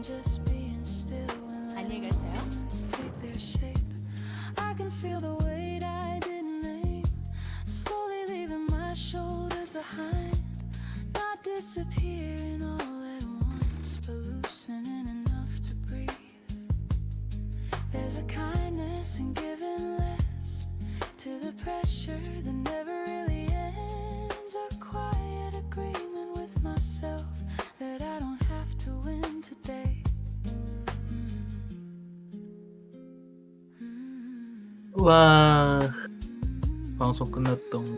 just being still and 안녕히 letting 가세요. moments take their shape. I can feel the weight I didn't aim, slowly leaving my shoulders behind. Not disappearing all at once, but loosening enough to breathe. There's a kindness in giving less to the pressure that never really ends. A quiet agreement with myself that I don't have to win today. 와, 방송 끝났던.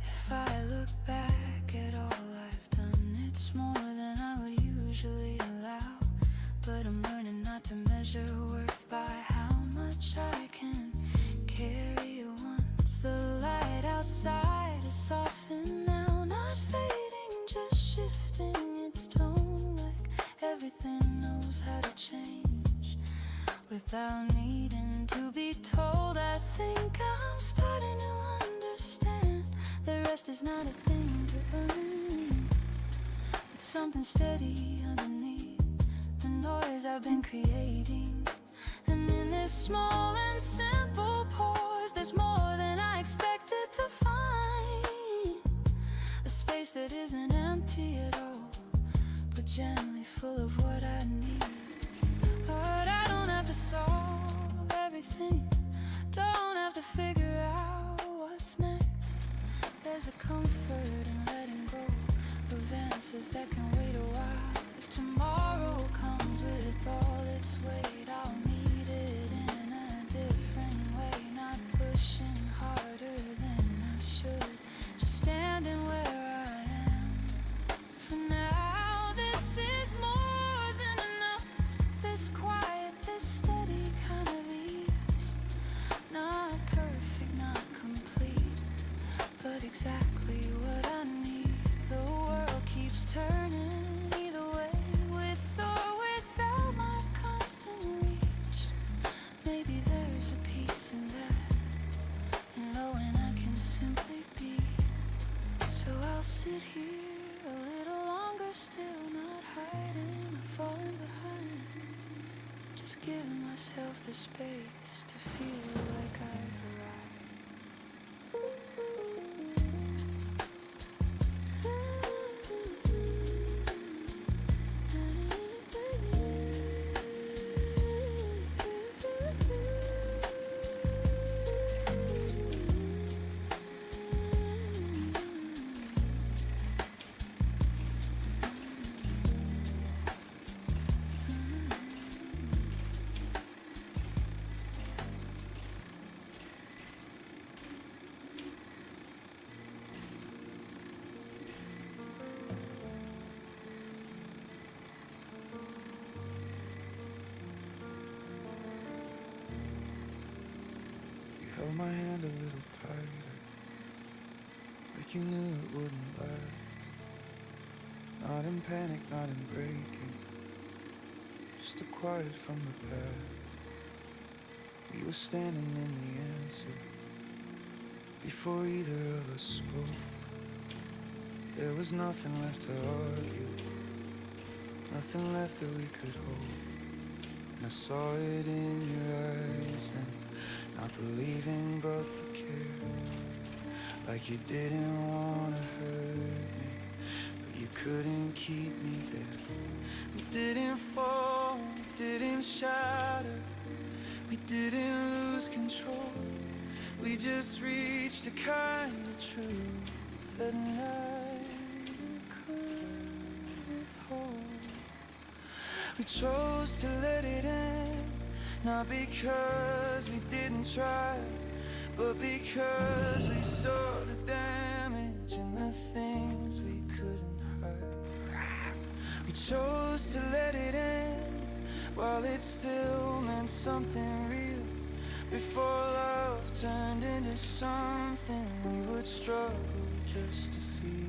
If I look back at all I've done, it's more than I would usually allow. But I'm learning not to measure worth by how much I can carry at once. The light outside is softened now, not fading, just shifting its tone. Like everything knows how to change without needing to be told. I think I'm starting to understand the rest is not a thing to earn. It's something steady underneath the noise I've been creating. And in this small and simple pause, there's more than I expected to find. A space that isn't empty at all, but gently full of what I need. But I don't have to solve everything, don't have to figure out what's next. There's a comfort in letting go of answers that can wait a while. If tomorrow comes with all its weight, I'll meet it in a different way. Not pushing harder than I should, just standing where I am. For now, this is more than enough. This quiet, this steady kind of ease. Not perfect, not complete, but exactly what I need. The world keeps turning either way, with or without my constant reach. Maybe there's a peace in that, and knowing I can simply be. So I'll sit here a little longer still, not hiding or falling behind, just giving myself the space to feel like I've arrived. Held my hand a little tighter, like you knew it wouldn't last. Not in panic, not in breaking, just a quiet from the past. We were standing in the answer before either of us spoke. There was nothing left to argue, nothing left that we could hold. And I saw it in your eyes then, not the leaving but the care. Like you didn't wanna hurt me, but you couldn't keep me there. We didn't fall, we didn't shatter, we didn't lose control. We just reached a kind of truth that neither could withhold. We chose to let it end, not because we didn't try, but because we saw the damage in the things we couldn't hide. We chose to let it end while it still meant something real, before love turned into something we would struggle just to feel.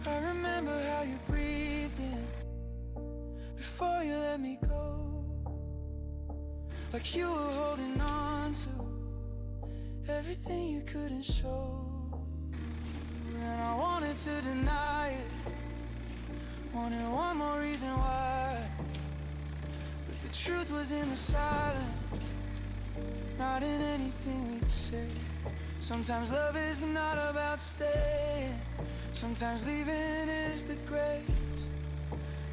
I remember how you breathed in before you let me go, like you were holding on to everything you couldn't show. And I wanted to deny it, wanted one more reason why, but the truth was in the silence, not in anything we'd say. Sometimes love is not about staying, sometimes leaving is the grace.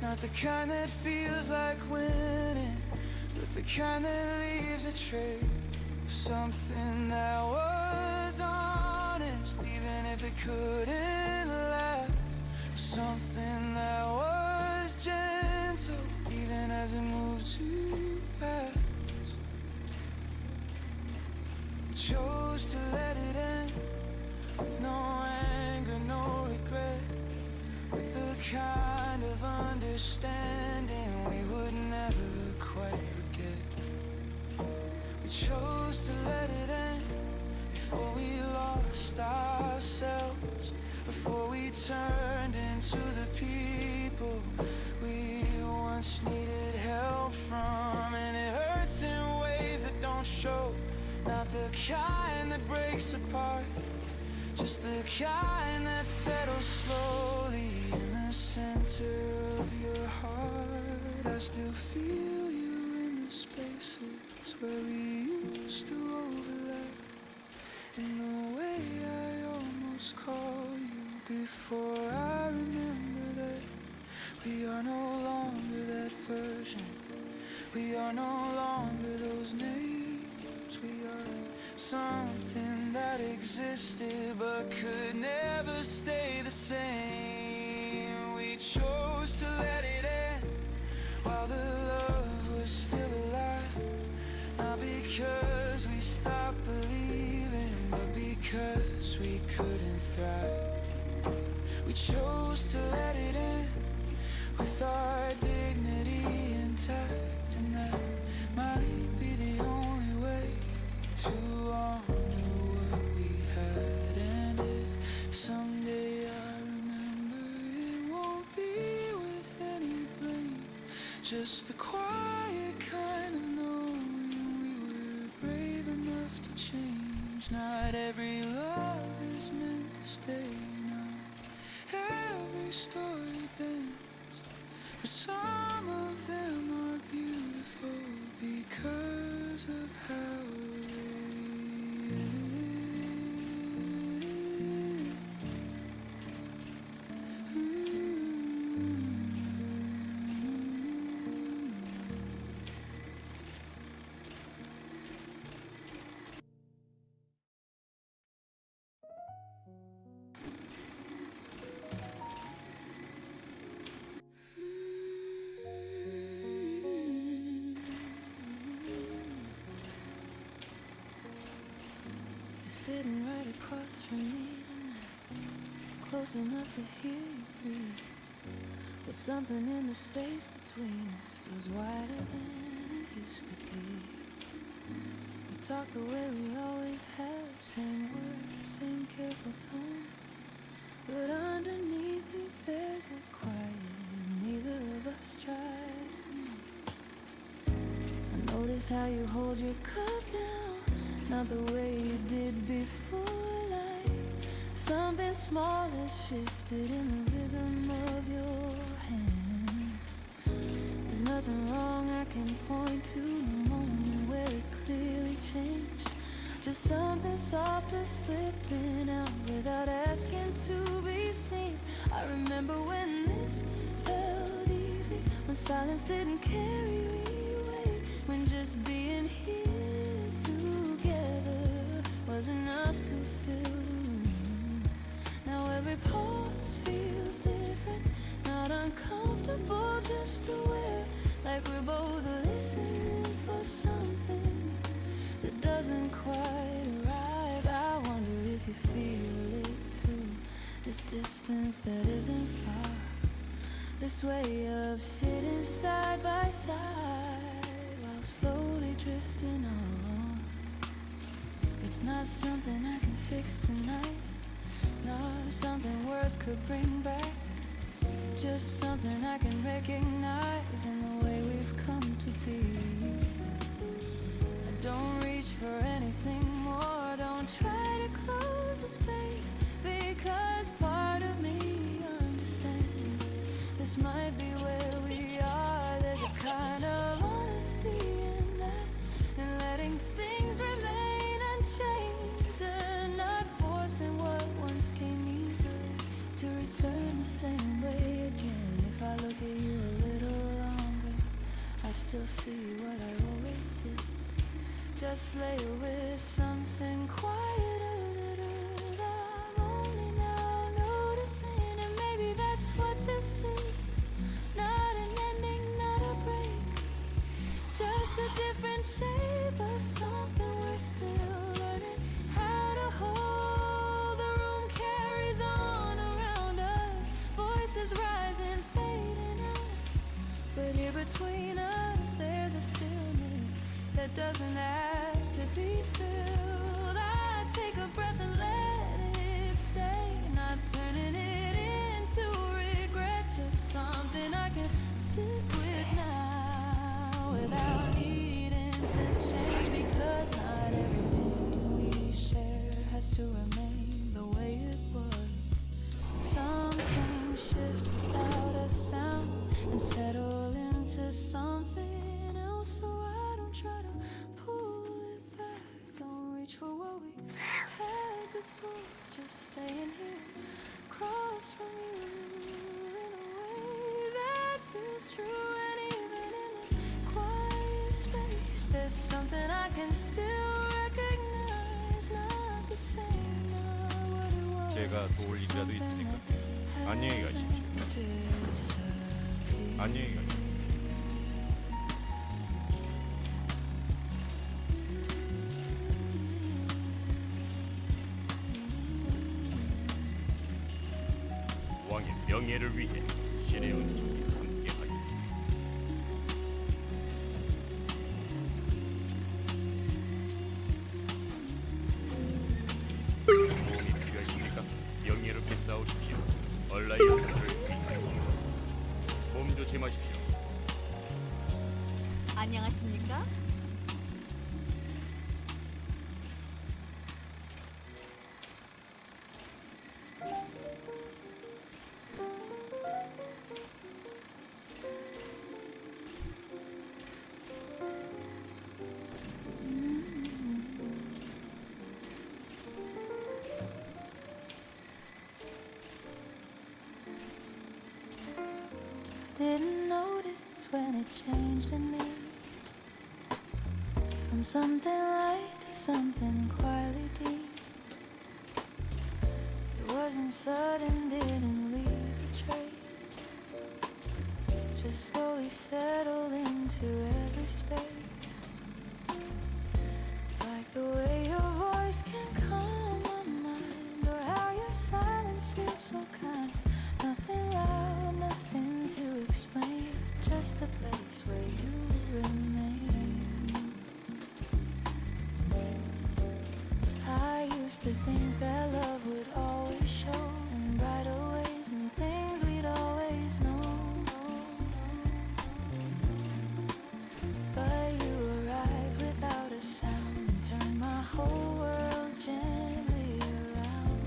Not the kind that feels like winning, but the kind that leaves a trace. Something that was honest, even if it couldn't last. Something that was gentle, even as it moved to pass. We chose to let it end, with no anger, no regret, with the kind of understanding we would never quite forget. We chose to let it end before we lost ourselves, before we turned into the people we once needed help from. And it hurts in ways that don't show, not the kind that breaks apart, just the kind that settles slowly in the center of your heart. I still feel you in the spaces where we used to overlap, in the way I almost call you before I remember that we are no longer that version, we are no longer those names. We are something that existed but could never stay the same. We chose to let it end while the love was still alive, not because we stopped believing, but because we couldn't thrive. We chose to let it end with our dignity intact, and that might be the only way to honor what we had. And if someday I remember, it won't be with any blame, just the quiet kind of knowing we were brave enough to change. Not every love is meant to stay, not every story bends, but some of them are beautiful because of how they Sitting right across from me tonight, close enough to hear you breathe, but something in the space between us feels wider than it used to be. We talk the way we always have, same words, same careful tone, but underneath it there's a quiet neither of us tries to know. I notice how you hold your cup now, not the way you did before. Like something small has shifted in the rhythm of your hands. There's nothing wrong I can point to, no moment where it clearly changed. Just something softer slipping out without asking to be seen. I remember when this felt easy, when silence didn't carry weight, when just being here was enough to fill the room. Now every pause feels different, not uncomfortable, just aware, like we're both listening for something that doesn't quite arrive. I wonder if you feel it too, this distance that isn't far, this way of sitting side by side while slowly drifting on. It's not something I can fix tonight, Not something words could bring back, just something I can recognize in the way we've come to be. I don't reach for anything more, don't try to close the space, because part of me understands this might be where we are. There's a kind of honesty in that, and letting things remain unchanged, and not forcing what once came easily to return the same way again. If I look at you a little longer, I still see what I always did. Just lay with something quieter that I'm only now noticing, and maybe that's what this is. Not an ending, not a break, just a different shape of something we're still learning how to hold. The room carries on around us, voices rising, fading out, but here between us there's a stillness that doesn't ask to be filled. I take a breath and let it stay, not turning it into regret, just something I can sit with now without needing to change, because not everything we share has to remain the way it was. Some things shift without a sound and settle into something else, so I don't try to pull it back, don't reach for what we had before, just staying here across from you in a way that feels true. And even in this quiet space, there's something I can still recognize, not the same, not what it was. 제가 도울 일이라도 있으니까 안녕히 가십시오. 안녕히 가십시오. 왕의 명예를 위해 신의 은총이 함께하리. 도움이 필요하십니까? 명예롭게 싸우십시오. 얼라이언스를 위하여. 몸 조심하십시오. 안녕하십니까? Didn't notice when it changed in me, from something light to something quietly deep. It wasn't sudden, didn't leave a trace, just slowly settled into every space. Like the way your voice can calm my mind, or how your silence feels so kind. Nothing loud, nothing to explain, just a place where you remain. I used to think that love would always show in brighter ways and things we'd always know, but you arrived without a sound and turned my whole world gently around.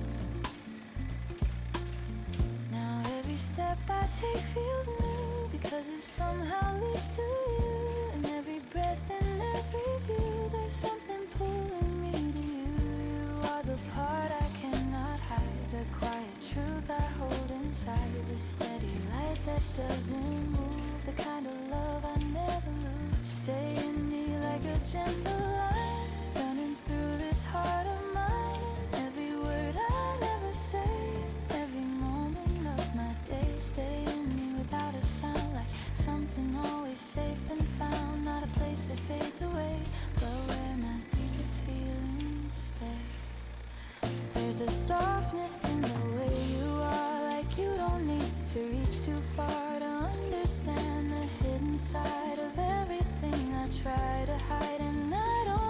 Now every step I take feels new, because it somehow leads to you. And every breath and every view, there's something pulling me to you. You are the part I cannot hide, the quiet truth I hold inside, the steady light that doesn't move, the kind of love I never lose. Stay in me like a gentle line, running through this heart of mine. And every word I never say, every moment of my day, stay in me without a sound, like something always safe and found, not a place that fades away, but where my deepest feelings stay. There's a softness in the way you are, like you don't need to reach too far to understand the hidden side of everything I try to hide. And I don't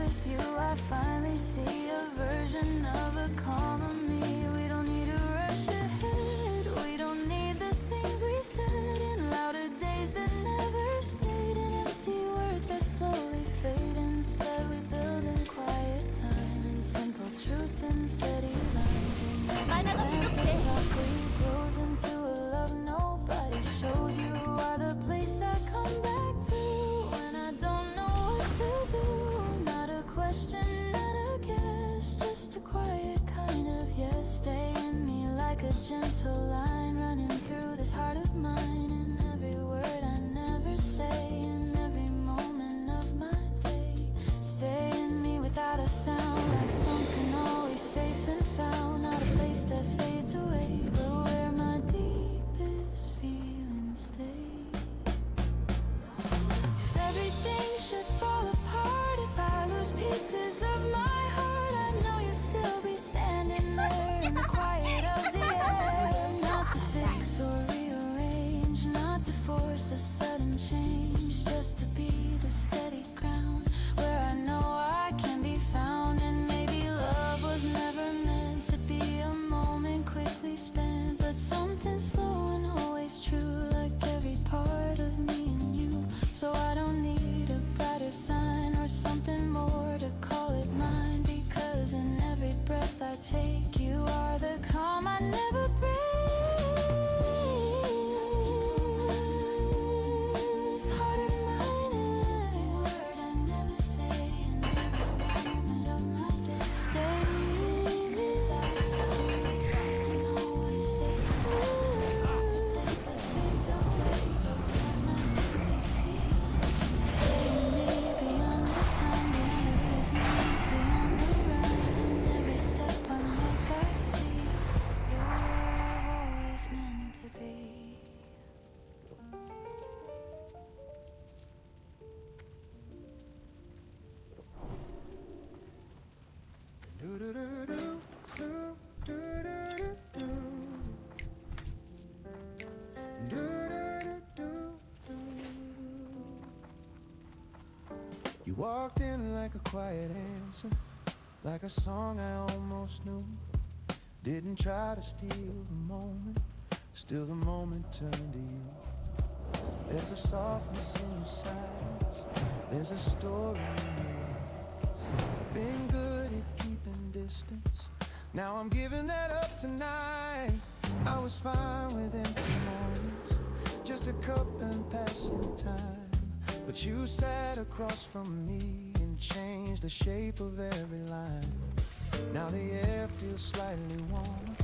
with you, I finally see a version of a calmer me. We don't need to rush ahead. We don't need the things we said in louder days that never stayed, in empty words that slowly fade. Instead, we build in quiet time, in simple truths and steady lines. And every glance that softly grows into a love nobody shows you are the place I come back to when I don't know what to do. Not a question, not a guess, just a quiet kind of yes. Stay in me like a gentle line running through this heart of mine. And every word I never say, in every moment of my day. Stay in me without a sound, like something always safe and found. Not a place that fades away, but where my deepest feelings stay. If everything should fall apart, if I lose pieces of my heart, I know you'd still be standing there in the quiet of the air. Not to fix or rearrange, not to force a sudden change, just to be the steady ground where I know I can be found. And maybe love was never meant to be a moment quickly spent, but something slow and always true, like every part of me and you. So I don't need a brighter sign or something more to call it mine, because in every breath I take, you are the calm I never break. This heart of mine, every word I never say, in every moment of my day. Stay in me without a sound, something always safe. Place that fades away, but where my deepest feelings stay in me, beyond the time, beyond the reasons, beyond the rhyme. In every step I make, I see you're where I've always meant to be. You walked in like a quiet answer, like a song I almost knew. Didn't try to steal the moment, still the moment turned to you. There's a softness in your silence, there's a story in your eyes. I've been good at keeping distance, now I'm giving that up tonight. I was fine with empty mornings, just a cup and passing time. But you sat across from me and changed the shape of every line. Now the air feels slightly warmer,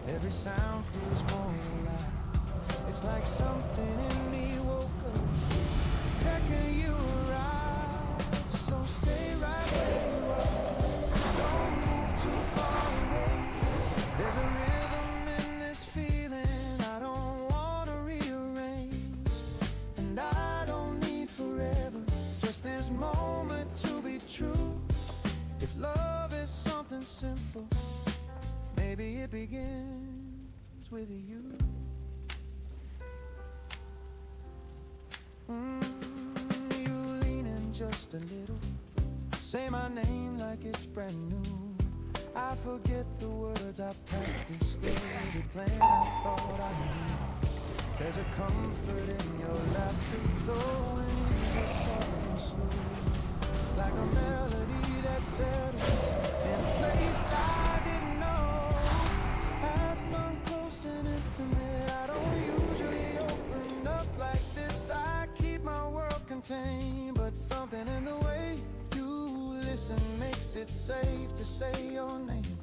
every sound feels more alive. It's like something in me woke up the second you arrived. So stay right where you are, don't move too far away. There's a rhythm in this feeling I don't wanna rearrange, and I don't need forever, just this moment to be true. If love is something simple, maybe it begins with you. You lean in just a little, say my name like it's brand new. I forget the words I practiced, the plan I thought I knew. There's a comfort in your laughter, blowing in your soft and smooth, like a melody that settles in a place I didn't know. Have some close and intimate, I don't usually open up like this. I keep my world contained, but something in the way you listen makes it safe to say your name.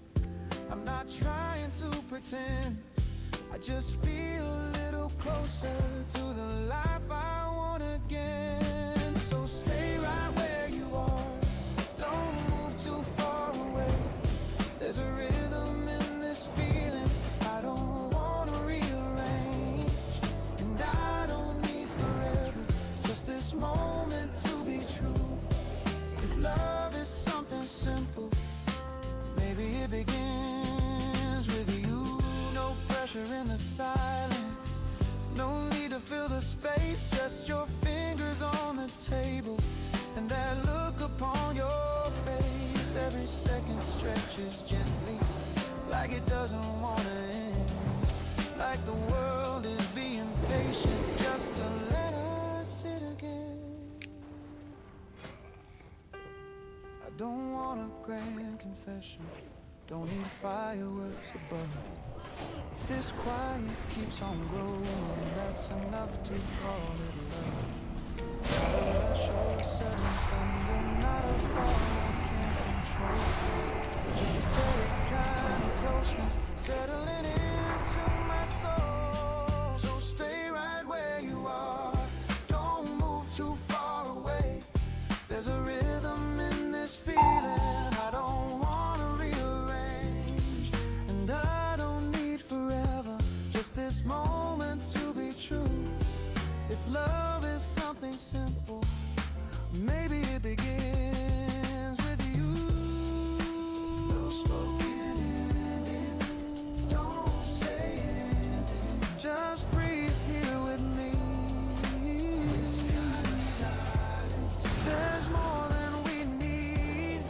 I'm not trying to pretend, I just feel a little closer to the life I want again. So stay right where you are, don't move too far away. There's a rhythm in this feeling I don't wanna rearrange, and I don't need forever, just this moment to be true. If love is something simple, maybe it begins with you. No pressure in the silence, no need to fill the space, just your fingers on the table and that look upon your face. stretches gently, like it doesn't want to end, like the world is being patient just to let us sit again. I don't want a grand confession, don't need fireworks above. If this quiet keeps on growing, that's enough to call it love. Not a rush or a sudden thunder, not a fall I can't control. Just a steady kind of closeness settling into my soul. So stay right where you are, don't move too far away. There's a rhythm in this feeling I don't wanna rearrange, and I don't need forever, just this moment to be true. If love is something simple, maybe it begins with you. No spoken ending, don't say anything, just breathe here with me. This kind of silence says more than we need.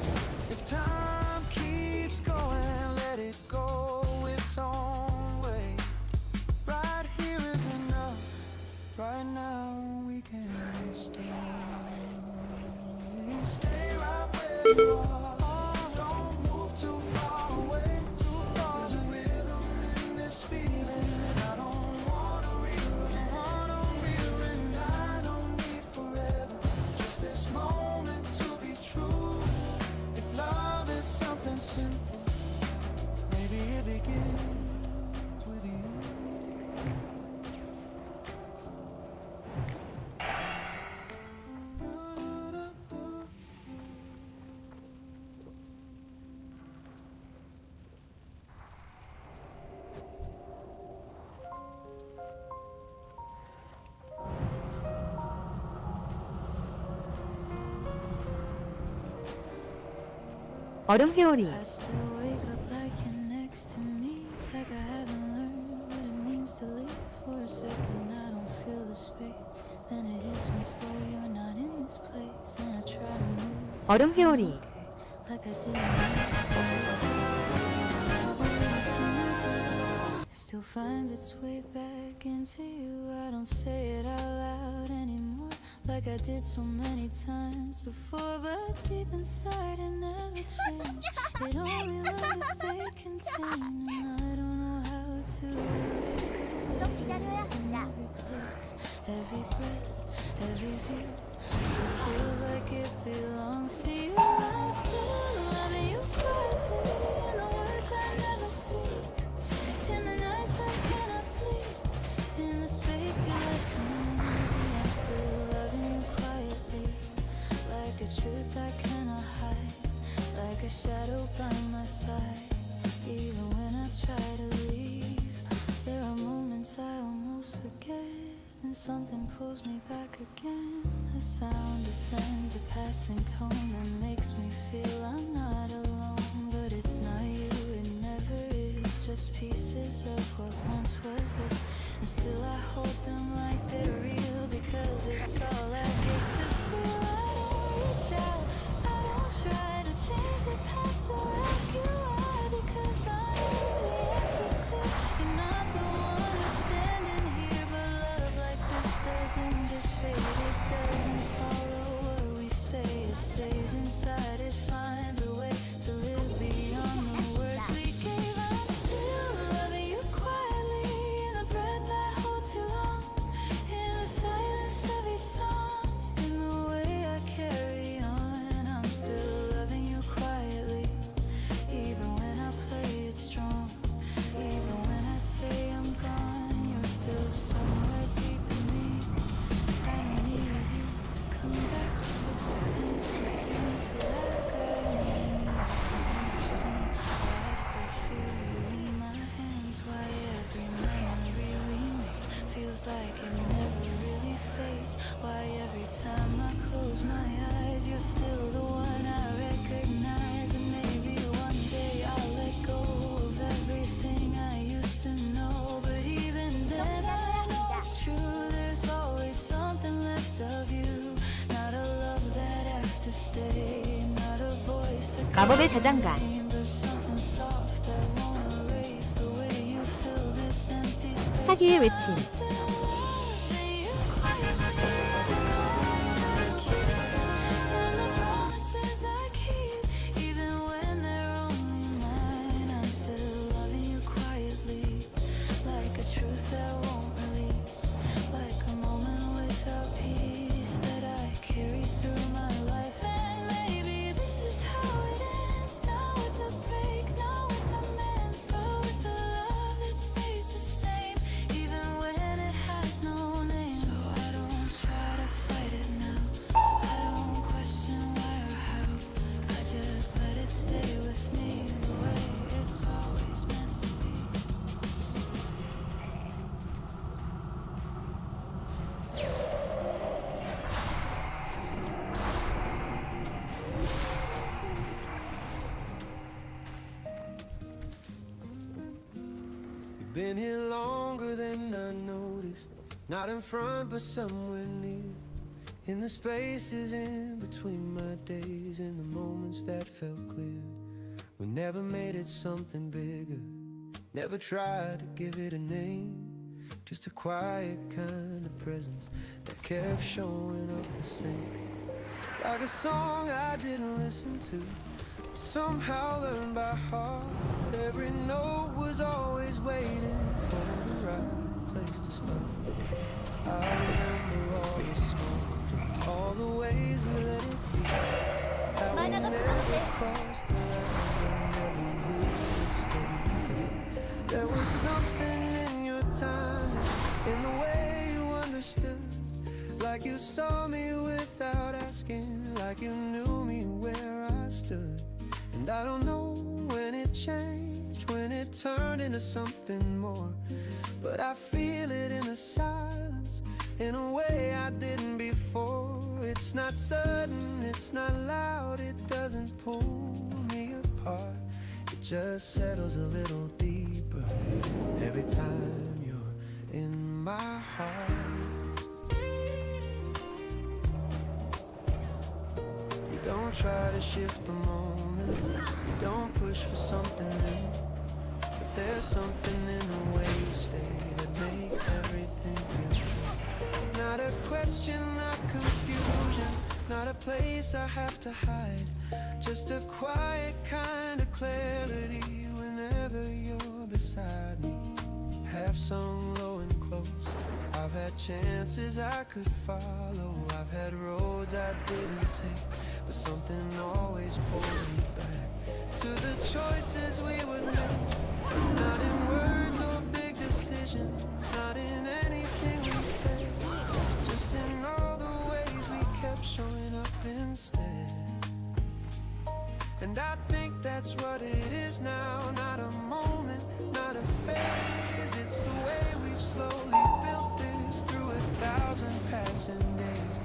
If time keeps going, let it go its own way. Right here is enough, right now we can stay. Stay right where you are, don't move too far away, too far. There's a rhythm in this feeling I don't wanna rearrange, I don't need forever, just this moment to be true. If love is something simple, maybe it begins with you. 얼음 회오리. I still wake up like you're next to me, like I haven't learned what it means to leave. For a second I don't feel the space, then it hits me slow, you're not in this place. And I try to move 얼음 회오리. like I didn't. Still finds its way back into you. I don't say it out loud anymore, like I did so many times before. But deep inside it never changed. It only learned to stay contained, and I don't know how to erase the way in every place, every breath, every view. Still feels like it belongs to you. I'm still loving you quietly, in the words I never speak, in the nights I cannot sleep, in the space you left in me. I'm still loving you quietly, like a truth I cannot hide, like a shadow by my side. Even when I try to leave, there are moments I almost forget, and something pulls me back again. A sound, a scent, a passing tone that makes me feel I'm not alone. But it's not you, it never is, just pieces of what once was this. And still I hold them like they're real, because it's all I get to feel. I don't reach out, I don't try to change the past or ask you why, because I know the answer's clear. You're not the one who's standing here, but love like this doesn't just fade, it doesn't follow what we say, it stays inside, it finds a way to live beyond the words we gave. I'm still loving you quietly, in the breath I hold too long, in the silence of each song, in the way I carry on. I'm still loving you quietly, even when I play it strong, even when I say I'm gone, you're still somewhere deep in me. I don't need you to come back or fix the things you seem to lack. I only need you to understand why I still feel you in my hands, why every memory we make feels like it never really fades, why every time I close my eyes you're still the one I recognize. And maybe one day I'll let go of everything I used to know, but even then I know it's true, there's always something left of you. Not a love that has to stay, not a voice that 마법의 calls my 자장가. name, but 사기의 외침. Been here longer than I noticed. Not in front, but somewhere near. In the spaces in between my days and the moments that felt clear. We never made it something bigger. Never tried to give it a name. Just a quiet kind of presence that kept showing up the same. Like a song I didn't listen to, but somehow learned by heart. Every note was always waiting for the right place to start. I remember all the small things, all the ways we let it be. How we never crossed the line, never really stayed free. There was something in your timing, in the way you understood. Like you saw me without asking, like you knew me where I stood. And I don't know when it changed, when it turned into something more, but I feel it in the silence, in a way I didn't before. It's not sudden, it's not loud, it doesn't pull me apart. It just settles a little deeper every time you're in my heart. You don't try to shift the moment, you don't push for something new, but there's something in the way you stay that makes everything feel true. Not a question, not confusion, not a place I have to hide. Just a quiet kind of clarity whenever you're beside me. Half sung low and close. I've had chances I could follow, I've had roads I didn't take, but something always pulled me back to the choices we would make. Not in words or big decisions, not in anything we say, just in all the ways we kept showing up instead. And I think that's what it is now. Not a moment, not a phase. It's the way we've slowly built this through 1,000 passing days.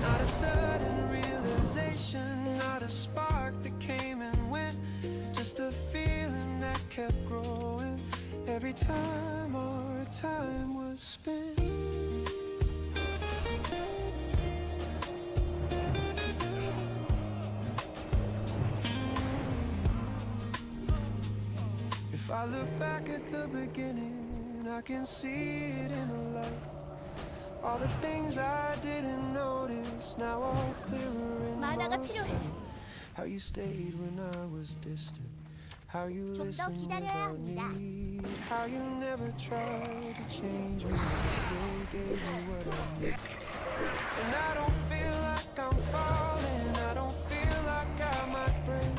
Not a sudden realization, not a spark that came and went, just a feeling that kept growing every time our time was spent. If I look back at the beginning, I can see it in the light. All the things I didn't notice, now all clearer in my sight. How you stayed when I was distant, how you listened without need, how you never tried to change me, still gave me what I need. And I don't feel like I'm falling, I don't feel like I might break.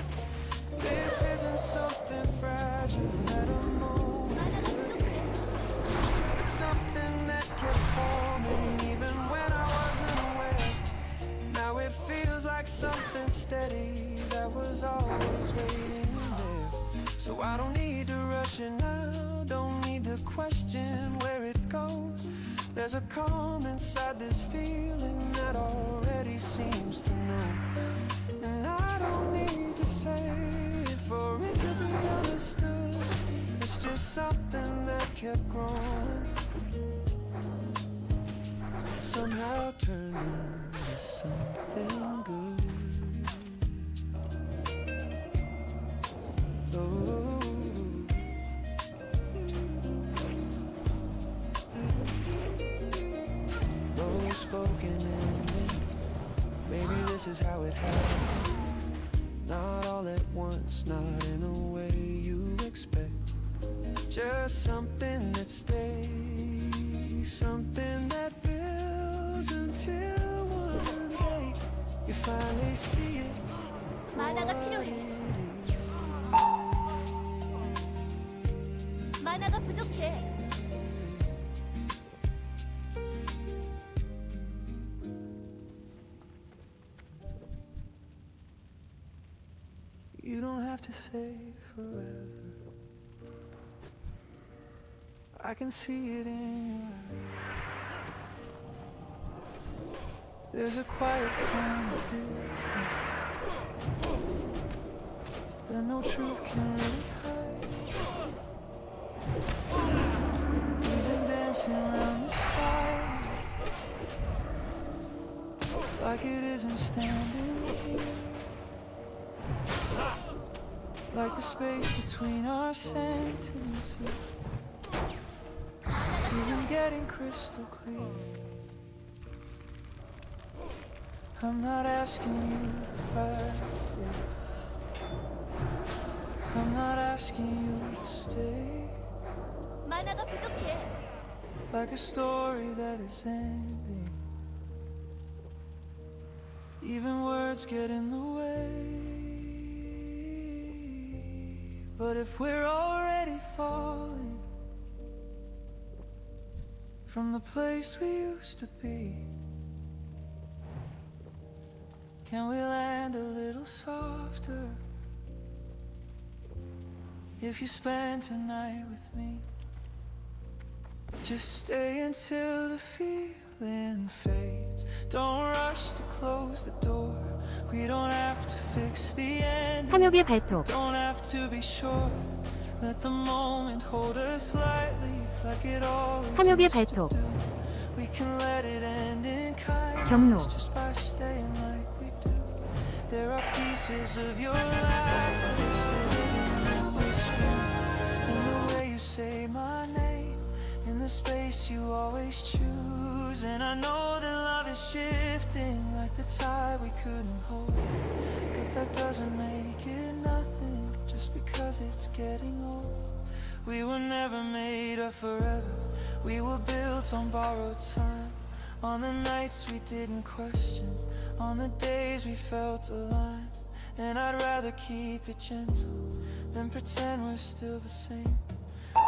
This isn't something fragile that a moment could take. It's something that kept forming even when I wasn't aware. Now it feels like something steady that was always waiting there. So I don't need to rush it now, don't need to question where it goes. There's a calm inside this feeling that already seems to know. And I don't need to say it for it to be understood. It's just something that kept growing, somehow turned into something good. Oh. broken ending. Maybe this is how it happens. Not all at once, not in a way you expect. Just something that stays, something that builds until one day you finally see it for 만화가 what 필요해. it is. 만화가 부족해. You don't have to say forever. I can see it in your eyes. There's a quiet kind of distance that no truth can really hide. We've been dancing around the side like it isn't standing here. Like the space between our sentences isn't getting crystal clear. I'm not asking you to fight it. I'm not asking you to stay. 만화가 부족해. Like a story that is ending. Even words get in the way. But if we're already falling from the place we used to be, can we land a little softer if you spend tonight with me? Just stay until the feeling fades. Don't rush to close the door. We don't have to fix the end. 탐욕의 발톱. Don't have to be sure. Let the moment hold us lightly like it always 탐욕의 used to 발톱. do. We can let it end in kindness 경로. just by staying like we do. There are pieces of your life that are still hidden in this room. In the way you say my name, in the space you always choose. And I know that love is shifting like the tide we couldn't hold. But that doesn't make it nothing just because it's getting old. We were never made of forever. We were built on borrowed time. On the nights we didn't question, on the days we felt aligned. And I'd rather keep it gentle than pretend we're still the same.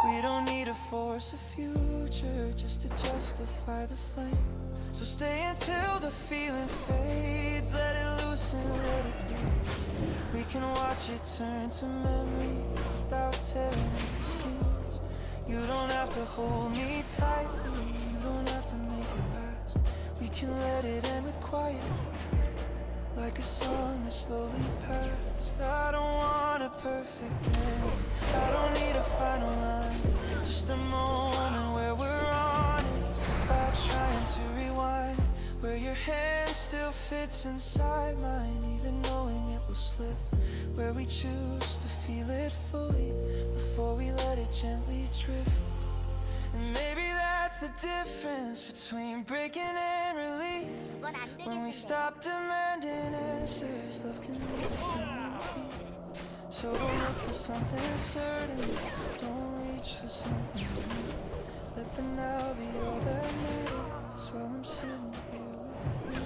We don't need to force a future just to justify the flame. So stay until the feeling fades. Let it loose and let it be. We can watch it turn to memory without tearing at the seams. You don't have to hold me tightly. You don't have to make it last. We can let it end with quiet, like a song that slowly passed. I don't want a perfect end. I don't need a final line. Just a moment where we're honest without trying to rewind. Where your hand still fits inside mine, even knowing it will slip. Where we choose to feel it fully before we let it gently drift. And maybe that's the difference between breaking and release. When we stop demanding answers, love can leave us in one piece. So don't look for something certain, don't reach for something new. Let the now be all that matters while I'm sitting here with you.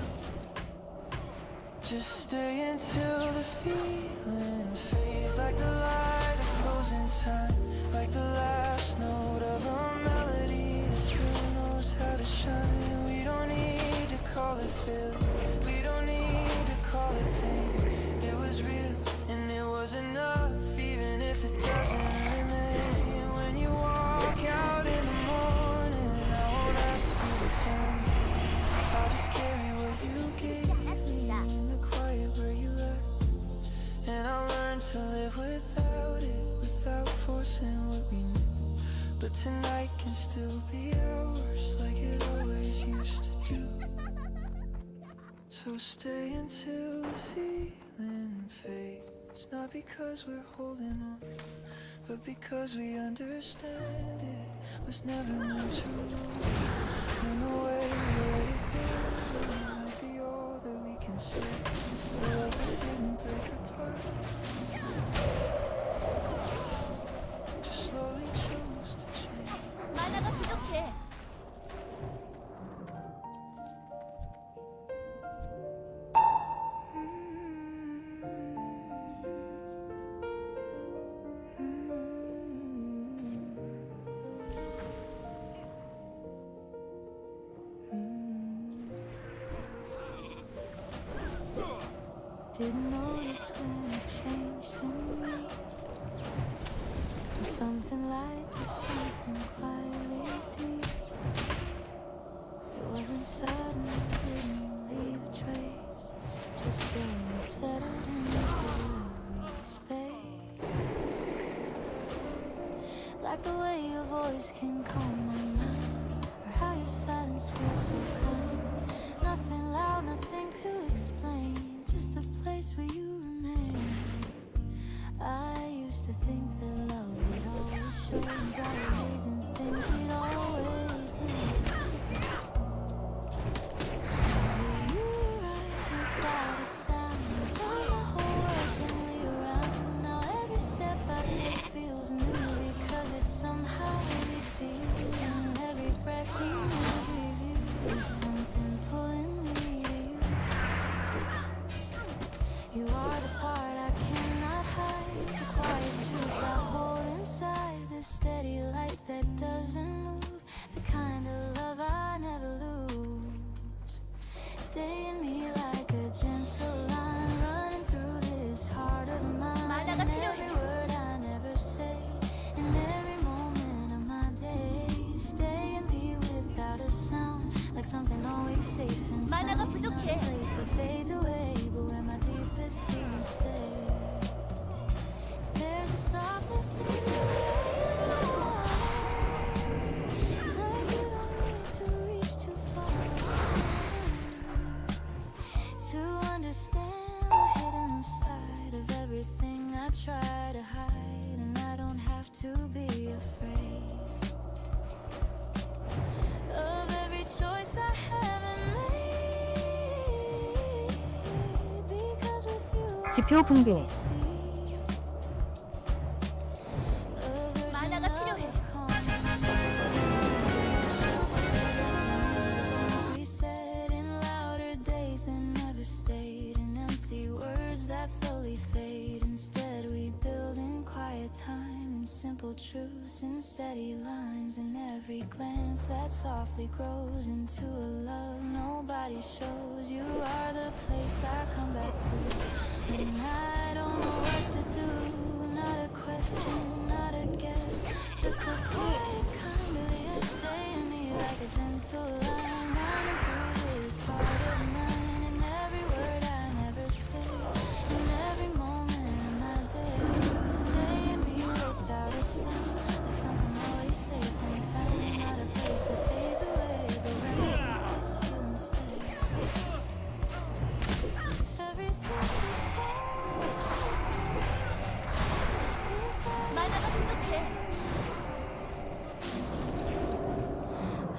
Just stay until the feeling fades, like the light of closing time, like the last note of a melody that still knows how to shine. We don't need to call it failure, we don't need to call it pain. It was real and it was enough, even if it doesn't remain. When you walk out in the morning, I won't ask you to turn. I'll just carry what you gave me in the quiet where you left. And I'll learn to live without it, without forcing what we knew. But tonight can still be ours, like it always used to do. So stay until the feeling fades. Not because we're holding on, but because we understand it was never meant to long. In the way we let it go. answer. A love that didn't break apart, just slowly chose to change. 만화가 부족해. Didn't notice when it changed in me, from something light to something quietly deep. It wasn't sudden, didn't leave a trace, just slowly settled into every space. Like the way your voice can calm my mind, or how your silence feels so kind. Nothing loud, nothing to explain, just a place where you remain. I used to think that love would always show in bright ways and things we'd always know. You right without a sound, turn my whole world gently around. Now every step I take feels new because it somehow leads to you. And every breath you breathe, you is something pulling me to you. You are the part I cannot hide, the quiet truth I hold inside, the steady light that doesn't move, the kind of love I never lose. Stay in me like a gentle line running through this heart of mine. 만화가 And 필요해. every word I never say, in every moment of my day, stay in me without a sound, like something always safe and 만화가 found. 부족해. Not a place that fades away, but where my deepest feelings stay. There's a softness in the way you are, like you don't need to reach too far to understand the hidden side of everything I try to hide. And I don't have to be afraid of every choice I haven't made, because with you I 지표 붕괴. always see a version 만화가 of 필요해. a calm. Things we said in louder days that never stayed, in empty words that slowly fade. Instead we build in quiet time, in simple truths, in steady lines, in every glance that softly grows into a love nobody shows. You are the place I come back to when I don't know what to do. Not a question, not a guess, just a quiet kind of yes. Stay in me like a gentle line running through this heart of mine. And every word I never say, in every moment of my day, stay in me without a sound, like something always safe and found. Not a place that fades away, but where my deepest feelings stay. If everything should fall, if 만화가 부족해.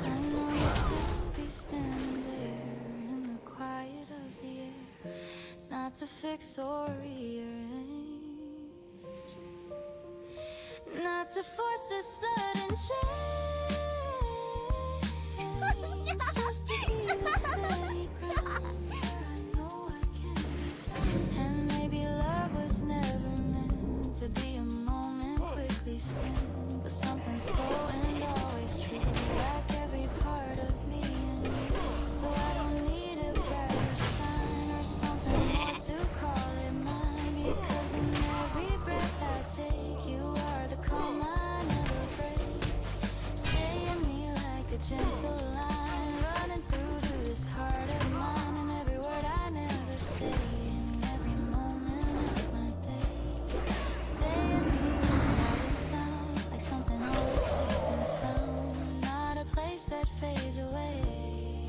I know you'll still be standing there in the quiet of the air, not to fix or rearrange, not to force a sudden change, just to be the steady ground where I know I can be found. And maybe love was never meant to be a moment quickly spent, but something slow and always true, like every part of me and you. So I don't need a brighter sign or something more to call it mine, because in every breath I take, you are the calm I never break. Stay in me like a gentle line running through this heart of mine. And every word I never say, in every moment of my day, stay in me without a sound, like something always safe and found. Not a place that fades away,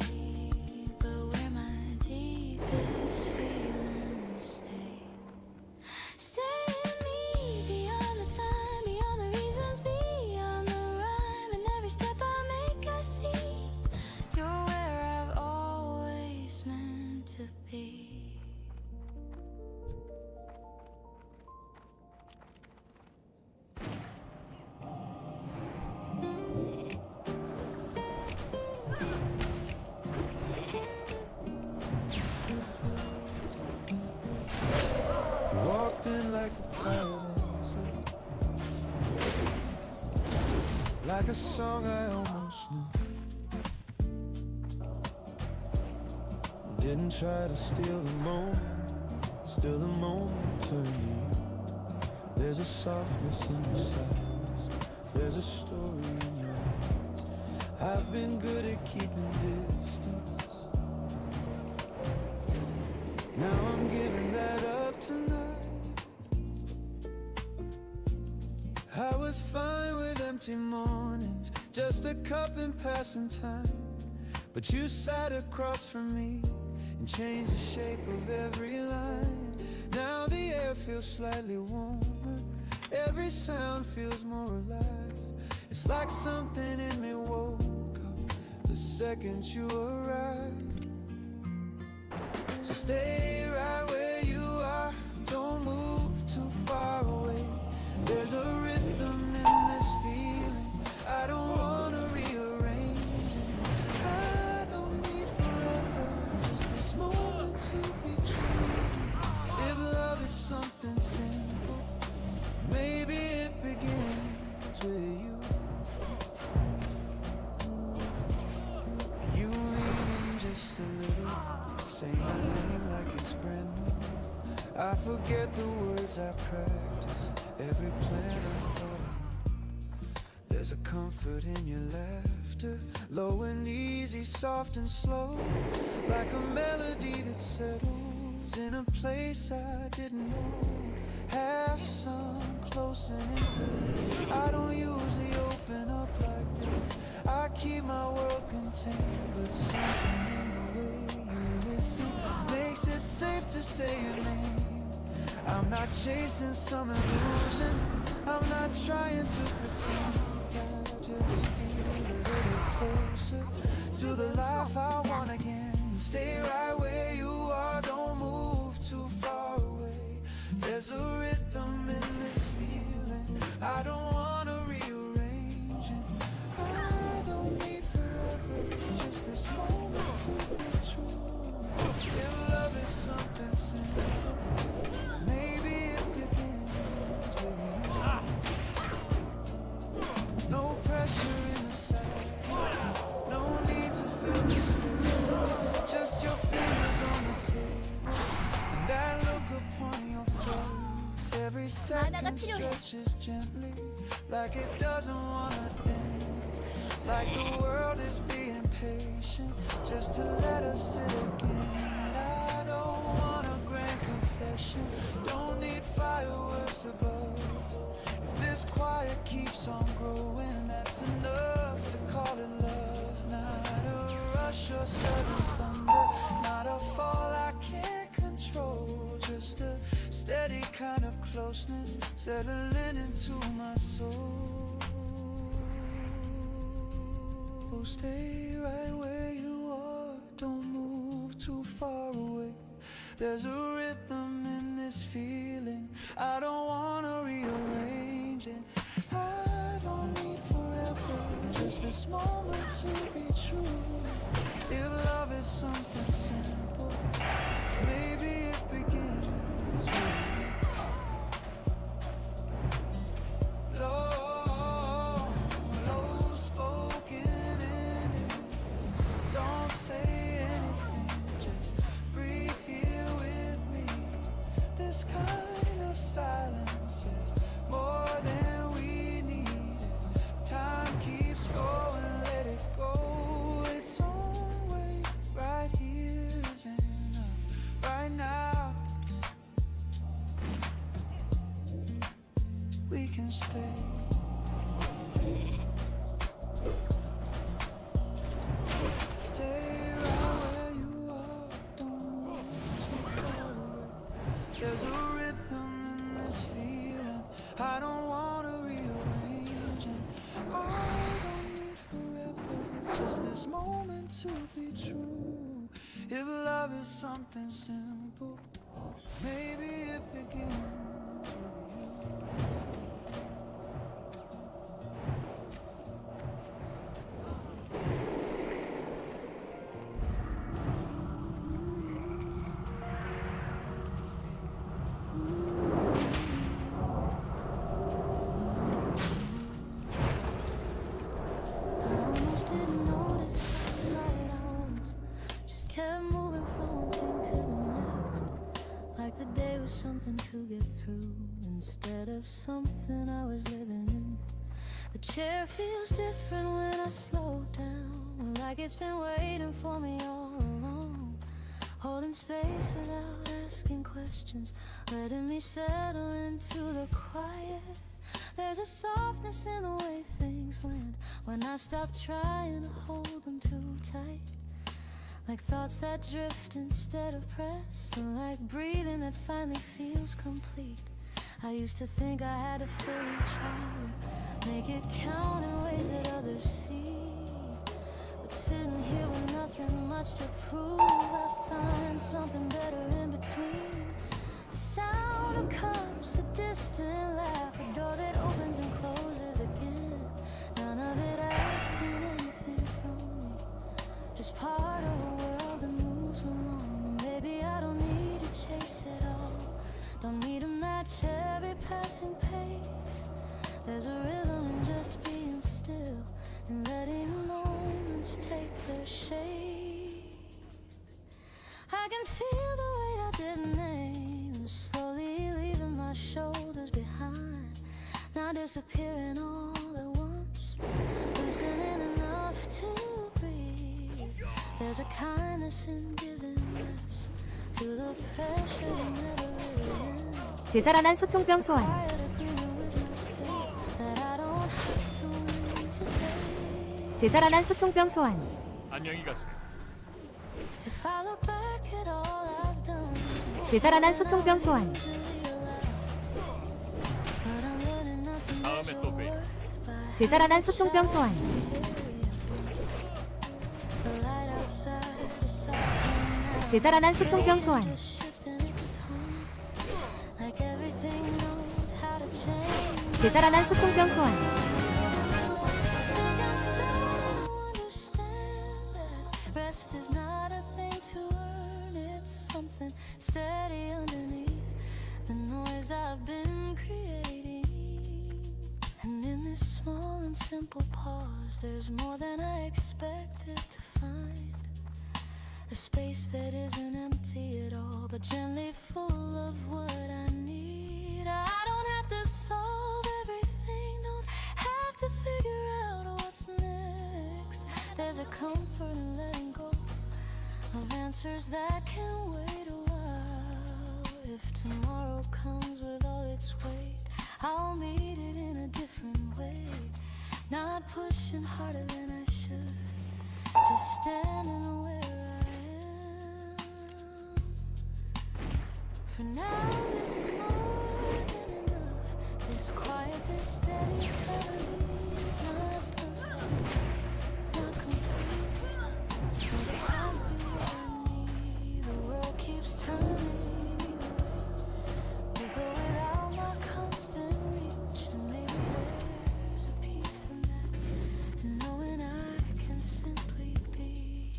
but where my deepest feelings stay. Stay in me beyond the time, beyond the reasons, beyond the rhyme. And every step I make, I see you're where I've always meant to be. like a song I almost knew. Didn't try to steal the moment, still the moment turned you. There's a softness in your silence, there's a story in your eyes. I've been good at keeping distance, now I'm giving that up tonight. I was fine with empty mornings, just a cup and passing time. But you sat across from me and changed the shape of every line. Now the air feels slightly warmer, every sound feels more alive. It's like something in me woke up the second you arrived. So stay right where you are, don't move too far away. There's a rhythm in this feeling, I don't wanna rearrange it. I don't need forever, just this moment to be true. If love is something simple, maybe it begins with you. You lean in just a little, say my name like it's brand new. I forget the words I practiced, every plan I thought I knew. There's a comfort in your laughter, low and easy, soft and slow, like a melody that settles in a place I didn't know. Half sung, close and intimate, I don't usually open up like this. I keep my world contained, but something in the way you listen makes it safe to say your name. I'm not chasing some illusion, I'm not trying to pretend. I just feel a little closer to the life I want again. Stay right where you are, don't move too far away. There's a rhythm in this feeling, I don't wanna rearrange it. I don't need forever, just this moment to be true. If love is something simple, maybe it begins with you. No pressure in the silence, no need to feel the spirit, just your fingers on the table, and that look upon your face. Every second stretches gently, like it doesn't wanna end, like the world is being patient, just to let us sit again. And I don't want a grand confession, don't need fireworks above. If this quiet keeps on growing, that's enough to call it love. Not a rush or sudden thunder, not a fall I can't control, just a steady kind of closeness settling into my soul. Stay right where you are, don't move too far away. There's a rhythm in this feeling, I don't wanna rearrange it. I don't need forever, just this moment to be true. If love is something simple, maybe it begins with you. Low spoken ending, don't say anything, just breathe here with me. This kind of silence is more than we need. Time keeps going, let it go its own way. Right here is enough, right now. We can stay. Stay right where you are, don't move too far away. There's a rhythm in this feeling, I don't wanna rearrange it. I don't need forever, just this moment to be true. If love is something simple, maybe it begins with you. of something I was living in. The chair feels different when I slow down, like it's been waiting for me all along, holding space without asking questions, letting me settle into the quiet. There's a softness in the way things land when I stop trying to hold them too tight, like thoughts that drift instead of press, and like breathing that finally feels complete. I used to think I had to fill each hour, make it count in ways that others see, but sitting here with nothing much to prove, I find something better in between. The sound of cups, a distant laugh, a door that opens and closes again. None of it asking anything from me, just part of a world that moves along. And maybe I don't need to chase it all, don't need to match every passing pace. There's a rhythm in just being still and letting moments take their shape. I can feel the weight I didn't name, slowly leaving my shoulders behind, not disappearing all at once, but loosening enough to breathe. There's a kindness in giving less to the pressure that never really ends. 되살아난 소총병 소환. Quiet agreement with myself that I don't have to win today. 되살아난 소총병 소환. 안녕히 가세요. If I look back at all I've done, 되살아난 소총병 소환. 다음에 또 봬요. 되살아난 소총병 소환. 되살아난 소총병 소환. 되살아난 소총병 소환. Rest is not a thing to earn, it's something steady underneath the noise I've been creating. And in this small and simple pause, there's more than I expected to find. A space that isn't empty at all, but gently full of what I need. I don't have to solve everything, don't have to figure out what's next. There's a comfort in letting go of answers that can wait a while. If tomorrow comes with all its weight, I'll meet it in a different way, not pushing harder than I should, just standing where I am. For now this is more than enough, this quiet, this steady clarity is not perfect, not complete, but exactly what I need. The world keeps turning either way, with or without my constant reach. And maybe there's a peace in that, and knowing I can simply be.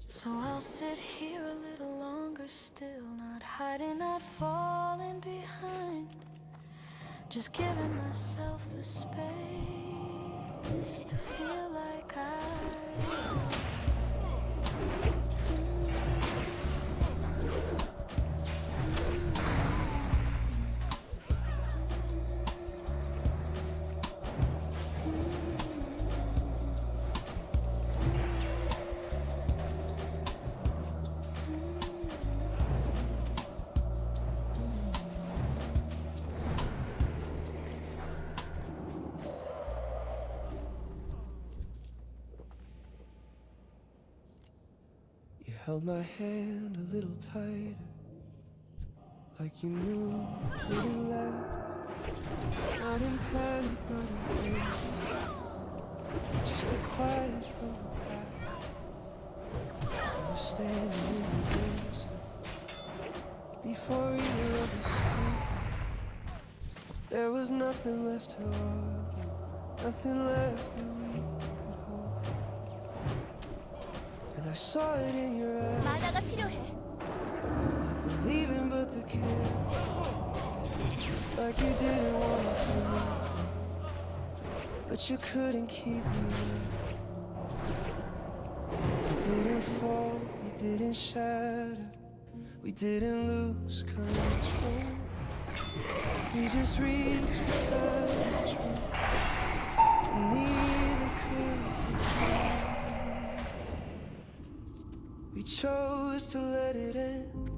So I'll sit here a little longer still, not hiding, not falling behind, just giving myself the space to feel like You held my hand a little tighter, like you knew it wouldn't last. Not in panic, not in pain, just a quiet from the past. You were standing in the desert before either of us spoke. There was nothing left to argue, nothing left that we could hold. And I saw it in your eyes, 만화가 필요해. not the leaving but the care. Like you didn't want to play, but you couldn't keep me there. You didn't fall, you didn't shatter. We didn't lose control. We just reached a kind of truth, and neither could we. We chose to let it end,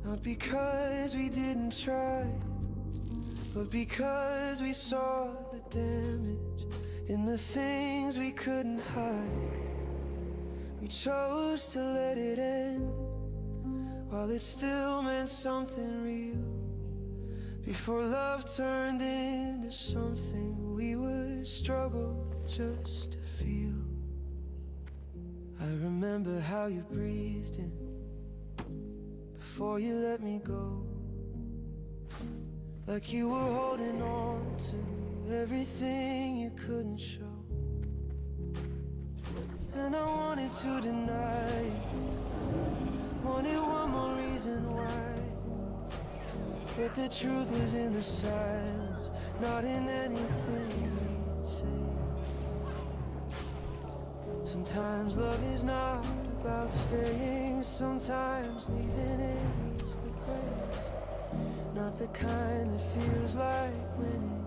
not because we didn't try, but because we saw the damage in the things we couldn't hide. We chose to let it end while it still meant something real, before love turned into something we would struggle just to feel. I remember how you breathed in before you let me go, like you were holding on to everything you couldn't show. And I wanted to deny it, wanted one more reason why, but the truth was in the silence, not in anything we'd say. Sometimes love is not about staying, sometimes leaving is the place. Not the kind that feels like winning,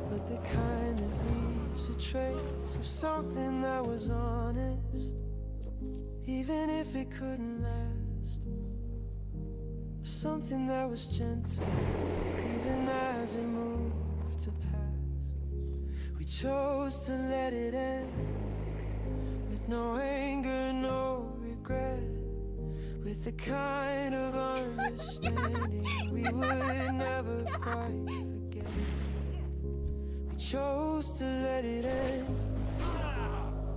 but the kind that leaves a trace of something that was honest, even if it couldn't last. Something that was gentle, even as it moved to past. We chose to let it end, with no anger, no regret, with the kind of understanding we would never quite forget. We chose to let it end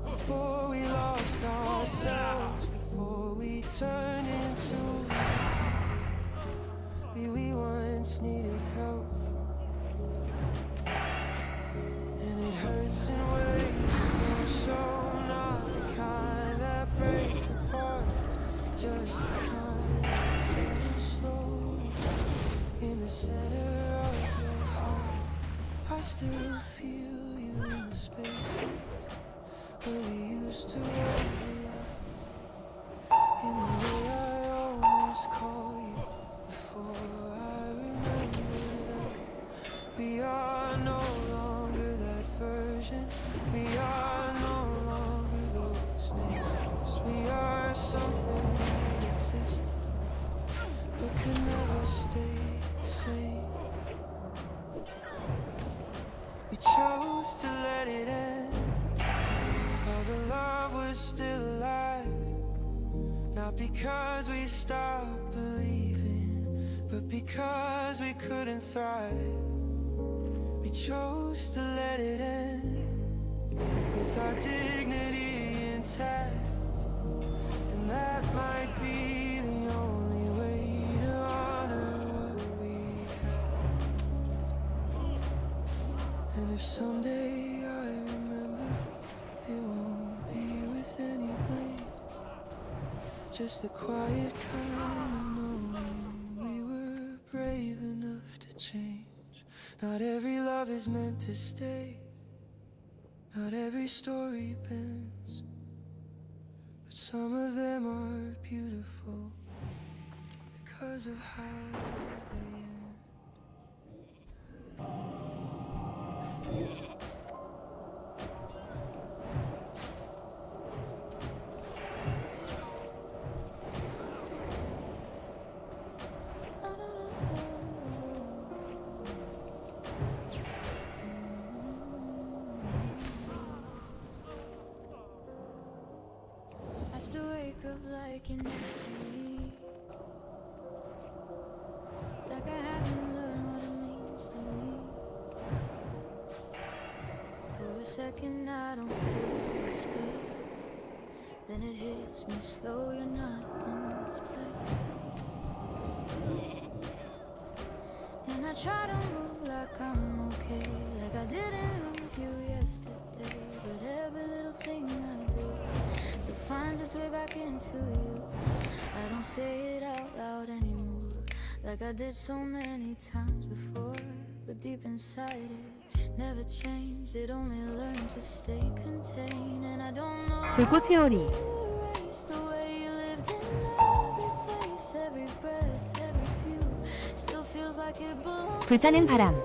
before we lost ourselves, before we turned into we once needed help from. And it hurts in ways that don't show, not the kind that breaks apart, just the kind that settles slowly in the center of your heart. I still feel you in the spaces where we used to overlap, in the way I almost call you before I remember that. We are no longer that version, we are no longer those names. We are something that existed but could never stay the same. We chose to let it end while the love was still alive, not because we stopped believing, but because we couldn't thrive. We chose to let it end with our dignity intact, and that might be the only way to honor what we had. And if someday I remember, it won't be with any blame, just the quiet kind of knowing we were brave enough to change. Not every love is meant to stay, not every story bends, but some of them are beautiful because of how they end. I still wake up like you're next to me, like I haven't learned what it means to leave. For a second I don't feel the space, then it hits me slow, you're not in this place. And I try to move like I'm okay, like I didn't lose you yesterday, but every little thing I do still finds its way back into you. I don't say it out loud anymore, like I did so many times before, but deep inside it never changed. It only learned to stay contained, and I don't know 불꽃 회오리 erase the way you lived in every place rocket balloons. 불타는 바람,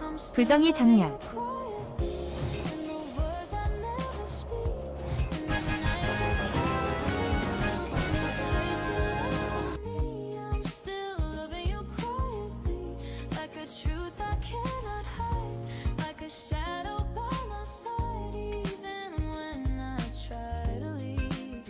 I'm still 불덩이 장렬, loving you quietly. In the words I never speak. In the nights I can't sleep. In the space you left for me. I'm still loving you quietly. Like a truth I cannot hide. Like a shadow by my side. Even when I try to leave.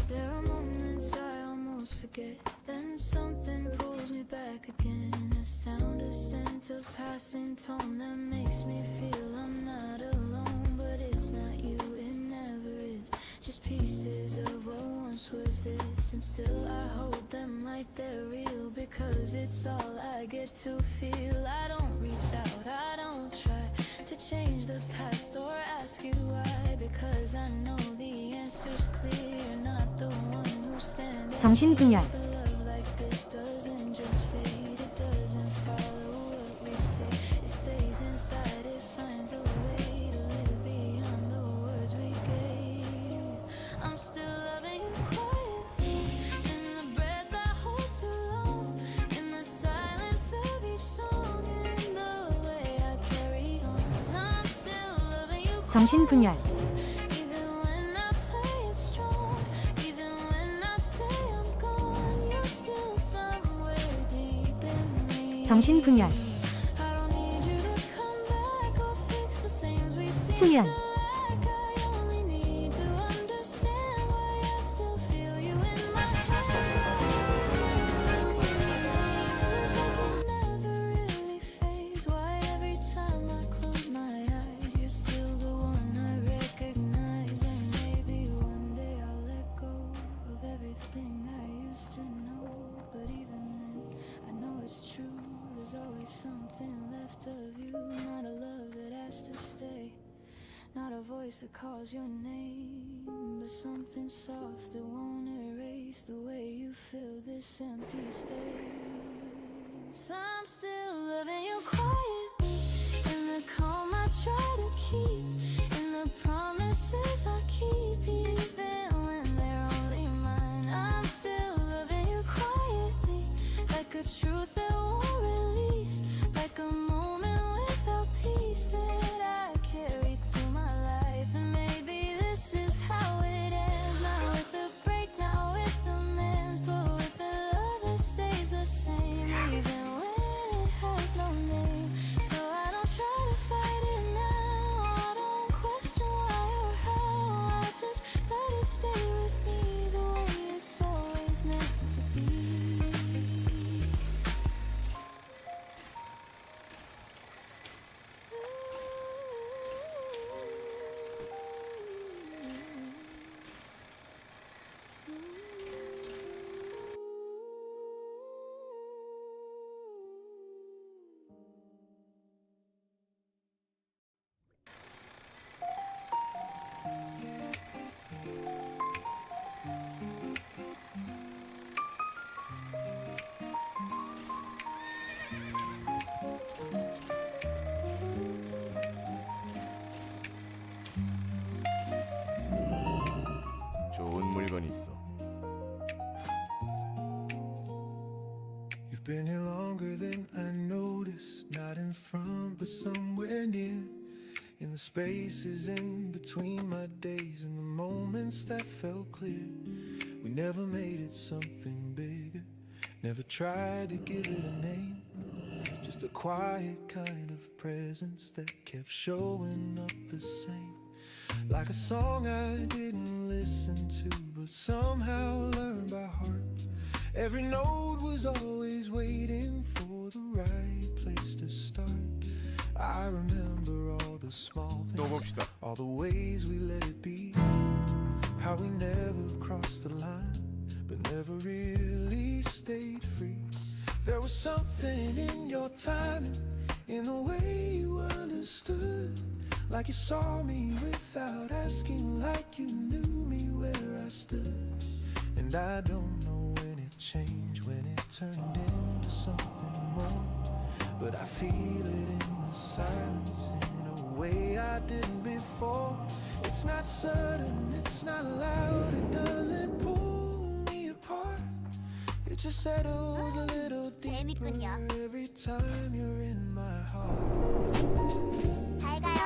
There are moments I almost forget. Then something pulls me back again. A sound, a scent, a passing tone that makes me feel I'm not alone. But it's not you, it never is. Just pieces of what once was this. And still I hold them like they're real. Because it's all I get to feel. I don't reach out, I don't try to change the past or ask you why. Because I know the answer's clear. Not the one who's standing. 정신분열, Love like this doesn't just fade. It doesn't follow what we say. It stays inside. It finds a way to live beyond the words we gave. I'm still loving you quietly. In the breath I hold too long. In the silence of each song. In the way I carry on. I'm still loving you 정신분열, even when I play it strong, even when I say I'm gone, you're still somewhere deep in me. 정신분열, I don't need you to come back or fix the things we seem 수면, to lack. I only need to understand why I still feel you in my heart. Feels like it never really fades. Why every time I close my eyes, you're still the one I recognize. And maybe one day I'll let go of everything I used to know. But even then, I know it's true. There's always something left of you. Not a love that has to stay. Not a voice that calls your name. But something soft that won't erase the way you fill this empty space. I'm still loving you quietly. In the calm I try to keep. In the promises I keep. Even when they're only mine. I'm still loving you quietly. Like a truth that won't release. Like a moment without peace that I carry through my life. And maybe this is how it ends. Not with the break, not with the mends, but with the love that stays the same. Even when it has no name. So I don't try to fight it now. I don't question why or how. I just let it stay with me the way it's always meant to be. 좋은 물건이 있어. You've been here longer than I noticed. Not in front, but somewhere near. In the spaces in between my days and the moments that felt clear. We never made it something bigger. Never tried to give it a name. Just a quiet kind of presence that kept showing up the same. Like a song I didn't listen to, but somehow learned by heart. Every note was always waiting for the right place to start. I remember all the small 또 things, 봅시다. all the ways we let it be. How we never crossed the line, but never really stayed free. There was something in your timing, in the way you understood. Like you saw me without asking, like you knew me where I stood. And I don't know when it changed, when it turned into something more. But I feel it in the silence in a way I didn't before. It's not sudden, it's not loud, it doesn't pull me apart. It It just settles a little deeper 재밌군요. every time you're in my heart. 잘 가요.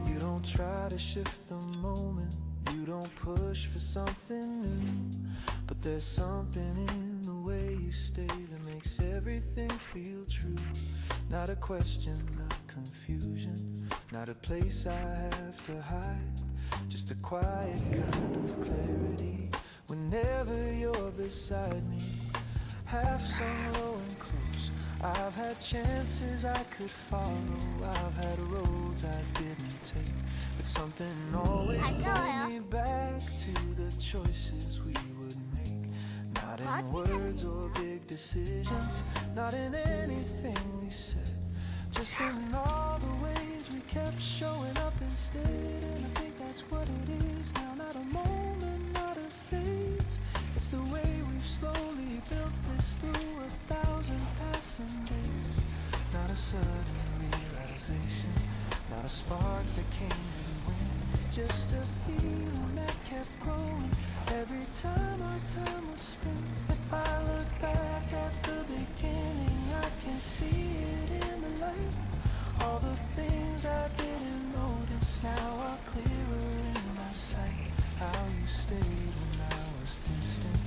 You don't try to shift the moment, you don't push for something new, but there's something in the way you stay that makes everything feel true. Not a question, not confusion, not a place I have to hide, just a quiet kind of clarity whenever you're beside me. Half sung low and close, I've had chances I could follow, I've had roads I didn't take, but something always pulled me back to the choices we would make. Not in words or big decisions, not in anything we said, just in all the ways we kept showing up instead. And I think that's what it is now, not a moment, not a phase. It's the way we've slowly built this through 1,000 passing days. Not a sudden realization, not a spark that came and went, just a feeling that kept growing every time our time was spent. If I look back at the beginning, I can see it in the light. All the things I didn't notice now are clearer in my sight. How you stayed when I was distant,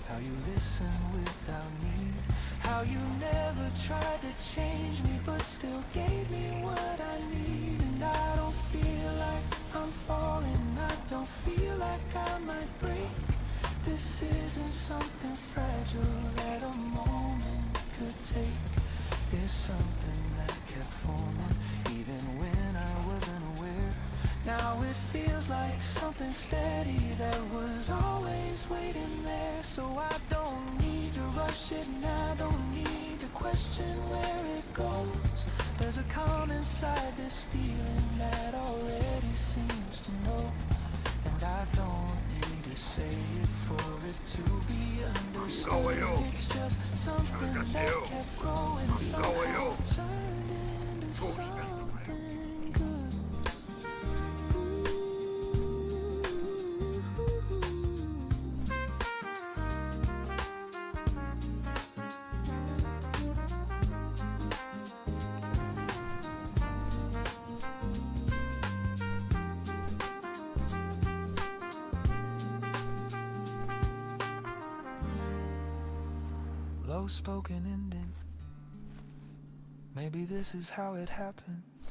how you listened without need, how you never tried to change me but still gave me what I need. And I don't feel like I'm falling, I don't feel like I might break. This isn't something fragile that a moment could take. It's something that kept forming even when I wasn't aware. Now it feels like something steady that was always waiting there. So I don't need to rush it and I don't need to question where it goes. There's a calm inside this feeling that already seems to know, and I don't need to say it for it to be understood. It's just something that kept growing and somehow turned into something good. Low-spoken ending. Maybe this is how it happens.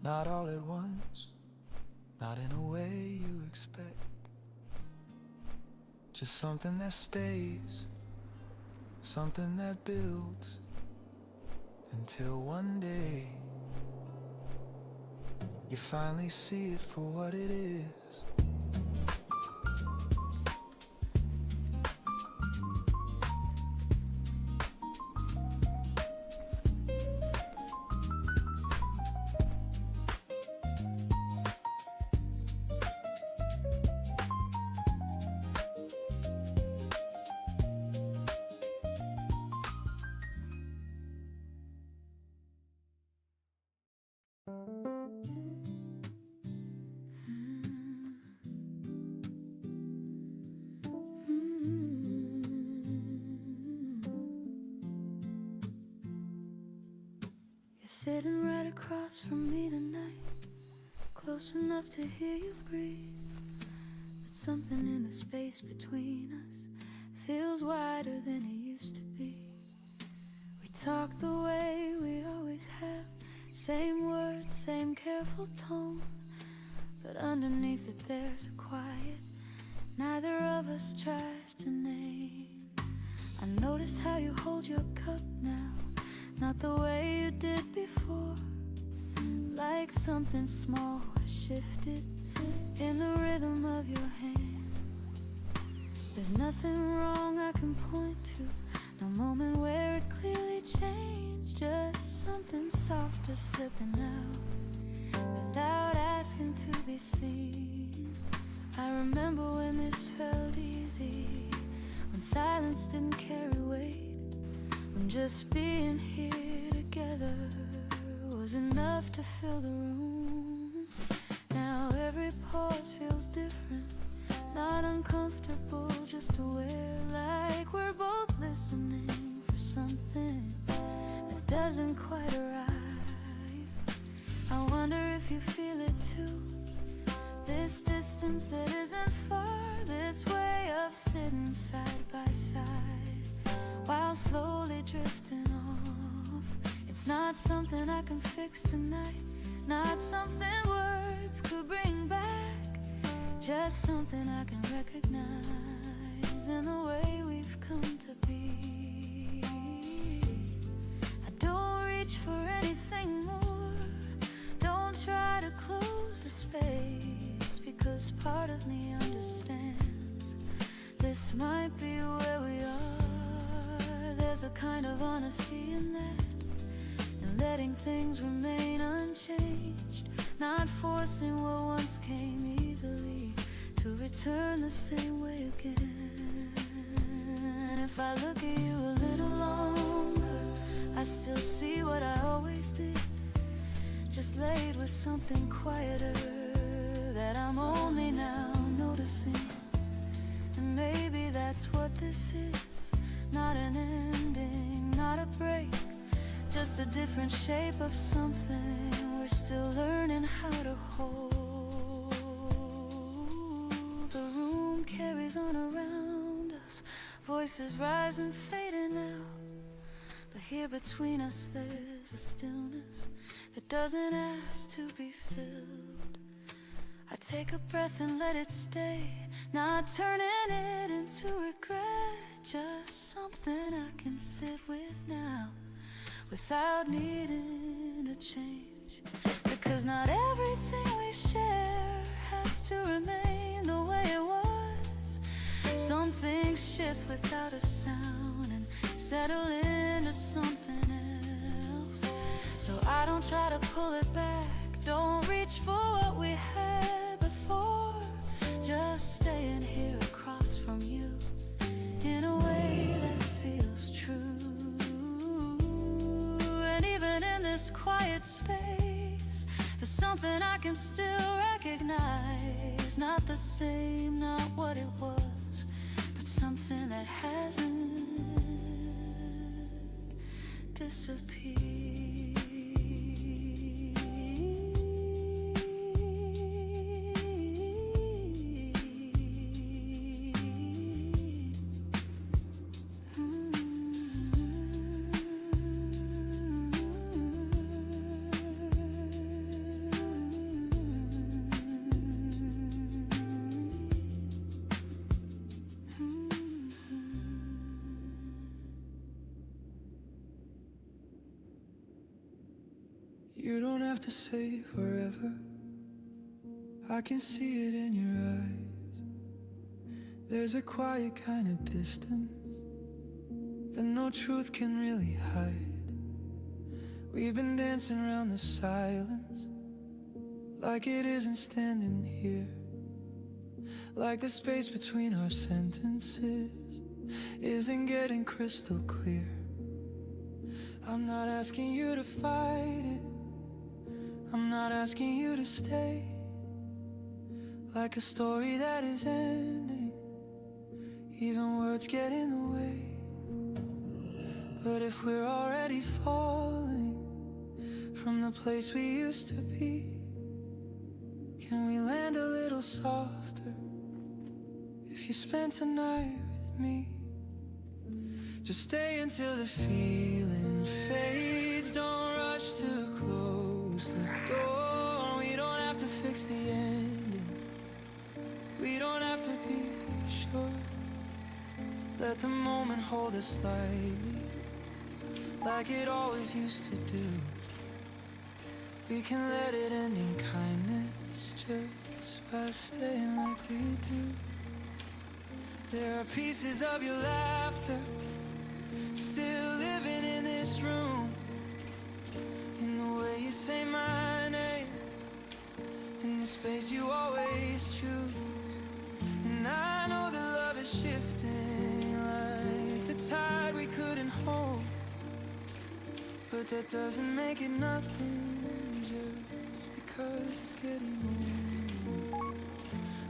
Not all at once, not in a way you expect. Just something that stays, something that builds, until one day you finally see it for what it is. You're sitting right across from me tonight, close enough to hear you breathe, but something in the space between us feels wider than it used to be. We talk the way we always have, same words, same careful tone, but underneath it there's a quiet neither of us tries to name. I notice how you hold your cup now, not the way you did before, like something small has shifted in the rhythm of your hand. There's nothing wrong I can point to, no moment where it clearly changed, just something softer slipping out without asking asking to be seen. I remember when this felt easy, when silence didn't carry weight, when just being here together was enough to fill the room. Now every pause feels different, not uncomfortable, just aware, like we're both listening for something that doesn't quite arrive. I wonder if you feel it too, this distance that isn't far, this way of sitting side by side while slowly drifting off. It's not something I can fix tonight, not something words could bring back, just something I can recognize in the way we've come to be. I don't reach for anything more, don't try to close the space, because part of me understands this might be where we are. There's a kind of honesty in that, in letting things remain unchanged, not forcing what once came easily to return the same way again. And if I look at you a little longer, I still see what I always did, just laid with something quieter that I'm only now noticing. And maybe that's what this is, not an ending, not a break, just a different shape of something we're still learning how to hold. The room carries on around us, voices rise and fading out, but here between us there's a stillness that doesn't ask to be filled. I take a breath and let it stay, not turning it into regret, just something I can sit with now without needing to change. Because not everything we share has to remain the way it was. Some things shift without a sound and settle into something else. So I don't try to pull it back, don't reach for what we had before, just staying here across from you in a way that feels true. And even in this quiet space, there's something I can still recognize, not the same, not what it was, but something that hasn't disappeared. You don't have to say forever, I can see it in your eyes. There's a quiet kind of distance that no truth can really hide. We've been dancing around the silence, like it isn't standing here, like the space between our sentences isn't getting crystal clear. I'm not asking you to fight it, I'm not asking you to stay, like a story that is ending, even words get in the way. But if we're already falling from the place we used to be, can we land a little softer if you spent tonight with me? Just stay until the feeling fades, don't rush to close the door. We don't have to fix the ending, we don't have to be sure. Let the moment hold us slightly, like it always used to do. We can let it end in kindness, just by staying like we do. There are pieces of your laughter still living in this room, in the way you say my name, and the space you always choose. And I know that love is shifting like the tide we couldn't hold, but that doesn't make it nothing just because it's getting old.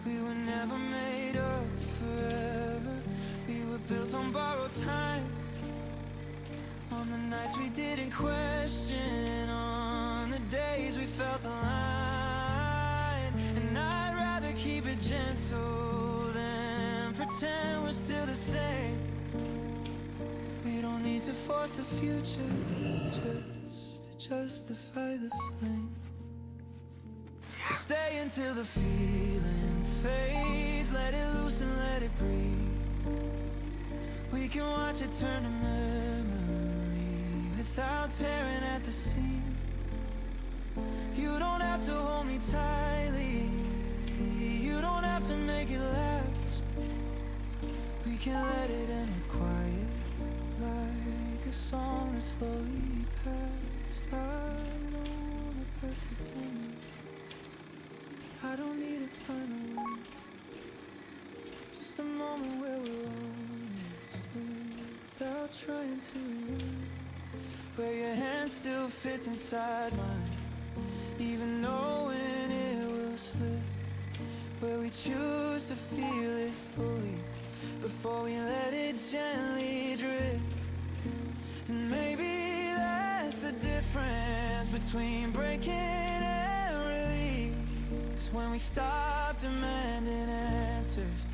We were never made up forever. We were built on borrowed time, on the nights we didn't question, on the days we felt aligned. And I'd rather keep it gentle than pretend we're still the same. We don't need to force a future just to justify the flame. So stay until the feeling fades. Let it loose and let it breathe. We can watch it turn to memory without tearing at the seam. You don't have to hold me tightly, you don't have to make it last. We can let it end with quiet, like a song that slowly passed. I don't want a perfect ending, I don't need a final word, just a moment where we're honest without trying to run. Where your hand still fits inside mine, even knowing it will slip. Where we choose to feel it fully before we let it gently drift. And maybe that's the difference between breaking and release. When we stop demanding answers,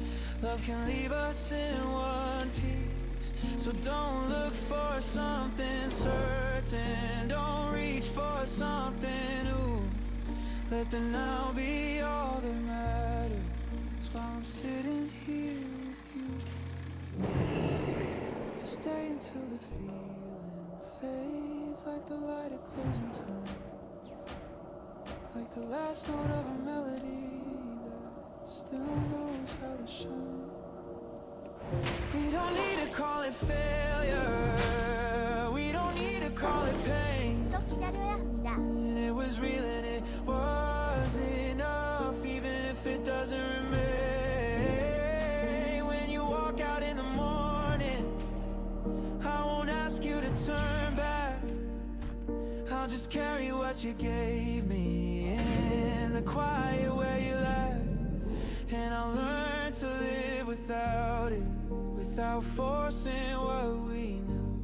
love can leave us in one piece. So don't look for something certain, don't reach for something new. Let the now be all that matters while I'm sitting here with you. Just stay until the feeling fades, like the light at closing time, like the last note of a melody that still knows how to shine. We don't need to call it failure, we don't need to call it pain. 또 기다려야 합니다. And it was real and it was enough, even if it doesn't remain. When you walk out in the morning, I won't ask you to turn back. I'll just carry what you gave me in the quiet where you laugh. And I'll learn to live without it, without forcing what we knew.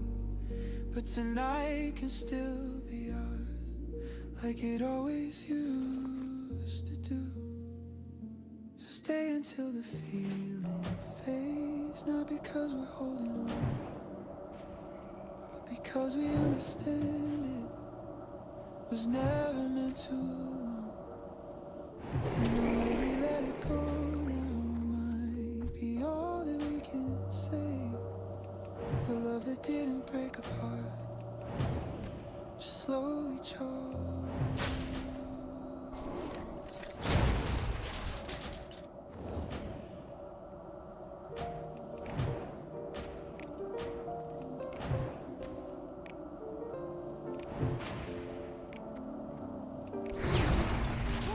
But tonight can still be ours, like it always used to do. So stay until the feeling fades, not because we're holding on, but because we understand it was never meant to long. And the way we let it go now might be all that we can say. A love that didn't break apart, just slowly chose.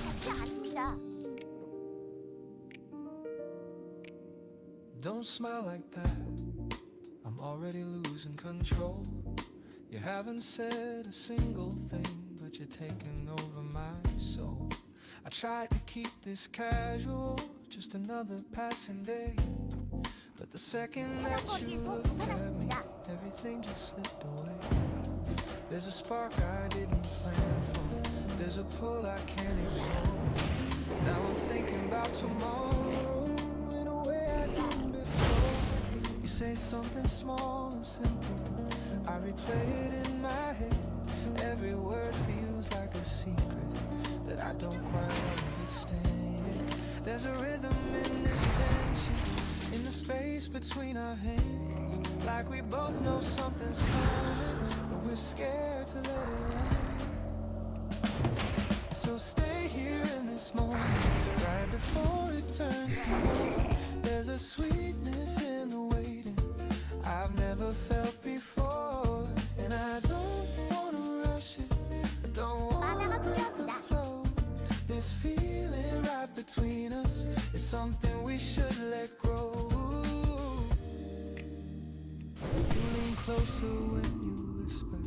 같지 않습니다. Don't smile like that, I'm already losing control. You haven't said a single thing, but you're taking over my soul. I tried to keep this casual, just another passing day. But the second that you looked at me, everything just slipped away. There's a spark I didn't plan for, there's a pull I can't ignore. Now I'm thinking about tomorrow in a way I didn't before. You say something small and simple, I replay it in my head. Every word feels like a secret that I don't quite understand. There's a rhythm in this tension, in the space between our hands, like we both know something's coming, but we're scared to let it land. So stay here in this moment, right before it turns to more. There's a sweetness in the waiting I've never felt before. And I don't wanna rush it, I don't wanna break the flow. This feeling closer when you whisper.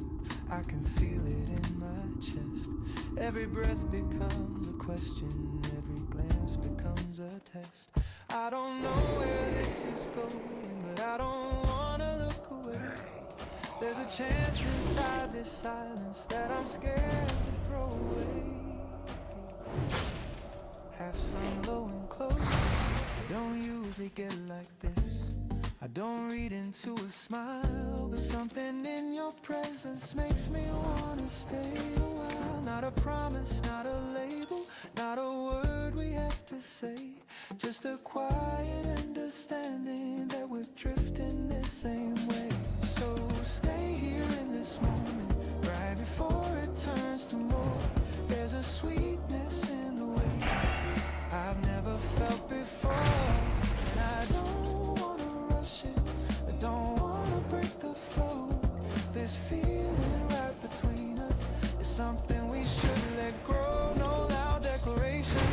I can feel it in my chest. Every breath becomes a question, every glance becomes a test. I don't know where this is going, but I don't wanna look away. There's a chance inside this silence that I'm scared to throw away. Half sun low and close, I don't usually get like this. I don't read into a smile, but something in your presence makes me wanna stay a while. Not a promise, not a label, not a word we have to say. Just a quiet understanding that we're drifting the same way. So stay here in this moment, right before it turns to more. There's a sweetness in the way I've never felt before. And I don't wanna rush it, I don't wanna break the flow. This feeling right between us is something we should let grow. No loud declaration,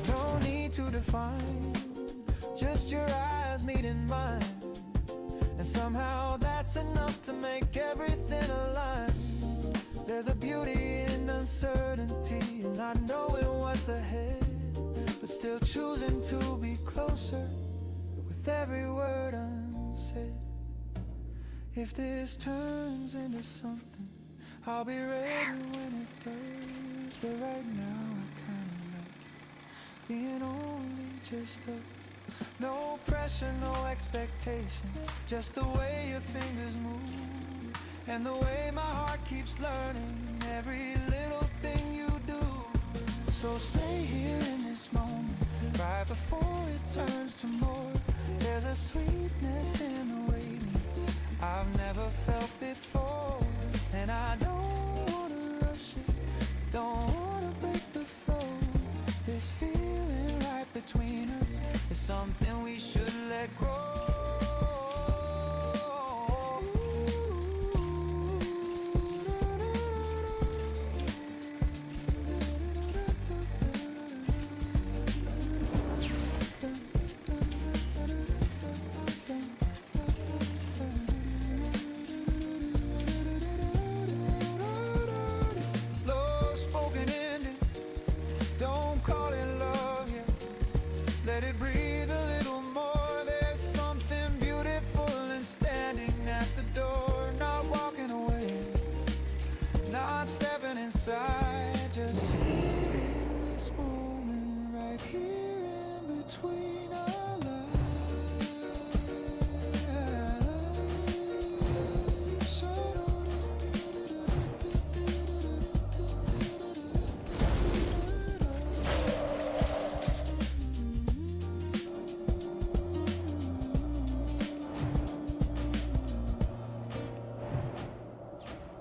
no need to define, just your eyes meeting mine. And somehow that's enough to make everything align. There's a beauty in uncertainty and not knowing what's ahead, but still choosing to be closer with every word unsaid. If this turns into something, I'll be ready when it does. But right now I kinda like it being only just us. No pressure, no expectation, just the way your fingers move and the way my heart keeps learning every little thing you do. So stay here in this moment, right before it turns to more. There's a sweetness in the waiting I've never felt before. And I don't wanna rush it, don't wanna break the flow. This feeling right between us is something we should let grow. Low spoken ending, don't call it love yet. Let it breathe a little more. There's something beautiful in standing at the door, not walking away, not stepping inside, just feeling this moment right here in between our lives.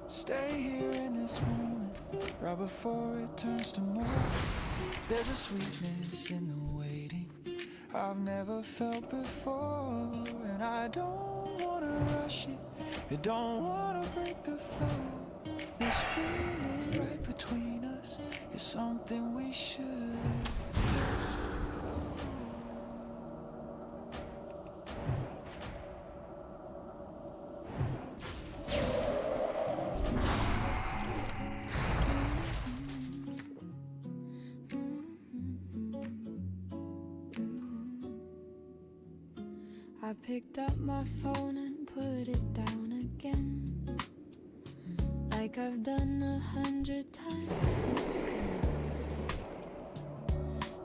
Stay here in this moment, right before it turns to more. There's a sweetness in the waiting I've never felt before. And I don't wanna rush it, I don't wanna break the flow. This feeling right between us is something we should let. I picked up my phone and put it down again, like I've done 100 times since then.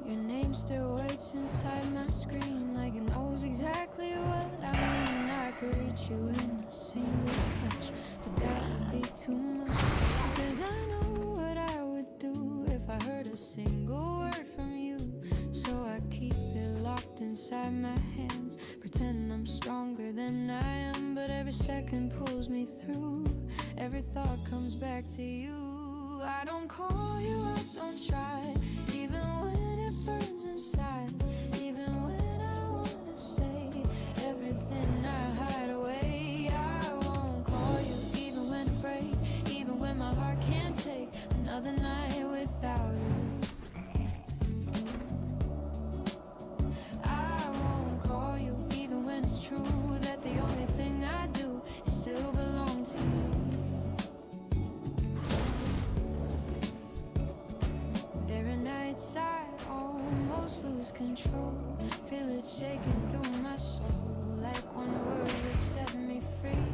Your name still waits inside my screen, like it knows exactly what I mean. I could reach you in a single touch, but that would be too much, because I know what I would do if I heard a single word from you. So I keep it locked inside my hands, pretend I'm stronger than I am, but every second pulls me through. Every thought comes back to you. I don't call you, I don't try, even when it burns inside, even when I wanna say everything I hide away. I won't call you, even when it breaks, even when my heart can't take another night without you. I won't call you, even when it's true that the only thing I do is lose control. Feel it shaking through my soul, like one word would set me free,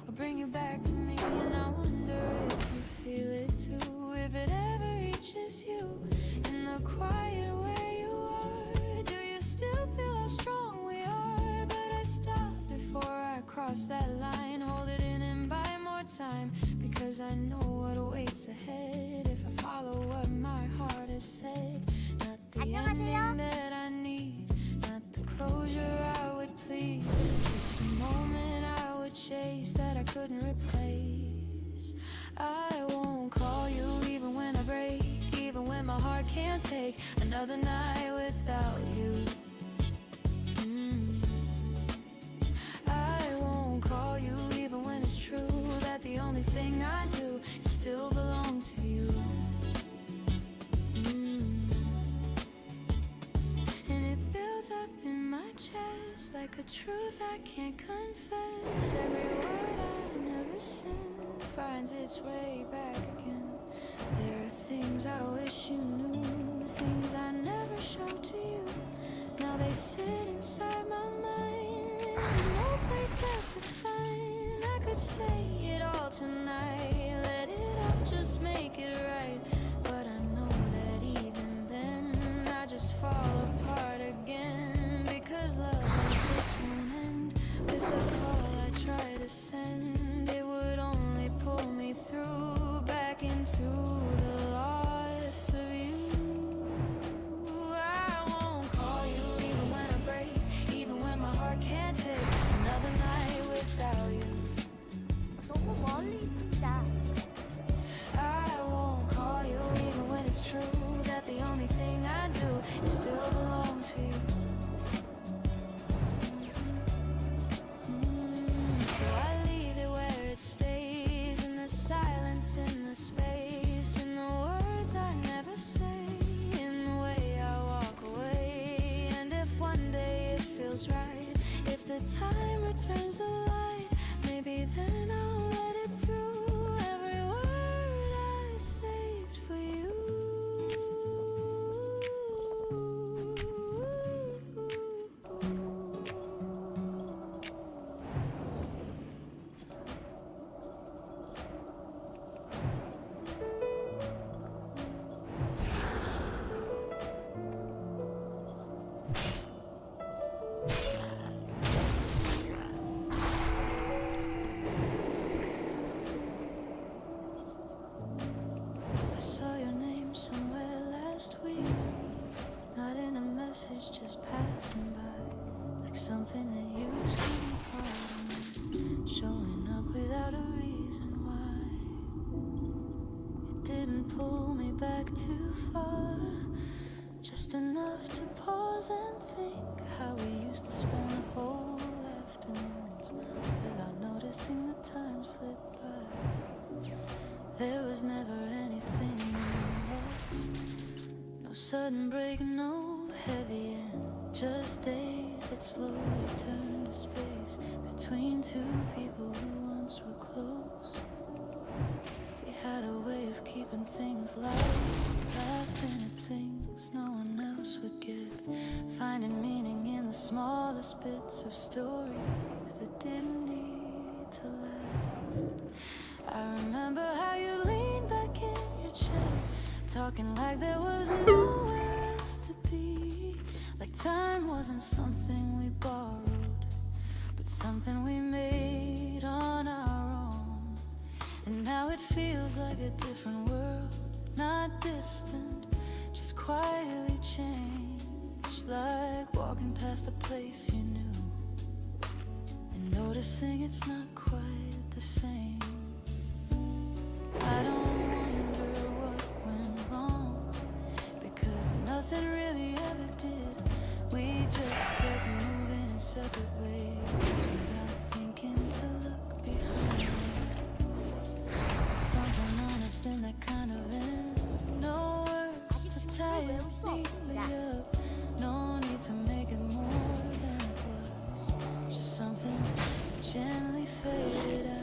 or bring you back to me. And I wonder if you feel it too, if it ever reaches you in the quiet where you are. Do you still feel how strong we are? But I stop before I cross that line, hold it in and buy more time, because I know what awaits ahead if I follow what my heart has said. Not the ending that I need, not the closure I would plead, just a moment I would chase that I couldn't replace. I won't call you even when I break, even when my heart can't take another night without you. I won't call you even when it's true that the only thing I do is still belong to you. And it builds up in my chest like a truth I can't confess. Every word I never said finds its way back again. There are things I wish you knew, things I never showed to you. Now they sit inside my mind, no place left to find. I could say it all tonight, let it out, just make it right. But I know that even then I just fall apart again, because love like this won't end with a call I try to send. It would only pull me through back into the loss of you. I won't call you even when I break, even when my heart can't take another night without you. 너무 멀리 있습니다. I won't call you even when it's true that the only thing I do is still belong to you. So I leave it where it stays, in the silence, in the space, in the words I never say, in the way I walk away. And if one day it feels right, if the time returns the light, maybe then I'll let it through. Every word I saved for you. I saw your name somewhere last week, not in a message, just passing by, like something that used to be part of me, showing up without a reason why. It didn't pull me back too far, just enough to pause and think how we used to spend the whole afternoons without noticing the time slip by. There was never anything lost, no sudden break, no heavy end, just days that slowly turned to space between two people who once were close. We had a way of keeping things light, laughing at things no one else would get, finding meaning in the smallest bits of stories that didn't need to last. I remember how you leaned back in your chair, talking like there was nowhere else to be, like time wasn't something we borrowed, but something we made on our own. And now it feels like a different world, not distant, just quietly changed, like walking past a place you knew and noticing it's not quite the same. I don't wonder what went wrong, because nothing really ever did. We just kept moving in separate ways without thinking to look behind. There's something honest in that kind of end. No words to tie it neatly up, no need to make it more than it was, just something that gently faded out.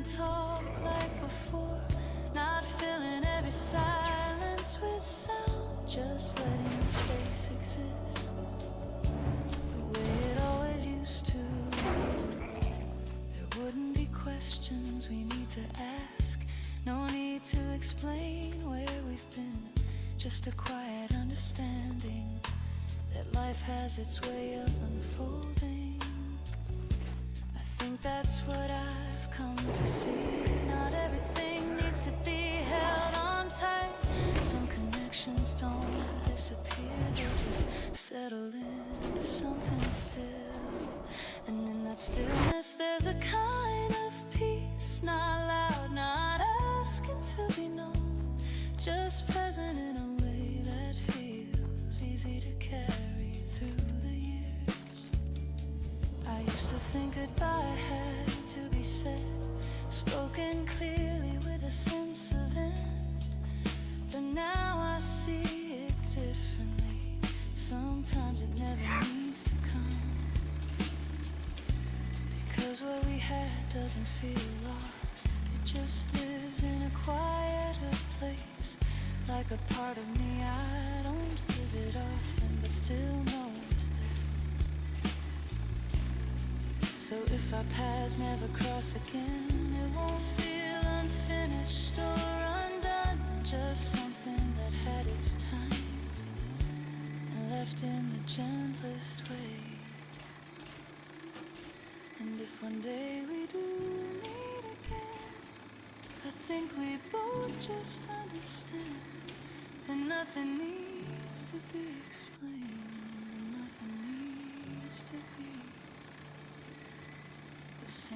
can talk like before, not filling every silence with sound, just letting the space exist the way it always used to. There wouldn't be questions we need to ask, no need to explain where we've been, just a quiet understanding that life has its way of unfolding. I think that's what I've come to see. Not everything needs to be held on tight. Some connections don't disappear, they just settle into something still. And in that stillness there's a kind of peace, not loud, not asking to be known, just present in a way that feels easy to carry through the years. I used to think goodbye had to be said, spoken clearly with a sense of end, but now I see it differently. Sometimes it never needs to come, because what we had doesn't feel lost, it just lives in a quieter place, like a part of me I don't visit often, but still knows there. So if our paths never cross again, it won't feel unfinished or undone, just something that had its time and left in the gentlest way. And if one day we do meet again, I think we both just understand that nothing needs to be explained, and nothing needs to be the same.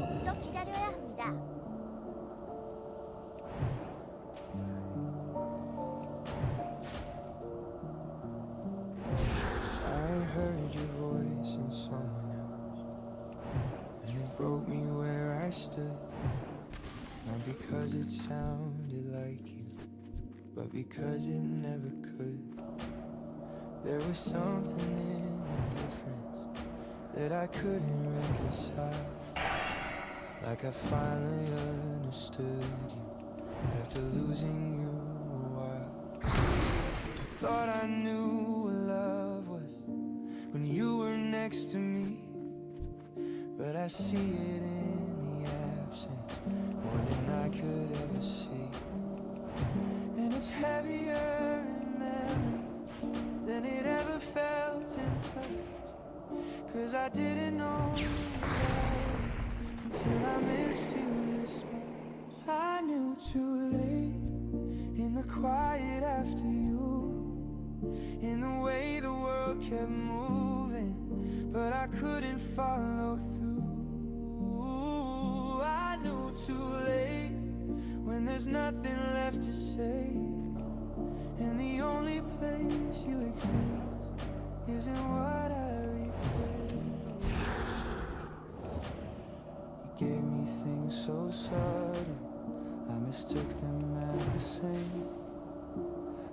좀 더 기다려야 합니다. I heard your voice in someone else, and it broke me where I stood. Not because it sounded like you, but because it never could. There was something in the difference that I couldn't reconcile. Like I finally understood you after losing you a while. I thought I knew what love was when you were next to me, but I see it in the absence more than I could ever see. And it's heavier in memory than it ever felt in touch, 'cause I didn't know you until I missed you this much. I knew too late in the quiet after you, in the way the world kept moving, but I couldn't follow through. I knew too late when there's nothing left to say, and the only place you exist is in what I replay. You gave me things so subtle, I mistook them as the same,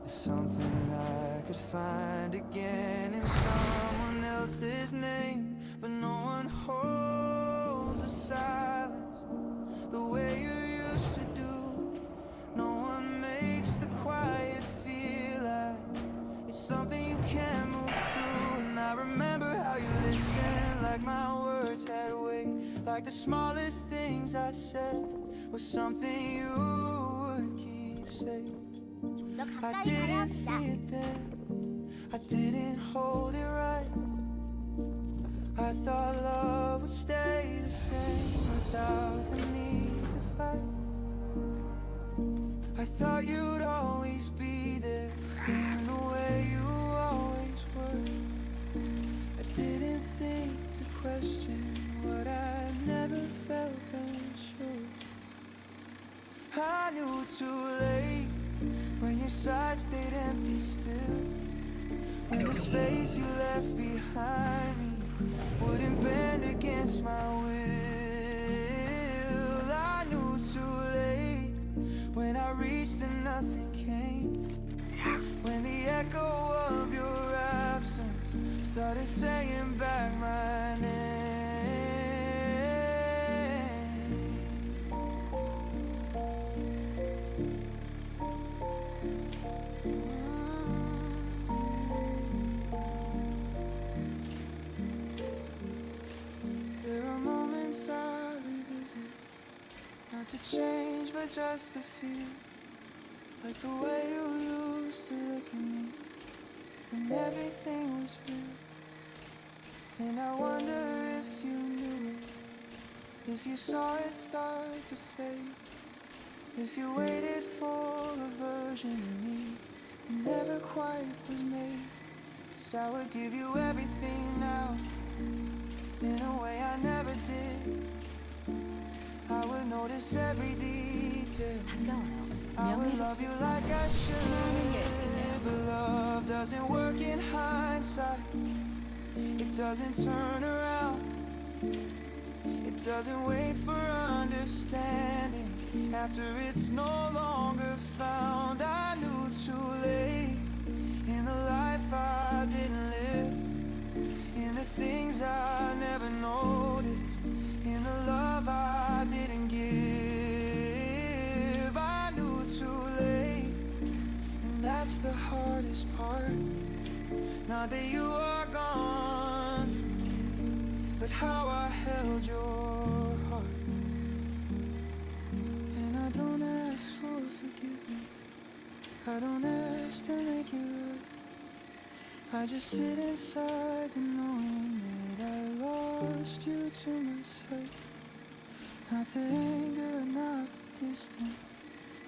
as something I could find again in someone else's name. But no one holds a silence the way you used to do. No one makes the quiet feel like it's something you can't move through. And I remember how you listened, like my words had weight, like the smallest things I said was something you would keep safe. 좀 더 I 가까이 가야 didn't 합니다. see it then, I didn't hold it right. I thought love would stay the same without the need to fight. I thought you'd always be there in the way you always were. I didn't think to question what I never felt unsure. I knew too late when your side stayed empty still. When the space you left behind me wouldn't bend against my will. I knew too late when I reached and nothing came. When the echo of your absence started saying back my name. There are moments I revisit, not to change but just to feel like the way you used to look at me when everything was real. And I wonder if you knew it, if you saw it start to fade, if you waited for a version of me that never quite was made. 'Cause I would give you everything now in a way I never did. I would notice every detail. I would love you like I should. But love doesn't work in hindsight. It doesn't turn around. It doesn't wait for understanding after it's no longer found. I knew too late in the life I didn't live, in the things I never noticed, in the love I didn't give. I knew too late, and that's the hardest part. Now that you are gone from me, but how I held your heart. And I don't ask for forgiveness, I don't ask to make it right. I just sit inside the knowing that I lost you to my sight. Not to anger, not to distance,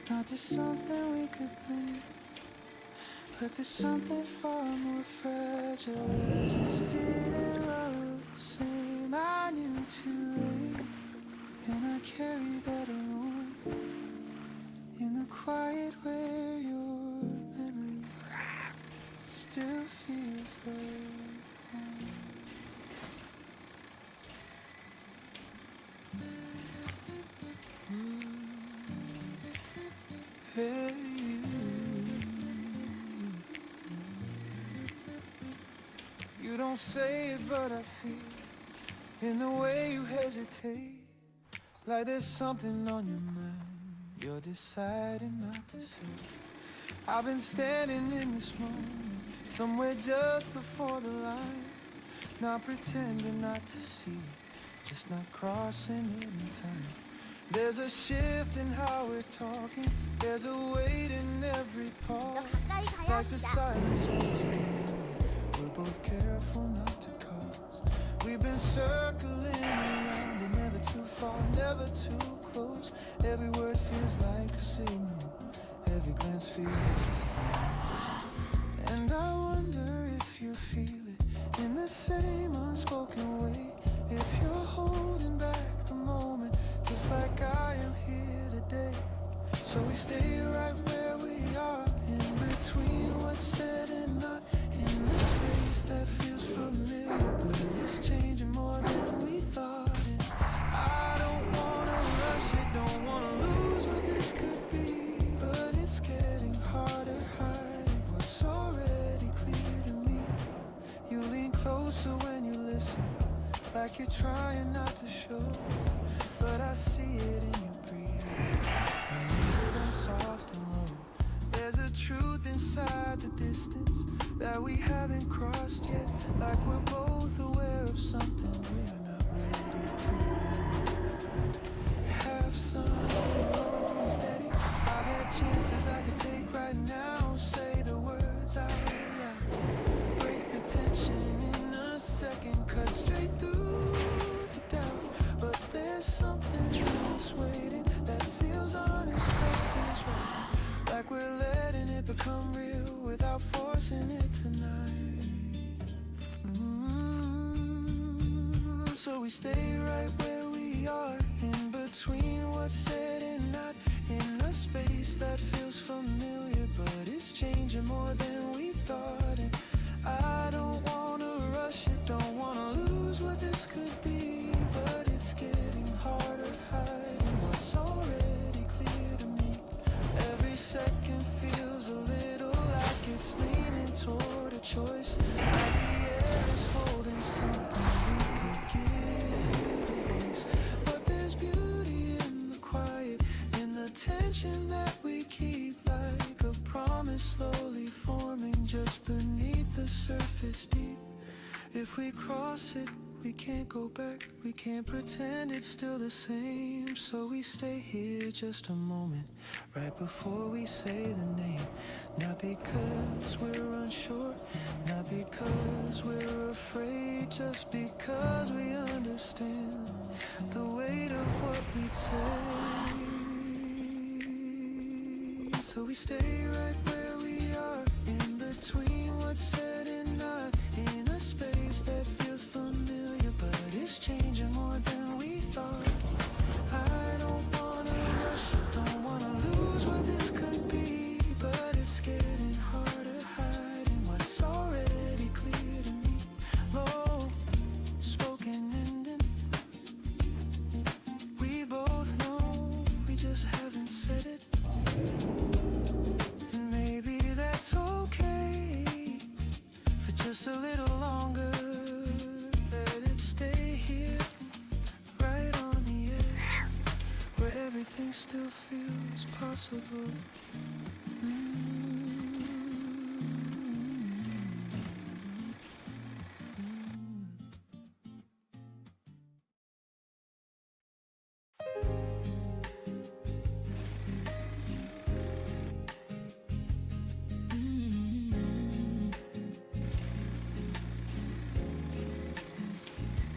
not to something we could blame, but to something far more fragile. I just didn't love the same. I knew too late, and I carry that alone in the quiet where your memory still feels like home. Hey, you don't say it, but I feel in the way you hesitate, like there's something on your mind you're deciding not to say. I've been standing in this moment, somewhere just before the line, not pretending not to see, just not crossing it in time. There's a shift in how we're talking, there's a weight in every pause, like the silence holds no meaning. We're both careful not to cause. We've been circling around and never too far, never too close. Every word feels like a signal, every glance feels like a nudge. And I wonder if you feel it in the same unspoken way, if you're holding back the moment just like I am here today. So we stay right where we are, in between what's said and not, in the space that feels familiar, but it's changing more than we thought. And I don't wanna rush it, don't wanna lose what this could be, but it's getting harder hiding what's already clear to me. You lean closer when you listen, like you're trying not to show, but I see it in your breathing. I need them soft and low. There's a truth inside the distance that we haven't crossed yet, like we're both aware of something we're not ready to admit. Have some slow and steady. I've had chances I could take right now, say the words out loud, break the tension in a second, cut straight through become real without forcing it tonight. So we stay right where we are, in between what's said and not, in a space that feels familiar, but it's changing more than we thought. And I don't wanna rush it, don't wanna lose what this could be, but it's getting harder hiding what's already clear to me. Every second feels a little like it's leaning toward a choice, like the air is holding something we could give a voice. But there's beauty in the quiet, in the tension that we keep, like a promise slowly forming just beneath the surface deep. If we cross it, we can't go back, we can't pretend it's still the same. So we stay here just a moment, right before we say the name. Not because we're unsure, not because we're afraid, just because we understand the weight of what we'd say. So we stay right where we are, in between what's said and not, in a space that feels familiar, but it's changing more than we thought. I don't wanna rush it, don't wanna lose what this could be, but it's getting harder hiding what's already clear to me. Low spoken ending, we both know, we just haven't said it. And maybe that's okay, for just a little longer. Let it stay here, right on the edge, where everything still feels possible.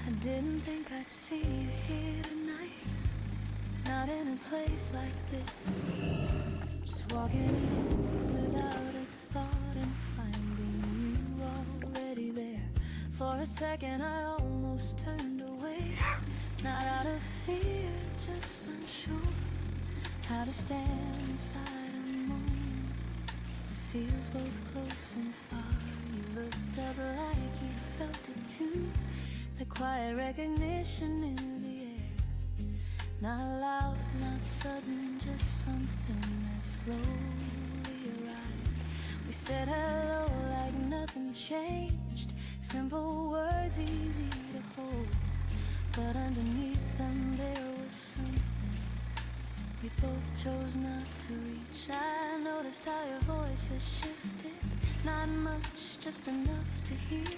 I didn't think I'd see you here tonight, not in a place like this. Just walking in without a thought and finding you already there. For a second I almost turned away, not out of fear, just unsure how to stand inside a moment that feels both close and far. You looked up like you felt it too, the quiet recognition in the air. Not loud, not sudden, just something that slowly arrived. We said hello like nothing changed, simple words easy to hold, but underneath them there was something we both chose not to reach. I noticed how your voice has shifted, not much, just enough to hear.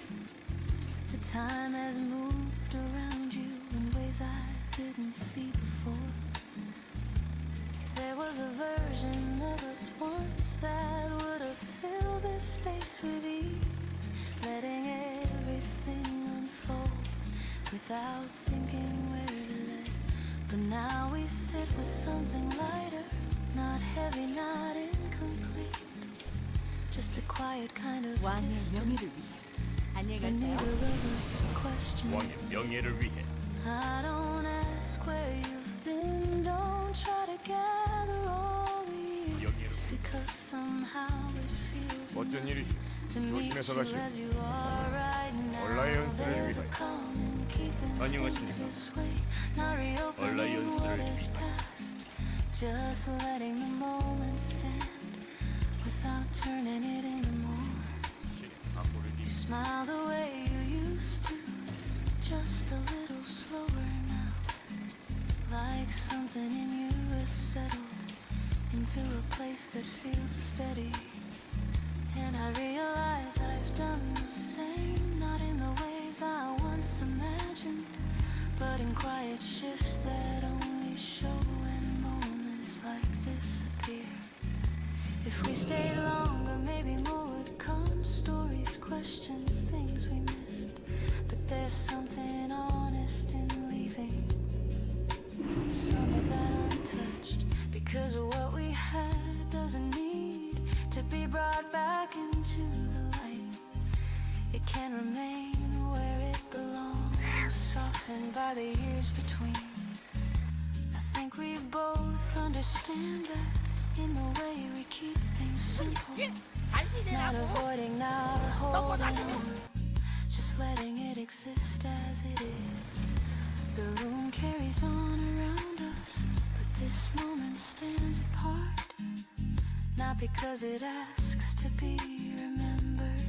The time has moved around you in ways I didn't see before. There was a version of us once that would have filled this space with ease, letting everything unfold without thinking where to let. But now we sit with something lighter, not heavy, not incomplete, just a quiet kind of distance. 안녕히 And 가세요. neither of us question. 왕의 명예를 위해 I don't ask where you've been, don't try to gather all the years, because somehow it feels 어쩐 일이시? to meet 조심해서 you 가시오. as you are right now. 온라인 연습을 There's a 위하여. calm in keeping 안녕하십니까. things this way, not reopening 온라인 what 연습을 is past, just letting the moment stand without turning it into more. You smile the way you used to, just a little slower now, like something in you has settled into a place that feels steady. And I realize I've done the same, not in the ways I once imagined, but in quiet shifts that only show when moments like this appear. If we stayed longer, maybe more would come, stories, questions, things we missed. But there's something honest in leaving some of that untouched, because what we had doesn't need to be brought back into the light. It can remain where it belongs, softened by the years between. I think we both understand that in the way we keep things simple. Not avoiding, not holding on, just letting it exist as it is. The room carries on around us, but this moment stands apart. Not because it asks to be remembered,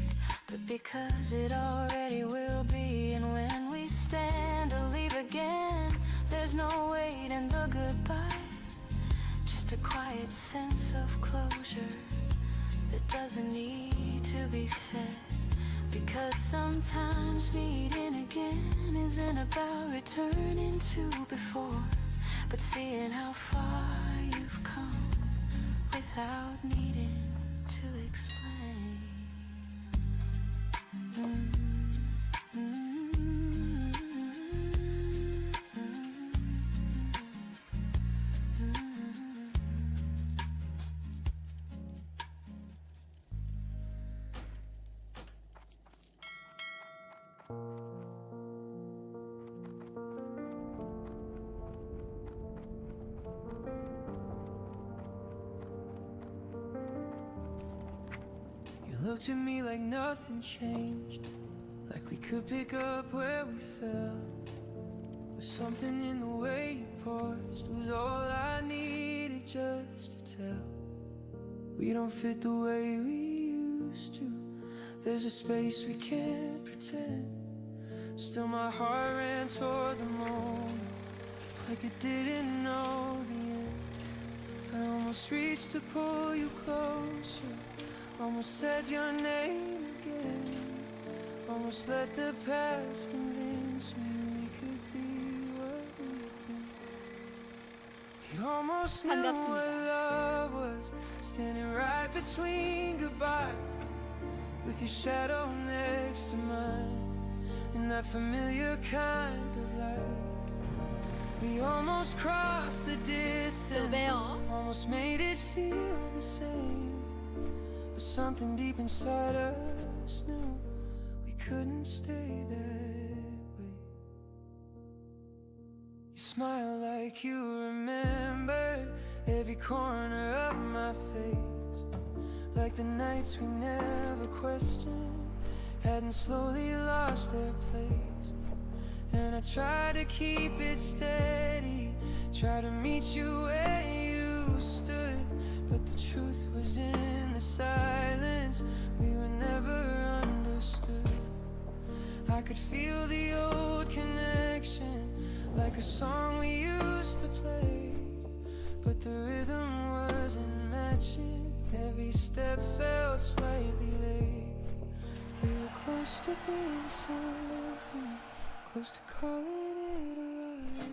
but because it already will be. And when we stand to leave again, there's no wait in the goodbye, just a quiet sense of closure that doesn't need to be said. Because sometimes meeting again isn't about returning to before, but seeing how far you've come without needing to explain. You looked at me like nothing changed, like we could pick up where we fell. But something in the way you paused was all I needed just to tell. We don't fit the way we used to. There's a space we can't pretend. Still my heart ran toward the moment, like it didn't know the end. I almost reached to pull you closer, almost said your name again, almost let the past convince me we could be what we've been. You almost knew what love was, standing right between goodbye, with your shadow next to mine, in that familiar kind of light. We almost crossed the distance, almost made it feel the same. But something deep inside us knew we couldn't stay that way. You smile like you remembered every corner of my face, like the nights we never questioned hadn't slowly lost their place. And I tried to keep it steady, try to meet you where you stood, but the truth was in the silence. We were never understood. I could feel the old connection, like a song we used to play, but the rhythm wasn't matching. Every step felt slightly late. We were close to being something, close to calling it a life,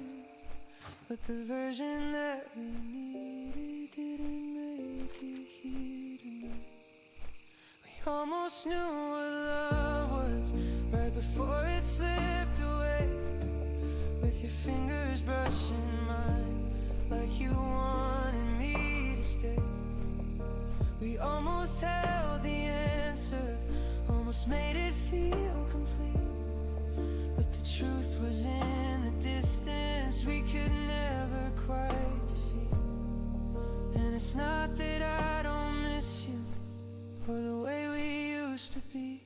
but the version that we needed didn't make it here tonight. We almost knew what love was right before it slipped away, with your fingers brushing mine like you wanted me to stay. We almost held the answer, almost made it feel complete, but the truth was in the distance we could never quite defeat. And it's not that I don't miss you or the way we used to be,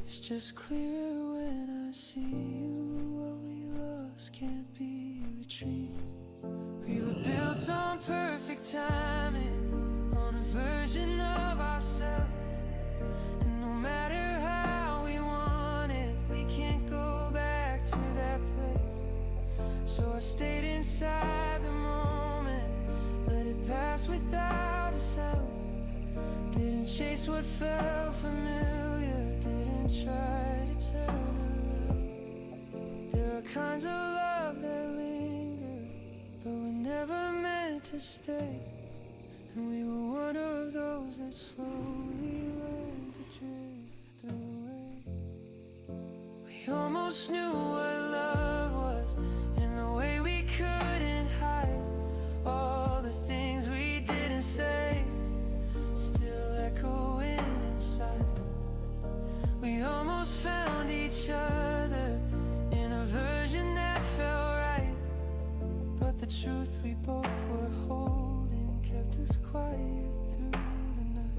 it's just clearer when I see you. What we lost can't be retrieved. We were built on perfect timing, on a version of ourselves, and no matter how we want it, we can't go back to that place. So I stayed inside the moment, let it pass without a sound. Didn't chase what felt familiar, didn't try to turn around. There are kinds of love that linger, but were never meant to stay. And we were one of those that slowly learned to drift away. We almost knew what love was in the way we couldn't hide all the things we didn't say. Still almost found each other in a version that felt right. But the truth we both were holding kept us quiet through the night.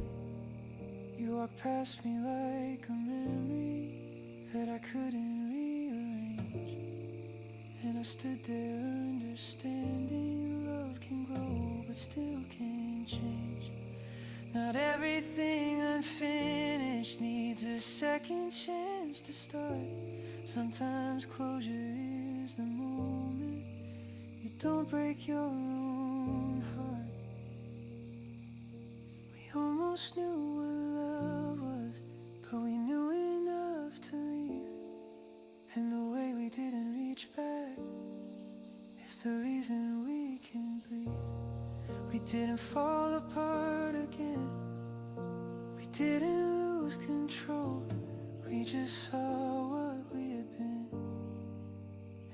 You walked past me like a memory that I couldn't rearrange, and I stood there understanding love can grow but still can't change. Not everything unfinished needs a second chance to start. Sometimes closure is the moment you don't break your own heart. We almost knew what love was, but we knew enough to leave. And the way we didn't reach back is the reason we can breathe. We didn't fall apart again, we didn't lose control. We just saw what we had been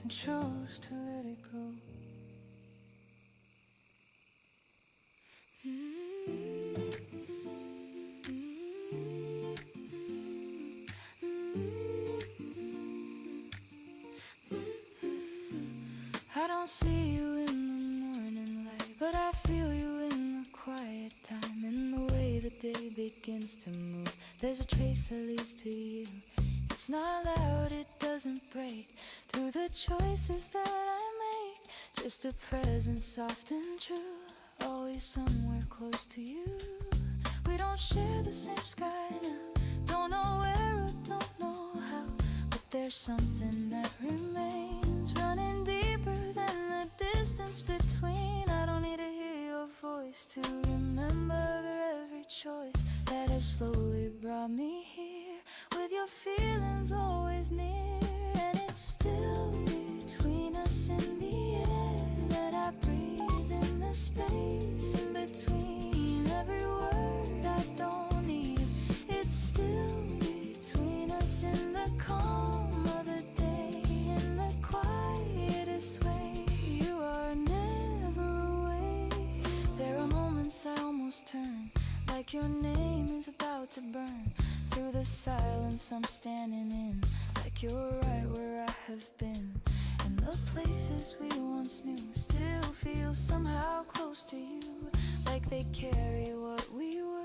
and chose to let it go. I don't see you in the morning light, but I feel you in the quiet time. In the way the day begins to move, there's a trace that leads to you. It's not loud, it doesn't break through the choices that I make. Just a presence soft and true, always somewhere close to you. We don't share the same sky now, don't know where or don't know how, but there's something that remains, running deeper than the distance between. I don't need to hear your voice to remember every choice that has slowly brought me here, with your feelings always near. And it's still between us in the air that I breathe, in the space in between every word I don't need. It's still between us in the calm of the day, in the quietest way. You are never away. There are moments I almost turn, like your name is about to burn through the silence I'm standing in, like you're right where I have been. And the places we once knew still feel somehow close to you, like they carry what we were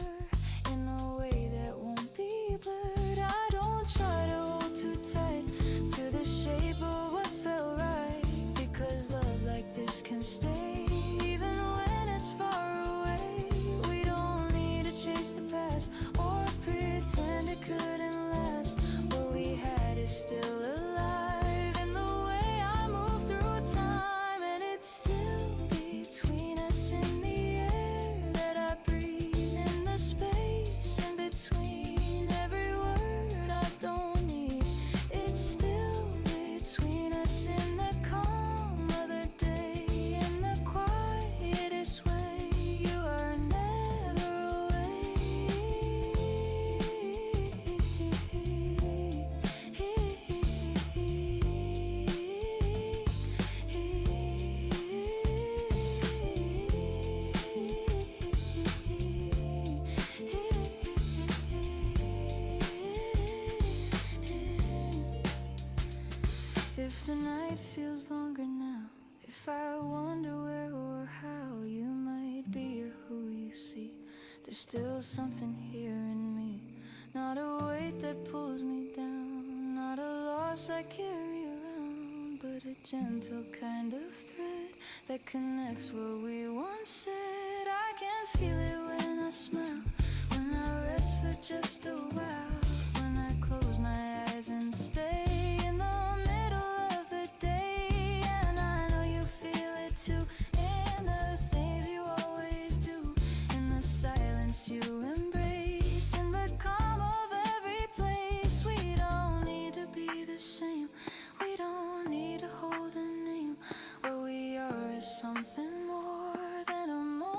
in a way that won't be blurred. I don't try to hold too tight to the shape of what felt right, because love like this can stay even when it's far away. We don't need to chase the past or pretend it couldn't last. What we had is still alive in the way I move through time, and it's still between us in the air that I breathe, in the space in between every word I don't need. It's still between us in the calm of the day, in the quietest way. You are never away. If the night feels longer now, if I wonder where or how you might be or who you see, there's still something here in me. Not a weight that pulls me down, not a loss I carry around, but a gentle kind of thread that connects what we once said. I can feel it when I smile, when I rest for just a while, when I close my eyes and stay in the middle of the day. And I know you feel it too, in the things you always do, in the silence you embrace, in the calm of every place. We don't need to be the same, we don't need to hold a name. What we are is something more than a moment.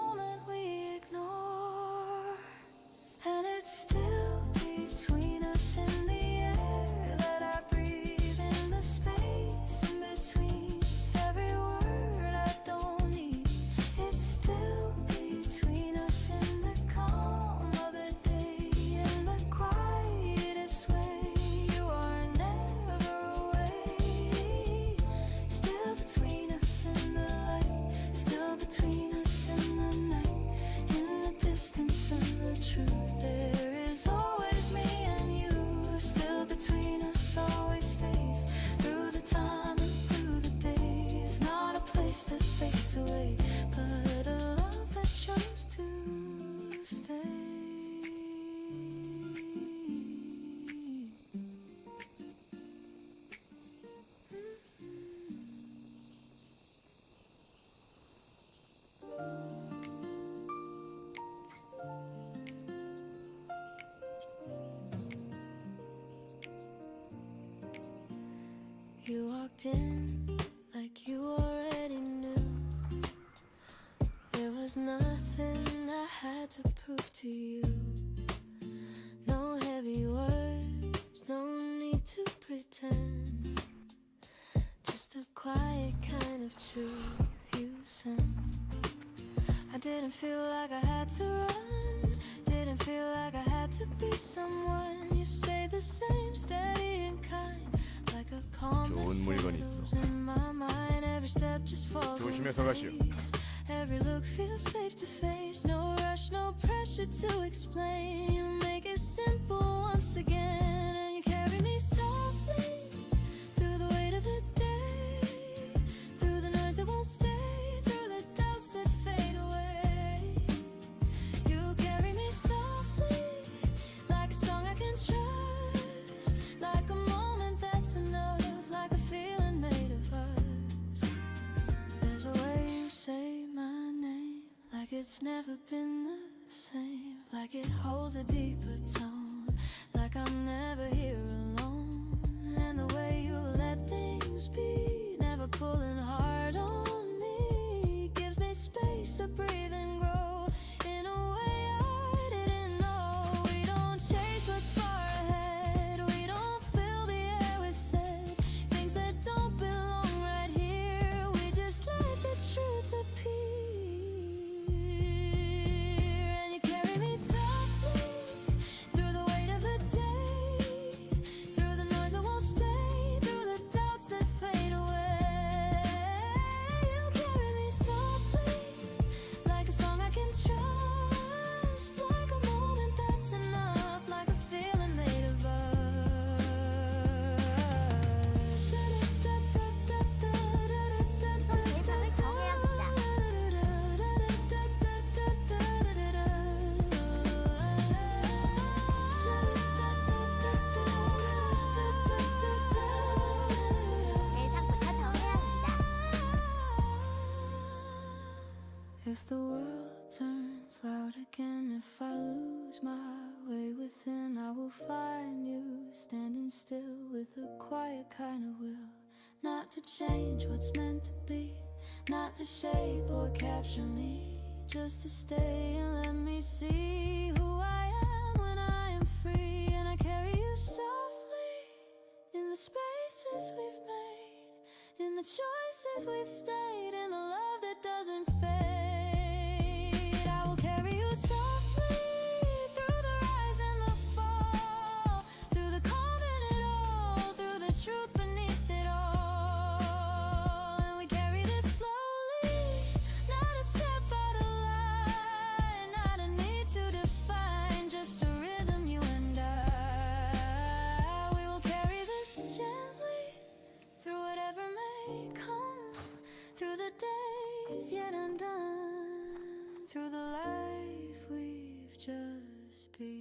You walked in like you already knew. There was nothing I had to prove to you. No heavy words, no need to pretend. Just a quiet kind of truth you sent. I didn't feel like I had to run. Didn't feel like I had to be someone. You stayed the same, steady and kind. Like a calm that 좋은 물건이 settles 있어. in my mind. Every step just falls in 조심해서 가시오. place. Every look feels safe to face. No rush, no pressure to explain. You make it simple once again. And you carry me softly through the weight of the day, through the noise that won't stay, through the doubts that fade away. You carry me softly like a song I can trust, like a moment that's enough, like a feeling made of us. There's a way you say my name, like it's never been the same, like it holds a deeper tone, like I'm never here alone. And the way you let things be, never pulling hard on me, gives me space to breathe and grow in a way I didn't know. We don't chase what's far ahead, we don't fill the air with said things that don't belong right here. We just let the truth appear. And you carry me softly through the weight of the day, through the noise that won't stay, through the doubts that fade away. You carry me softly like a song I can trust, like a moment that's enough, like a feeling made of us. 대상부터 정해야 합니다. If the world turns loud again, if I lose my way within, I will find you standing still with a quiet kind of will. Not to change what's meant to be, not to shape or capture me, just to stay and let me see who I am when I am free. And I carry you softly in the spaces we've made, in the choices we've stayed, in the love that doesn't fade. I will carry you softly through the rise and the fall, through the calm in it all, through the truth beneath it all. And we carry this slowly, not a step out of line, not a need to define, just a rhythm, you and I. We will carry this gently through whatever may come, through the days yet undone, through the life we've just begun.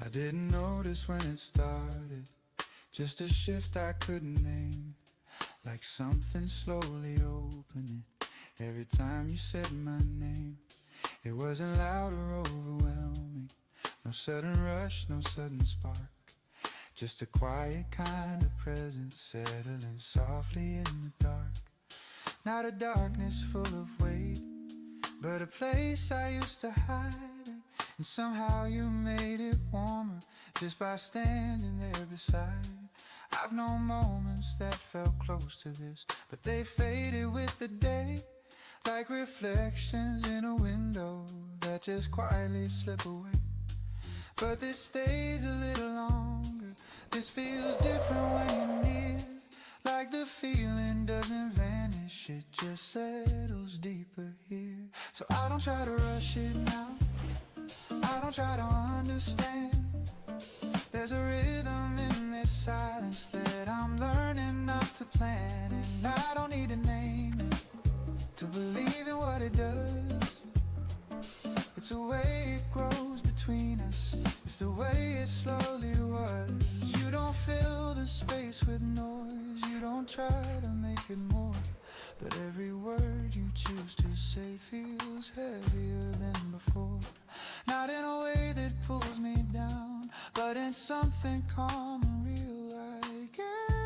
I didn't notice when it started, just a shift I couldn't name, like something slowly opening every time you said my name. It wasn't loud or overwhelming, no sudden rush, no sudden spark, just a quiet kind of presence settling softly in the dark. Not a darkness full of weight, but a place I used to hide in. And somehow you made it warmer just by standing there beside. I've known moments that felt close to this, but they faded with the day, like reflections in a window that just quietly slip away. But this stays a little longer, this feels different when you're near, like the feeling doesn't vanish, it just settles deeper here. So I don't try to rush it now, I don't try to understand. There's a rhythm in this silence that I'm learning not to plan, and I don't need to name it to believe in what it does. It's the way it grows between us, it's the way it slowly was. You don't fill the space with noise, find something calm and real, like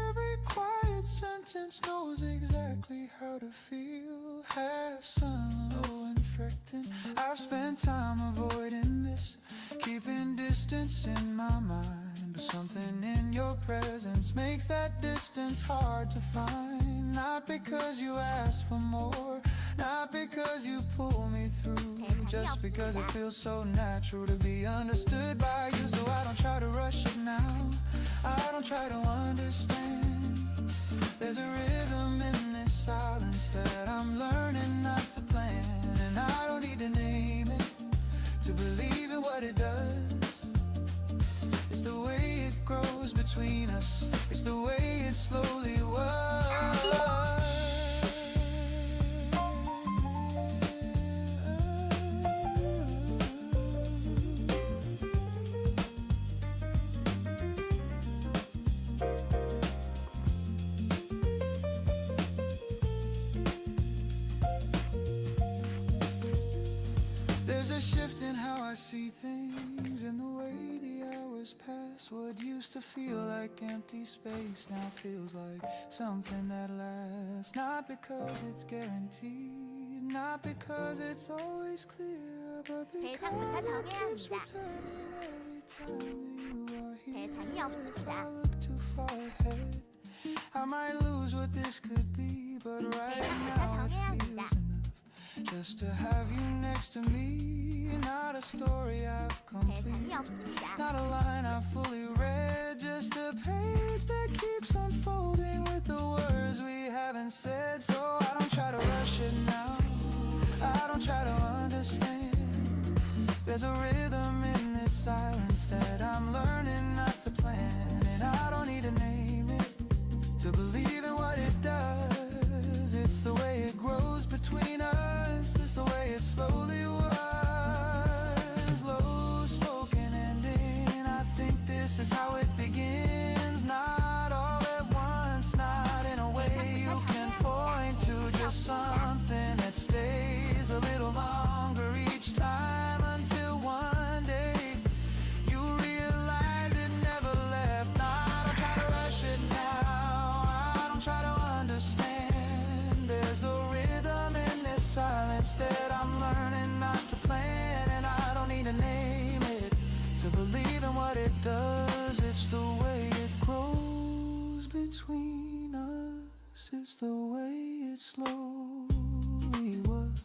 every quiet sentence knows exactly how to feel. Half sun, low and fretting. I've spent time avoiding this, keeping distance in my mind, but something in your presence makes that distance hard to find. Not because you asked for more, not because you pull me through, just because it feels so natural to be understood by you. So I don't try to rush it now, I don't try to understand. There's a rhythm in this silence that I'm learning not to plan, and I don't need to name it to believe in what it does. It's the way it grows between us, it's the way it slowly was. There's a shift in how I see things, in the way the hours pass. What used to feel like empty space now feels like something that lasts. Not because it's guaranteed, not because it's always clear, but because it keeps returning every time that you are here. If I look too far ahead, I might lose what this could be, but right now it feels enough just to have you next to me. Not a story I've completed, not a line I've fully read, just a page that keeps unfolding with the words we haven't said. So I don't try to rush it now, I don't try to understand. There's a rhythm in this silence that I'm learning not to plan, and I don't need to name it to believe in what it does. It's the way it grows between us, it's the way it slowly was. Low spoken ending, I think this is how it begins. Not all at once, not in a way you can point to, just something that stays a little longer each time, until one day you realize it never left. I don't try to rush it now, I don't try to understand. There's a rhythm in this silence that I'm learning not to plan, and I don't need to name it to believe in what it does. It's the way it grows between us, it's the way it slowly was.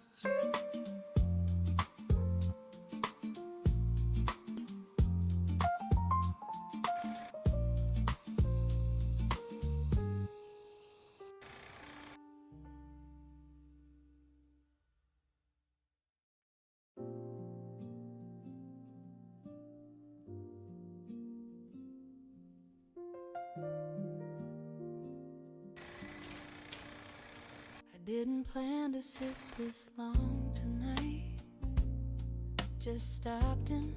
I didn't plan to sit this long tonight, just stopped in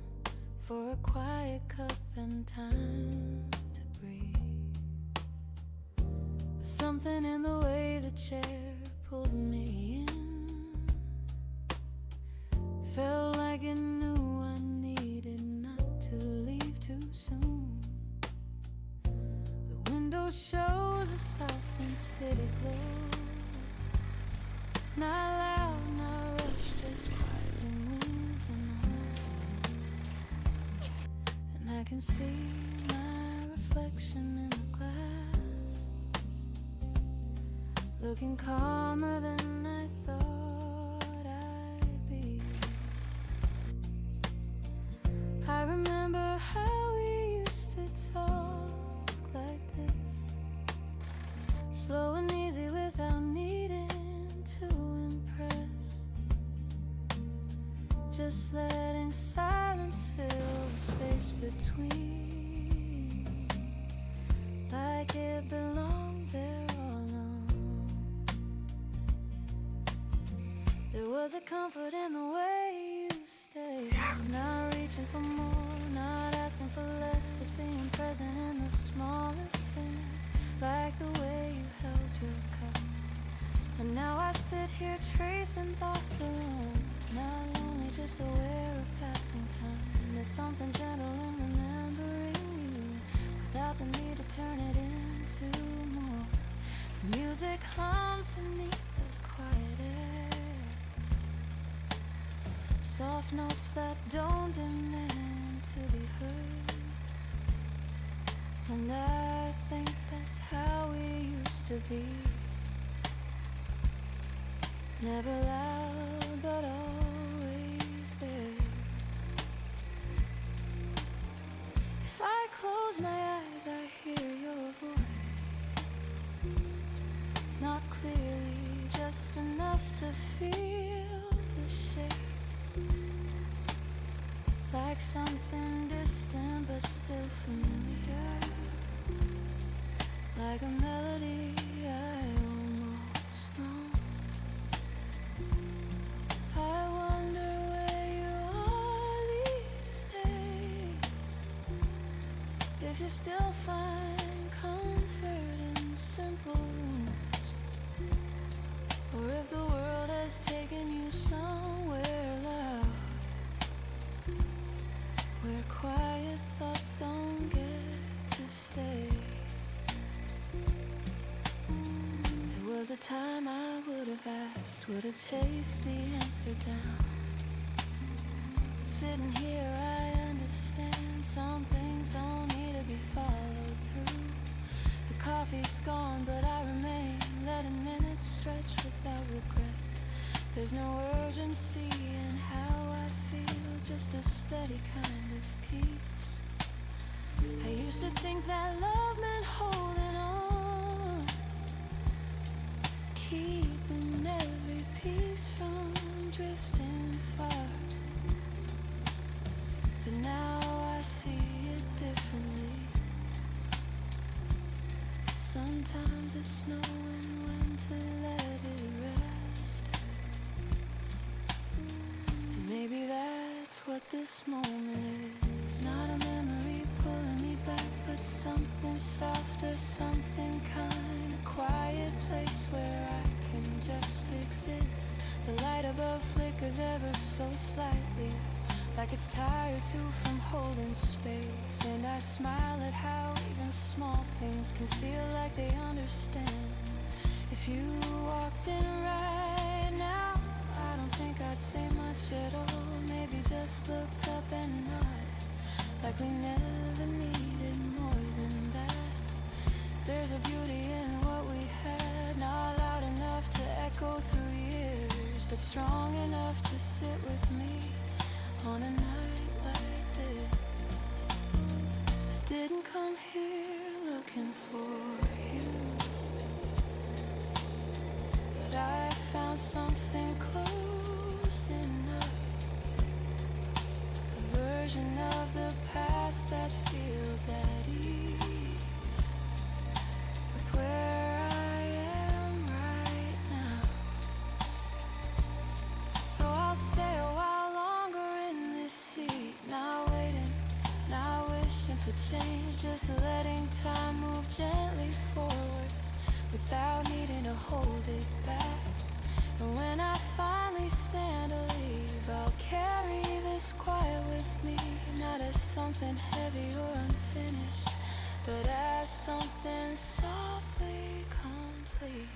for a quiet cup and time to breathe. But something in the way the chair pulled me in felt like it knew I needed not to leave too soon. The window shows a softened city glow, not loud, not rushed, just quietly moving on. And I can see my reflection in the glass, looking calmer than I thought I'd be. I remember how we used to talk like this, slow and easy without needing to impress, just letting silence fill the space between, like it belonged there all along. There was a comfort in the way you stayed, not reaching for more, not asking for less, just being present in the smallest things, like the way you held your cup. And now I sit here tracing thoughts alone, not lonely, just aware of passing time. There's something gentle in remembering without the need to turn it into more. The music hums beneath the quiet air, soft notes that don't demand to be heard. And I think that's how we used to be. Never loud, but always there. If I close my eyes, I hear your voice. Not clearly, just enough to feel the shake. Like something distant but still familiar. Like a melody I almost know. I wonder where you are these days. If you still find comfort in simple rooms, or if the world has taken you somewhere loud, where quiet thoughts don't get to stay. There was a time I would have asked, would have chased the answer down. But sitting here I understand some things don't need to be followed through. The coffee's gone but I remain, letting minutes stretch without regret. There's no urgency in how I feel, just a steady kind of peace. I used to think that love meant holding on, keeping every piece from drifting far. But now I see it differently. Sometimes it's knowing when to let it rest. And maybe that's what this moment is. Not a memory pulling me back, but something softer, something kind. A quiet place where I can just exist. The light above flickers ever so slightly, like it's tired too from holding space. And I smile at how even small things can feel like they understand. If you walked in right now, I don't think I'd say much at all. Maybe just look up and nod, like we never needed more than that. There's a beauty in what we had, not loud enough to echo through years, but strong enough to sit with me on a night like this. I didn't come here looking for you, but I found something close enough. A version of the past that feels at ease with where I am right now. So I'll stay a while longer in this seat, now waiting, now wishing for change, just letting time move gently forward without needing to hold it back. And when I finally stand to leave, I'll carry this quiet with me, not as something heavy or unfinished, but as something softly complete.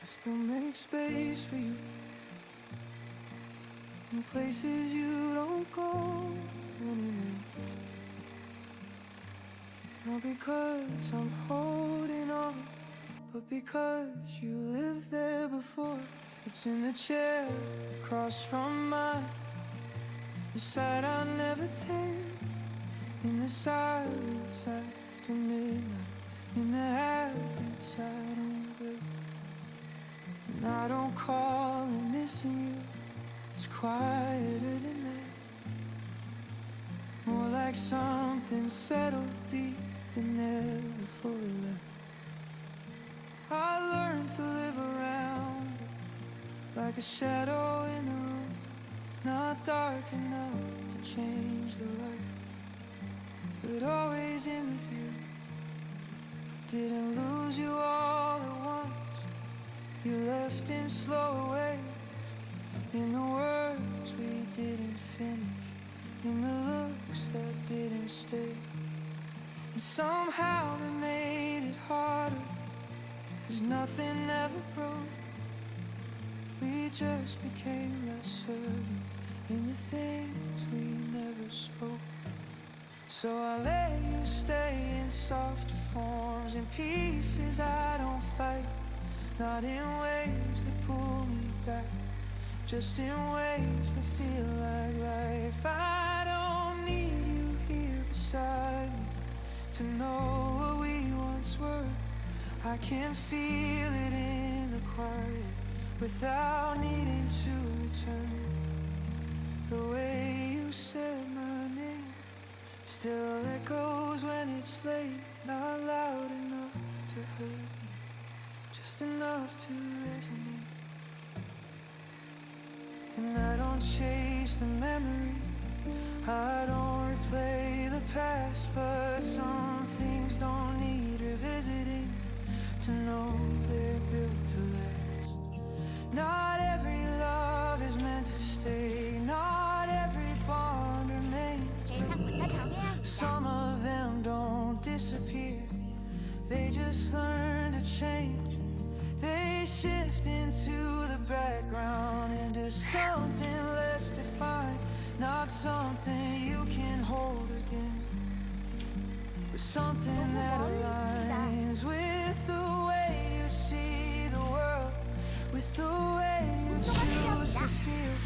I still make space for you in places you don't go anymore. Not because I'm holding on, but because you lived there before. It's in the chair across from mine, the side I never take, in the silence after midnight, in the habits I don't break. And I don't call it missing you, it's quieter than that. More like something settled deep that never fully left. I learned to live around it, like a shadow in the room, not dark enough to change the light. didn't lose you all at once. You left in slow waves, in the words we didn't finish, in the looks that didn't stay. And somehow they made it harder, 'cause nothing ever broke. We just became less certain in the things we never spoke. So I let you stay in softer forms, in pieces I don't fight, not in ways that pull me back, just in ways that feel like life. I don't need you here beside me to know what we once were. I can feel it in the quiet without needing to return. The way you said my name still echoes when it's late, not loud enough to hurt me, just enough to resonate. And I don't chase the memory, I don't replay the past, but some things don't need revisiting to know they're built to last. Not every love is meant to stay, not every bond remains. 대상부터 정해야 합니다. Some of them don't disappear, they just learn to change. They shift into the background, into something less defined, not something you can hold again, but something that aligns with the way you see the world, with the way you choose to feel,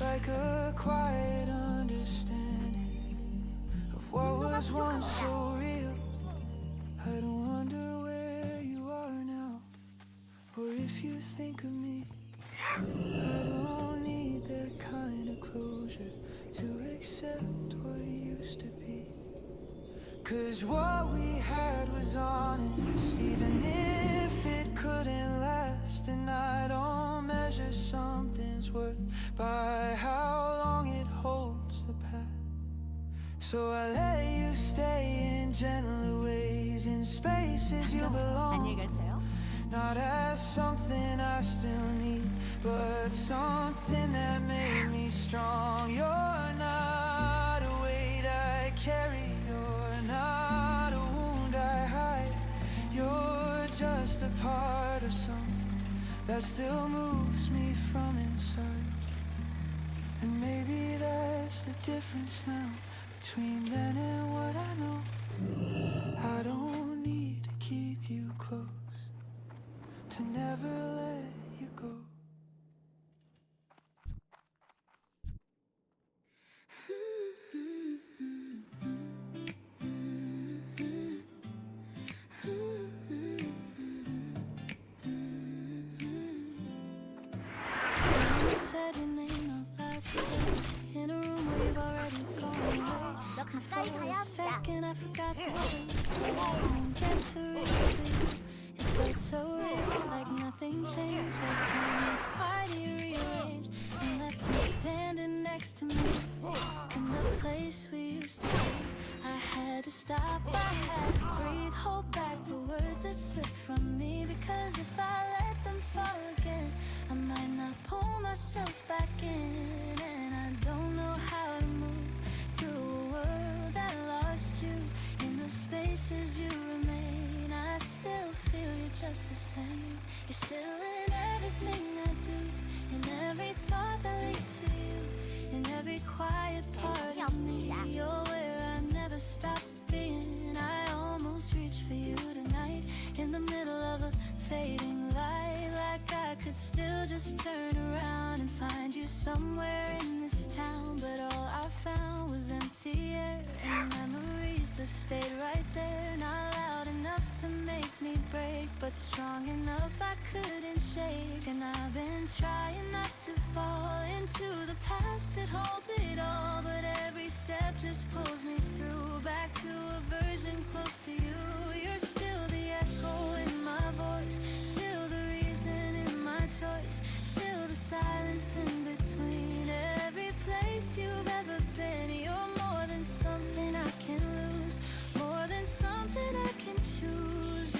like a quiet understanding of what was once so real. I don't wonder where you are now, or if you think of me. I don't need that kind of closure to accept what used to be, 'cause what we had was honest, even if it couldn't last. And I don't measure something's worth by how long it holds the past. So I let you stay in gentler ways, in spaces you belong, 안녕히 가세요. not as something I still need, but something that made me strong. You're not a weight I carry, you're not a wound I hide, you're just a part of something that still moves me from inside. And maybe that's the difference now between then and what I know. I don't need to keep you close, to never let you go. You said your name out loud today, in a room where you've already gone away. 너 가까이 For 가야 a 합니다. second I forgot the truth. I didn't get to read it. It felt so real, like nothing changed. Like time quietly rearranged and left you standing next to me in the place we used to be. I had to stop, I had to breathe, hold back the words that slipped from me, because if I let them fall again, I might not pull myself back in. And I don't know how to move through a world that lost you. In the spaces you remain, I still feel you just the same. You're still in everything I do, in every thought that leads to you, in every quiet part of me. You're where I never stop being. I almost reached for you tonight, in the middle of a fading light, like I could still just turn around and find you somewhere in this town. But all I found was empty air and memories that stayed right there, not loud enough to make me break, but strong enough I couldn't shake. And I've been trying not to fall into the past that holds it all, but every step just pulls me through, back to a version close to you. You're still the echo in my voice, still the reason in my choice, still the silence in between every place you've ever been. You're more than something I can lose, more than something I can choose.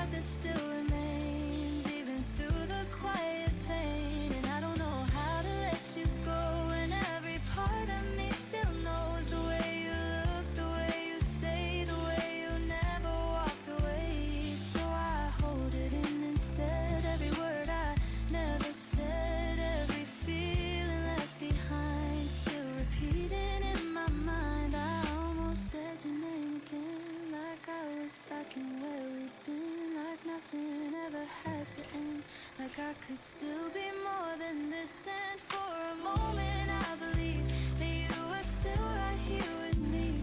heart that still remains, even through the quiet pain. And I don't know how to let you go, and every part of me still knows the way you look, the way you stay, the way you never walked away. So I hold it in instead, every word I never said, every feeling left behind, still repeating in my mind. I almost said your name again, like I was back in where we'd been, like nothing ever had to end, like I could still be more than this. And for a moment I believed that you were still right here with me,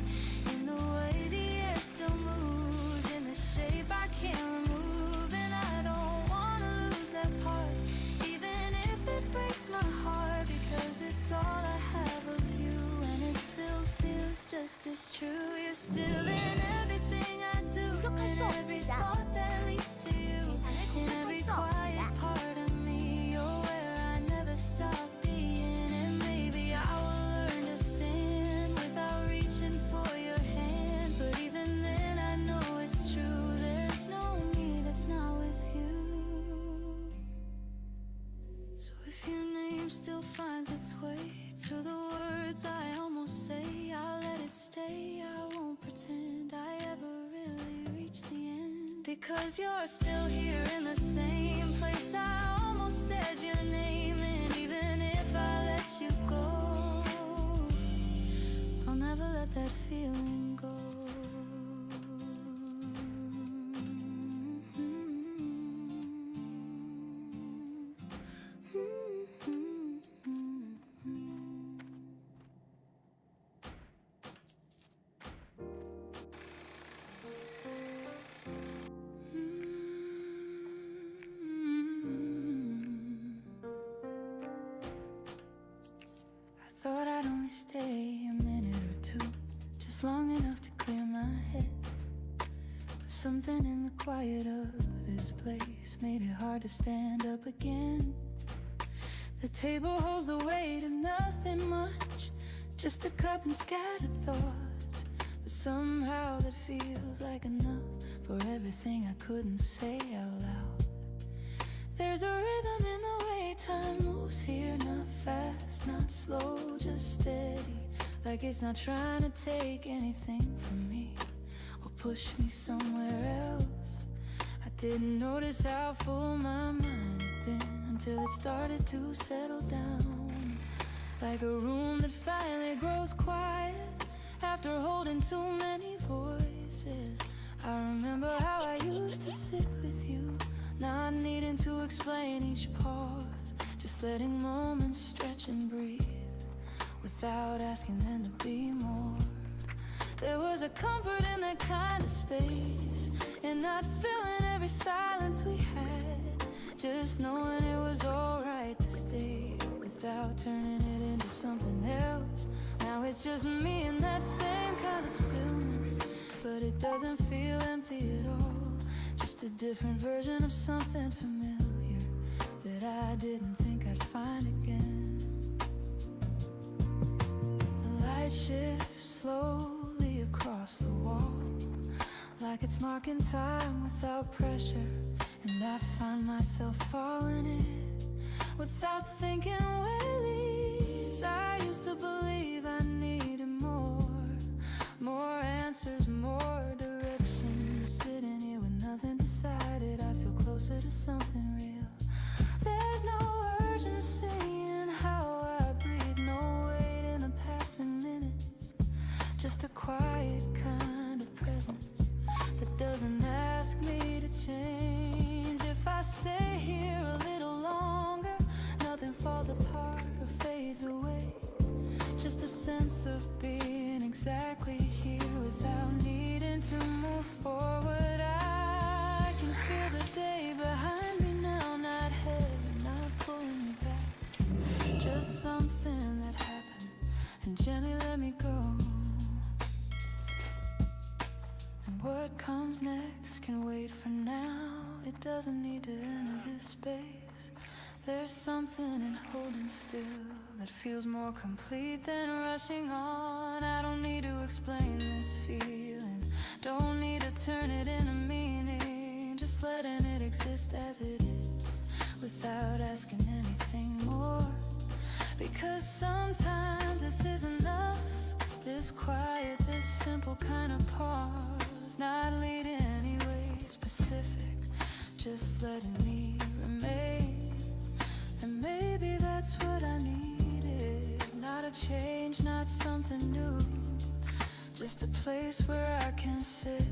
in the way the air still moves, in the shape I can't remove. And I don't wanna lose that part, even if it breaks my heart, because it's all I have of you, and it still feels just as true. You're still in everything I do, in every thought that leads to you, in every quiet part of me. You're where I never stop being, and maybe I will learn to stand without reaching for your hand. But even then I know it's true, there's no me that's not with you. So if your name still finds its way to the words I almost say, I'll let it stay. I won't pretend I ever really reached the end, because you're still here in the same place I almost said your name. And even if I let you go, I'll never let that feeling go. I thought I'd only stay a minute or two, just long enough to clear my head. But something in the quiet of this place made it hard to stand up again. The table holds the weight of nothing much, just a cup and scattered thoughts. But somehow that feels like enough for everything I couldn't say out loud. There's a rhythm in the way time moves here, not fast, not slow, just steady, like it's not trying to take anything from me or push me somewhere else. I didn't notice how full my mind had been until it started to settle down, like a room that finally grows quiet after holding too many voices. I remember how I used to sit with you, not needing to explain each pause, just letting moments stretch and breathe without asking them to be more. There was a comfort in that kind of space, in not filling every silence we had, just knowing it was alright to stay without turning it into something else. Now it's just me and that same kind of stillness, but it doesn't feel empty at all, just a different version of something familiar that I didn't think I'd find again. The light shifts slowly across the wall, like it's marking time without pressure, and I find myself falling in without thinking where it leads. I used to believe I needed more answers, more direction. Sitting here with nothing decided, I feel closer to something real. There's no urgency in how I breathe, no weight in the passing minutes, just a quiet kind of presence that doesn't ask me to change. If I stay here a little longer, nothing falls apart or fades away, just a sense of being exactly here without needing to move forward. I can feel the day behind me now, not heavy, not pulling me back, just something that happened and gently let me go. And what comes next can wait for now, it doesn't need to enter this space. There's something in holding still that feels more complete than rushing on. I don't need to explain this feeling, don't need to turn it into meaning, just letting it exist as it is, without asking anything more. Because sometimes this is enough, this quiet, this simple kind of pause, not leading anywhere specific, just letting me remain. And maybe that's what I needed, not a change, not something new, just a place where I can sit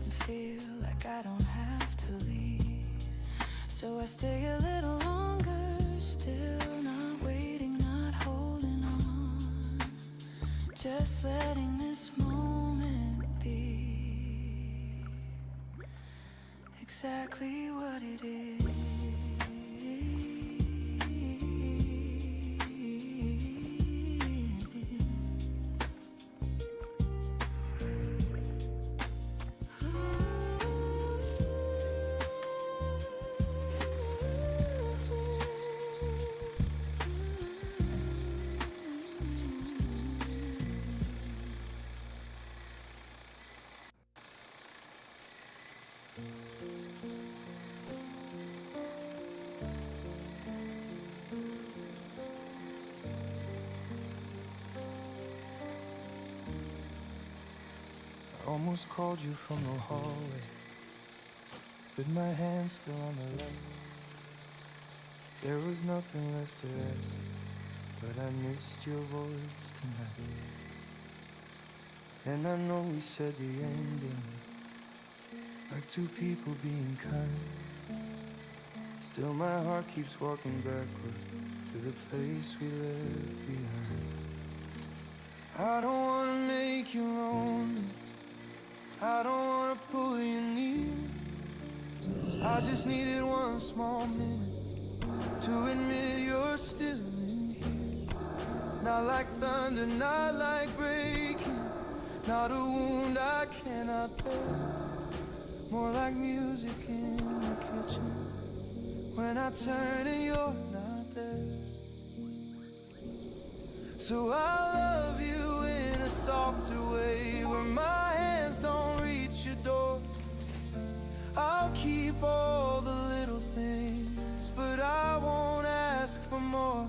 and feel like I don't have to leave. So I stay a little longer, still not waiting, not holding on, just letting this moment be exactly what it is. I almost called you from the hallway, with my hand still on the light. There was nothing left to ask, but I missed your voice tonight. And I know we said the ending, like two people being kind. Still my heart keeps walking backward to the place we left behind. I don't wanna make you lonely, I don't wanna pull you near. I just needed one small minute to admit you're still in here. Not like thunder, not like breaking, not a wound I cannot bear. More like music in the kitchen, when I turn and you're not there. So I love you in a softer way, where my hands don't reach your door. I'll keep all the little things, but I won't ask for more.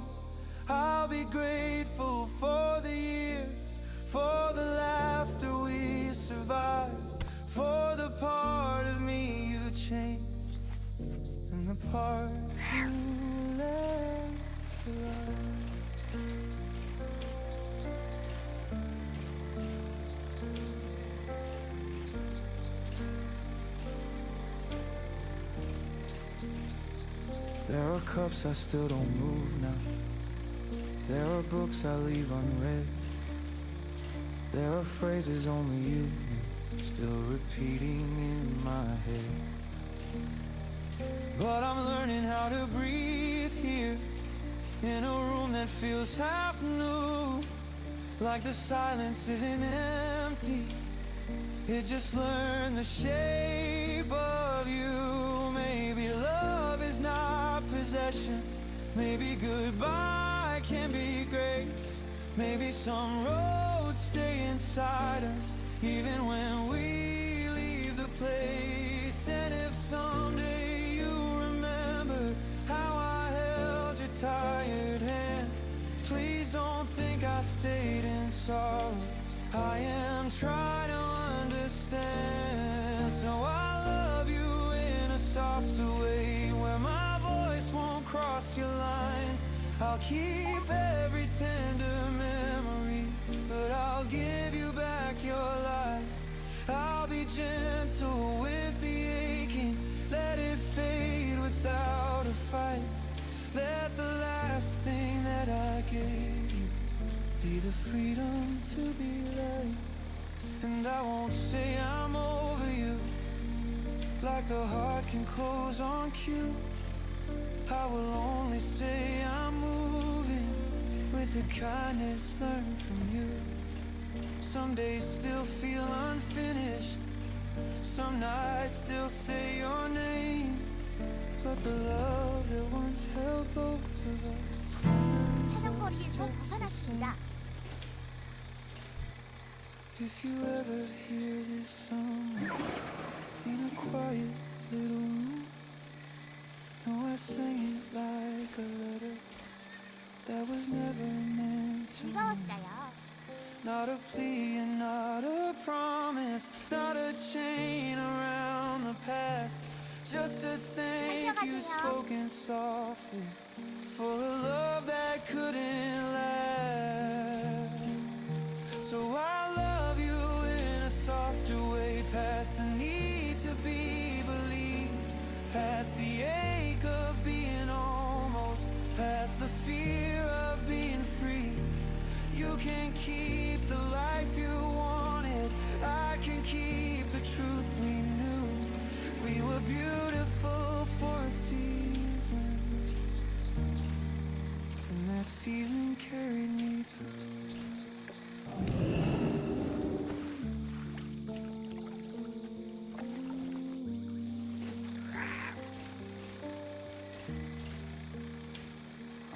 I'll be grateful for the years, for the laughter we survived, for the part of me you changed, and the part you left alive. There are cups I still don't move now. There are books I leave unread. There are phrases only you knew, still repeating in my head. But I'm learning how to breathe here, in a room that feels half new. Like the silence isn't empty, it just learned the shape of you. Maybe love is not possession, maybe goodbye can be grace. Maybe some roads stay inside us, even when we leave the place. And if someday you remember how I held your tired hand, please don't think I stayed in sorrow, I am trying to understand. So I love you in a softer way, where my voice won't cross your line. I'll keep every tender memory, but I'll give you back your life. I'll be gentle with the aching, let it fade without a fight. Let the last thing that I gave you be the freedom to be light. And I won't say I'm over you, like the heart can close on cue. I will only say I'm moving with the kindness learned from you. Some days still feel unfinished, some nights still say your name, but the love that once held both of us 사정거리에서 just the 벗어났습니다. same. If you ever hear this song in a quiet little room. No, I sang it like a letter that was never meant to be. 즐거웠어요. Not a plea and not a promise, not a chain around the past. Just a thank you spoken softly for a love that couldn't last. So I love you in a softer way, past the need to be believed, past the ache of being almost, past the fear of being free. You can keep the life you wanted, I can keep the truth we knew. We were beautiful for a season, and that season carried me through.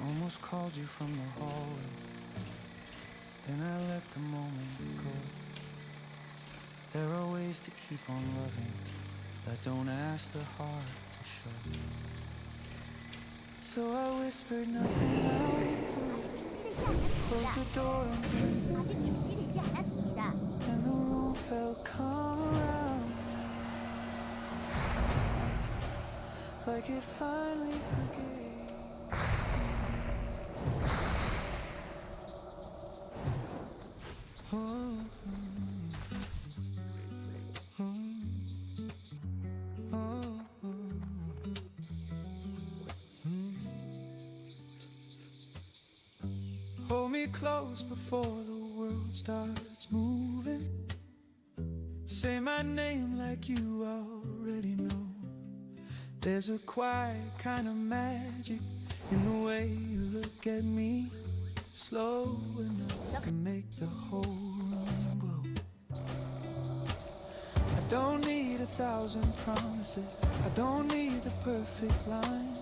Almost called you from the hallway, then I let the moment go. There are ways to keep on loving that don't ask the heart to show. So I whispered nothing out, closed the door and 아직 준비되지 않았습니다. and the room felt calm around me, like it finally forgave. Hold me close before the world starts moving. Say my name like you already know. There's a quiet kind of magic in the way you look at me, slow enough to make the whole room glow. I don't need 1,000 promises, I don't need the perfect line.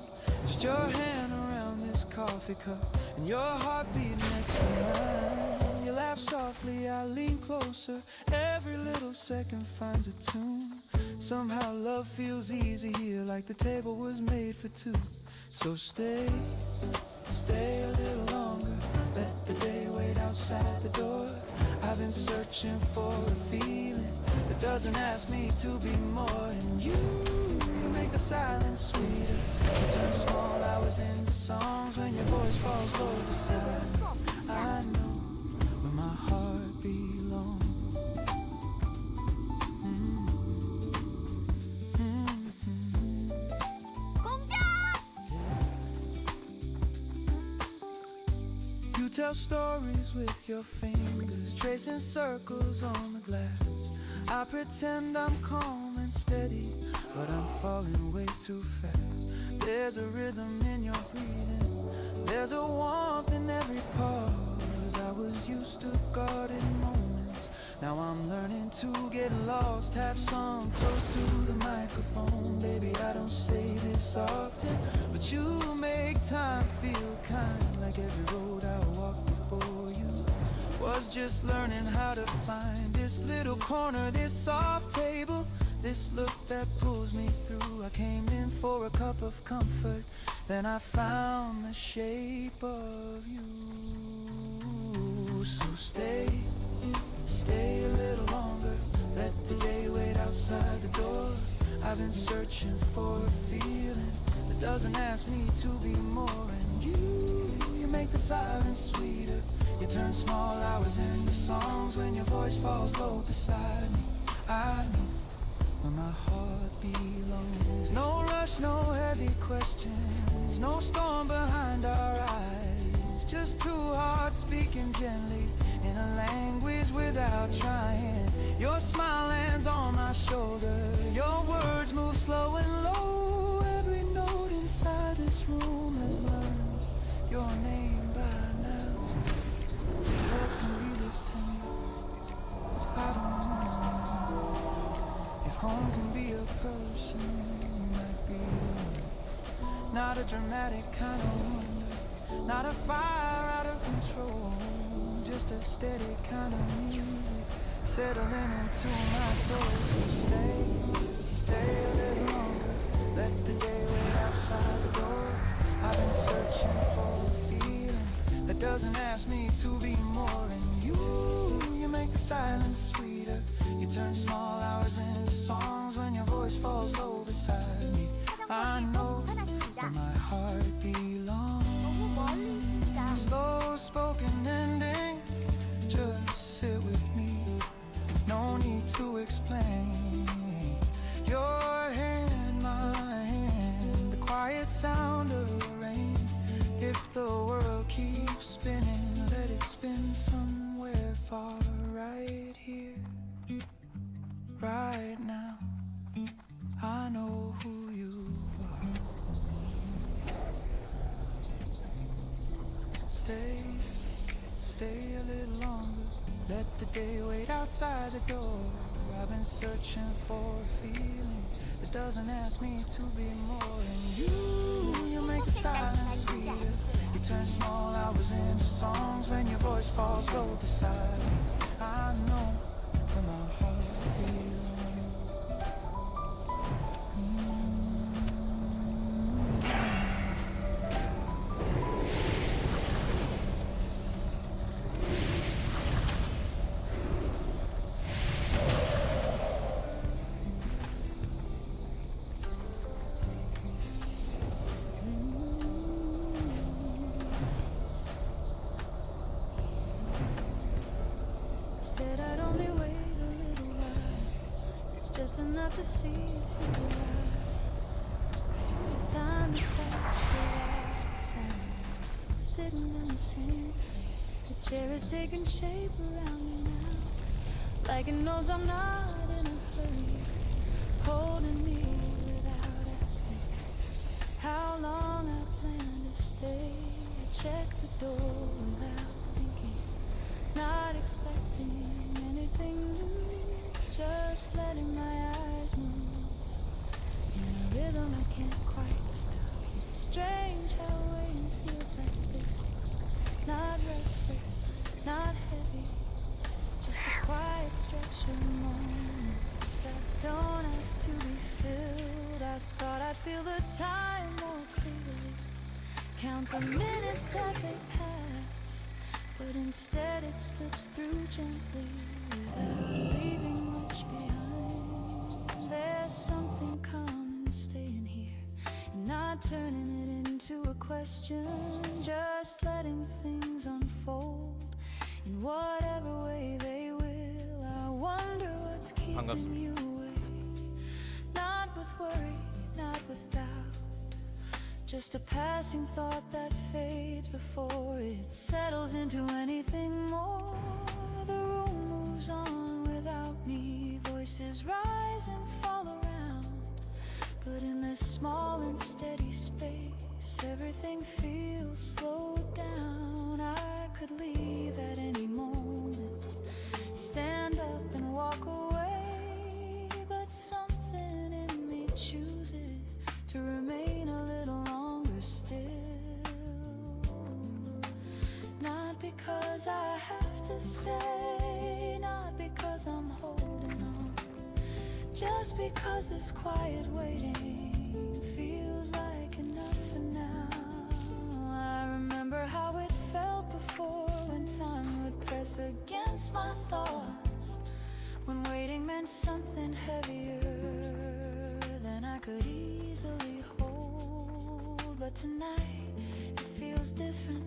Just your hand around this coffee cup and your heartbeat next to mine. You laugh softly, I lean closer. Every little second finds a tune. Somehow love feels easy here, like the table was made for two. So stay a little longer. Let the day wait outside the door. I've been searching for a feeling that doesn't ask me to be more. And you make the silence sweeter. You turn small hours into songs when your voice falls low beside me. I know where my heart belongs. You tell stories with your fingers, tracing circles on the glass. I pretend I'm calm and steady, but I'm falling way too fast. There's a rhythm in your breathing, there's a warmth in every pause. I was used to guarded moments, now I'm learning to get lost. Have some close to the microphone. Baby, I don't say this often, but you make time feel kind, like every road I walked before you was just learning how to find this little corner, this soft table, this look that pulls me through. I came in for a cup of comfort, then I found the shape of you. So stay a little longer. Let the day wait outside the door. I've been searching for a feeling that doesn't ask me to be more. And you make the silence sweeter. You turn small hours into songs when your voice falls low beside me. I know where my heart belongs. No rush, no heavy questions, no storm behind our eyes. Just two hearts speaking gently in a language without trying. Your smile lands on my shoulder, your words move slow and low. Every note inside this room has learned your name by now. Love can be this tender, I don't know if home can be a person. You might be the one. Not a dramatic kind of wonder, not a fire out of control, just a steady kind of music settling into my soul. So stay stay a little longer. Let the day wait outside the door. I've been searching for a feeling that doesn't ask me to be more. And you make the silence sweeter. You turn small hours into songs when your voice falls low beside me. I know where my heart belongs. 너무 멀리 있습니다. Slow spoken ending, just sit with me. No need to explain. Your hand, my hand, the quiet sound of rain. If the world keeps spinning, let it spin somewhere far, right here, right now. I know who you are. Stay a little longer. Let the day wait outside the door. I've been searching for a feeling that doesn't ask me to be more. And you make the silence sweeter. You turn small hours into songs when your voice falls low beside me. I know where my heart belongs. Said I'd only wait a little while, just enough to see if you arrive. The time has passed without sound. I'm still sitting in the same place. The chair has taken shape around me now, like it knows I'm not in a hurry, holding me without asking how long I plan to stay. I check the door without thinking, not expecting anything new, just letting my eyes move in a rhythm I can't quite stop. It's strange how waiting feels like this, not restless, not heavy, just a quiet stretch of moments that don't ask to be filled. I thought I'd feel the time more clearly, count the minutes as they pass, but instead it slips through gently without leaving much behind. There's something calm in staying here and not turning it into a question, just letting things unfold in whatever way they will. I wonder what's keeping you away, not with worry, not with doubt, just a passing thought that fades before it settles into anything more. The room moves on without me, voices rise and fall around, but in this small and steady space, everything feels slowed down. I could leave at any moment, stand up and walk away, but something in me chooses to remain a little longer still. Not because I have to stay, not because I'm holding on, just because this quiet waiting feels like enough for now. I remember how it felt before, when time would press against my thoughts, when waiting meant something heavier than I could easily hold. But tonight it feels different,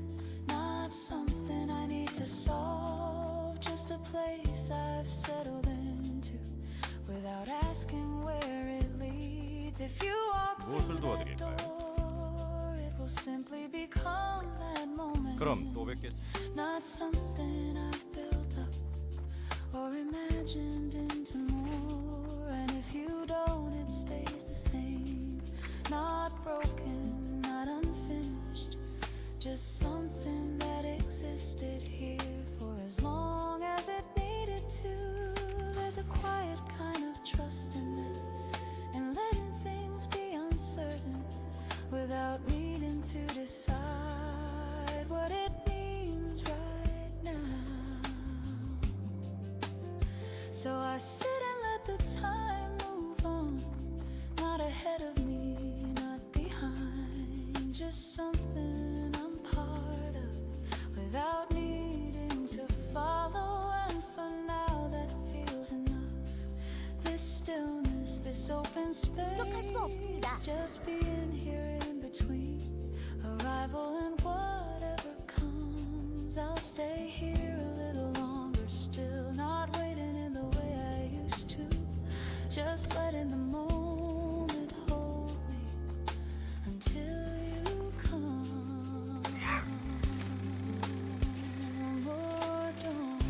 not something I need to solve, just a place I've settled into without asking where it leads. If you walk through that door, it will simply become that moment, 그럼 또 뵙겠습니다. not something I've built up or imagined into more. And if you don't, it stays the same, not broken, not unfinished, just something that existed here for as long as it needed to. There's a quiet kind of trust in that, and letting things be uncertain without needing to decide what it means right now. So I sit and let the time move on, ahead of me, not behind. Just something I'm part of, without needing to follow. And for now, that feels enough. This stillness, this open 부족할 수 없습니다. space, just being here in between arrival and whatever comes. I'll stay here a little longer still, not waiting in the way I used to. Just letting the moment hold me until you come. Or don't.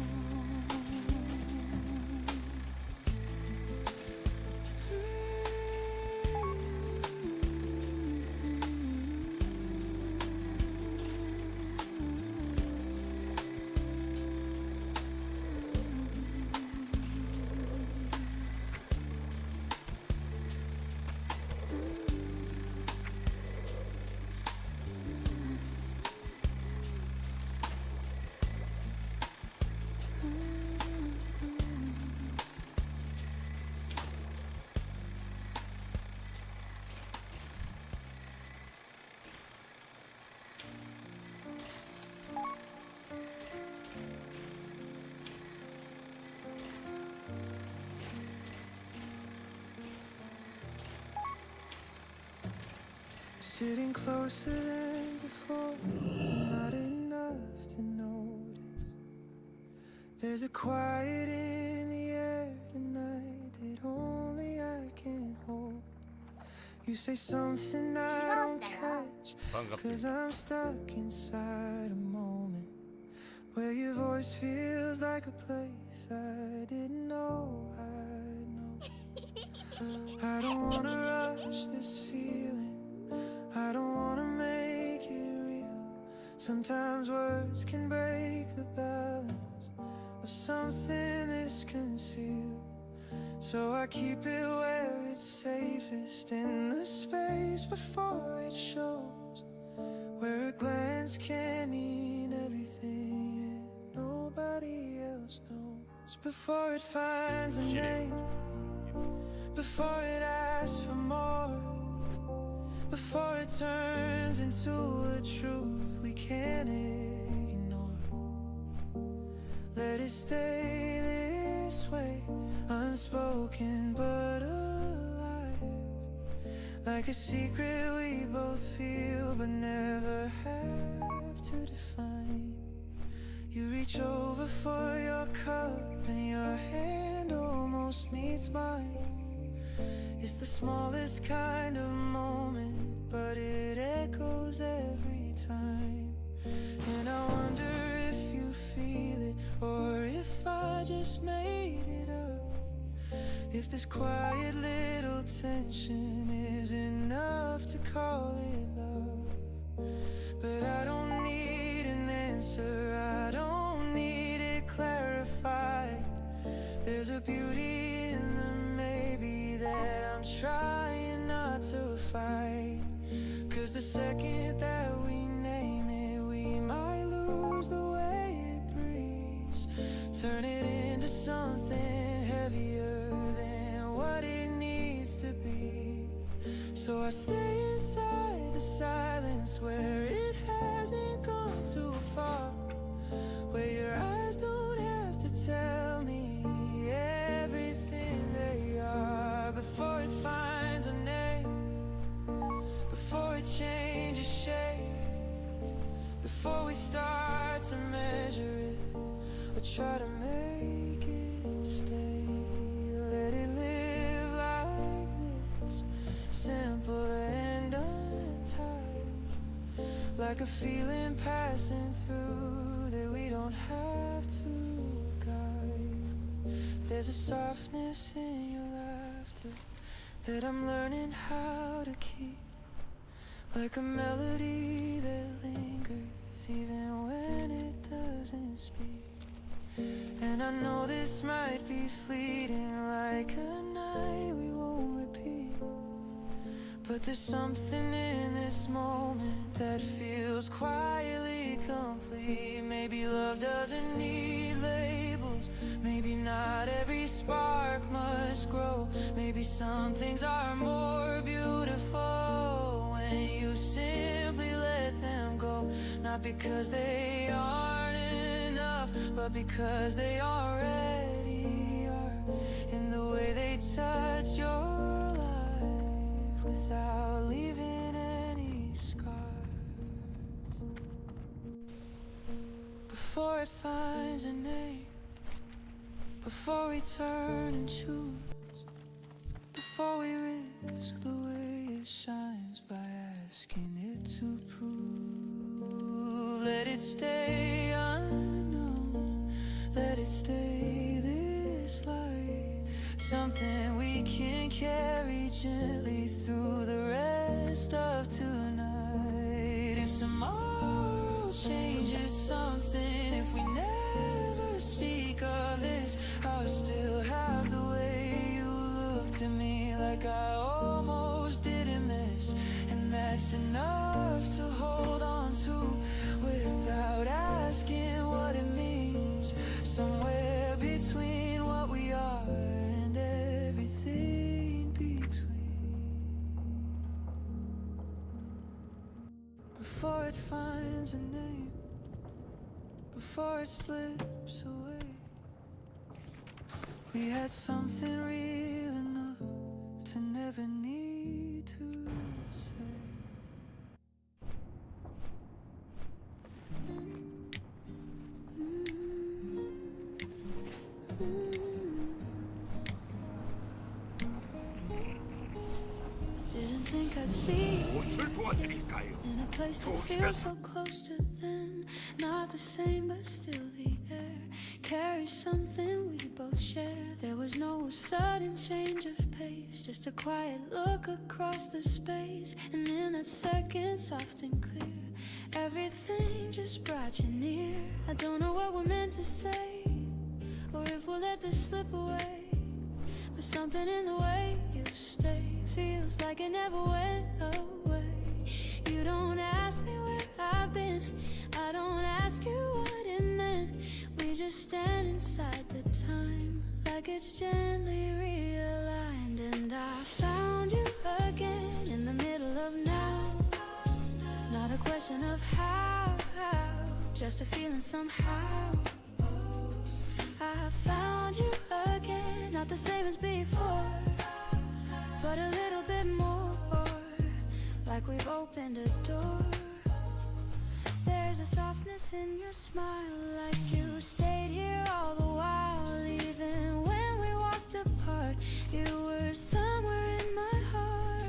Sitting closer than before, but not enough to notice. There's a quiet in the air tonight that only I can hold. You say something I don't catch, cause 반갑습니다. I'm stuck inside a moment where your voice feels like a place I didn't know I'd know. I don't wanna rush this feeling, I don't wanna make it real. Sometimes words can break the balance of something that's concealed. So I keep it where it's safest, in the space before it shows, where a glance can mean everything and nobody else knows. Before it finds a name, before it asks for more, before it turns into a truth we can't ignore. Let it stay this way, unspoken but alive, like a secret we both feel but never have to define. You reach over for your cup and your hand almost meets mine. It's the smallest kind of moment, but it echoes every time. And I wonder if you feel it, or if I just made it up. If this quiet little tension is enough to call it love. But I don't need an answer, I don't need it clarified. There's a beauty in the maybe that I'm trying not to fight. Cause the second that we name it, we might lose the way it breathes, turn it into something heavier than what it needs to be. So I stay inside the silence where it hasn't gone too far, where your eyes don't have to tell me everything they are. Before it finds a name, before it changes shape, before we start to measure it or try to make it stay. Let it live like this, simple and untied, like a feeling passing through that we don't have to guide. There's a softness in your laughter that I'm learning how to keep, like a melody that lingers even when it doesn't speak. And I know this might be fleeting, like a night we won't repeat, but there's something in this moment that feels quietly complete. Maybe love doesn't need labels, knows? Maybe not every spark must grow. Maybe some things are more beautiful when you simply let them go. Not because they aren't enough, but because they already are. In the way they touch your life without leaving any scars. Before it finds a name, before we turn and choose, before we risk the way it shines by asking it to prove. Let it stay unknown, let it stay this light, something we can carry gently through the rest of tonight. If tomorrow changes something, if we never speak of this, I'll still have the way you looked at me, like I almost didn't miss. And that's enough to hold on to without asking what it means. Somewhere between what we are and everything between. Before it finds a name, before it slips away, we had something real enough to never need to say. Didn't think I'd see you in a place that feels so close to then. Not the same, but still the air carries something we both share. There was no sudden change of pace, just a quiet look across the space. And in that second, soft and clear, everything just brought you near. I don't know what we're meant to say, or if we'll let this slip away, but something in the way you stay feels like it never went away. You don't ask me where I've been, I don't ask you what it meant. We just stand inside the time, like it's gently realigned. And I found you again in the middle of now. Not a question of how, just a feeling somehow. I found you again, not the same as before, but a little bit more, like we've opened a door. There's a softness in your smile, like you stayed here all the while. Even when we walked apart, you were somewhere in my heart.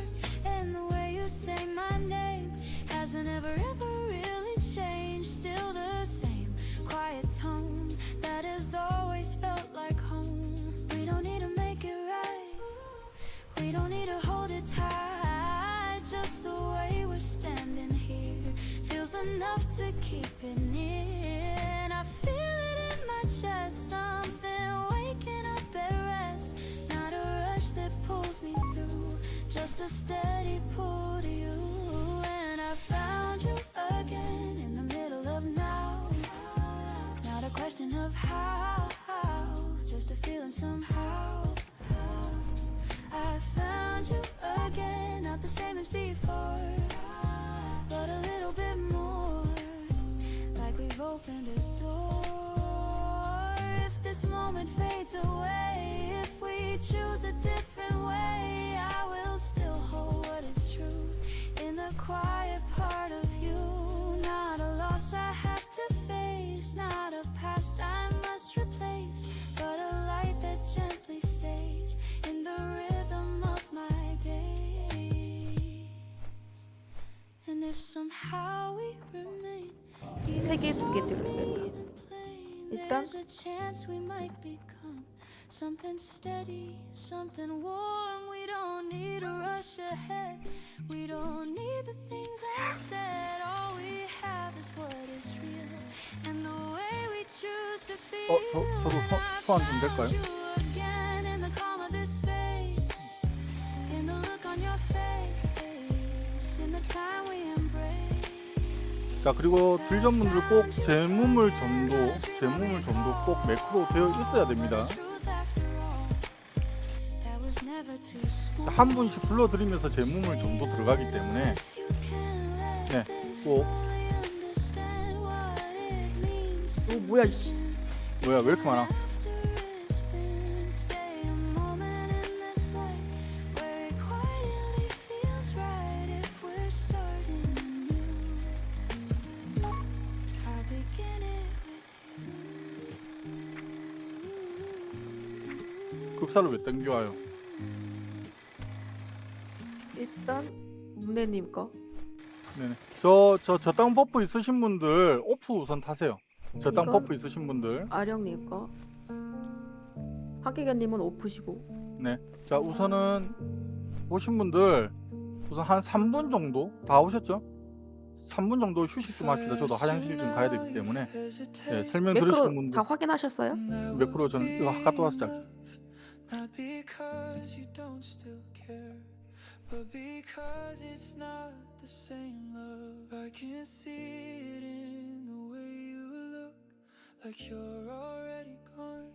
And the way you say my name hasn't ever really changed. Still the same quiet tone that has always felt like home. We don't need to make it right, we don't need to hold it tight. Just the way we're standing here feels enough to keep it near. And I feel it in my chest, something waking up at rest. Not a rush that pulls me through, just a steady pull to you. And I found you again in the middle of now. Not a question of how, just a feeling somehow. I found you again, not the same as before, but a little bit more, like we've opened a door. If this moment fades away, if we choose a different way, I will still hold what is true in the quiet part of you. Not a loss I have to face, not a past I must replace, but a light that gently stays in the rhythm of my day. And if somehow we remain, 세 개, 두 개 들으면 일단 there's a chance we might become something steady, something warm. We don't need to rush ahead, we don't need the things I said. All we have is what is real, and the way we choose to feel. 저도 소환 좀 될까요? And I found you again in the calm of this space, in the look on your face, in the time we embrace. 자, 그리고 딜전분들 꼭 재무물 점도 꼭 매크로 되어 있어야 됩니다. 자, 한 분씩 불러드리면서 재무물 점도 들어가기 때문에 네, 꼭 뭐야 이씨. 뭐야 왜 이렇게 많아? 급사를 왜 땡겨와요? 일단 문네님 거. 네네. 저땅 버프 있으신 분들 오프 우선 타세요. 저땅 이건? 버프 있으신 분들. 아령님 거. 하기견님은 오프시고. 네. 자, 우선은 오신 분들 우선 한 3분 정도 다 오셨죠? 3분 정도 휴식 좀 합시다. 저도 화장실 좀 가야 되기 때문에. 네, 설명 들으신 매크로 분들 다 확인하셨어요? 매크로 저는 이거 갔다 와서 잘. Not because you don't still care, but because it's not the same love. I can see it in the way you look, like you're already gone.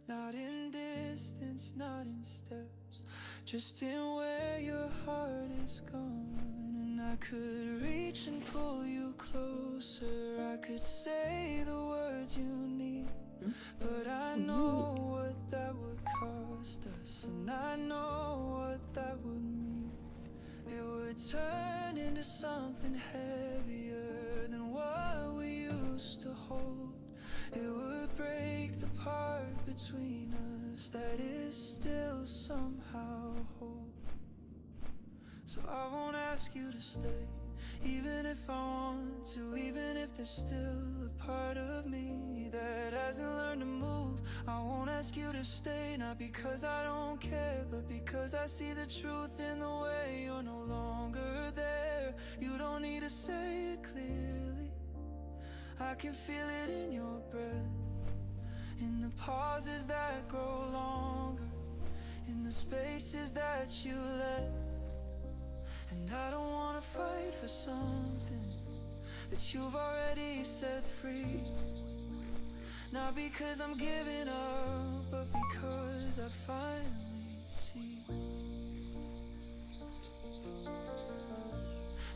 Not in distance, not in steps, just in where your heart is gone. And I could reach and pull you closer, I could say the words you need, but I know what that would cost us, and I know what that would mean. It would turn into something heavier than what we used to hold. It would break the part between us that is still somehow whole. So I won't ask you to stay, even if I want to, even if there's still a part of me that hasn't learned to move. I won't ask you to stay, not because I don't care, but because I see the truth in the way you're no longer there. You don't need to say it clearly, I can feel it in your breath, in the pauses that grow longer, in the spaces that you left. And I don't wanna fight for something that you've already set free. Not because I'm giving up, but because I finally see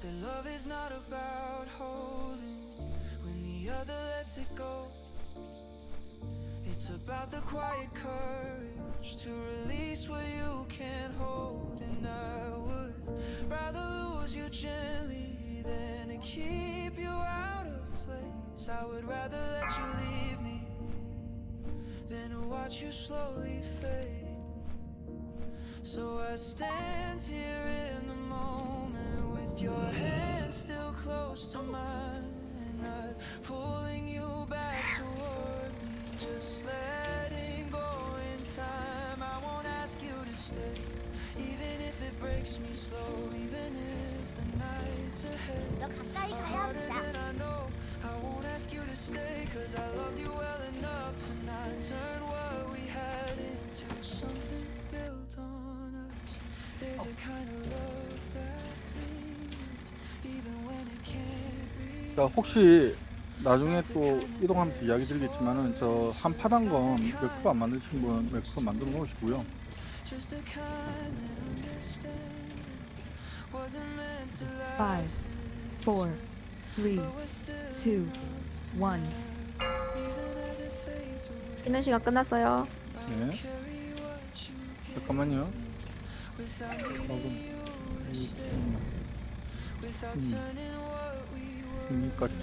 that love is not about holding when the other lets it go. It's about the quiet courage to release what you can't hold. And I would rather lose you gently than to keep you out of place. I would rather let you leave me than to watch you slowly fade. So I stand here in the moment with your hand still close to mine, and I'm pulling you back toward me, just letting go in time. I won't ask you to stay, even if it breaks me slow, even if the nights ahead 너 가까이 are 가야 harder 합니다. than I know. I won't ask you to stay, cause I loved you well enough to not turn what we had into something built on us. There's a kind of love that lingers, even when it can't be. 자, 혹시 나중에 또 이동하면서 이야기 드리겠지만은 저 한 파단건 매크로 안 만드신 분 매크로 만들어 놓으시고요. Just the kind that understands it wasn't meant to last. 5, 4, 3, 2, 1. Even as it fades away, 쉬는 시간 끝났어요. 네, carry what you give 잠깐만요. without needing you to stay, without turning what we were. 여기까지.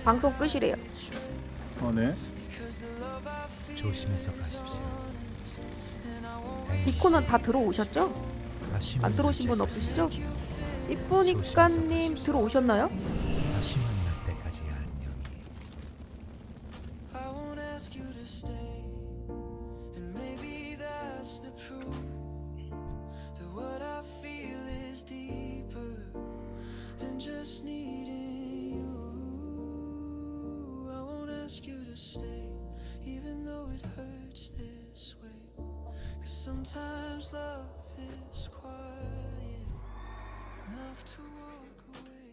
방송 끄시래요. 네. 조심해서 가십시오. 디코는 다 들어오셨죠? 안 들어오신 분 없으시죠? 이쁘니까님 들어오셨나요? 다시 만날 때까지 안녕히. I won't ask you to stay, and maybe that's the proof that what I feel is deeper than just needing you. I won't ask you to stay, even though it hurts this way, 'cause sometimes love is quiet enough to walk away.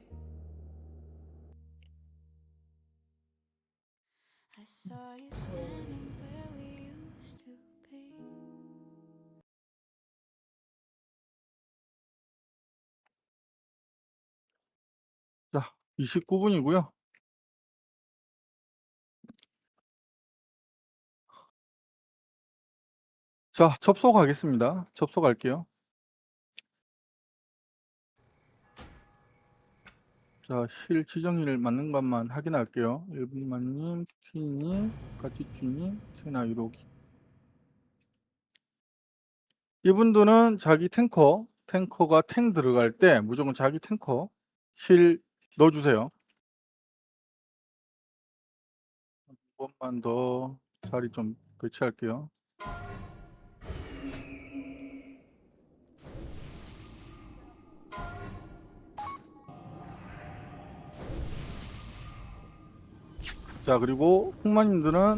saw you standing where we used to be. 자, 29분이고요. 자, 접속하겠습니다. 접속할게요. 자, 실 지정일 맞는 것만 확인할게요. 1분만님, 티님, 까치쭈님, 세나 이로기. 이분들은 자기 탱커가 탱 들어갈 때 무조건 자기 탱커 실 넣어주세요. 한 번만 더 자리 좀 배치할게요. 자, 그리고 흑마님들은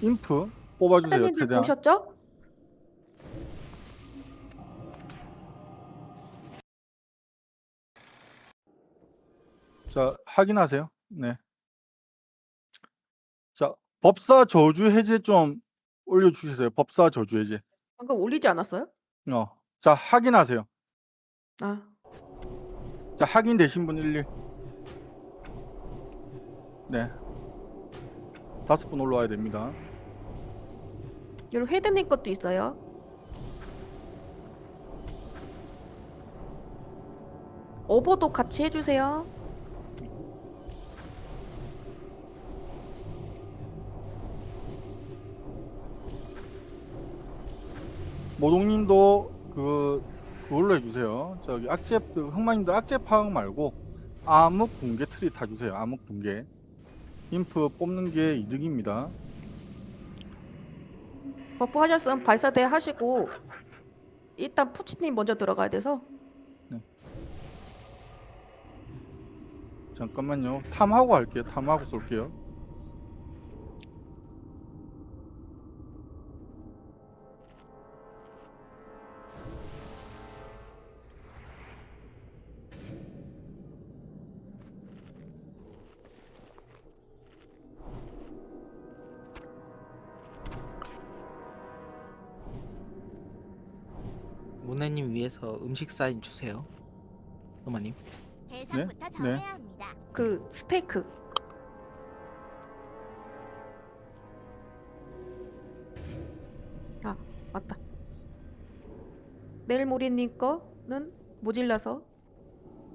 인프 뽑아주세요. 사장님들 최대한. 보셨죠? 자, 확인하세요. 네. 자, 법사 저주 해제 좀 올려주세요. 법사 저주 해제. 방금 올리지 않았어요? 자, 확인하세요. 아, 자, 확인되신 분 11. 네. 5분 올라와야 됩니다. 여기 헤드님 것도 있어요. 오버도 같이 해주세요. 모동님도 그걸로 해주세요. 저기 악잽, 흑마님들 악잽 파악 말고 암흑 붕괴 트리 타주세요. 암흑 붕괴. 인프 뽑는 게 이득입니다. 버프 하셨으면 발사대 하시고 일단 푸치님 먼저 들어가야 돼서. 잠깐만요. 탐하고 할게요. 탐하고 쏠게요. 문혜님 위해서 음식 사인 주세요. 어머님. 대상부터 네? 정해야 합니다. 그 스테이크. 아, 맞다. 내일 모리님 거는 모질라서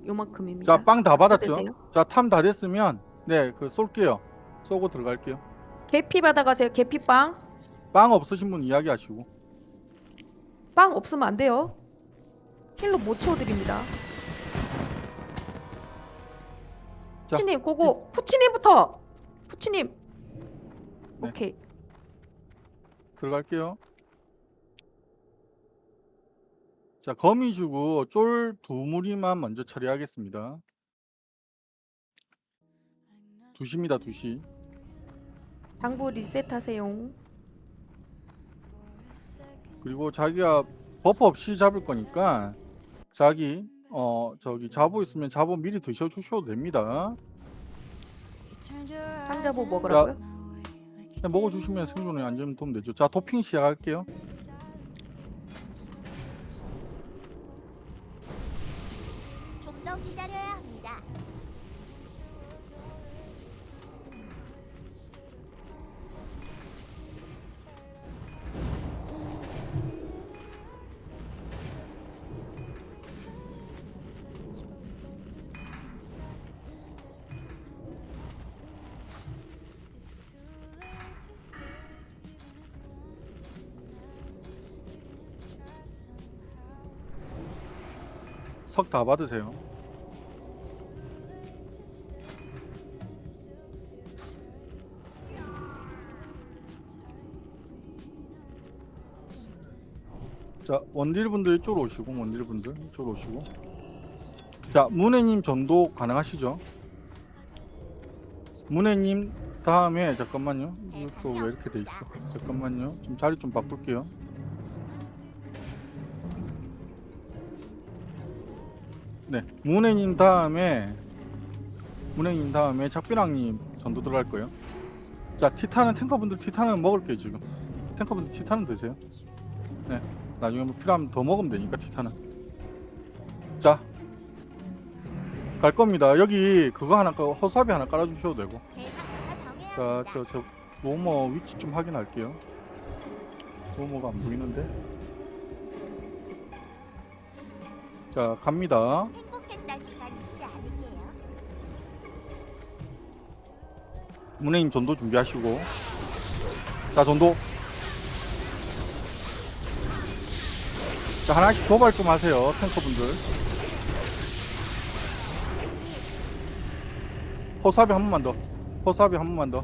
요만큼입니다. 자, 빵 다 받았죠? 받으세요. 자, 탐 다 됐으면 네, 쏠게요. 쏘고 들어갈게요. 계피 받아가세요. 계피빵. 빵 없으신 분 이야기하시고. 빵 없으면 안 돼요. 힐로 못 채워드립니다. 자, 푸치님, 고고. 푸치님부터. 푸치님. 네. 오케이. 들어갈게요. 자, 거미 주고 쫄 2무리만 먼저 처리하겠습니다. 2시입니다. 2시. 장부 리셋하세요. 그리고 자기가 버프 없이 잡을 거니까 자기 저기 자보 있으면 자보 미리 드셔 주셔도 됩니다. 상자보 먹으라고요? 그냥 먹어주시면 생존에 안전 도움 되죠. 자, 도핑 시작할게요. 좀 더 기다려야 합니다. 석 다 받으세요. 자, 원딜분들 이쪽으로 오시고, 원딜분들 이쪽으로 오시고. 자, 문혜님 전도 가능하시죠? 문혜님 다음에 잠깐만요. 이것도 왜 이렇게 돼 있어? 잠깐만요. 좀 자리 좀 바꿀게요. 네, 문혜님 다음에 작비랑님 전도 들어갈 거예요. 자, 티탄은 탱커분들 티탄은 먹을게요 지금. 탱커분들 티탄은 드세요. 네, 나중에 뭐 필요하면 더 먹으면 되니까 티탄은. 자, 갈 겁니다. 여기 그거 하나, 허수아비 하나 깔아주셔도 되고. 대상자가 자, 정해야 합니다. 로머 위치 좀 확인할게요. 로머가 안 보이는데. 자, 갑니다. 행복했던 시간 잊지 않을게요. 문혜님 전도 준비하시고. 자, 전도. 자, 하나씩 도발 좀 하세요, 탱커분들. 허수아비 한 번만 더. 허수아비 한 번만 더.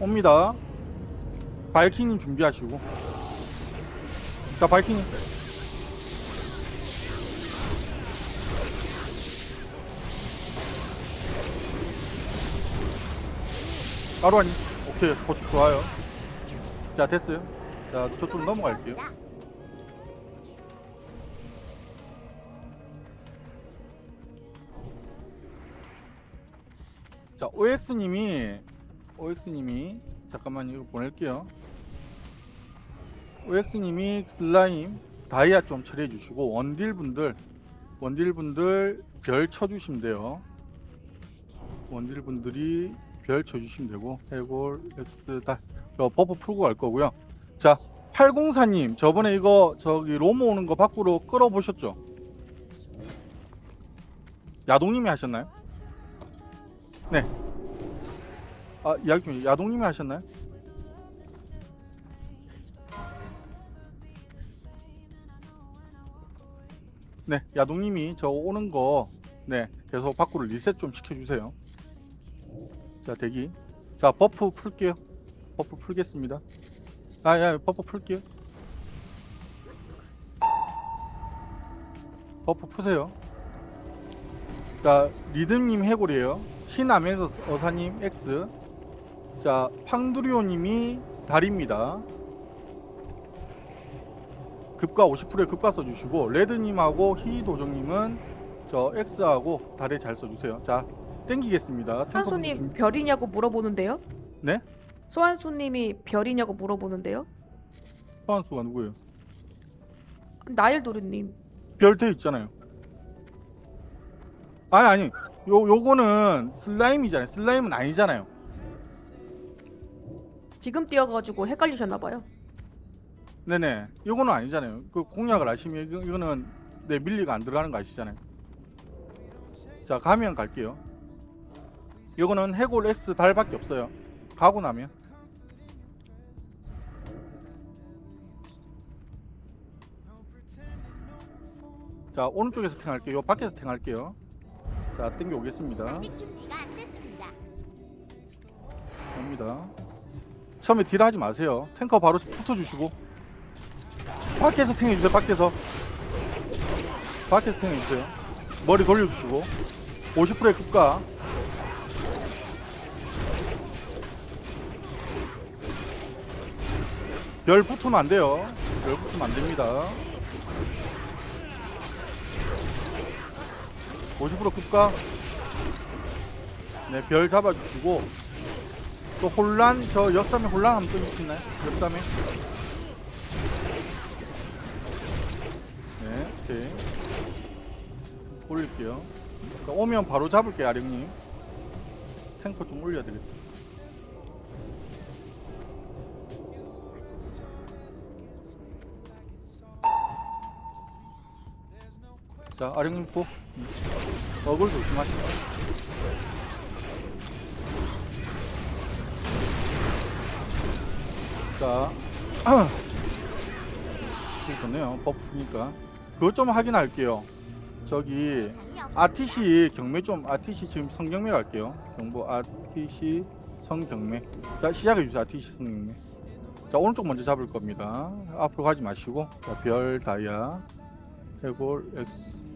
옵니다. 바이킹님 준비하시고. 자, 바이킹님. 까루아님. 오케이, 고추 좋아요. 자, 됐어요. 자, 저쪽으로 넘어갈게요. 자, OX님이 잠깐만 이거 보낼게요. OX님이 슬라임 다이아 좀 처리해 주시고, 원딜분들 별 쳐주시면 돼요. 원딜분들이 별 쳐주시면 되고, 해골 X 다 버프 풀고 갈 거고요. 자, 804님 저번에 이거 저기 로모 오는 거 밖으로 끌어보셨죠? 야동님이 하셨나요? 네. 아, 이야기 좀, 야동님이 하셨나요? 네, 야동님이 저 오는 거, 네, 계속 밖으로 리셋 좀 시켜주세요. 자, 대기. 자, 버프 풀게요. 버프 풀겠습니다. 버프 풀게요. 버프 푸세요. 자, 리듬님 해골이에요. 신암에서 어사님 X. 자, 팡두리오님이 달입니다. 급가 50%의 급가 써주시고, 레드님하고 희도정님은 저 X하고 달에 잘 써주세요. 자, 땡기겠습니다. 소환수님 별이냐고 물어보는데요? 네? 소환수님이 별이냐고 물어보는데요? 소환수가 누구예요? 나일도르님. 별 돼 있잖아요. 아니 요거는 슬라임이잖아요. 슬라임은 아니잖아요. 지금 뛰어가지고 헷갈리셨나봐요. 네네, 요거는 아니잖아요. 그 공략을 아시면 이거는 네, 밀리가 안 들어가는 거 아시잖아요. 자, 가면 갈게요. 요거는 해골 S 달밖에 없어요. 가고 나면. 자, 오른쪽에서 탱할게요. 요 밖에서 탱할게요. 자, 땡겨 오겠습니다. 아직 준비가 안 됐습니다. 옵니다. 처음에 딜 하지 마세요. 탱커 바로 붙어주시고. 밖에서 탱해주세요. 밖에서 탱해주세요. 머리 돌려주시고. 50%의 급가. 별 붙으면 안 돼요. 별 붙으면 안 됩니다. 50% 급가. 네, 별 잡아주시고. 또 혼란, 저 역삼에 혼란 한번 떠주시나요? 역삼에. 네, 오케이. 올릴게요. 자, 오면 바로 잡을게요, 아령님. 탱커 좀 올려야 되겠다. 자, 아령님 고. 어글 조심하시고. 자, 좋네요. 버프니까. 그것 좀 확인할게요. 저기 RTC 경매 좀, RTC 지금 성경매 갈게요. 정보 RTC 성경매. 자, 시작해주세요. RTC 성경매. 자, 오른쪽 먼저 잡을 겁니다. 앞으로 가지 마시고. 자, 별 다이아 해골 X.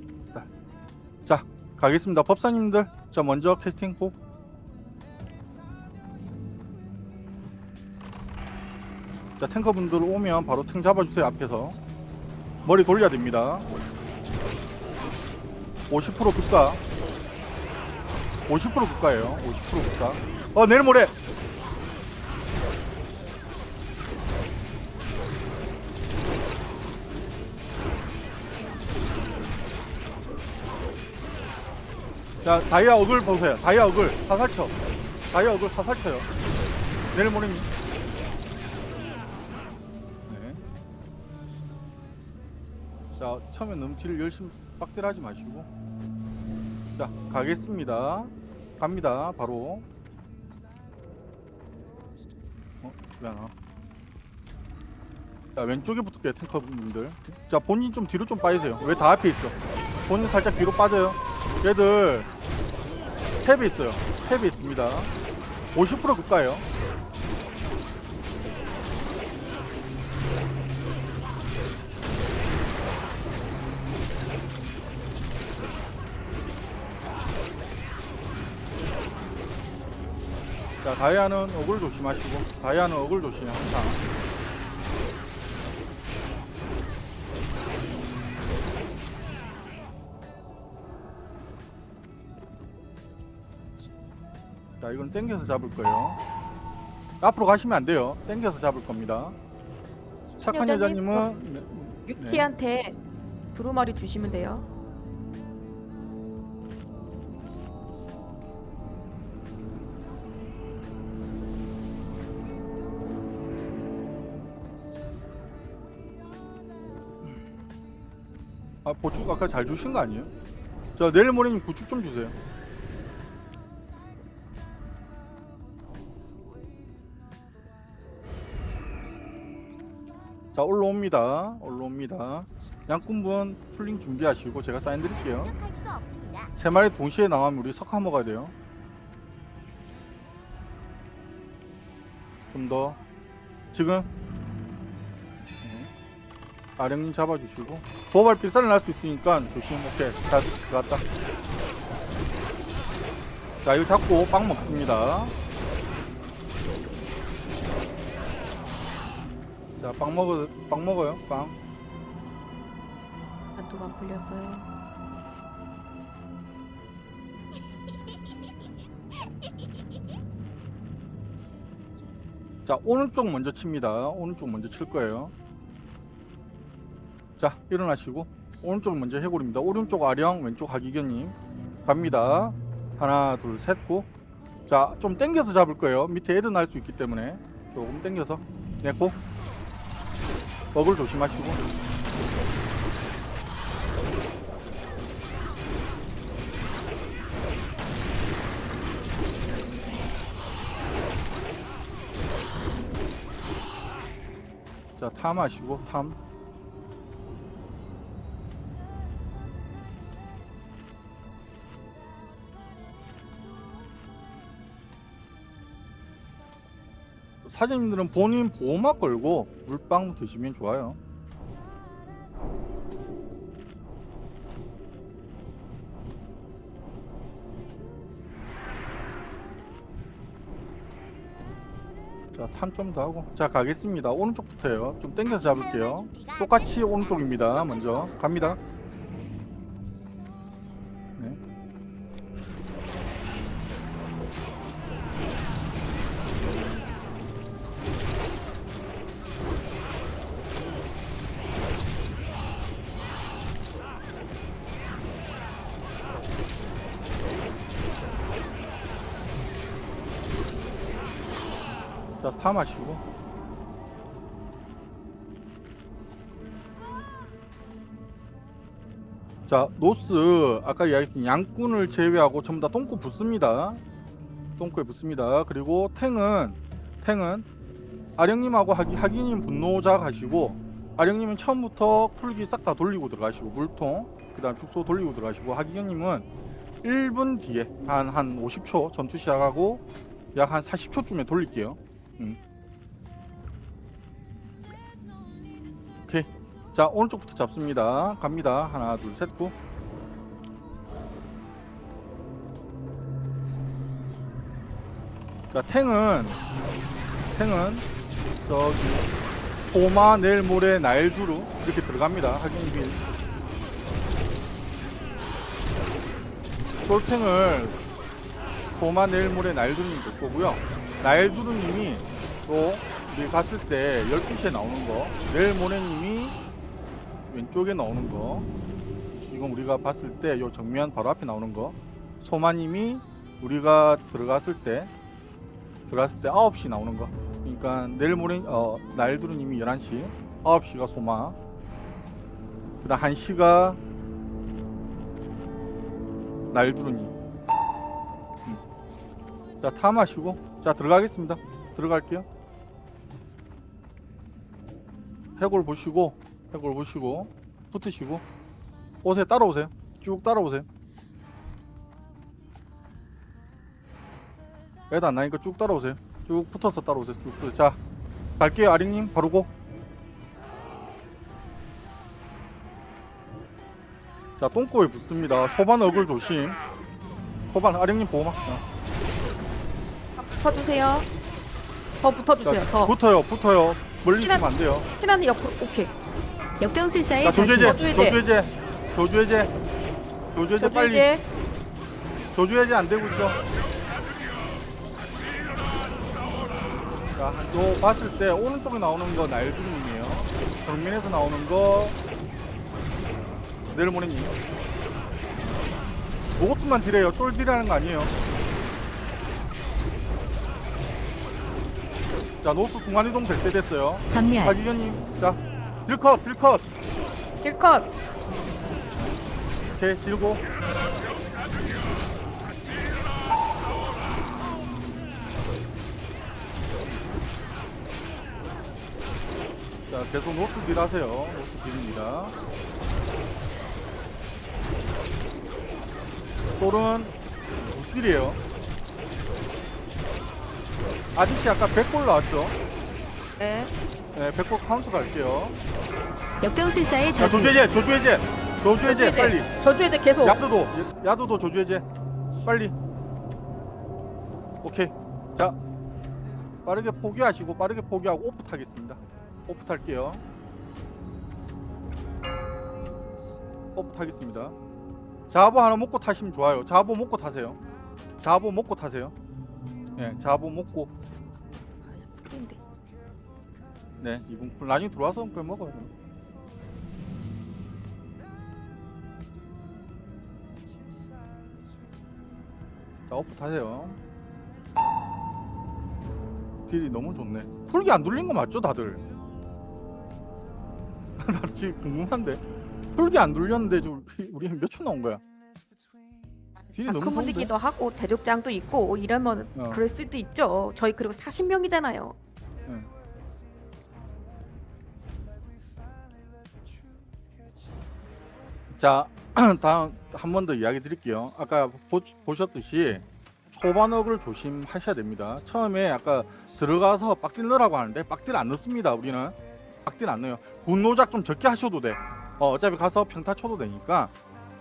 자, 가겠습니다. 법사님들, 자, 먼저 캐스팅 고. 자, 탱커분들 오면 바로 탱 잡아주세요. 앞에서 머리 돌려야 됩니다. 50% 급가. 50% 급가예요. 50% 급가. 내일 모레 자, 다이아 어글 보세요. 다이아 어글 사살쳐. 다이아 어글 사살쳐요. 내일 모레님. 네. 자, 처음에 너무 딜 열심히 빡딜 하지 마시고. 자, 가겠습니다. 갑니다. 바로. 왜 나? 자, 왼쪽에 붙을게요, 탱커분들. 자, 본인 좀 뒤로 좀 빠지세요. 왜 다 앞에 있어? 본인 살짝 뒤로 빠져요. 얘들 탭에 있어요. 탭에 있습니다. 50% 국가예요. 자, 다이아는 어글 조심하시고. 다이아는 어글 조심해, 항상. 자, 이건 땡겨서 잡을 거예요. 앞으로 가시면 안 돼요. 땡겨서 잡을 겁니다. 착한 여자님, 여자님은 네. 유키한테 두루마리 주시면 돼요. 아, 보축 아까 잘 주신 거 아니에요? 자, 내일 모레님 구축 좀 주세요. 자, 올라옵니다. 올라옵니다. 양꾼분 풀링 준비하시고 제가 사인 드릴게요. 공격할 수 없습니다. 3마리 동시에 나가면 우리 석화 먹어야 돼요. 좀 더. 지금 아령님 잡아주시고 도발 필살을 날 수 있으니까 조심. 오케이, 다 들어갔다. 자, 이거 잡고 빵 먹습니다. 자, 빵 먹어요. 빵. 반토만 풀렸어요. 자, 오른쪽 먼저 칩니다. 오른쪽 먼저 칠 거예요. 자, 일어나시고 오른쪽 먼저 해골입니다. 오른쪽 아령, 왼쪽 하기견님 갑니다. 하나, 둘, 셋, 고. 자, 좀 당겨서 잡을 거예요. 밑에 애드 날 수 있기 때문에 조금 당겨서. 네, 고. 먹을 조심하시고. 자, 탐하시고. 탐. 사장님들은 본인 보호막 걸고 물빵 드시면 좋아요. 자, 탐 좀 더 하고. 자, 가겠습니다. 오른쪽부터요. 좀 당겨서 잡을게요. 똑같이 오른쪽입니다. 먼저 갑니다. 네. 자, 타 마시고. 자, 노스 아까 이야기했던 양꾼을 제외하고 전부 다 똥꼬 붙습니다. 똥꼬에 붙습니다. 그리고 탱은 아령님하고 하기님 분노자 가시고, 아령님은 처음부터 풀기 싹 다 돌리고 들어가시고, 물통 그 다음 축소 돌리고 들어가시고, 하기님은 1분 뒤에 한 50초 전투 시작하고 약 한 40초쯤에 돌릴게요. 오케이. 자, 오른쪽부터 잡습니다. 갑니다. 하나, 둘, 셋, 고. 자, 탱은 저기 포마, 내일 모레, 나일두루 이렇게 들어갑니다. 하긴빌. 솔탱을 포마, 내일 모레, 나일두루님 볼 거고요. 나일두루님이 또 우리 봤을 때 12시에 나오는 거, 내일 모레님이 왼쪽에 나오는 거, 지금 우리가 봤을 때 요 정면 바로 앞에 나오는 거, 소마님이 우리가 들어갔을 때 9시 나오는 거. 그러니까 내일 모레 날두루님이 11시, 9시가 소마, 그다음 1시가 날두루님. 자, 타 마시고 자 들어가겠습니다. 들어갈게요. 해골 보시고 붙으시고 오세요. 따라오세요. 쭉 따라오세요. 애도 안 나니까 쭉 따라오세요. 쭉 붙어서 따라오세요. 쭉 붙어서. 자, 갈게요. 아링님 바로 고. 자, 똥꼬에 붙습니다. 소반 어글 조심. 소반 아링님 보호막. 붙어주세요. 더 붙어주세요. 더. 붙어요. 멀리 있으면 안 돼요. 키나님 옆으로. 오케이. 역병술사의 자, 자주. 조주해제 빨리. 조주해제 안 되고 있어. 자, 요 봤을 때 오른쪽에 나오는 거 날두님이에요. 정면에서 나오는 거 내일 모레님. 그것만 딜해요. 쫄 딜하는 거 아니에요. 자, 노스 순간이동 될 때 됐어요. 전멸. 박기현님, 자, 딜컷. 딜컷. 오케이, 딜고. 자, 계속 노스 딜 하세요. 노스 딜입니다. 쫄은 무딜이에요. 아저씨 아까 100골 나왔죠? 네. 네, 100골 카운트 갈게요. 역병술사의 자, 자주. 조주해제 빨리. 저주해제 계속. 야도도 조주해제 빨리. 오케이. 자, 빠르게 포기하고 오프 타겠습니다. 오프 탈게요. 오프 타겠습니다. 자보 하나 먹고 타시면 좋아요. 자보 먹고 타세요. 네, 자보 먹고. 쿨인데. 네, 이분 쿨 나중에 들어와서 그걸 먹어요. 자, 오프 타세요. 딜이 너무 좋네. 풀기 안 돌린 거 맞죠, 다들? 나 지금 궁금한데. 풀기 안 돌렸는데 우리 몇 초 나온 거야? 딜이 너무 좋은데? 다크문이기도 하고 대족장도 있고 이러면 그럴 수도 있죠. 저희 그리고 40명이잖아요. 응. 자, 다음 한 번 더 이야기 드릴게요. 아까 보셨듯이 초반억을 조심하셔야 됩니다. 처음에 아까 들어가서 빡딜 넣으라고 하는데 빡딜 안 넣습니다. 우리는 빡딜 안 넣어요. 군노작 좀 적게 하셔도 돼. 어차피 가서 평타 쳐도 되니까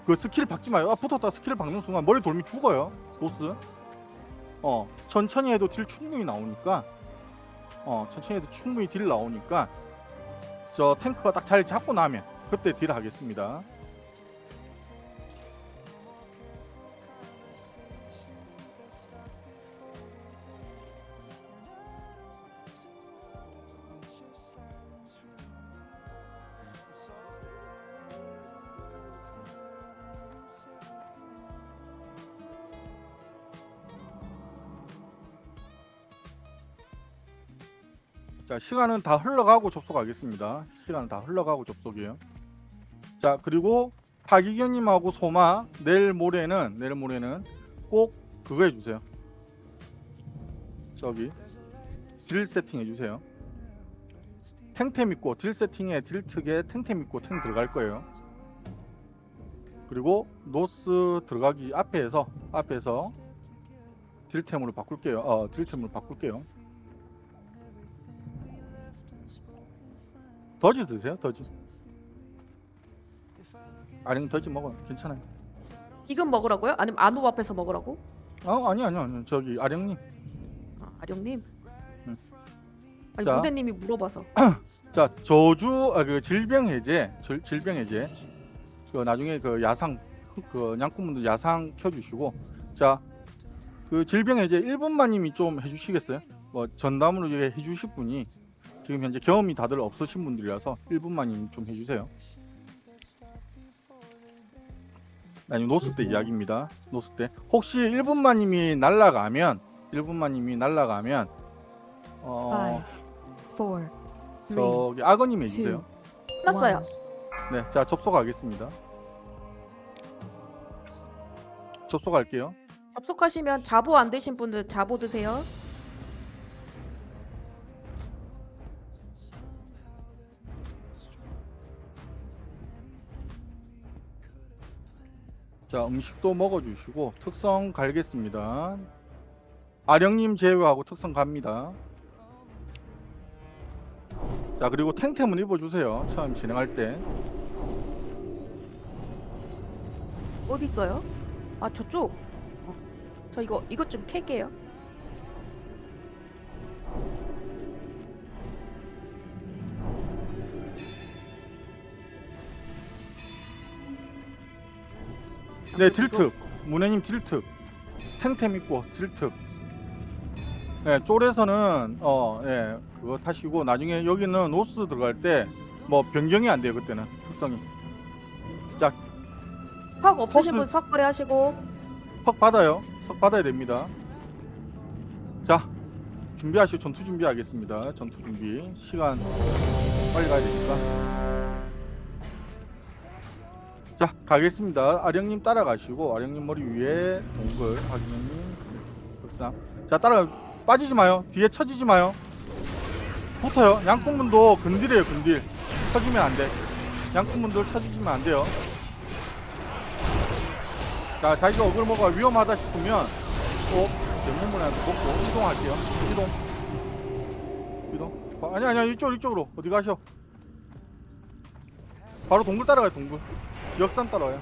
그 스킬 박지 마요. 붙었다 스킬 박는 순간 머리 돌면 죽어요. 보스. 천천히 해도 딜 충분히 나오니까 저 탱크가 딱 잘 잡고 나면 그때 딜 하겠습니다. 자, 시간은 다 흘러가고 접속하겠습니다. 시간은 다 흘러가고 접속이에요. 자, 그리고 박이견님하고 소마 내일 모레는 꼭 그거 해주세요. 저기 딜 세팅 해주세요. 탱템 있고 딜 세팅에 딜 특에 탱템 있고 탱 들어갈 거예요. 그리고 노스 들어가기 앞에서 딜템으로 바꿀게요. 더지 드세요. 더지. 아니 더지 먹어요. 괜찮아요. 지금 먹으라고요? 아니면 안우 앞에서 먹으라고? 아니. 저기 아령님. 아령님? 응. 아니 자. 무대님이 물어봐서. 자, 저주 그 질병 해제. 그 나중에 그 야상 그 양꾼분들 야상 켜주시고. 자, 그 질병 해제 1분만님이 좀 해주시겠어요? 뭐 전담으로 해주실 분이 지금 현재 경험이 다들 없으신 분들이라서 1분만님 좀 해주세요. 아니 노스 때 이야기입니다. 노스 때 혹시 1분만님이 날라가면 5, 4, 3, 저기 아거님 해주세요. 끝났어요. 네, 자 접속하겠습니다. 접속할게요. 접속하시면 자보 안 드신 분들 자보 드세요. 자 음식도 먹어주시고 특성 갈겠습니다. 아령님 제외하고 특성 갑니다. 자 그리고 탱템은 입어주세요. 처음 진행할 때. 어디 있어요? 아 저쪽. 저 이것 좀 캘게요. 네 딜특 문혜님 딜특 탱템 있고 딜특. 네 쫄에서는 예 그거 타시고 나중에 여기는 노스 들어갈 때 뭐 변경이 안 돼요. 그때는 특성이. 자 석 없으신 석을- 분 석거래 하시고. 석 받아요. 석 받아야 됩니다. 자 준비하시고 전투 준비하겠습니다. 전투 준비 시간 빨리 가야 되니까. 자 가겠습니다. 아령님 따라가시고 아령님 머리 위에 동글 박인영님 흑상. 자 따라 빠지지 마요. 뒤에 처지지 마요. 붙어요. 양궁분도 근딜이에요. 근딜 쳐지면 안 돼. 양궁분들 쳐지면 안 돼요. 자 자기가 어글 먹어 위험하다 싶으면 꼭 대문문한테 먹고 이동할게요. 이동. 아니 이쪽으로 어디 가셔. 바로 동굴 따라가요. 동굴 역산 따라와요.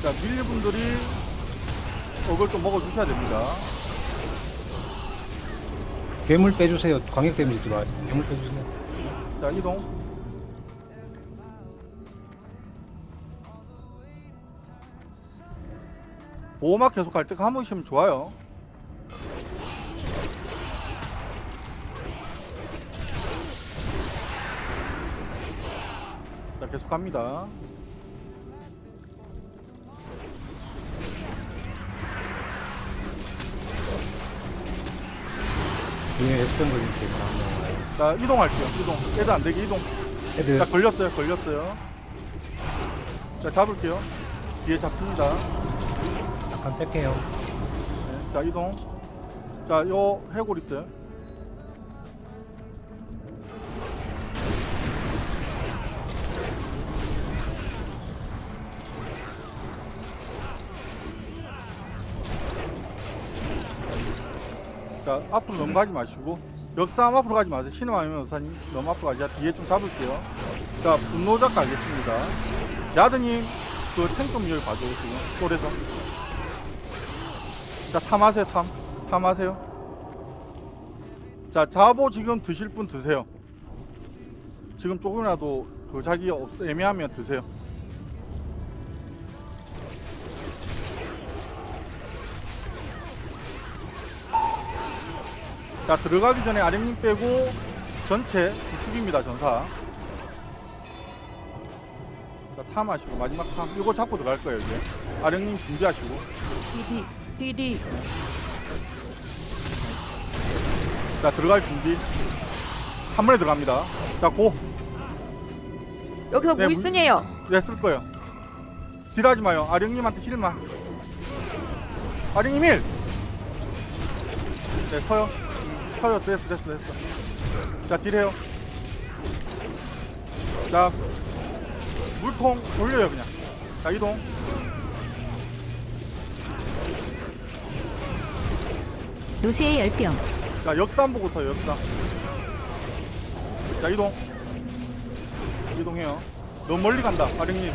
자 밀리분들이 어글 좀 먹어주셔야 됩니다. 괴물 빼주세요. 광역 데미지 들어와요. 괴물 빼주세요. 자 이동. 보호막 계속 갈 때 한 번씩은 좋아요. 자 계속 갑니다. 중에 S병 걸릴 때 나와요. 자 이동할게요. 이동. 애들 안 되게 이동. 애들 자 걸렸어요. 자 잡을게요. 뒤에 잡습니다. 약간 뺄게요. 네, 자 이동. 자 요 해골 있어요. 자 앞으로 넘어가지 마시고 역삼 앞으로 가지 마세요. 신음하면 여사님 너무 앞으로 가지. 뒤에 좀 잡을게요. 자 분노작 가겠습니다. 야드님 그 탱 좀 여기 봐줘요. 지금 쏠에서. 자 탐하세요. 탐하세요. 자 자보 지금 드실 분 드세요. 지금 조금이라도 그 자기 애매하면 드세요. 자 들어가기 전에 아령님 빼고 전체 구축입니다. 전사. 자 탐하시고 마지막 탐 이거 잡고 들어갈 거예요. 이제 아령님 준비하시고. 디디. 자 들어갈 준비. 한 번에 들어갑니다. 자 고. 여기서 네, 무이슨이에요. 네 쓸 거예요. 딜하지 마요. 아령님한테 힐만. 아령님 힐. 네 서요. 됐어. 자 딜해요. 자 물통 돌려요 그냥. 자 이동. 노스의 열병. 자 역삼 보고 서요. 역삼. 자 이동. 이동해요. 너무 멀리 간다 아령님.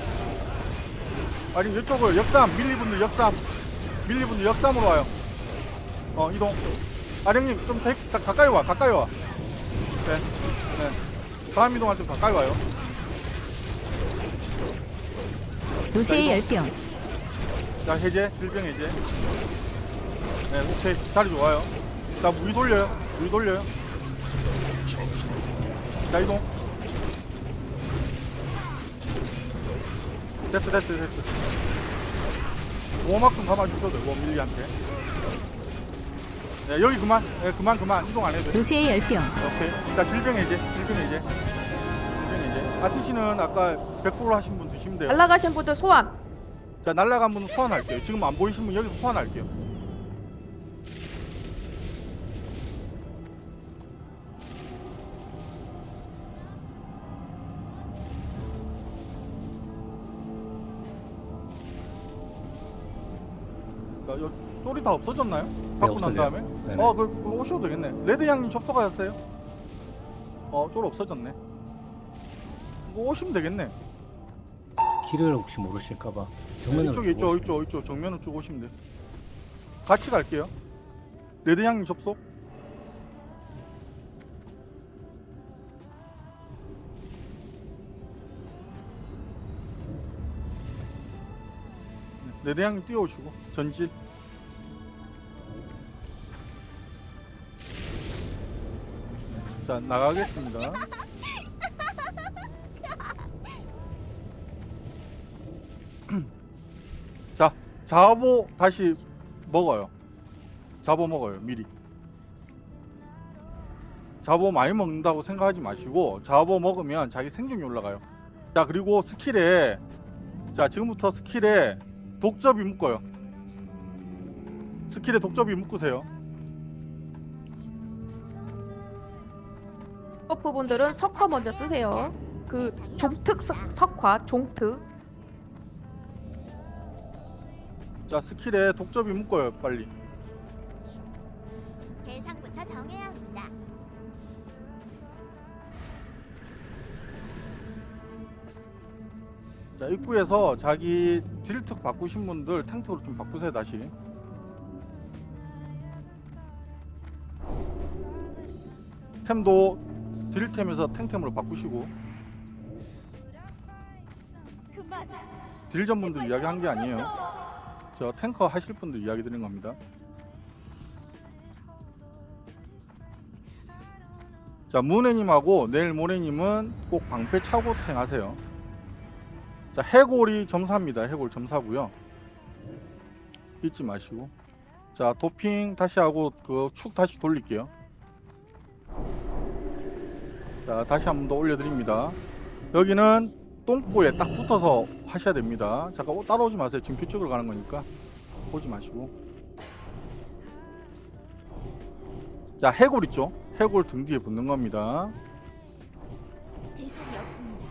아령 이쪽으로 역삼 밀리분들 역삼. 밀리분들 역삼으로 와요. 이동. 아령님 좀 가까이 와. 네. 다음 이동할 때 가까이 와요. 노스의 열병. 자 해제 질병 해제. 네 오케이 자리 좋아요. 자 무기 돌려요. 자 이동. 됐어. 보호막좀 감아주셔도 되고 밀리한테. 네, 여기 그만. 네, 그만 이동 안 해도 돼. 노시의 열병. 오케이. 자, 질병 해제. 아티시는 아까 100% 하신 분 드시면 돼요. 날라가신 분들 소환. 자, 날라간 분은 소환할게요. 지금 안 보이신 분 여기서 소환할게요. 자, 똘이 다 없어졌나요? 받고 난 없어져요. 다음에? 네네. 그럼 오셔도 되겠네. 레드 양님 접속하셨어요? 똘 없어졌네. 뭐 오시면 되겠네. 길을 혹시 모르실까봐 정면으로 주고 이쪽 정면으로 쭉 오시면 돼. 같이 갈게요. 레드 양님 접속. 레드 양님 뛰어오시고 전질. 자, 나가겠습니다. 자, 자보 다시 먹어요. 자보 먹어요, 미리. 자보 많이 먹는다고 생각하지 마시고 자보 먹으면 자기 생존이 올라가요. 자, 그리고 스킬에, 자, 지금부터 스킬에 독접이 묶어요. 스킬에 독접이 묶으세요. 버프분들은 석화 먼저 쓰세요. 그 종특 석화 종특. 자, 스킬에 독접이 묶어요, 빨리. 대상부터 정해야 합니다. 자, 입구에서 자기 딜특 바꾸신 분들 탱크로 좀 바꾸세요, 다시. 템도 딜템에서 탱템으로 바꾸시고. 딜 전분들 이야기 한 게 아니에요. 저 탱커 하실 분들 이야기 드린 겁니다. 자, 문혜님하고 내일 모레님은 꼭 방패 차고 탱 하세요. 자, 해골이 점사입니다. 해골 점사고요. 잊지 마시고. 자, 도핑 다시 하고 그 축 다시 돌릴게요. 자, 다시 한 번 더 올려드립니다. 여기는 똥꼬에 딱 붙어서 하셔야 됩니다. 잠깐 따라오지 마세요. 지금 표쪽으로 가는 거니까 오지 마시고. 자, 해골 있죠? 해골 등 뒤에 붙는 겁니다. 대상이 없습니다.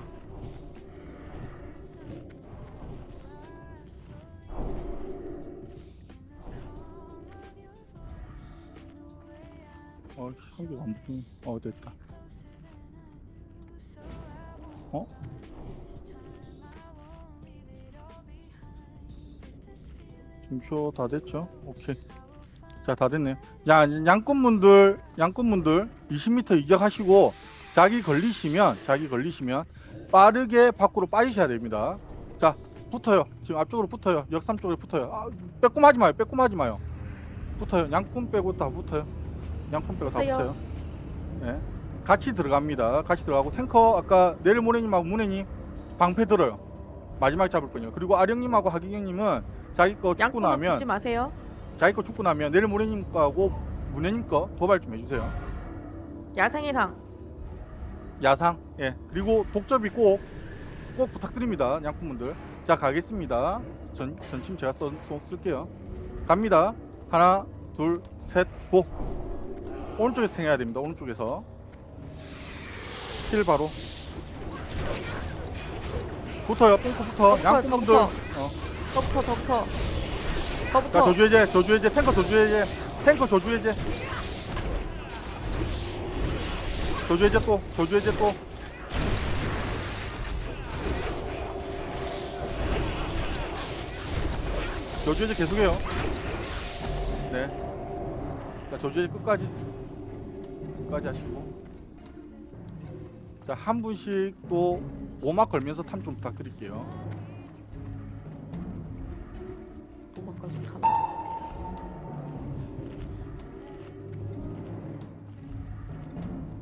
한개가 안 붙네. 됐다. 증표 다 됐죠? 오케이. 자, 다 됐네요. 야, 양꾼분들 20m 이격하시고 자기 걸리시면 빠르게 밖으로 빠지셔야 됩니다. 자, 붙어요. 지금 앞쪽으로 붙어요. 역삼 쪽에 붙어요. 빼꼼하지 마요. 붙어요. 양꾼 빼고 다 붙어요. 양꾼 빼고 다 붙어요. 네. 같이 들어갑니다. 같이 들어가고 탱커 아까 내일 모레님하고 문혜님 방패 들어요. 마지막 잡을 거예요. 그리고 아령님하고 하기경님은 자기 거 죽고 나면 죽지 마세요. 자기 거 죽고 나면 내일 모레님 거하고 문혜님 거 도발 좀 해주세요. 야생의상. 야상. 예. 그리고 독접이 꼭 부탁드립니다. 양꾼분들. 자, 가겠습니다. 전침 제가 쓸게요. 갑니다. 하나, 둘, 셋, 고. 오른쪽에서 탱해야 됩니다. 오른쪽에서. 힐 바로. 붙어요. 뽕코 붙어. 양꾼분들. 더 자, 저주해제. 탱커 저주해제. 저주해제 또. 저주해제 계속해요. 네. 자, 저주해제 끝까지 하시고. 자, 한 분씩 또 오막 걸면서 탐 좀 부탁드릴게요.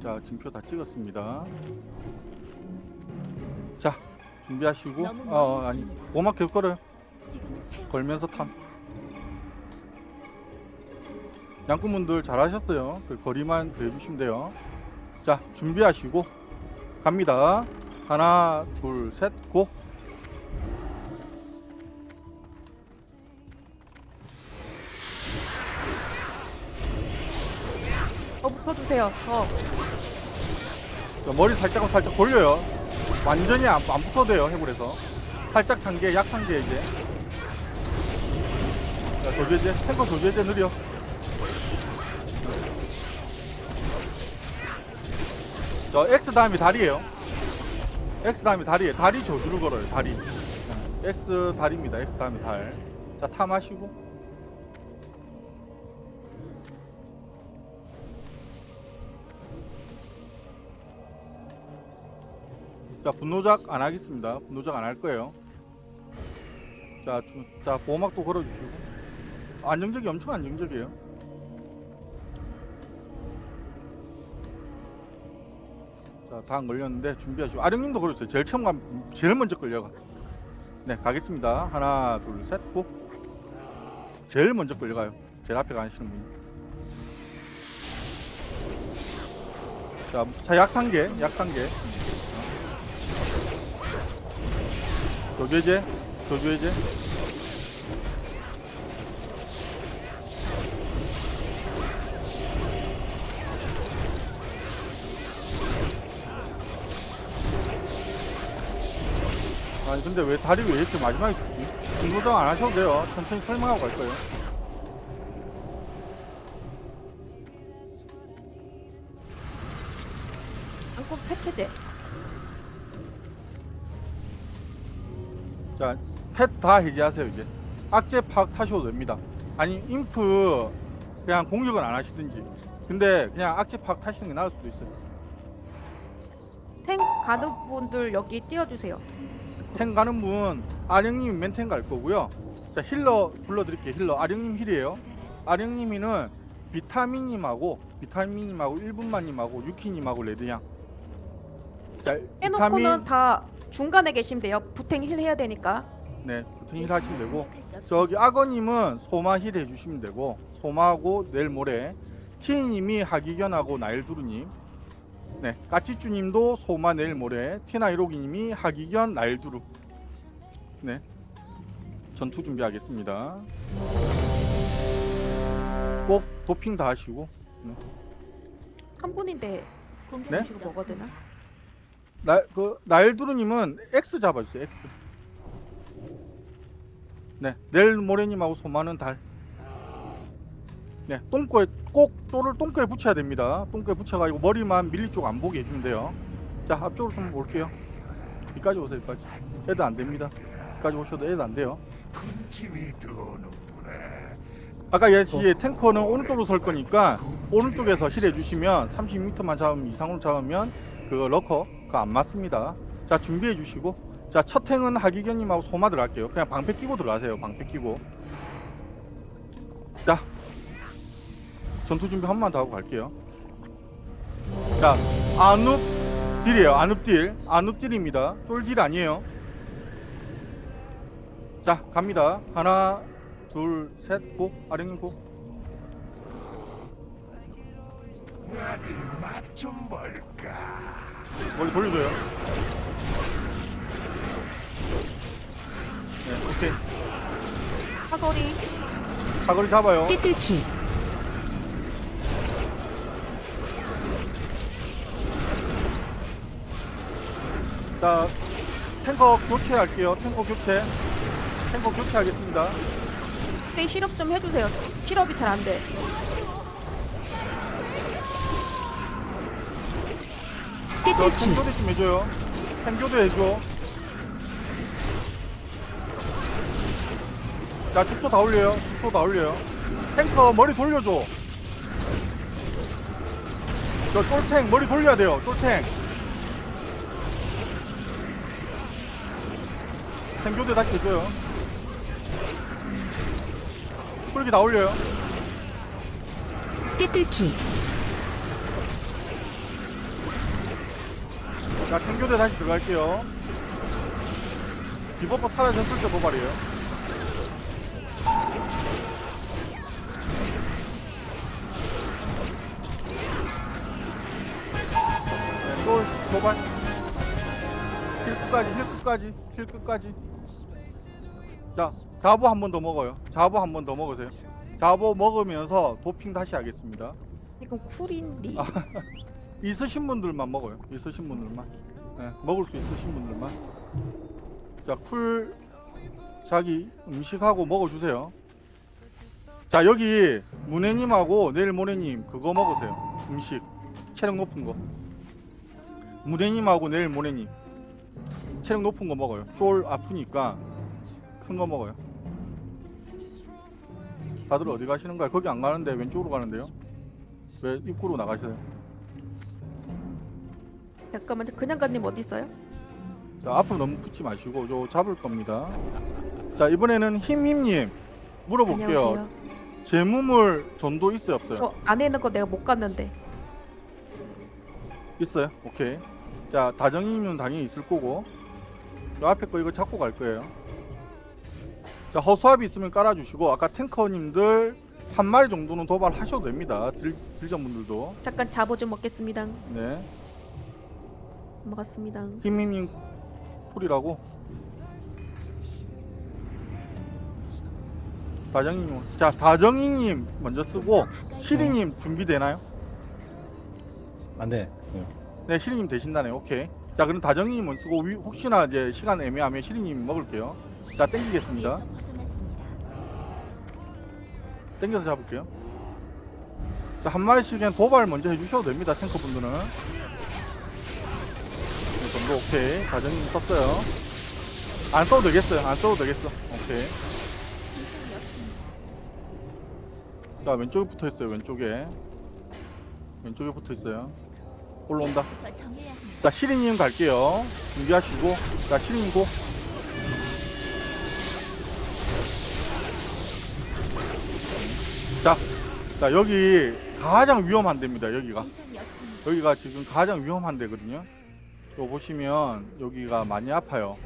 자, 증표 다 찍었습니다. 자, 준비하시고 너무 아니 멀리 보호막 계속 걸어요. 지금은 사용 걸면서 탐. 양꾼분들 잘하셨어요. 그 거리만 대주시면 돼요. 자, 준비하시고 갑니다. 하나, 둘, 셋, 고. 붙어주세요. 자, 머리 살짝 돌려요. 완전히 안 붙어도 돼요. 해골에서 살짝 단계, 약 단계 이제. 자, 조제제, 탱커 조제제 느려. 저 X 다음이 다리예요. X 다음이 다리에 다리 저주를 걸어요. 다리. X 다리입니다. X 다음이 달. 자, 타 마시고. 자, 분노작 안 하겠습니다. 분노작 안 할 거예요. 자, 보호막도 걸어주시고. 안정적이 엄청 안정적이에요. 자, 다 안 걸렸는데 준비하시고. 아령님도 걸었어요. 제일 처음 가면 제일 먼저 걸려가. 네, 가겠습니다. 하나, 둘, 셋, 고. 제일 먼저 걸려가요. 제일 앞에 가시는 분이. 자, 약 단계. 조제제. 아니 근데 왜 다리 왜 이렇게 마지막에 분노장 안 하셔도 돼요. 천천히 설명하고 갈 거예요. 양꾼 패키지. 자, 펫 다 해제하세요 이제. 악재 파악 타셔도 됩니다. 아니 인프 그냥 공격은 안 하시든지. 근데 그냥 악재 파악 타시는 게 나을 수도 있어요. 탱 가는 분들 여기 띄워주세요. 탱 가는 분 아령님 맨탱 갈 거고요. 자, 힐러 불러드릴게요. 힐러 아령님 힐이에요. 아령님이는 비타민님하고 1분만님하고 유키님하고 레드양. 자, 해놓고는 다 중간에 계시면 돼요. 부탱 힐 해야 되니까. 네, 보통 힐 하시면 되고, 저기 악어님은 소마 힐 해주시면 되고, 소마하고 내일 모레 티님이 하기견하고 나일두루님, 네, 까치쭈님도 소마 내일 모레, 티나이로기님이 하기견 나일두루. 네, 전투 준비하겠습니다. 꼭 도핑 다 하시고. 네. 한 분인데 네? 이거 먹어야 되나? 나일두루님은 X 잡아주세요. X. 네, 내일 모레님하고 소마는 달. 네, 똥꼬에 꼭 똘을 똥꼬에 붙여야 됩니다. 똥꼬에 붙여가지고 머리만 밀리 쪽 안 보게 해주면 돼요. 자, 앞쪽으로 좀 볼게요. 여기까지 오세요. 여기까지. 애들 안 됩니다. 여기까지 오셔도 애들 안 돼요. 아까 예시에 탱커는 오른쪽으로 설 거니까 오른쪽에서 힐해 주시면 30m만 잡으면 이상으로 잡으면 그 러커가 안 맞습니다. 자, 준비해 주시고, 자, 첫 탱은 하기견님하고 소마 들어갈게요. 그냥 방패 끼고 들어가세요. 방패 끼고. 자, 전투 준비 한 번만 더 하고 갈게요. 자, 아눕 딜이에요. 아눕 딜. 아눕 딜입니다. 쫄 딜 아니에요. 자, 갑니다. 하나, 둘, 셋, 고. 아령님 고. 머리 돌려줘요. 네, 오케이. 사거리 잡아요. 띠뚫기 자, 탱커 교체할게요. 탱커 교체하겠습니다. 네, 실업 좀 해주세요. 실업이 잘 안 돼. 저 띠뚫기 탱교대 좀 해줘요. 탱교대 해줘. 자, 축소 다 올려요. 탱커 머리 돌려줘. 저 쫄탱 머리 돌려야 돼요. 쫄탱. 탱교대 다시 해줘요. 꿀기 다 올려요. 띠뚫기 자, 탱교대 다시 들어갈게요. 디버프 사라졌을 때 도발이에요. 네, 또 도발. 힐 끝까지. 자, 자보 한 번 더 먹어요. 자보 한 번 더 먹으세요. 자보 먹으면서 도핑 다시 하겠습니다. 이건 쿨인데. 있으신 분들만 먹어요. 있으신 분들만. 네, 먹을 수 있으신 분들만. 자, 쿨 자기 음식하고 먹어주세요. 자, 여기 문혜님하고 내일 모레님 그거 먹으세요. 음식 체력 높은 거. 문혜님하고 내일 모레님 체력 높은 거 먹어요. 쫄 아프니까 큰 거 먹어요. 다들 어디 가시는 거야? 거기 안 가는데 왼쪽으로 가는데요? 왜 입구로 나가셔요? 잠깐만, 그냥 간님 어디 있어요? 자, 앞으로 너무 붙지 마시고 저 잡을 겁니다. 자, 이번에는 힘힘님 물어볼게요. 안녕하세요. 재무물 전도 있어요 없어요? 저 안에 있는 거 내가 못 갔는데. 있어요? 오케이. 자, 다정이님은 당연히 있을 거고 요 앞에 거 이거 잡고 갈 거예요. 자, 허수아비 있으면 깔아주시고 아까 탱커님들 한 마리 정도는 도발하셔도 됩니다. 딜전분들도. 잠깐 자보 좀 먹겠습니다. 네. 먹었습니다. 힘힘님 쿨이라고. 다정이님. 자, 다정이님 먼저 쓰고 시리님 준비되나요? 안 돼. 네, 시리님 되신다네. 오케이. 자, 그럼 다정이님은 쓰고 혹시나 이제 시간 애매하면 시리님 먹을게요. 자, 땡기겠습니다. 위에서 벗어났습니다. 땡겨서 잡을게요. 자, 한 마리씩 그냥 도발 먼저 해주셔도 됩니다. 탱커분들은. 네, 정도 오케이. 다정이님 썼어요. 안 써도 되겠어요. 안 써도 되겠어. 오케이. 이상이 없습니다. 자, 왼쪽에 붙어 있어요. 왼쪽에 붙어 있어요. 올라온다. 더 정해야 합니다. 자, 시리님 갈게요. 준비하시고. 자, 시리님 고. 자, 여기 가장 위험한 데입니다. 여기가 이상이 없습니다. 여기가 지금 가장 위험한 데거든요. 또 보시면 여기가 많이 아파요.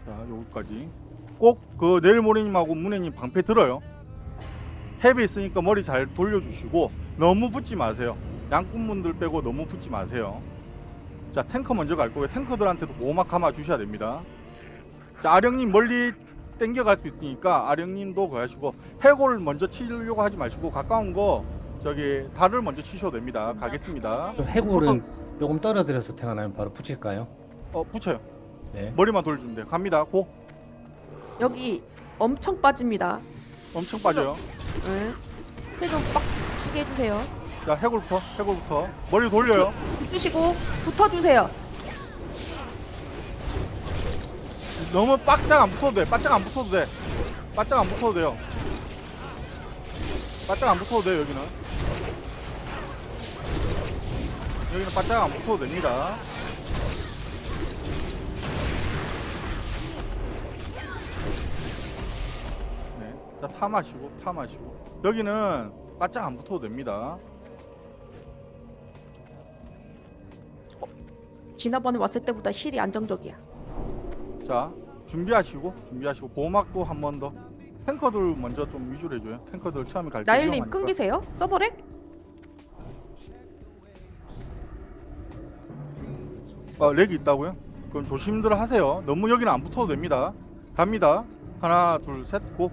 자, 여기까지 꼭 그 내일 모레님하고 문혜님 방패 들어요. 햅이 있으니까 머리 잘 돌려주시고 너무 붙지 마세요. 양꾼분들 빼고 너무 붙지 마세요. 자, 탱커 먼저 갈 거고요. 탱커들한테도 보호막 감아 주셔야 됩니다. 자, 아령님 멀리 땡겨갈 수 있으니까 아령님도 그거 하시고 해골 먼저 치려고 하지 마시고 가까운 거 저기 달을 먼저 치셔도 됩니다. 가겠습니다. 또 해골은 조금 떨어뜨려서 태어나면 바로 붙일까요? 붙여요. 네. 머리만 돌려주면 돼요. 갑니다. 고. 여기 엄청 빠집니다. 엄청 빠져요. 네. 해좀 빡치게 해주세요. 자, 해골부터 머리 돌려요. 붙으시고 붙어주세요. 너무 바짝 안 붙어도 돼. 바짝 안 붙어도 돼. 바짝 안 붙어도 돼요. 바짝 안 붙어도 돼요. 여기는 바짝 안 붙어도 됩니다. 네. 자, 타 마시고 여기는 바짝 안 붙어도 됩니다. 지난번에 왔을 때보다 힐이 안정적이야. 자, 준비하시고 보호막도 한 번 더. 탱커들 먼저 좀 위주로 해줘요. 탱커들 처음에 갈 때 나일님 위험하니까. 끊기세요? 서버렉? 렉이 있다고요? 그럼 조심들 하세요. 너무 여기는 안 붙어도 됩니다. 갑니다. 하나, 둘, 셋, 고.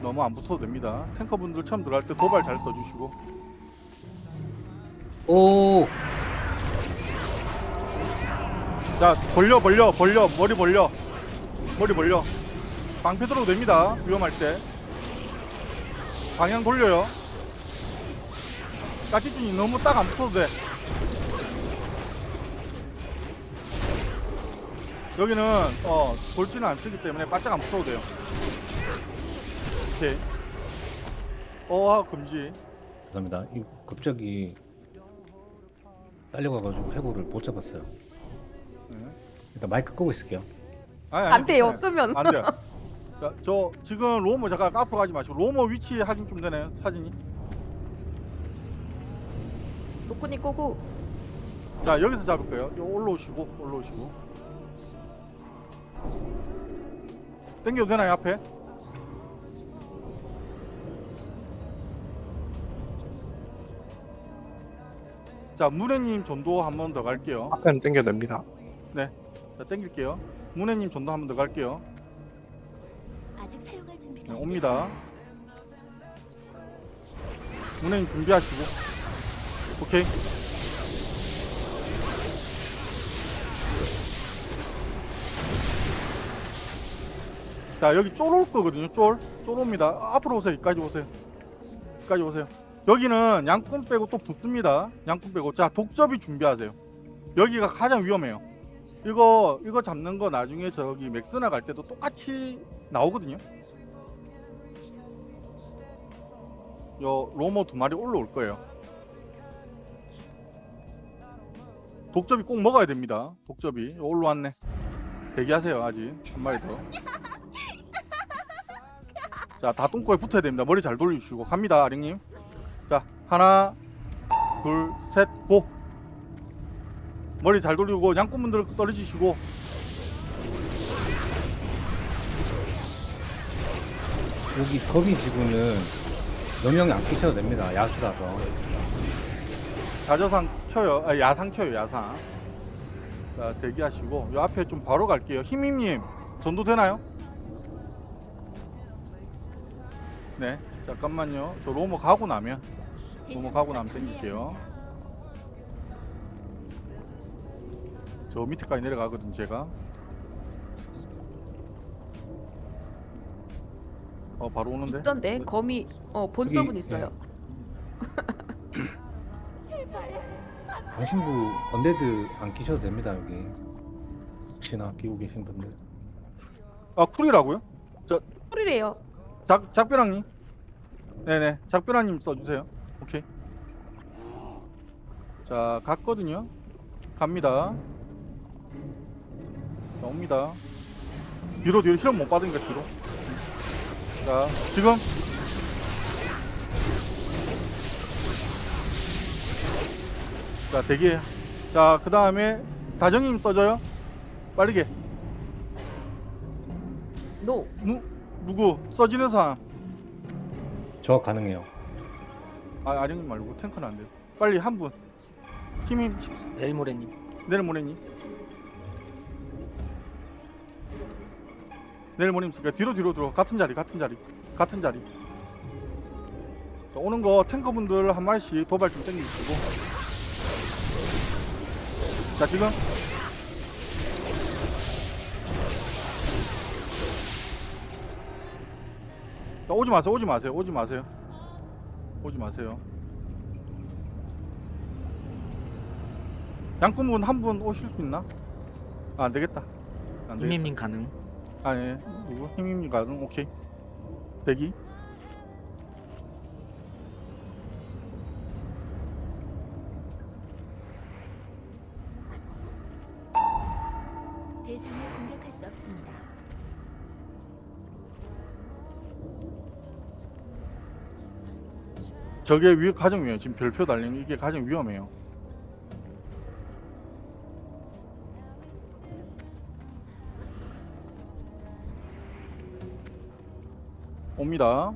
너무 안 붙어도 됩니다. 탱커분들 처음 들어갈 때 도발 잘 써주시고. 오, 자, 머리 벌려. 방패 들어도 됩니다. 위험할 때. 방향 돌려요. 까치준이 너무 딱 안 붙어도 돼. 여기는 돌지는 안 쓰기 때문에 바짝 안 붙어도 돼요. 오케이. 금지. 죄송합니다. 이 갑자기 딸려가가지고 해골을 못 잡았어요. 네. 일단 마이크 끄고 있을게요. 안 돼요. 끄면. 안 돼요. 자, 저 지금 로모 잠깐 앞으로 가지 마시고 로모 위치 확인 좀 되나요? 사진이? 노코니 꼬고. 자 여기서 잡을 거예요. 올라오시고 땡겨도 되나요 앞에? 자 문혜님 전도 한 번 더 갈게요. 앞에는 땡겨냅니다. 네, 자 땡길게요. 문혜님 전도 한 번 더 갈게요. 아직 사용할 준비가 네, 안 옵니다. 문혜님 준비하시고 오케이. 자 여기 쫄 올 거거든요. 쫄 옵니다. 앞으로 오세요. 여기까지 오세요. 여기는 양꾼 빼고 또 붙습니다. 양꾼 빼고. 자 독접이 준비하세요. 여기가 가장 위험해요. 이거 잡는 거 나중에 저기 맥스나 갈 때도 똑같이 나오거든요. 요 로머 2마리 올라올 거예요. 독접이 꼭 먹어야 됩니다. 독접이 올라왔네. 대기하세요. 아직 한 마리 더. 자, 다 똥꼬에 붙어야 됩니다. 머리 잘 돌려주시고 갑니다, 아령님. 자, 하나, 둘, 셋, 고. 머리 잘 돌리고 양꾼분들 떨어지시고. 여기 거미 지구는 명령이 안 끼셔도 됩니다. 야수라서. 야저상 켜요. 아, 야상 켜요, 야상. 자, 대기하시고. 요 앞에 좀 바로 갈게요. 힘임님, 전도 되나요? 네, 잠깐만요. 저 로모 가고 나면 땡길게요. 저 밑에까지 내려가거든 제가. 바로 오는데. 있던데 거미 본섭은 여기, 있어요. 당신부 언데드 안 끼셔도 됩니다. 여기 혹시나 끼고 계신 분들. 아 쿨이라고요? 꿀이래요. 작별왕님. 네네, 작별왕님 써주세요. 오케이. 자, 갔거든요. 갑니다. 자, 옵니다. 뒤로 힐업 못 받으니까 뒤로. 자, 지금. 자, 대기해요. 자, 그 다음에 다정님 써줘요. 빠르게. 노. 누구? 써지는 사람. 저 가능해요. 아령님 말고 탱크는 안 돼요. 빨리 한 분. 힘이 내일모레님. 내일 모레님. 내일 모레님 쓰니까 뒤로 들어. 같은 자리. 자, 오는 거 탱커분들 한 마리씩 도발 좀 땡기시고. 자, 지금. 자, 오지 마세요. 양꾼분 한 분 오실 수 있나? 아, 안 되겠다. 안 되겠다. 힘임님 가능. 아, 예. 누구? 힘입니 가능? 오케이. 대기. 대상을 공격할 수 없습니다. 저게 가장 위험해요. 지금 별표 달린 이게 가장 위험해요. 옵니다.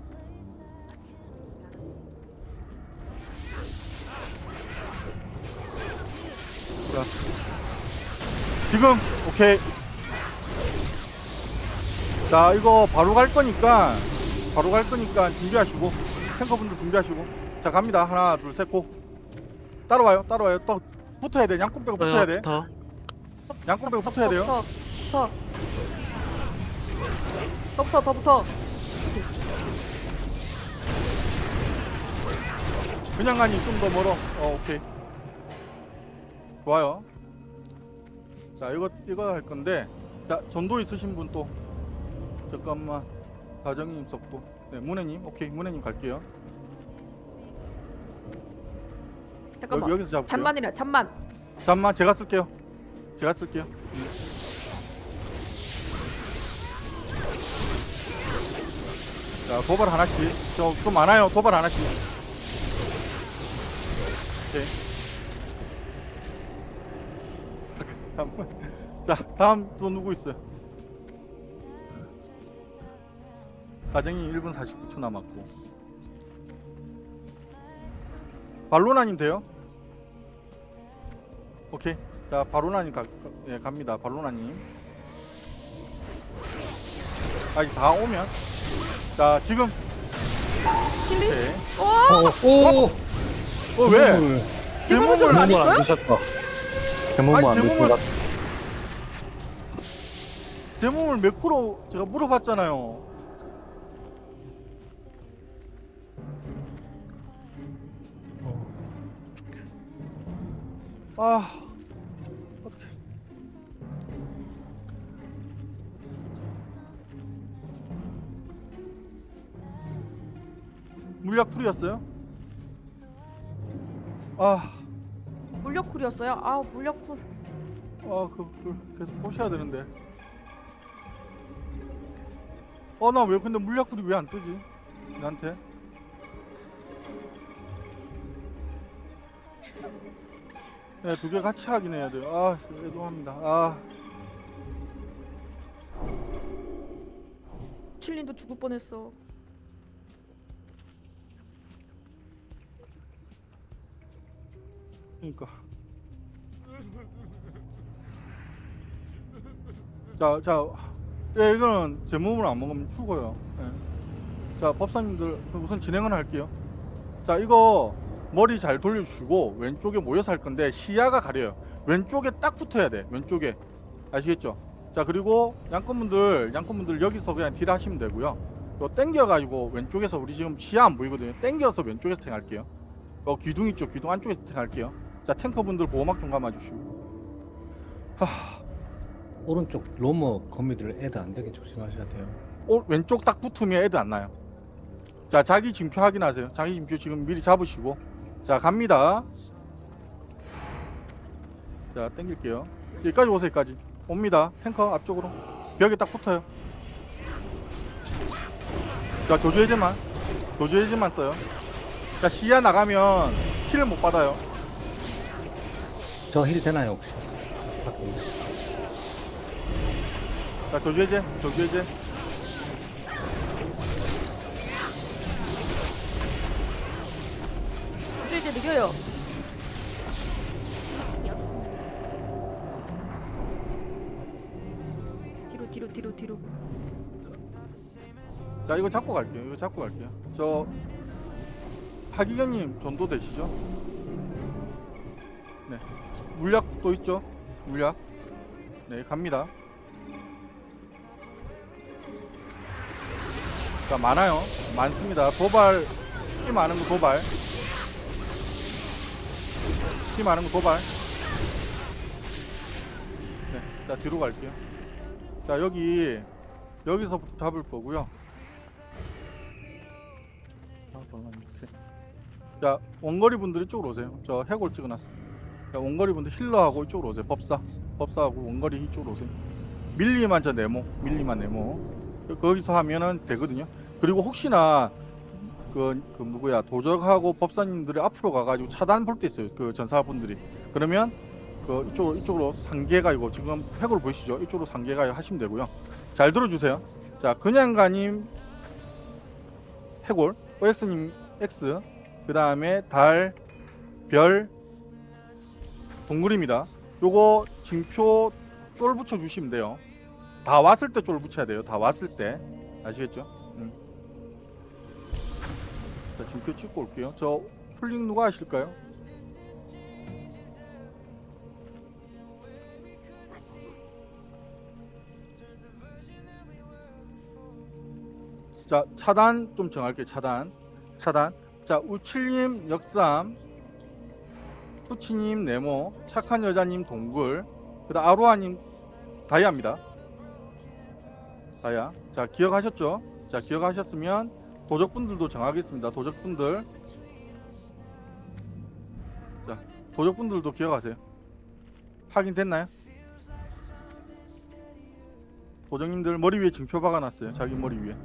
자, 지금 오케이. 자, 이거 바로 갈 거니까 준비하시고, 탱커분들 준비하시고. 자, 갑니다. 하나, 둘, 셋, 고. 따라와요. 또 붙어야 돼. 양꾼 빼고 붙어야 돼. 양꾼 빼고 붙어야 돼요. 더 붙어. 그냥 가니 좀 더 멀어. 오케이. 좋아요. 자, 이거 할 건데. 자, 전도 있으신 분 또. 잠깐만. 다정님 썼고. 네, 문혜님. 오케이. 문혜님 갈게요. 잠깐만. 여기서 잡을게요. 잠만. 제가 쓸게요. 자, 도발 하나씩. 좀 많아요. 도발 하나씩. 오케이. 자, 다음 또 누구 있어요? 가정이 1분 49초 남았고. 발로나님 돼요? 오케이. 자, 발로나님 예, 갑니다. 발로나님. 아직 다 오면. 자, 지금. 오케이. 오! 왜? 대몸을 대몸을 안 대몸을 안 했어요? 드셨어. 대몸을 안 드신 것 같아. 제 몸을 몇 프로 제가 물어봤잖아요. 아, 어떡해. 물약 풀이었어요? 아, 물력쿨이었어요? 아, 물력쿨. 계속 보셔야 되는데. 나 왜 근데 물약풀이 왜 안 뜨지? 나한테? 네, 두 개 같이 하긴 해야 돼요. 아, 죄송합니다. 아, 칠린도 죽을 뻔했어. 그러니까. 자, 예, 이거는 제 몸을 안 먹으면 죽어요. 예. 자, 법사님들 우선 진행을 할게요. 자, 이거 머리 잘 돌려주시고 왼쪽에 모여서 할 건데 시야가 가려요. 왼쪽에 딱 붙어야 돼. 왼쪽에. 아시겠죠? 자, 그리고 양꾼분들 여기서 그냥 딜 하시면 되고요. 또 땡겨가지고 왼쪽에서 우리 지금 시야 안 보이거든요. 땡겨서 왼쪽에서 탱할게요. 기둥 있죠? 기둥 안쪽에서 탱할게요. 자, 탱커분들 보호막 좀 감아주시고. 오른쪽 로머 거미들 애드 안 되게 조심하셔야 돼요. 왼쪽 딱 붙으면 애들 안 나요. 자, 자기 징표 확인하세요. 자기 징표 지금 미리 잡으시고. 자, 갑니다. 자, 땡길게요. 여기까지 오세요. 여기까지 옵니다. 탱커 앞쪽으로 벽에 딱 붙어요. 자, 조주해제만 써요. 자, 시야 나가면 힐을 못 받아요. 저 힐 되나요 혹시? 부탁드립니다. 자, 조주해제. 이제 느려요. 뒤로. 자, 이거 잡고 갈게요. 저 하기경님 전도 되시죠? 네. 물약 또 있죠? 물약. 네, 갑니다. 자, 많아요. 많습니다. 도발. 키 많은 거 도발. 네. 자, 뒤로 갈게요. 자, 여기서부터 잡을 거고요. 자, 원거리 분들 이쪽으로 오세요. 저 해골 찍어놨어. 자, 원거리 분들 힐러하고 이쪽으로 오세요. 법사하고 원거리 이쪽으로 오세요. 밀리만 네모. 거기서 하면은 되거든요. 그리고 혹시나 도적하고 법사님들이 앞으로 가가지고 차단 볼 때 있어요. 그 전사분들이. 그러면 이쪽으로 상계가이고 지금 해골 보이시죠? 이쪽으로 상계가 하시면 되고요. 잘 들어주세요. 자, 그냥가님 해골, OX님 X, 그 다음에 달, 별, 동굴입니다. 요거 징표 쫄 붙여 주시면 돼요. 다 왔을 때 쫄 붙여야 돼요. 다 왔을 때. 아시겠죠? 자, 징표 찍고 올게요. 저 풀링 누가 하실까요? 자, 차단 좀 정할게요. 차단. 자, 우칠님 역삼, 푸치님 네모, 착한 여자님 동굴, 그다음 아로하님 다이아입니다. 다이아. 자, 기억하셨죠? 자, 기억하셨으면 도적분들도 정하겠습니다. 도적분들. 자, 도적분들도 기억하세요. 확인됐나요? 도적님들 머리 위에 징표 박아놨어요. 자기 머리 위에.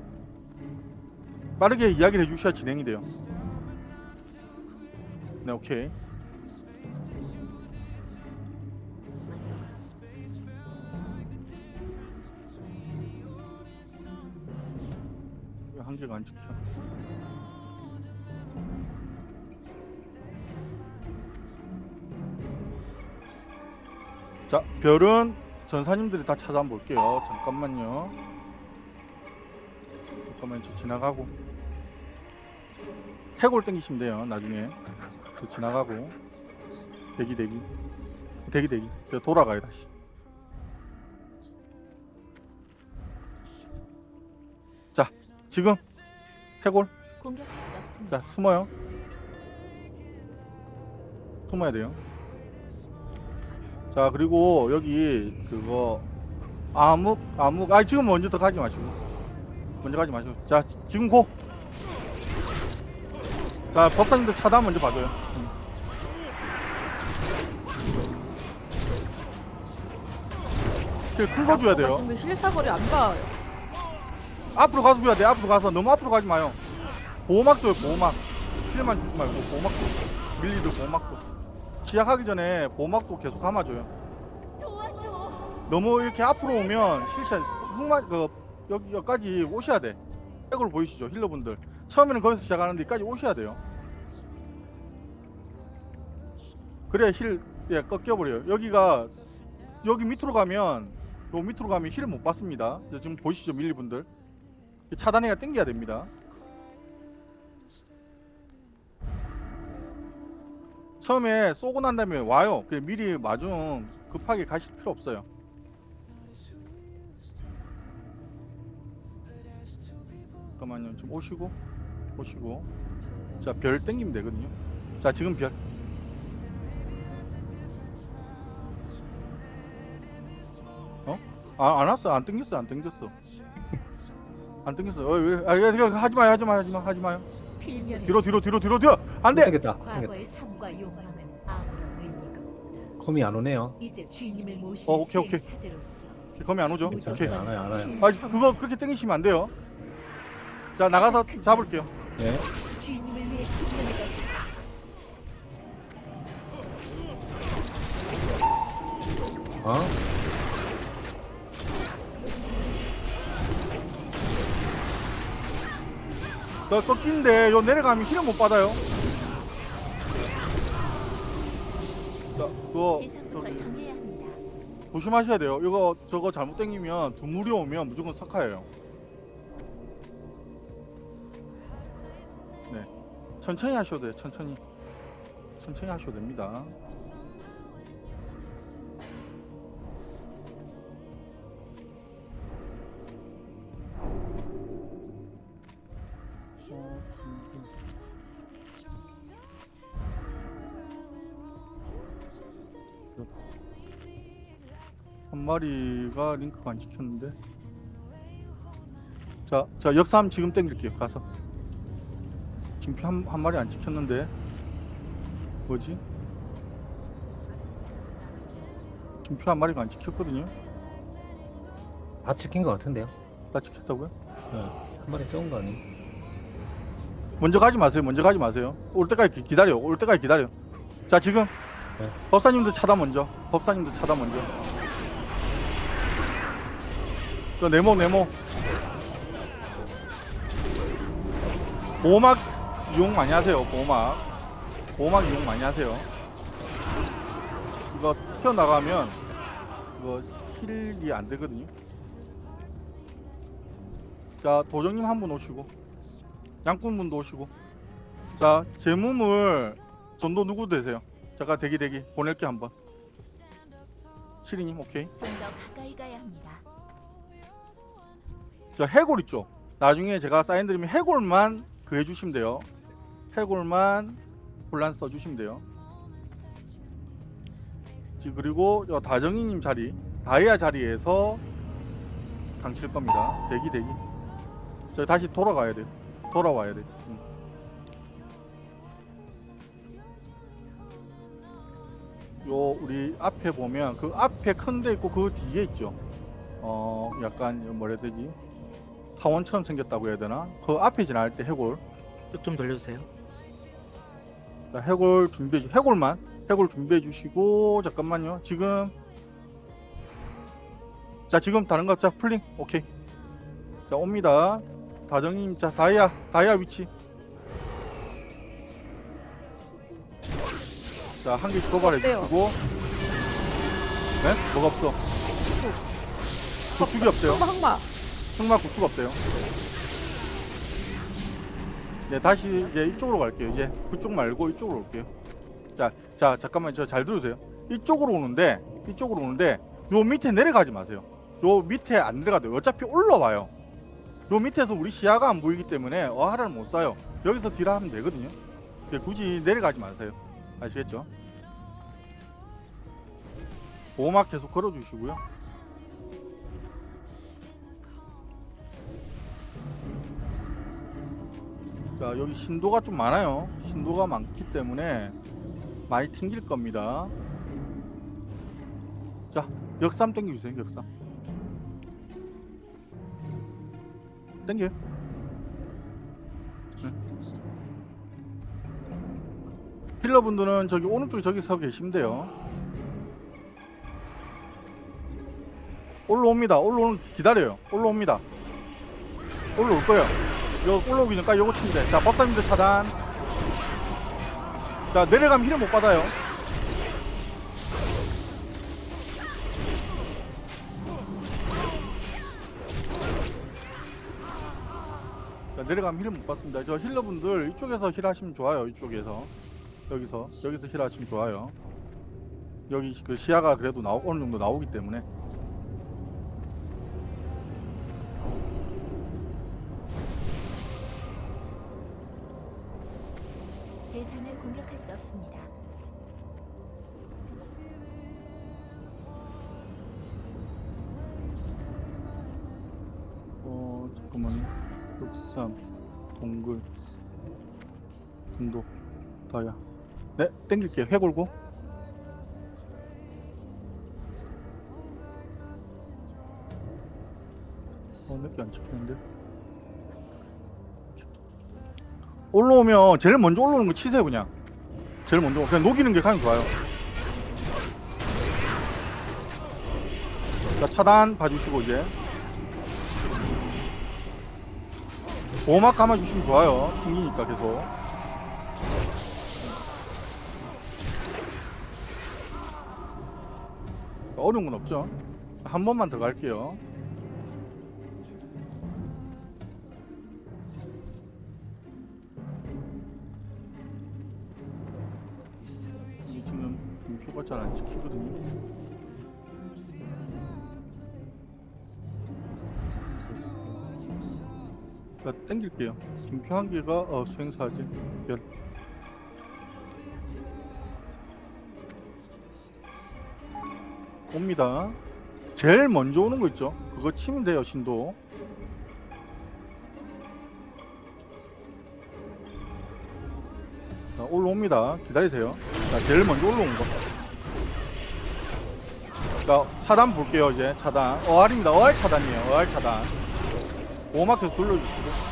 빠르게 이야기를 해주셔야 진행이 돼요. 네, 오케이. 경계가 안 지켜. 자, 별은 전사님들이 다 찾아한번 볼게요. 잠깐만요. 잠깐만, 저 지나가고. 해골 땡기시면 돼요. 나중에 저 지나가고. 대기. 저 돌아가요 다시. 자, 지금 해골. 공격할 수 없습니다. 자, 숨어요. 숨어야 돼요. 자, 그리고 여기 그거 암흑 지금 먼저 더 가지 마시고. 자, 지금 고. 자, 법사님들 차단 먼저 봐줘요. 큰 거 줘야 돼요. 힐 사거리 안 가. 앞으로 가서 줘야 돼. 앞으로 가서 너무 앞으로 가지 마요. 보호막 줘요. 보호막. 힐만 주지 말고 보호막 줘. 밀리들 보호막 줘. 시작하기 전에 보호막도 계속 감아줘요. 너무 이렇게 앞으로 오면 실샷 여기까지 오셔야 돼. 백으로 보이시죠? 힐러분들 처음에는 거기서 시작하는데 여기까지 오셔야 돼요. 그래야 힐 꺾여버려요. 여기 밑으로 가면 힐을 못 받습니다. 지금 보이시죠? 밀리분들 차단해가 땡겨야 됩니다. 처음에 쏘고 난 다음에 와요. 그냥 미리 마중 급하게 가실 필요 없어요. 잠깐만요. 좀 오시고. 자, 별 땡기면 되거든요. 자, 지금 별. 안 왔어. 안 땡겼어. 안 땡겼어. 하지 마요. 뒤로. 안 돼. 땡겼다. 삶과 욕망은 아무런 의미가 없다. 컴이 안 오네요. 이제 주인님을 모실 오케이. 사제로서 검이 안 오죠? 오케이. 안 와요. 그거 그렇게 땡기시면 안 돼요. 자, 나가서 잡을게요. 네. 주인님을 위해 충전을 꺾인데 요 내려가면 힐을 못 받아요. 자, 그거 대상부터 정해야 합니다. 조심하셔야 돼요. 저거 잘못 땡기면 두무리 오면 무조건 석화예요. 네, 천천히 하셔도 돼요. 천천히 하셔도 됩니다. 한 마리가 링크가 안 찍혔는데. 자, 역삼 지금 땡길게요. 가서. 지금 한 마리 안 찍혔는데. 뭐지? 지금 한 마리가 안 찍혔거든요. 다 찍힌 것 같은데요. 다 찍혔다고요? 네. 한 마리 적은 거 아니에요? 먼저 가지 마세요. 올 때까지 기다려. 자, 지금 네. 법사님들 차단 먼저. 저 네모. 보호막 이용 많이 하세요. 보호막 이용 많이 하세요. 이거 튀어나가면 이거 힐이 안 되거든요. 자, 도정님 한 분 오시고, 양꾼분도 오시고. 자, 제 몸을 전도 누구 되세요? 잠깐 대기 보낼게 한번. 시리님 오케이. 좀 더 가까이 가야 합니다. 자, 해골 있죠? 나중에 제가 사인 드리면 해골만 해주시면 돼요. 해골만 혼란 써주시면 돼요. 그리고 다정이님 자리, 다이아 자리에서 강칠 겁니다. 대기. 저 다시 돌아와야 돼. 요 우리 앞에 보면 그 앞에 큰 데 있고 그 뒤에 있죠. 약간 뭐라 해야 되지? 사원처럼 생겼다고 해야 되나? 그 앞에 지나갈 때 해골. 쭉 좀 돌려주세요. 자, 해골 준비해 주시고. 잠깐만요. 지금 다른 거. 자, 풀링. 오케이. 자, 옵니다. 다정님, 자 다이아 위치. 자, 한 개씩 도발해 어때요? 주시고. 네? 뭐가 없어? 구축이 없대요. 항마. 흑마 구축 없대요. 네, 다시 이제 이쪽으로 갈게요. 이제 그쪽 말고 이쪽으로 올게요. 자, 잠깐만 저 잘 들으세요. 이쪽으로 오는데 요 밑에 내려가지 마세요. 요 밑에 안 내려가도 어차피 올라와요. 요 밑에서 우리 시야가 안 보이기 때문에 어하를 못 쏴요. 여기서 딜 하면 되거든요. 굳이 내려가지 마세요. 아시겠죠? 보호막 계속 걸어주시고요. 자, 여기 신도가 좀 많아요. 신도가 많기 때문에 많이 튕길 겁니다. 자, 역삼 땡겨주세요. 역삼 땡겨요. 네. 힐러분들은 저기 오른쪽에 저기 서 계시면 돼요. 올라옵니다. 올라오는 기다려요. 올라옵니다. 올라올 거예요. 이거 올라오기 전까지 요거 치면 돼. 자, 법사님들 차단. 자, 내려가면 힐을 못 받아요. 자, 내려가면 힐을 못 받습니다. 저 힐러분들 이쪽에서 힐 하시면 좋아요. 이쪽에서. 여기서 힐 하시면 좋아요. 여기 그 시야가 그래도 어느 정도 나오기 때문에. 대상을 공격할 수 없습니다. 잠깐만요. 63 동글 등도 다야. 네, 땡길게요. 회 골고. 몇 개 안 찍히는데. 올라오면 제일 먼저 올라오는 거 치세요. 그냥 제일 먼저 그냥 녹이는 게 가장 좋아요. 자, 차단 봐주시고 이제 보호막 감아주시면 좋아요. 튕기니까 계속. 어려운 건 없죠. 한 번만 더 갈게요. 이게 지금 표가 잘 안 찍히거든요. 자, 땡길게요. 김표 한 개가 수행사제 별. 옵니다. 제일 먼저 오는 거 있죠? 그거 치면 돼요. 신도. 자, 올라옵니다. 기다리세요. 자, 제일 먼저 올라온 거. 자, 차단 볼게요. 이제 차단. 어알입니다. 어알 차단이에요. 어알 차단. 오막 계속 돌려주시고.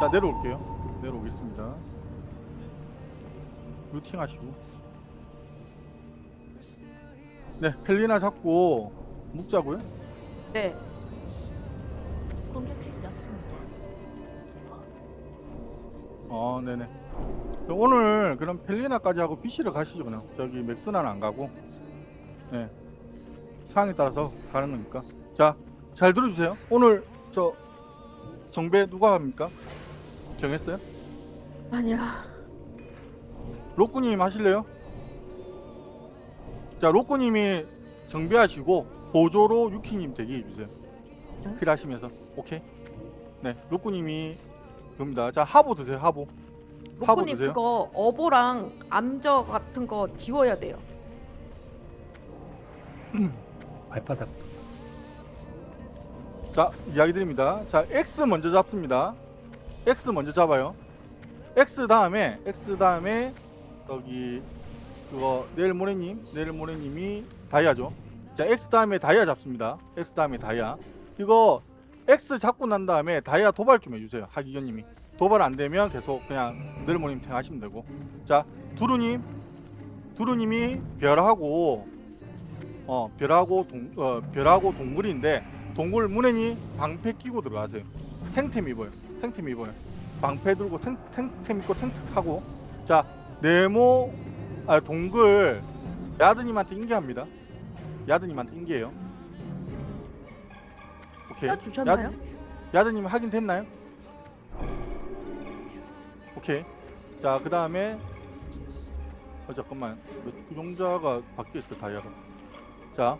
자, 내려올게요. 내려오겠습니다. 루팅 하시고. 네, 펠리나 잡고 묶자고요. 네. 공격할 수 없습니다. 네네. 그럼 오늘 그럼 펠리나까지 하고 BC를 가시죠. 그냥 저기 맥스나는 안 가고. 네, 상황에 따라서 가는 거니까. 자, 잘 들어주세요. 오늘 저 정배 누가 합니까? 정했어요? 아니야. 로꾸님 하실래요? 자, 로꾸님이 정비하시고 보조로 유키님 대기해주세요. 필요하시면서. 오케이. 네, 로꾸님이 그겁니다. 자, 하보 드세요. 하보. 하보 로코님 드세요. 그거 어보랑 암저 같은 거 지워야 돼요. 발바닥. 자, 이야기 드립니다. 자, X 먼저 잡습니다. X 먼저 잡아요. X 다음에 여기 그거 내일 모레님이 다이아죠. 자, X 다음에 다이아 잡습니다. X 다음에 다이아. 이거 X 잡고 난 다음에 다이아 도발 좀 해주세요. 하기견님이. 도발 안 되면 계속 그냥 내일 모레님 탱 하시면 되고. 자, 두루님 두루님이 별하고 별하고 동굴인데 동굴 문에니 방패 끼고 들어가세요. 탱템 입어요. 탱템 입어요. 방패 들고 탱템 입고 탱탱하고. 자, 네모 동굴 야드님한테 인계합니다. 야드님한테 인계해요. 오케이. 주셨나요? 야드님 확인됐나요? 오케이. 자, 그 다음에 잠깐만, 구종자가 바뀌었어. 다이아가. 자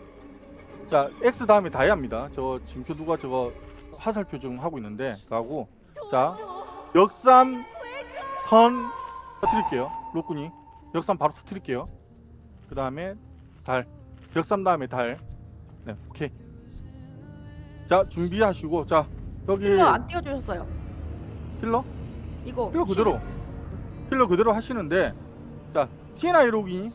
X 다음에 다이아입니다. 저 지금 누가 저거 화살표 좀 하고 있는데 가고. 자, 역삼 선 터뜨릴게요. 로꾸니 역삼 바로 터뜨릴게요. 그 다음에 달, 역삼 다음에 달. 네, 오케이. 자, 준비하시고. 자, 여기 힐러 안 띄워주셨어요. 힐러? 이거 힐러 그대로 하시는데. 자, TNI 로기니?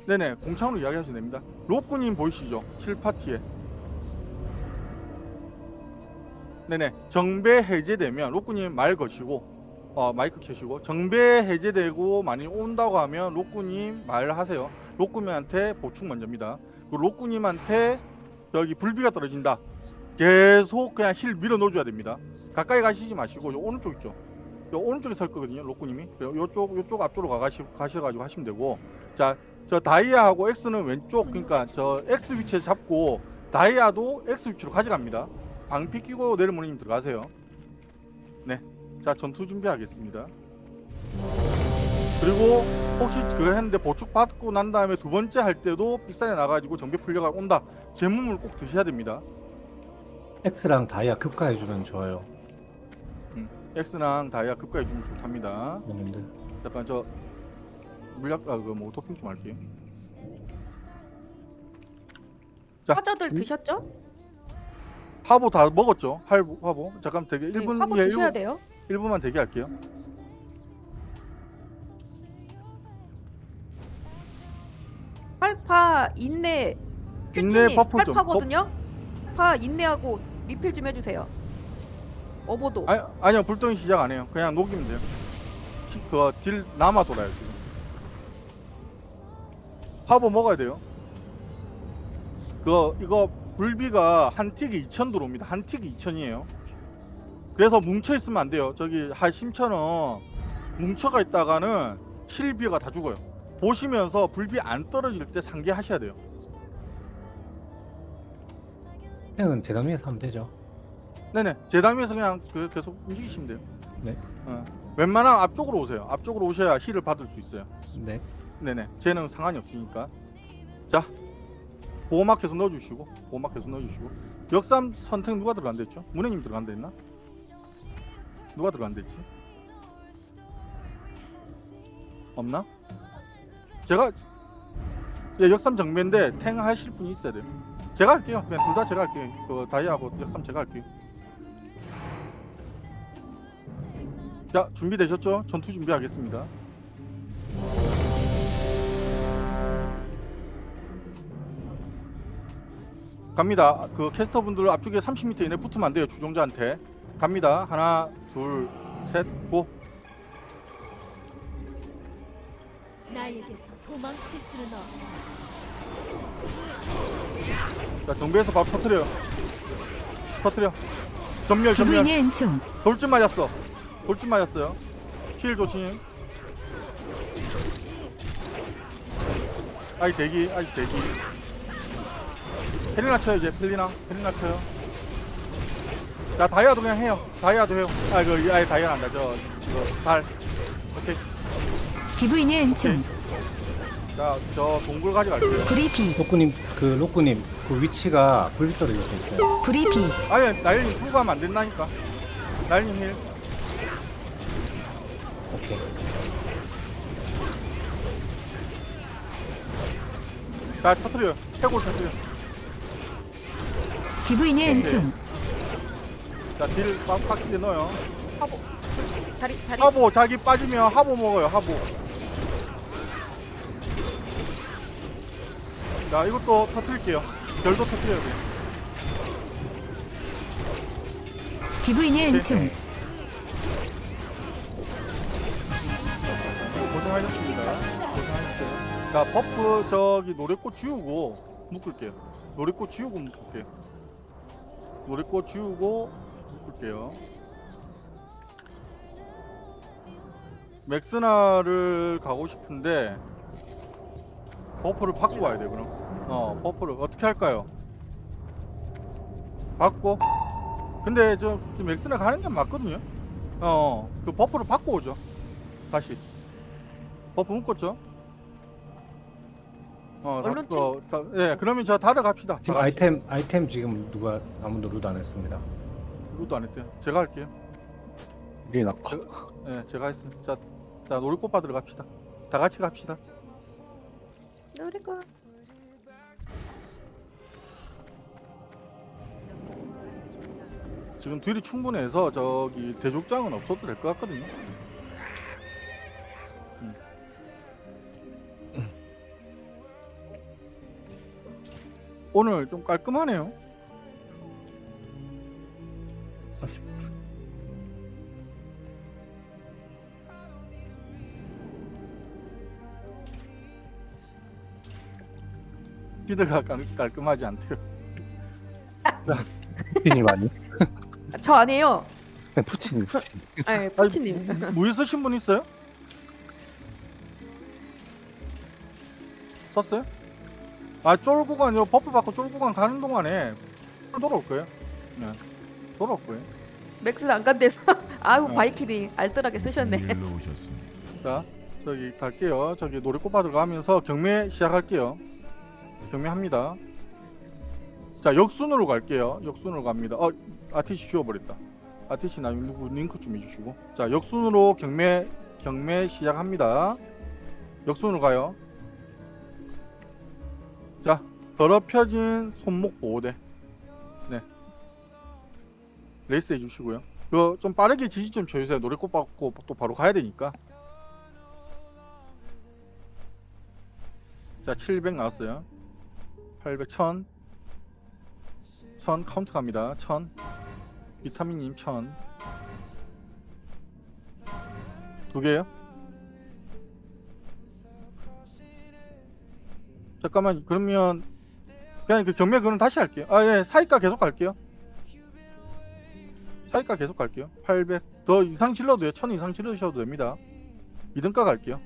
네네, 공창으로 이야기하셔도 됩니다. 로꾸님 보이시죠? 실파티에. 네네, 정배 해제되면 로꾸님 말 거시고 마이크 켜시고, 정배 해제되고 많이 온다고 하면 로꾸님 말하세요. 로꾸님한테 보충 먼저입니다. 그 로꾸님한테 여기 불비가 떨어진다, 계속 그냥 힐 밀어 넣어줘야 됩니다. 가까이 가시지 마시고 요 오른쪽 있죠? 요 오른쪽에 설 거거든요, 로꾸님이. 요쪽 앞쪽으로 가셔가지고 하시면 되고. 자, 저 다이아하고 X는 왼쪽, 그러니까 저 X 위치에 잡고 다이아도 X 위치로 가져갑니다. 방피 끼고 내려모님 들어가세요. 네, 자, 전투 준비하겠습니다. 그리고 혹시 그거 했는데 보충 받고 난 다음에 두 번째 할 때도 빅산에 나가지고 정배 풀려가 온다, 제몸을 꼭 드셔야 됩니다. X랑 다이아 급가해주면 좋아요. X랑 다이아 급가해주면 좋답니다. 형님들. 잠깐 저 물약 뭐 토핑 좀 할게요. 자, 화자들 드셨죠? 화보 다 먹었죠? 화보. 잠깐 대기 1분. 화보 드셔야 돼요. 1분만 대기할게요. 팔파 인내 인내 버프 좀. 팔파거든요. 파 인내하고 리필 좀 해주세요. 어보도. 아니요, 불똥이 시작 안 해요. 그냥 녹이면 돼요. 그 딜 남아 돌아요 지금. 화보 먹어야 돼요. 이거 불비가 한 틱이 2,000 들어옵니다. 한 틱이 2,000이에요. 그래서 뭉쳐 있으면 안 돼요. 저기 심처럼 뭉쳐가 있다가는 실비가 다 죽어요. 보시면서 불비 안 떨어질 때 상기하셔야 돼요. 그냥 재단 위에서 하면 되죠. 네네, 재단 위에서 그냥 계속 움직이시면 돼요. 네. 웬만하면 앞쪽으로 오세요. 앞쪽으로 오셔야 힐을 받을 수 있어요. 네. 네네, 쟤는 상관이 없으니까. 자, 보호막 계속 넣어주시고. 역삼 선택 누가 들어간다 했죠? 문혜님 들어간다 했나? 누가 들어간다 했지? 없나? 제가 역삼 정배인데 탱 하실 분이 있어야 돼요. 제가 할게요. 그냥 둘 다 제가 할게요. 그 다이아하고 역삼 제가 할게요. 자, 준비되셨죠? 전투 준비하겠습니다. 갑니다. 그 캐스터분들 앞쪽에 30m 이내 붙으면 안 돼요. 주종자한테. 갑니다. 하나, 둘, 셋, 고. 나에게서 도망칠 수는 없어. 자, 정비해서 바로 터트려요. 전멸. 돌진 맞았어요. 킬 조심. 아직 대기. 펠리나 쳐요. 이제 펠리나 쳐요. 자, 다이아도 그냥 해요. 다이아도 해요. 다이아 한다. 저 달. 오케이. 기부인의 은총. 자, 저 동굴 가져갈게요. 브리핑. 로꾸님 그 위치가 불비 떨어질 수 있어요. 브리핑. 아니, 나일님 풀고 하면 안 된다니까. 나일님 힐. 오케이. 자, 터뜨려요. 해골 터뜨려. 기부인의 은총. 자, 딜 빡빡하게 넣어요. 화보. 다리. 하보 자기 빠지면 하보 먹어요. 하보. 자, 이것도 터뜨릴게요. 별도 터뜨려야 돼요. 기부인의 은총. 고생하셨습니다. 고생하셨어요. 자, 버프 저기 노래꽃 지우고 묶을게요. 노래꽃 지우고 묶을게요. 노래꽃 지우고 묶을게요. 맥스나를 가고 싶은데 버프를 바꾸고 와야 돼요. 그럼 버프를 어떻게 할까요? 바꿔. 근데 저 맥스나 가는 게 맞거든요. 그 버프를 바꿔 오죠. 다시 버프 묶었죠. 얼른 예, 그러면 저 다들 갑시다. 지금 아이템 지금 누가 아무도 루드 안 했습니다. 루도 안 했대요. 제가 할게요. 리나 예, 제가 했습니다. 자, 놀이꽃 받으러 갑시다. 다 같이 갑시다. 노래가 지금 딜이 충분해서 저기 대족장은 없어도 될 것 같거든요. 오늘 좀 깔끔하네요. 피드가 깔끔하지 않대요. 푸치님 아니? 저 아니에요. 푸치님. 네, 푸치님. 무예 쓰신 분 있어요? 썼어요? 아, 쫄구간, 버프 받고 쫄구간 가는 동안에 돌아올 거예요. 네, 돌아올 거예요. 맥스 안 간대서 아유 바이킹이 알뜰하게 쓰셨네. 일로 오셨습니다. 자, 저기 갈게요. 저기 놀이꽃 받으러 가면서 경매 시작할게요. 경매합니다. 자, 역순으로 갈게요. 역순으로 갑니다. 아티시 지워버렸다. 아티시 나 누구 링크 좀 해주시고. 자, 역순으로 경매 시작합니다. 역순으로 가요. 자, 더럽혀진 손목 보호대. 네. 레이스 해주시고요. 그거 좀 빠르게 지시 좀 쳐주세요. 노래꽃 받고 또 바로 가야 되니까. 자, 700 나왔어요. 800, 1000. 1000 카운트 갑니다. 1000. 비타민님 1000. 두 개요? 잠깐만, 그러면 그냥 그 경매 그럼 다시 할게요. 예, 사이가 계속 갈게요. 사이가 계속 갈게요. 800. 더 이상 질러도 돼요. 1000 이상 질러주셔도 됩니다. 2등가 갈게요.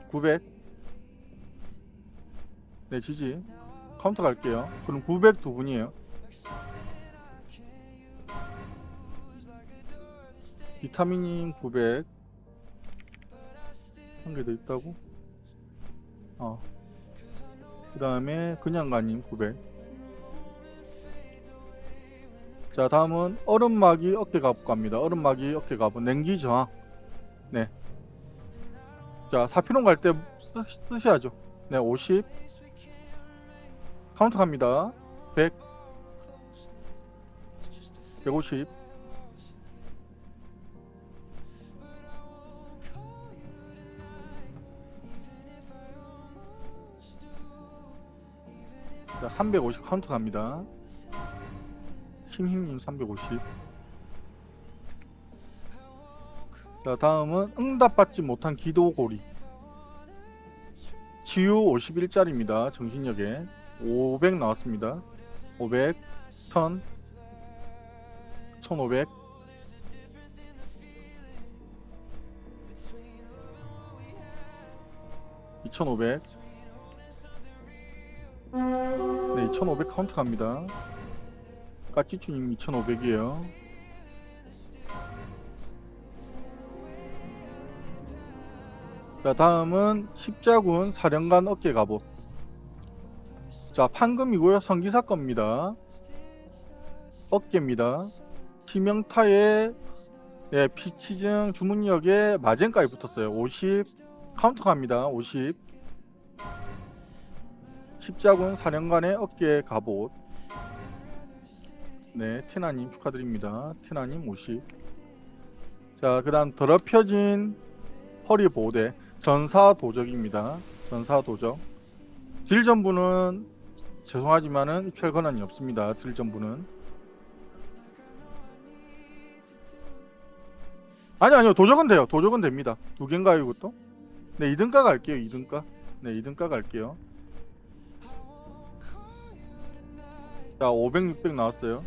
900. 네, 지지. 카운터 갈게요. 그럼 900 두 분이에요. 비타민님 900. 한 개 더 있다고? 그 다음에 그냥 가님 900. 자, 다음은 얼음막이 어깨 갑옷 갑니다. 얼음막이 어깨 갑옷 냉기 저항. 네. 자, 사피론 갈 때 쓰셔야죠. 네, 50. 카운트 갑니다. 100. 150. 자, 350 카운트 갑니다. 심힘님 350. 자, 다음은 응답받지 못한 기도고리. 지유 51짜리입니다. 정신력에 500 나왔습니다. 500, 1000, 1500. (2500) 네, 2500 카운트 갑니다. 까치추님 2500이에요. 자, 다음은 십자군 사령관 어깨 갑옷. 자, 판금이고요. 성기사 겁니다. 어깨입니다. 치명타에 네, 피치증 주문력에 마젠까지 붙었어요. 50 카운터 갑니다. 50. 십자군 사령관의 어깨 갑옷. 네, 티나님 축하드립니다. 티나님 50. 자, 그 다음 더럽혀진 허리 보호대. 전사 도적입니다. 전사 도적. 딜전부는 죄송하지만은 입찰 권한이 없습니다. 딜전부는. 아니요, 도적은 돼요. 도적은 됩니다. 두 개인가요, 이것도? 네, 2등가 갈게요. 2등가. 네, 2등가 갈게요. 자, 500, 600 나왔어요.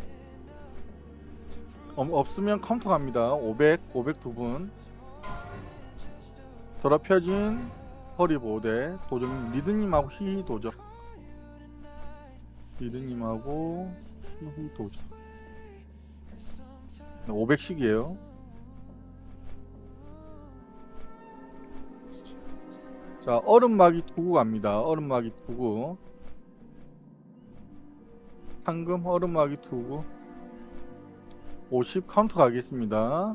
없으면 카운터 갑니다. 500, 500 두 분. 더럽혀진 허리보호대 도전. 리드님하고 히히 도전. 리드님하고 히히 도전. 네, 500씩이에요. 자, 얼음막이 두고 갑니다. 얼음막이 두고. 황금 얼음막이 두고. 50 카운터 가겠습니다.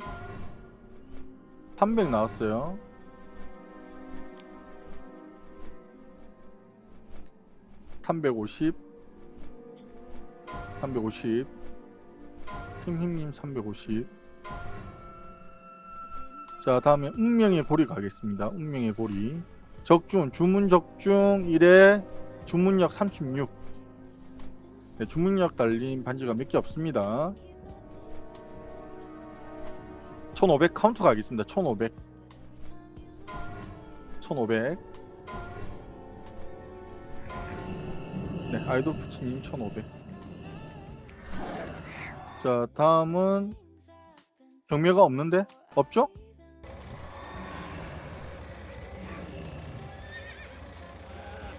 300 나왔어요. 350 350 힘힘님 350. 자, 다음에 운명의 고리 가겠습니다. 운명의 고리. 적중, 주문 적중 1에 주문력 36. 네, 주문력 달린 반지가 몇 개 없습니다. 1500 카운터 가겠습니다. 1500 1500. 네, 아이돌 푸치님 1500. 자, 다음은 경매가 없는데? 없죠?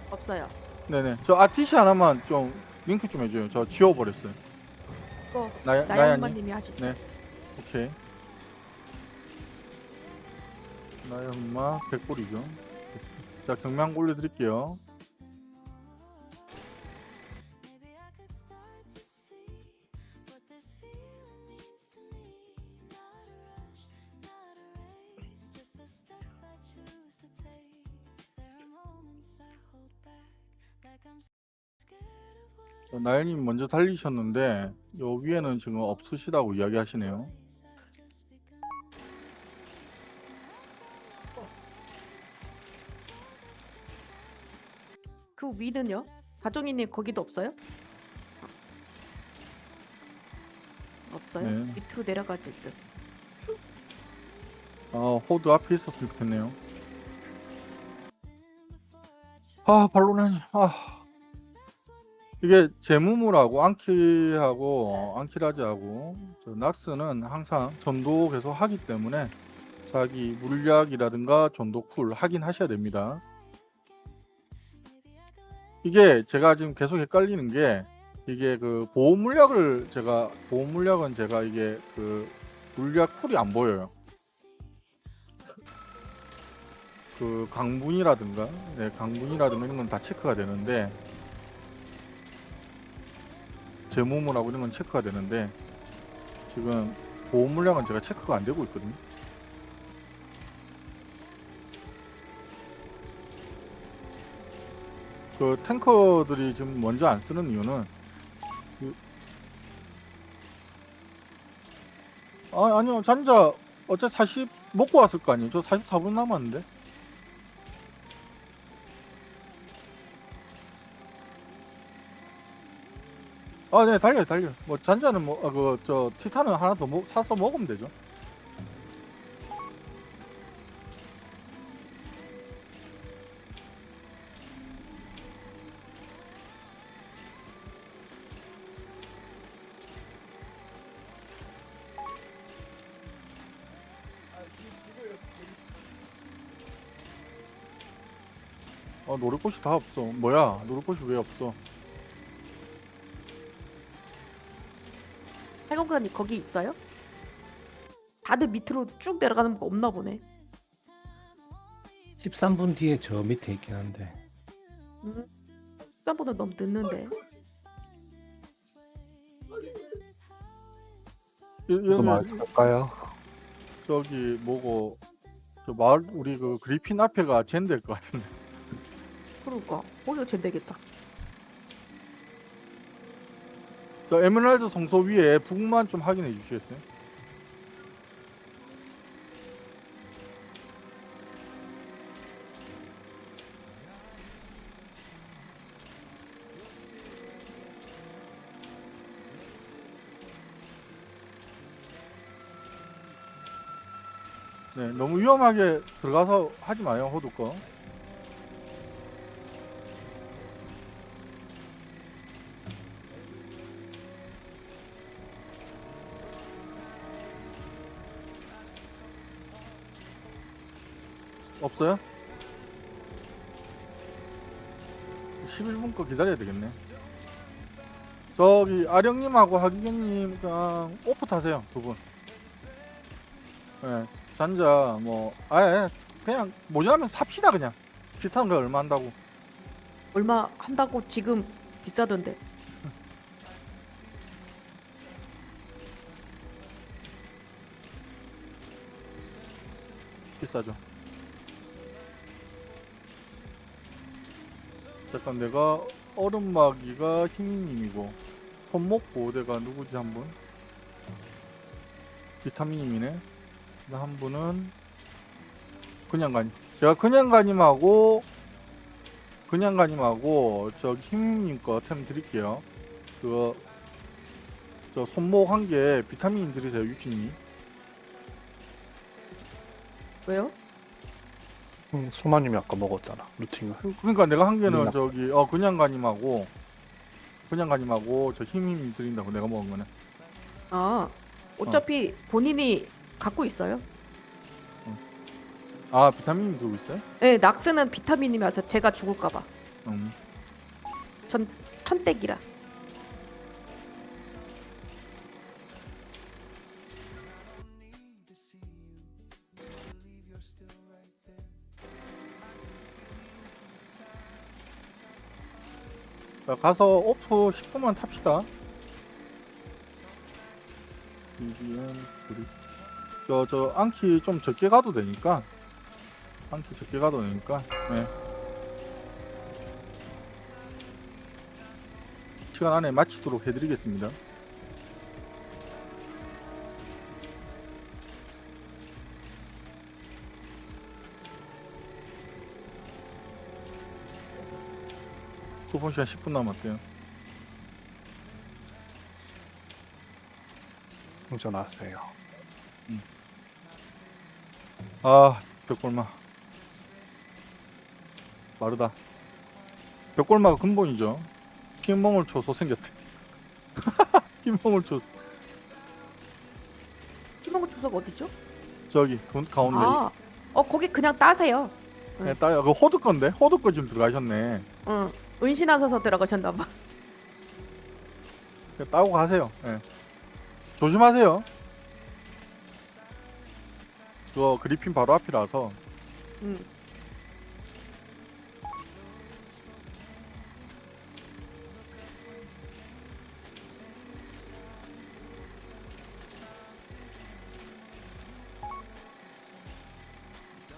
없어요. 네네. 저 아티시 하나만 좀 링크 좀 해줘요. 저 지워버렸어요. 이거 나야님. 나영만님이 하시죠. 네. 오케이. 나의 엄마 100골이죠. 자, 경매 한 거 올려드릴게요. Maybe I could start to see what this feeling means to me. Not a rush, not a race, just a step I choose to take. There are moments I hold back, like I'm scared of what 나연님 먼저 달리셨는데 요 위에는 지금 없으시다고 이야기하시네요. I've just begun. 그 위는요? 가정이님 거기도 없어요? 없어요? 네. 밑으로 내려가질 듯. 호드 앞에 있었으면 좋겠네요. 발로나니. 이게 제무물하고 앙키하고 앙키라지하고 저 낙스는 항상 전도 계속 하기 때문에 자기 물약이라든가 전도 쿨 하긴 하셔야 됩니다. 이게 제가 지금 계속 헷갈리는 게 이게 그 보호물약은 제가 이게 그 물약 쿨이 안 보여요. 그 강분이라든가 이런 건 다 체크가 되는데 제모물하고 이런 건 체크가 되는데 지금 보호물약은 제가 체크가 안 되고 있거든요. 그 탱커들이 지금 먼저 안 쓰는 이유는 아니요, 잔자 어차피 40 먹고 왔을 거 아니에요. 저 44분 남았는데. 네, 달려요. 뭐 잔자는 저 티탄은 하나 더 사서 먹으면 되죠. 노를 곳이 다 없어. 뭐야? 노를 곳이 왜 없어? 팔공관이 거기 있어요? 다들 밑으로 쭉 내려가는 거 없나 보네. 13분 뒤에 저 밑에 있긴 한데. 시간보다 너무 늦는데. 이거 할까요? 저기 뭐고 저 마을 우리 그 그리핀 앞에가 젠될 것 같은데. 그러니까 거기가 제일 되겠다. 저 에메랄드 성소 위에 북만 좀 확인해 주시겠어요? 네, 네, 너무 위험하게 들어가서 하지 마요, 호두 거. 없어요? 11분 거 기다려야 되겠네. 저기 아령님하고 하기경님 그냥 오프 타세요, 두 분. 네, 잔자 뭐 아예 그냥 모자라면 삽시다. 그냥 기타는 거 얼마 한다고. 얼마 한다고 지금 비싸던데. 비싸죠. 잠깐 내가 얼음마기가 희미님이고 손목 보호대가 누구지 한 분? 비타민님이네. 한 분은 그냥가님. 제가 그냥가님하고 저기 희미님 거 템 드릴게요. 그거 저 손목 한 개 비타민 드리세요, 유키님. 왜요? 소마님이 아까 먹었잖아, 루팅을. 그러니까 내가 한 개는 몰라. 저기 그냥가님하고 저 희미님 드린다고 내가 먹은 거네. 아, 어차피 본인이 갖고 있어요. 아, 비타민 들고 있어요? 네, 낙스는 비타민이라서 제가 죽을까봐. 음. 전 천댁이라. 자, 가서 오프 10분만 탑시다. 저 안키 좀 적게 가도 되니까. 네. 시간 안에 마치도록 해드리겠습니다. 쿠폰 시간 10분 남았대요. 운전 왔어요. 아, 벽골마 마르다. 벽골마가 근본이죠. 흰멍울 초소 생겼대. 흰멍울 초소. 희망 주소가 어디죠? 저기 가운데. 아, 거기 그냥 따세요. 네, 따요. 그 호두 건데? 호두 거 지금 들어가셨네. 응, 은신하셔서 들어가셨나봐. 따고 가세요. 네. 조심하세요. 그거 그리핀 바로 앞이라서. 응.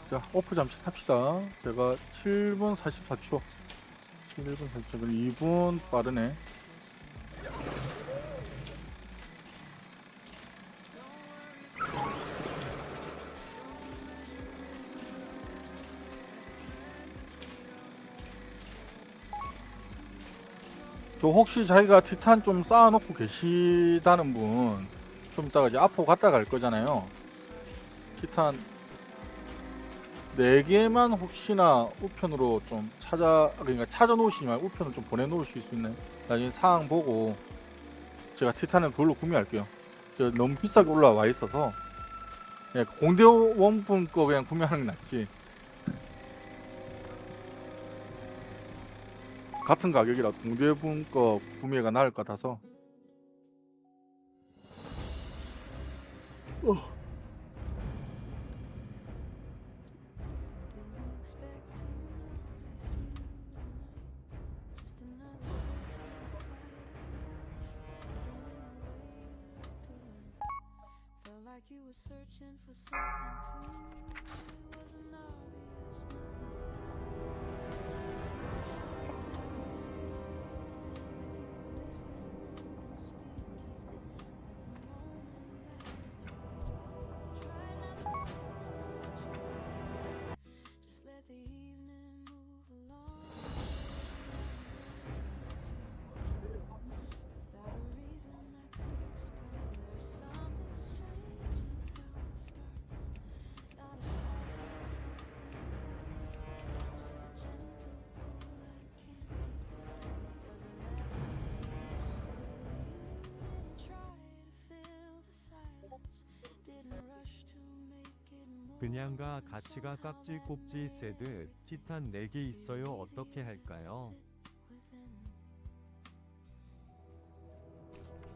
자, 오프 잠시 탑시다. 제가 7분 44초. 7분 44초. 그럼 2분 빠르네. 저 혹시 자기가 티탄 좀 쌓아놓고 계시다는 분, 좀 이따가 이제 앞으로 갔다 갈 거잖아요. 티탄 4개만 혹시나 우편으로 좀 그러니까 찾아 놓으시면 우편을 좀 보내 놓으실 수 있나요? 나중에 사항 보고 제가 티탄을 그걸로 구매할게요. 저 너무 비싸게 올라와 있어서 그냥 공대원분 거 그냥 구매하는 게 낫지. 같은 가격이라도 공대분 거 구매가 나을 것 같아서. Like you were searching for something too. It wasn't obvious, just let the evening move along. Without a reason I could explain, there's something strange in how it starts. Not 그냥가 가치가 깍지 꼽지 세드 티탄 4개 있어요. 어떻게 할까요?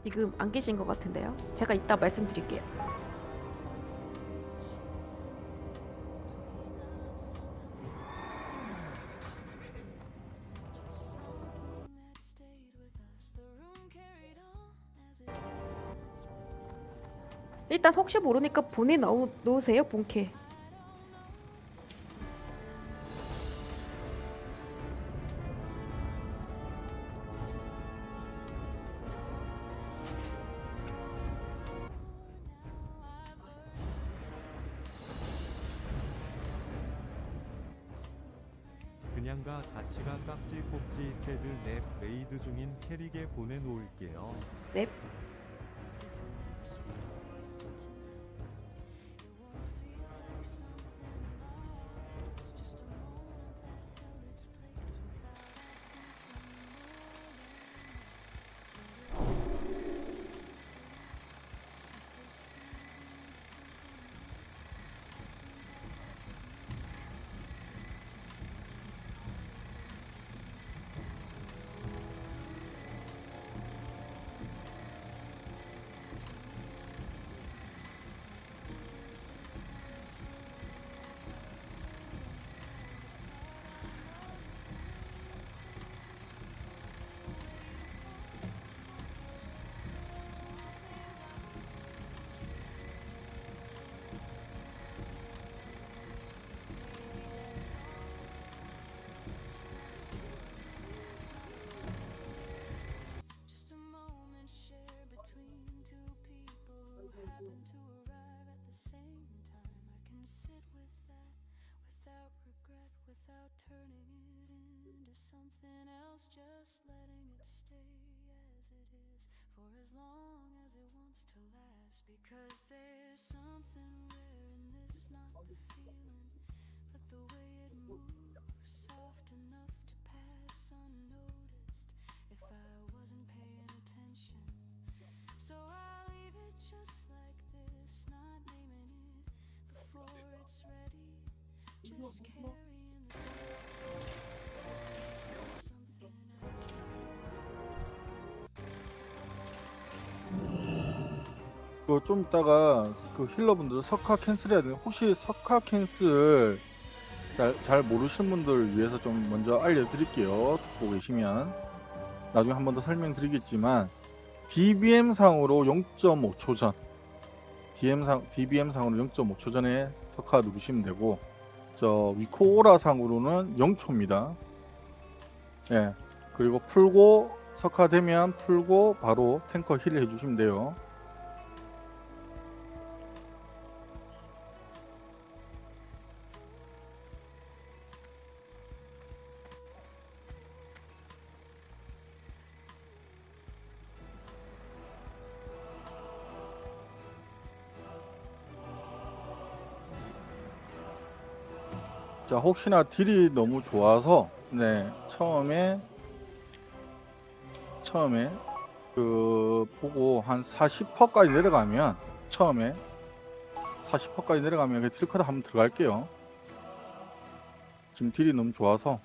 지금 안 계신 것 같은데요. 제가 이따 말씀드릴게요. 일단 혹시 모르니까 놓으세요, 본캐. 그냥가 가치가 깍지 꼽지 세드 넵 레이드 중인 캐릭에 보내놓을게요. 넵. Just letting it stay as it is for as long as it wants to last. Because there's something rare in this, not the feeling, but the way it moves, soft enough to pass unnoticed if I wasn't paying attention. So I'll leave it just like this, not naming it before it's ready, just carrying the sense. 좀 이따가 그 힐러분들 석화 캔슬해야 되는데 혹시 석화 캔슬 잘 모르시는 분들 위해서 좀 먼저 알려드릴게요. 듣고 계시면 나중에 한 번 더 설명드리겠지만 DBM 상으로 0.5초 전 DBM 상으로 0.5초 전에 석화 누르시면 되고 저 위코오라 상으로는 0초입니다. 예. 그리고 풀고 석화 되면 풀고 바로 탱커 힐 해주시면 돼요. 자, 혹시나 딜이 너무 좋아서 처음에 그 보고 한 40%까지 내려가면 처음에 40%까지 내려가면 그 딜커드 한번 들어갈게요. 지금 딜이 너무 좋아서.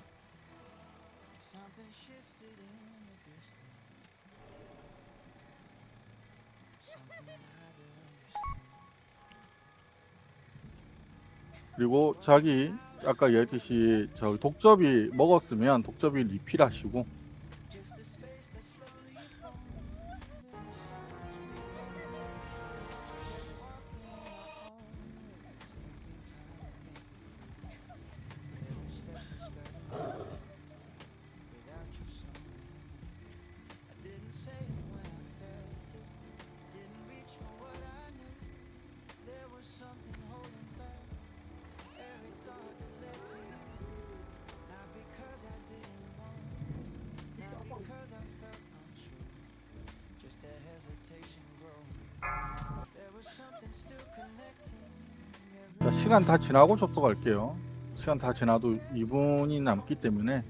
그리고 자기 아까 얘기했듯이 저 독접이 먹었으면 독접이 리필하시고 자, 시간 다 지나고 접속할게요. 시간 다 지나도 2분이 남기 때문에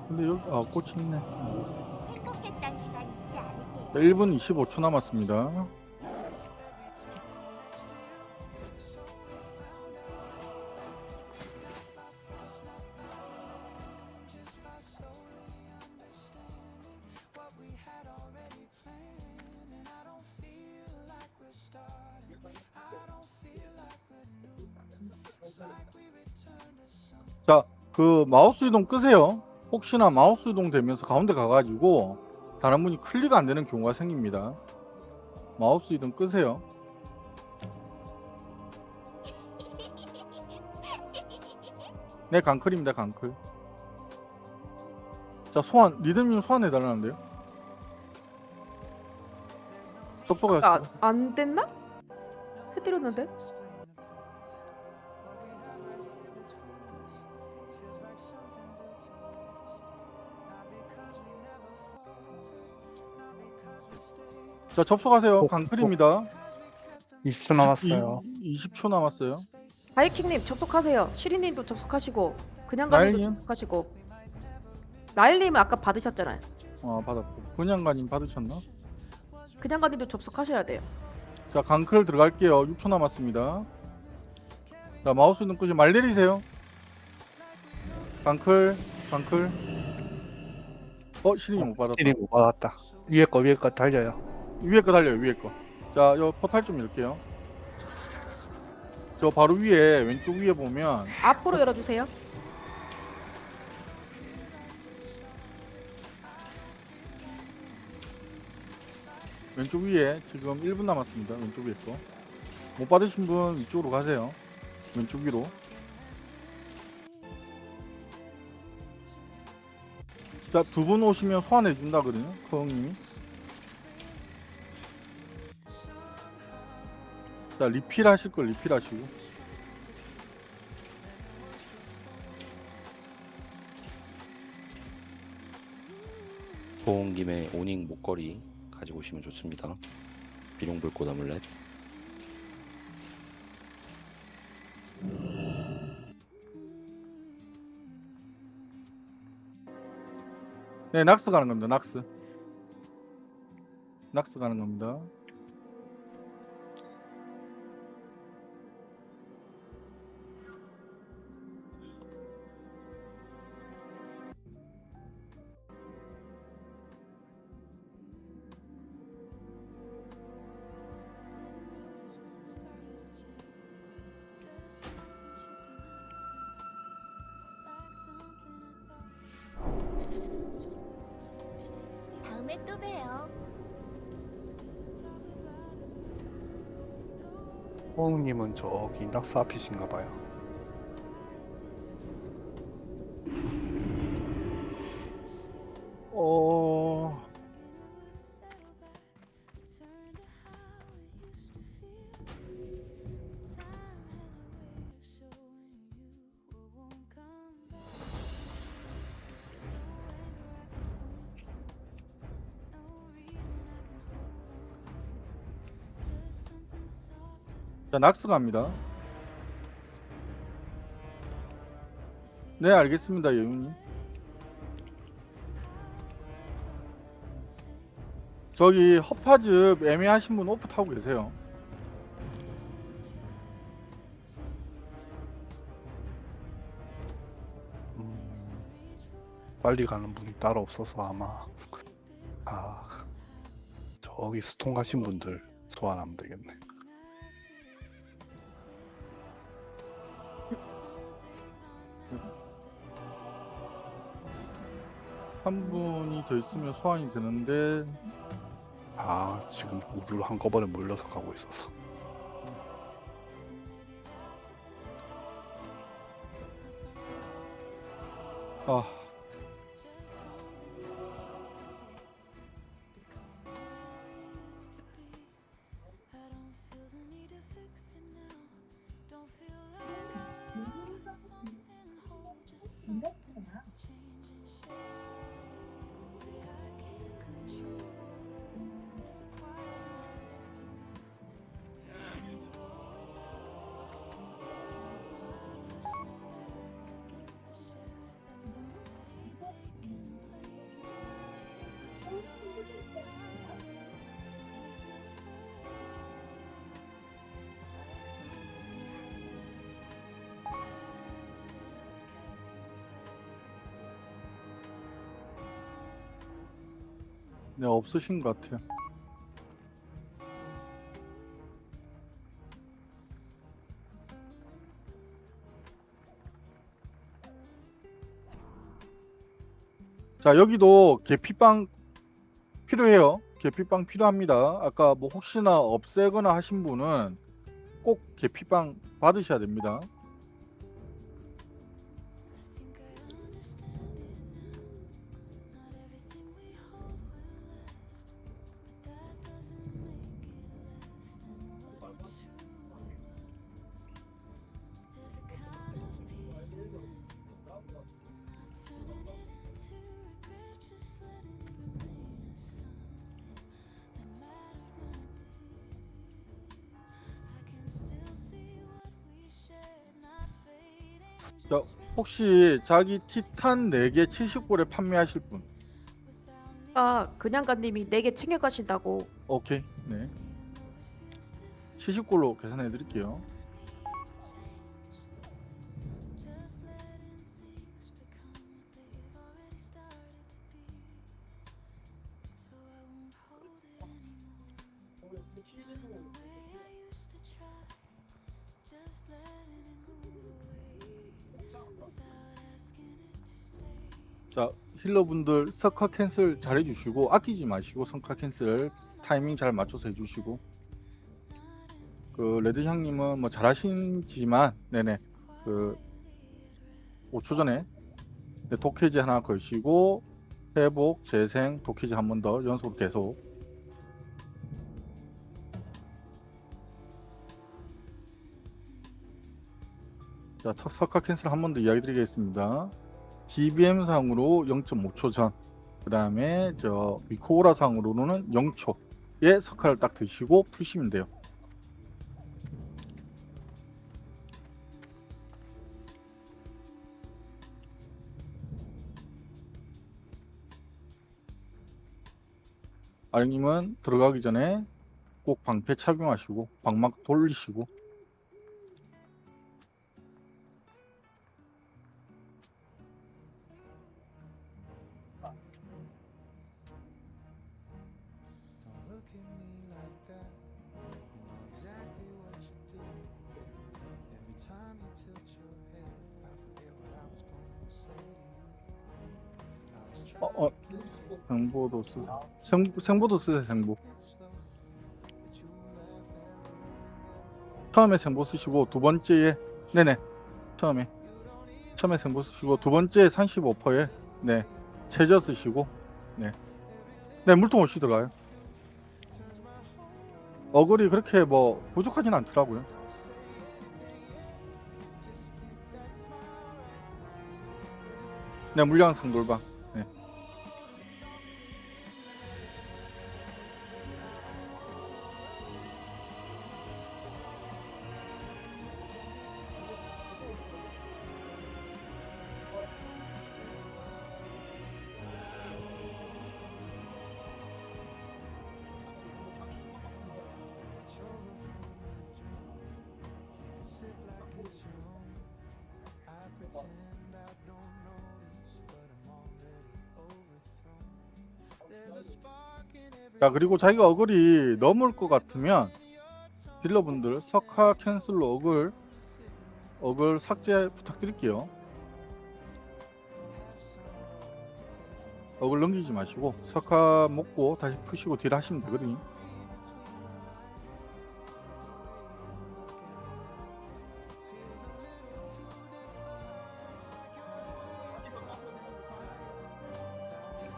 근데 여기 꽃이 있네. 1분 25초 남았습니다. 자, 그 마우스 이동 끄세요. 혹시나 마우스 이동 되면서 가운데 가가지고 다른 분이 클릭 안 되는 경우가 생깁니다. 마우스 이동 끄세요. 네, 강클입니다. 강클. 자, 소환. 리듬님 소환해달라는데요. 똑똑하시죠? 안 됐나? 해드렸는데? 자, 접속하세요. 강클입니다. 20초 남았어요. 20초 남았어요. 바이킹님 접속하세요. 시리님도 접속하시고 그냥 가님도 나일님? 접속하시고. 나일님은 아까 받으셨잖아요. 받았고. 그냥가님 받으셨나? 그냥 가님도 접속하셔야 돼요. 자, 강클 들어갈게요. 6초 남았습니다. 자, 마우스 이동 끄지 말 내리세요. 강클. 시린이 못 받았다. 시린이 못 받았다. 위에 거 달려요. 위에 거 달려요. 위에 거. 자, 요 포탈 좀 열게요. 저 바로 위에 왼쪽 위에 보면 앞으로 열어주세요. 왼쪽 위에 지금 1분 남았습니다. 왼쪽 위에 거. 못 받으신 분 이쪽으로 가세요. 왼쪽 위로. 자, 두 분 오시면 소환해 준다거든요. 커응님이. 자, 리필 하실 걸 리필 하시고. 온 김에 오닝 목걸이 가지고 오시면 좋습니다. 비룡불꽃 아물렛. 네, 낙스 가는 겁니다. 낙스 가는 겁니다. 다음에 또 봬요. 호응님은 저기 낙스 앞이신가 봐요. 자, 낙스 갑니다. 네, 알겠습니다. 예윤님. 저기 허파즙 애매하신 분 오프 타고 계세요. 빨리 가는 분이 따로 없어서 아마 저기 스톤 가신 분들 소환하면 되겠네. 한 분이 더 있으면 소환이 되는데 지금 우르르 한꺼번에 몰려서 가고 있어서. 네, 없으신 것 같아요. 자, 여기도 계피빵 필요해요. 계피빵 필요합니다. 아까 뭐 혹시나 없애거나 하신 분은 꼭 계피빵 받으셔야 됩니다. 자, 혹시 자기 티탄 4개 70골에 판매하실 분? 아, 그냥가님이 4개 챙겨가신다고. 오케이. 네. 70골로 계산해 드릴게요. 자, 힐러분들 석화 캔슬 잘 해주시고 아끼지 마시고 성화 캔슬 타이밍 잘 맞춰서 해주시고, 그 레드 형님은 뭐 잘하시지만 네네 그 5초 전에 독해지 하나 걸시고 회복 재생 독해지 한 번 더 연속으로 계속. 자, 석화 캔슬 한 번 더 이야기 드리겠습니다. DBM 상으로 0.5초 전, 그 다음에 저 미코오라 상으로는 0초에 석화를 딱 드시고 푸시면 돼요. 아령님은 들어가기 전에 꼭 방패 착용하시고 방막 돌리시고. Don't look at me like that. You know exactly what you do. Every time you tilt your head, I forget what I was going to say to you. I was trying 생보도 쓰세요. 생보도 쓰세요. 생보. 처음에 생보 쓰시고 두 번째에 네네 처음에 생보 쓰시고 두 번째 35%에 네 최저 쓰시고 네 물통 없이 들어가요. 어글이 그렇게 뭐 부족하진 않더라고요. 네 물량 상돌방. 네. 자, 그리고 자기가 어글이 넘을 것 같으면 딜러분들 석화 캔슬로 어글 삭제 부탁드릴게요. 어글 넘기지 마시고 석화 먹고 다시 푸시고 딜 하시면 되거든요.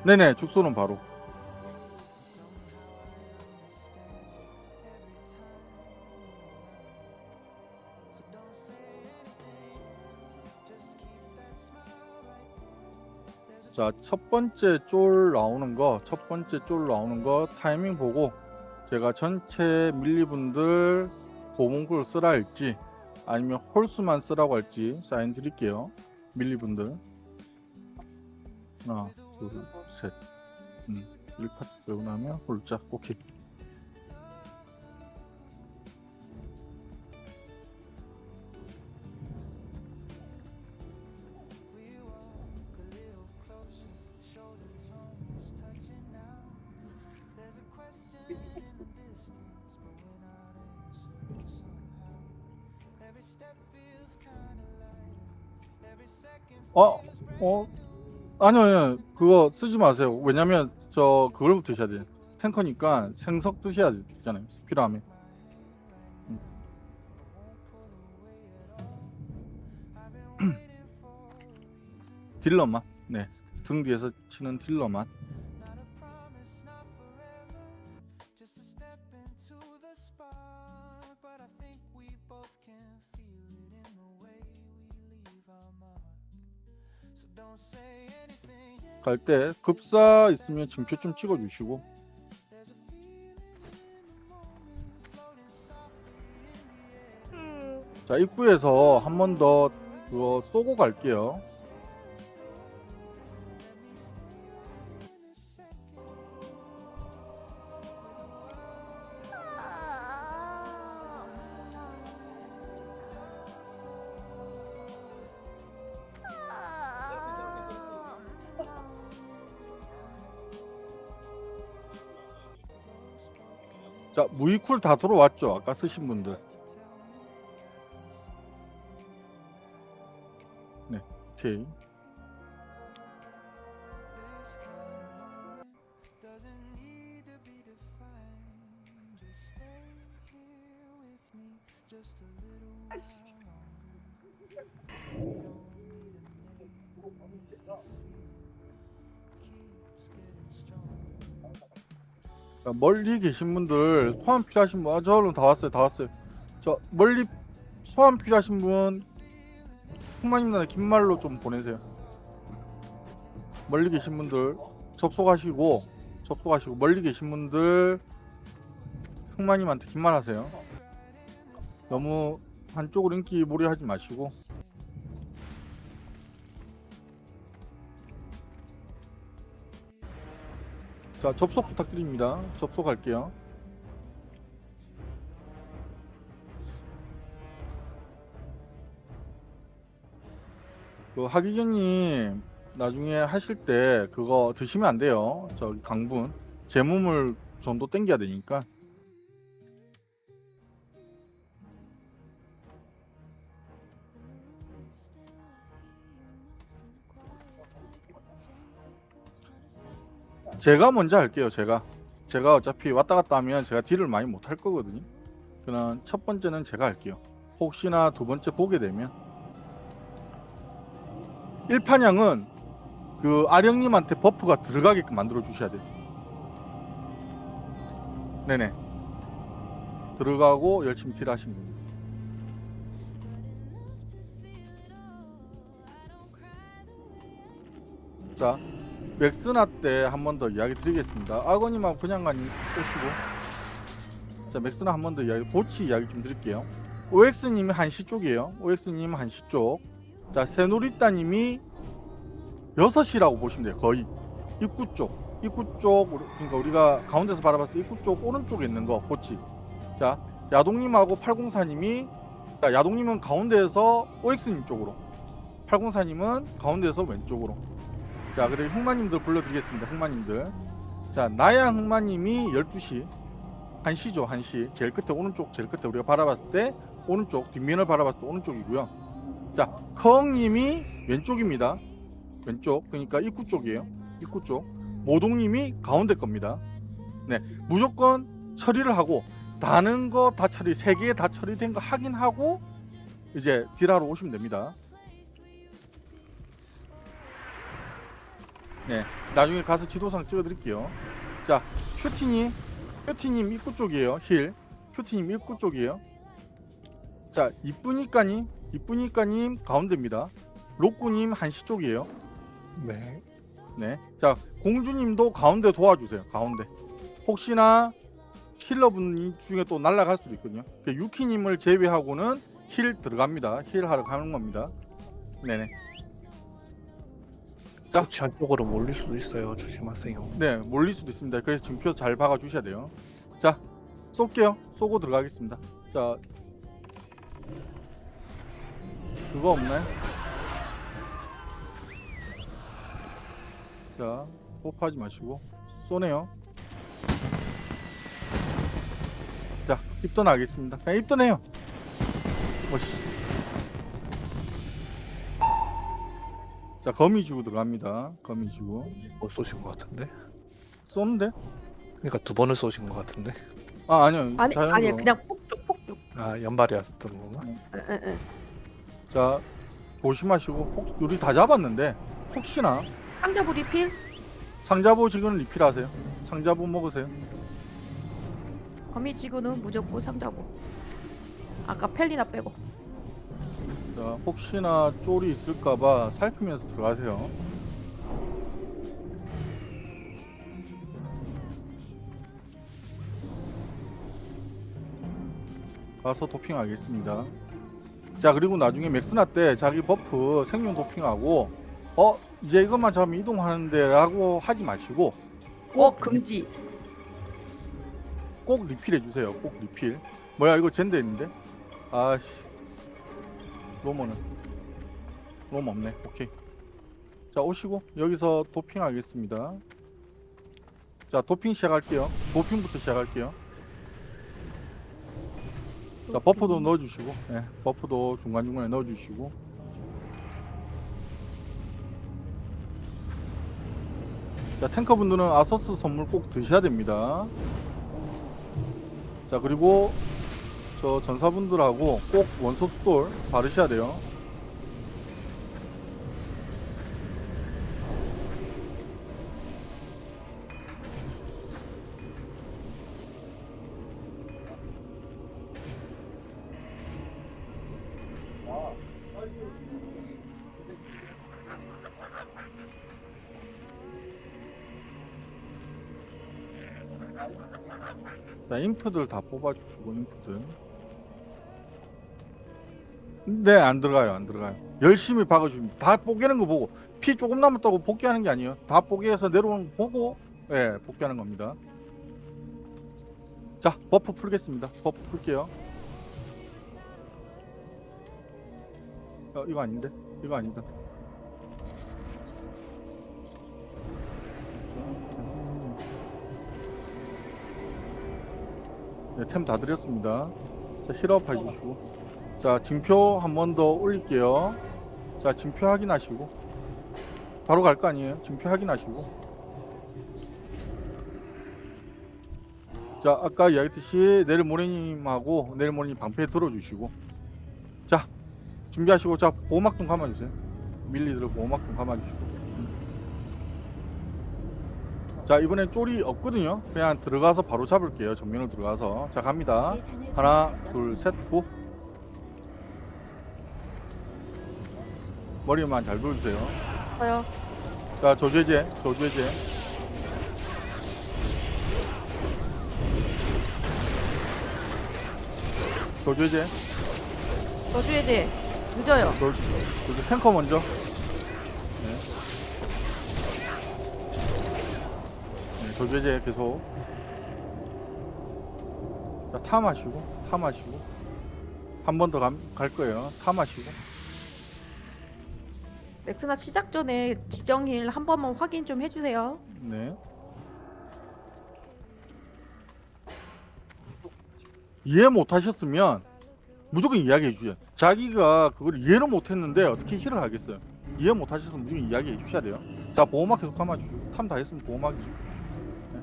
네네 죽소는 바로. 자, 첫 번째 쫄 나오는 거 타이밍 보고 제가 전체 밀리분들 고문구를 쓰라 할지 아니면 홀수만 쓰라고 할지 사인 드릴게요. 밀리분들 하나 둘셋 1파트 빼고 나면 홀짝 오케이. 아니요. 그거 쓰지 마세요. 왜냐면 저 그걸부터 드셔야 돼요. 탱커니까 생석 드셔야 되잖아요. 필요하면. 딜러만. 네. 등 뒤에서 치는 딜러만. 갈 때 급사 있으면 징표 좀 찍어 주시고. 자, 입구에서 한 번 더 그거 쏘고 갈게요. 자, 무이쿨 다 들어왔죠? 아까 쓰신 분들. 네, 오케이. 자, 멀리 계신 분들 소환 필요하신 분, 저는 다 왔어요. 저 멀리 소환 필요하신 분 흑마님이나 긴말로 좀 보내세요. 멀리 계신 분들 접속하시고 멀리 계신 분들 흑마님한테 긴말 하세요. 너무 한쪽으로 인기 몰이하지 마시고. 자, 접속 부탁드립니다. 접속할게요. 그 하기경님 나중에 하실 때 그거 드시면 안 돼요. 저기 강분 제 몸을 전도 땡겨야 되니까. 제가 먼저 할게요. 제가 어차피 왔다 갔다 하면 제가 딜을 많이 못 할 거거든요. 그냥 첫 번째는 제가 할게요. 혹시나 두 번째 보게 되면 1판양은 그 아령님한테 버프가 들어가게끔 만들어 주셔야 돼요. 네네, 들어가고 열심히 딜 하시면 됩니다. 자, 맥스나 때 한 번 더 이야기 드리겠습니다. 아거님하고 분양관님 오시고. 자, 맥스나 한 번 더 이야기, 보치 이야기 좀 드릴게요. OX님이 한시 쪽이에요. OX님 한시 쪽. 자, 세노리따님이 6시라고 보시면 돼요. 거의 입구 쪽, 그러니까 우리가 가운데서 바라봤을 때 입구 쪽 오른쪽에 있는 거 보치. 자, 야동님하고 804님이, 자, 야동님은 가운데에서 OX님 쪽으로, 804님은 가운데에서 왼쪽으로. 자, 그리고 흑마님들 불러드리겠습니다. 흑마님들. 자, 나양 흑마님이 12시, 한시죠. 한시 제일 끝에, 오른쪽 제일 끝에 우리가 바라봤을 때 오른쪽, 뒷면을 바라봤을 때 오른쪽이고요. 자, 커엉님이 왼쪽입니다. 왼쪽, 그러니까 입구 쪽이에요. 입구 쪽. 모동님이 가운데 겁니다. 네, 무조건 처리를 하고, 다는 거 다 처리, 3개 다 처리된 거 확인하고 이제 딜하러 오시면 됩니다. 네, 나중에 가서 지도상 찍어드릴게요. 자, 큐티님 입구 쪽이에요. 힐. 큐티님 입구 쪽이에요. 자, 이쁘니까님 가운데입니다. 로꾸님 한시 쪽이에요. 네. 네. 자, 공주님도 가운데 도와주세요. 가운데. 혹시나 힐러분 중에 또 날아갈 수도 있거든요. 유키님을 제외하고는 힐 들어갑니다. 힐 하러 가는 겁니다. 네네. 자, 한쪽으로 몰릴 수도 있어요. 조심하세요. 네, 몰릴 수도 있습니다. 그래서 증표 잘 박아 주셔야 돼요. 자, 쏠게요. 쏘고 들어가겠습니다. 자, 그거 없나요? 자, 호프하지 마시고 쏘네요. 자, 입던하겠습니다. 그냥 입던해요. 자, 거미지구 들어갑니다. 거미지구. 뭐 쏘신 것 같은데? 쏘는데? 그러니까 두 번을 쏘신 것 같은데? 아, 아니요. 아니 자연으로. 아니 그냥 폭죽. 아, 연발이었던 건가? 응. 자, 조심하시고. 우리 다 잡았는데 혹시나 상자부 리필. 상자보 지금 리필하세요. 상자보 먹으세요. 거미지구는 무조건 상자부. 아까 펠리나 빼고. 자, 혹시나 쫄이 있을까봐 살피면서 들어가세요. 가서 도핑하겠습니다. 자, 그리고 나중에 맥스나 때 자기 버프 생존 도핑하고 이제 이것만 잡으면 이동하는데 라고 하지 마시고 금지. 꼭 리필해 주세요. 꼭 리필. 뭐야, 이거 젠더 있는데? 아씨, 로머는 로머 없네. 오케이. 자, 오시고 여기서 도핑하겠습니다. 자, 도핑 시작할게요. 도핑부터 시작할게요. 자, 버프도 넣어주시고, 네, 버프도 중간중간에 넣어주시고. 자, 탱커분들은 아서스 선물 꼭 드셔야 됩니다. 자, 그리고 저 전사분들하고 꼭 원소스돌 바르셔야 돼요. 자, 인프들 다 뽑아주시고. 인프들 네, 안 들어가요. 안 들어가요. 열심히 박아줍니다. 다 뽀개는 거 보고. 피 조금 남았다고 복귀하는 게 아니에요. 다 뽀개서 내려오는 거 보고 복귀하는 겁니다. 자, 버프 풀겠습니다. 버프 풀게요. 이거 아닌데? 이거 아니다. 네, 템 다 드렸습니다. 자, 힐업 해주시고. 자, 징표 한 번 더 올릴게요. 자, 징표 확인하시고. 바로 갈 거 아니에요. 징표 확인하시고. 자, 아까 이야기했듯이 내일 모레님하고 내일 모레님 방패 들어주시고. 자, 준비하시고. 자, 보호막 좀 감아주세요. 밀리들 보호막 좀 감아주시고. 자, 이번엔 쫄이 없거든요. 그냥 들어가서 바로 잡을게요. 정면으로 들어가서. 자, 갑니다. 하나, 둘, 셋, 고. 머리만 잘 돌주세요. 저요. 자, 저죄제. 저죄제. 저죄제. 저주해제. 늦어요. 저죄 탱커 먼저. 네. 네, 저죄제 계속. 자, 타 마시고. 타 마시고. 한 번 더 갈 거예요. 타 마시고. 맥스나 시작 전에 지정일 한 번만 확인 좀 해주세요. 네. 이해 못 하셨으면 무조건 이야기해 주세요. 자기가 그걸 이해를 못 했는데 어떻게 힐을 하겠어요. 이해 못 하셨으면 무조건 이야기해 주셔야 돼요. 자, 보호막 계속 감아주시고. 탐 다 했으면 보호막이죠. 네.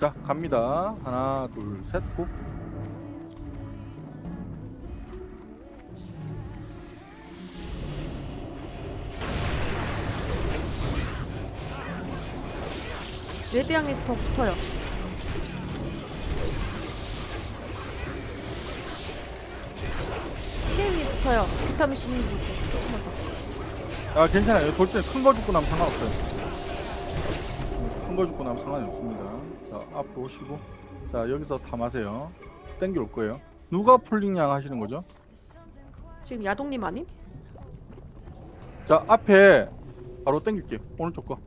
자, 갑니다. 하나, 둘, 셋, 고. 레드양이 더 붙어요. CN이 붙어요. 비타민 C는 붙고. 아, 괜찮아요. 돌진 큰 거 죽고 나면 상관없어요. 큰 거 죽고 나면 상관이 없습니다. 자, 앞으로 오시고. 자, 여기서 탐하세요. 땡겨 올 거예요. 누가 풀링양 하시는 거죠? 지금 야동님 아님? 자, 앞에 바로 땡길게요. 오른쪽 거.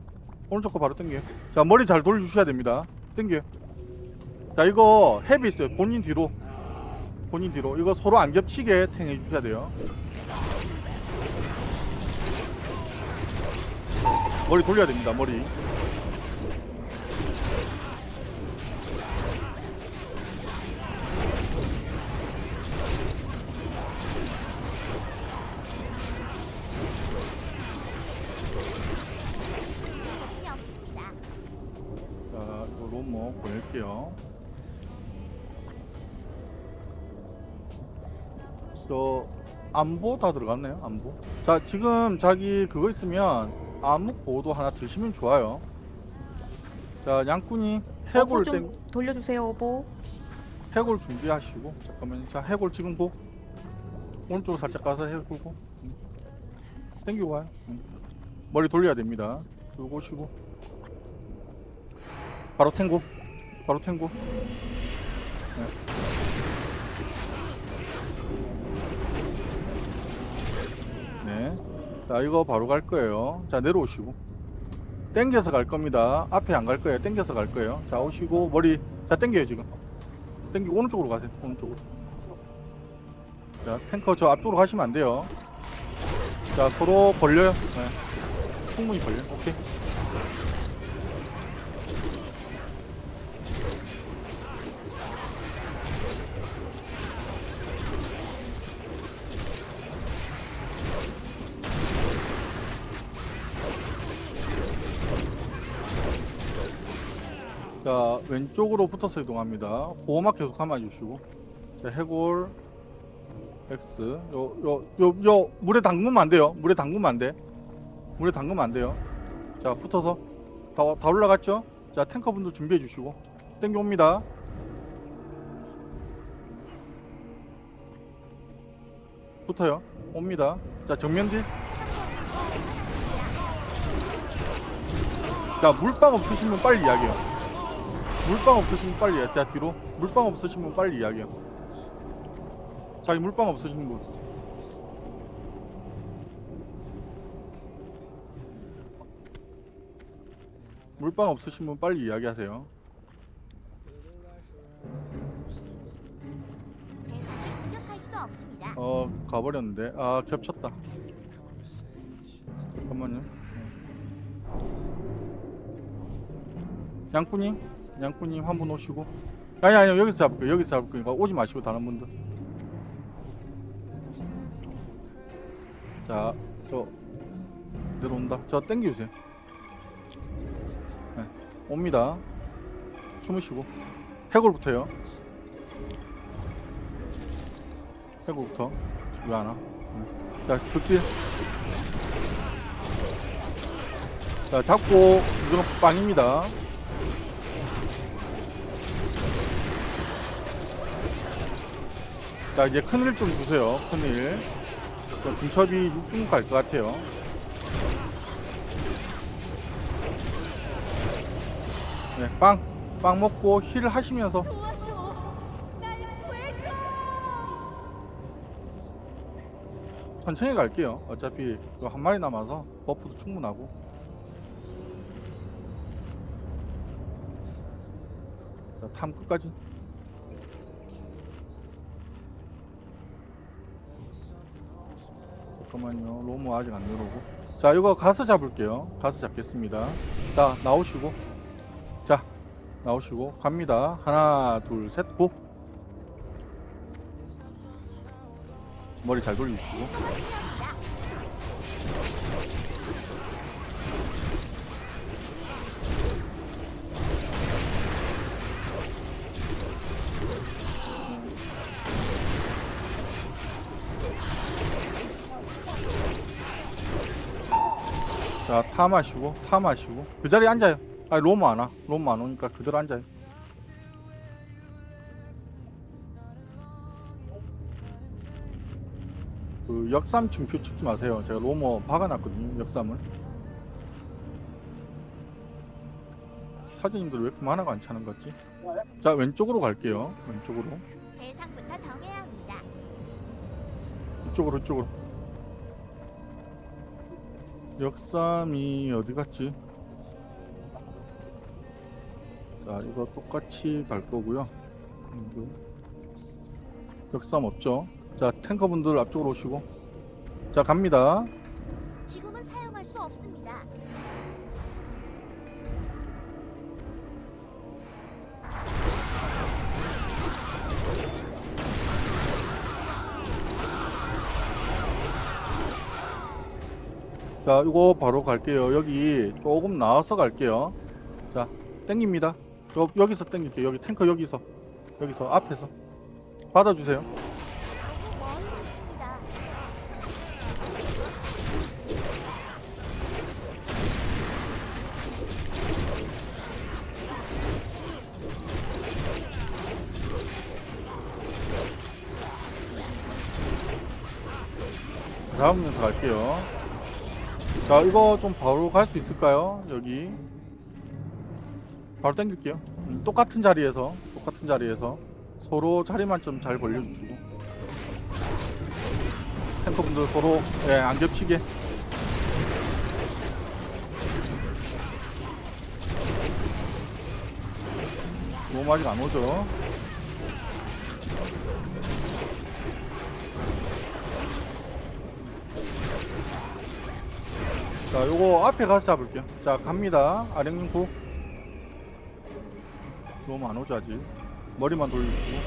오른쪽 거 바로 땡겨요. 자, 머리 잘 돌려주셔야 됩니다. 땡겨요. 자, 이거 헤비 있어요. 본인 뒤로. 본인 뒤로. 이거 서로 안 겹치게 탱해 주셔야 돼요. 머리 돌려야 됩니다. 머리. 뭐 보낼게요. 저 안보 다 들어갔나요? 안보. 자, 지금 자기 그거 있으면 암흑 보호도 하나 드시면 좋아요. 자, 양꾼이 해골 어보 좀 돌려주세요. 어보. 해골 준비하시고. 잠깐만요. 자, 해골 지금 고. 오른쪽으로 살짝 가서 해골 고. 땡기고 가요. 머리 돌려야 됩니다. 요거 오시고. 바로 탱고. 바로 탱고. 네. 자, 이거 바로 갈 거예요. 자, 내려오시고. 땡겨서 갈 겁니다. 앞에 안 갈 거예요. 땡겨서 갈 거예요. 자, 오시고 머리. 자, 땡겨요 지금. 땡기고 오른쪽으로 가세요. 오른쪽으로. 자, 탱커 저 앞쪽으로 가시면 안 돼요. 자, 서로 벌려요. 네. 충분히 벌려요. 오케이. 자, 왼쪽으로 붙어서 이동합니다. 보호막 계속 감아주시고. 자, 해골 X. 요 물에 담그면 안 돼요. 물에 담그면 안 돼. 물에 담그면 안 돼요. 자, 붙어서 다 올라갔죠? 자, 탱커분들 준비해 주시고. 땡겨옵니다. 붙어요. 옵니다. 자, 정면지. 자, 물방 없으시면 빨리 이야기해요. 물방 없으시면 빨리 이야기해요. 자, 뒤로. 물방 없으시면 빨리 이야기해요. 자기 물방 없으신 분. 물방 없으신 분 빨리 이야기하세요. 공격할 수 없습니다. 가버렸는데. 아, 겹쳤다. 잠깐만요. 양꾼님 한 분 오시고. 아니 여기서 잡을게요. 여기서 잡을 거니까 오지 마시고 다른 분들. 자, 저 내려온다. 저 땡겨주세요. 네, 옵니다. 숨으시고. 해골부터요. 해골부터. 왜 안 와? 네. 자, 극딜. 자, 잡고 이거는 빵입니다. 자, 이제 큰일 좀 주세요. 큰일. 중첩이 6중 갈 것 같아요. 네, 빵 먹고 힐 하시면서. 천천히 갈게요. 어차피 한 마리 남아서 버프도 충분하고. 자, 탐 끝까지. 잠깐만요. 로모 아직 안 내려오고. 자, 이거 가서 잡을게요. 가서 잡겠습니다. 자, 나오시고. 자, 나오시고 갑니다. 하나, 둘, 셋, 고. 머리 잘 돌리시고. 자, 타 마시고 그 자리에 앉아요. 아니, 로모 안 와. 로모 안 오니까 그대로 앉아요. 그 역삼 층표 찍지 마세요. 제가 로모 박아놨거든요. 역삼을. 사진님들 왜 이렇게 만화가 안 차는 것 같지? 자, 왼쪽으로 갈게요. 왼쪽으로. 대상부터 정해야 합니다. 이쪽으로. 역삼이 어디 갔지? 자, 이거 똑같이 갈 거고요. 역삼 없죠? 자, 탱커분들 앞쪽으로 오시고. 자, 갑니다. 지금은 사용할 수 없습니다. 자, 이거 바로 갈게요. 여기 조금 나와서 갈게요. 자, 땡깁니다. 여기서 당길게요. 여기 탱커 여기서 앞에서 받아주세요. 너무 멀리 있습니다. 다음 녀석 갈게요. 자, 이거 좀 바로 갈 수 있을까요? 여기 바로 당길게요. 똑같은 자리에서 서로 자리만 좀 잘 벌려주시고, 탱커분들 서로 안 겹치게. 너무 아직 안 오죠? 자, 요거 앞에 가서 잡을게요. 자, 갑니다. 아령님 구. 너무 안 오죠, 아직. 머리만 돌려주시고.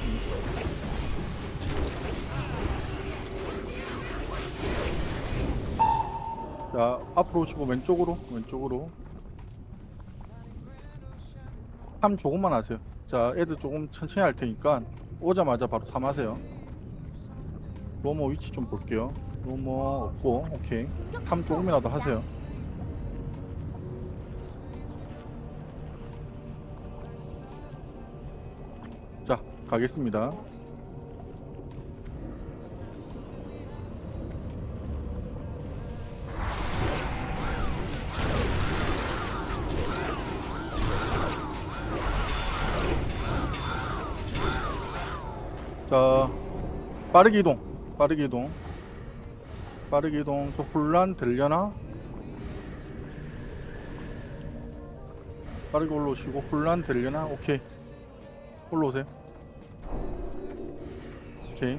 자, 앞으로 오시고, 왼쪽으로. 3 조금만 하세요. 자, 애들 조금 천천히 할 테니까, 오자마자 바로 3 하세요. 로모 위치 좀 볼게요. 로모 없고, 오케이. 3 조금이라도 하세요. 자, 가겠습니다. 자, 빠르게 이동. 저 혼란 되려나? 빠르게 올라오시고, 혼란 되려나? 오케이. 올라오세요. 오케이.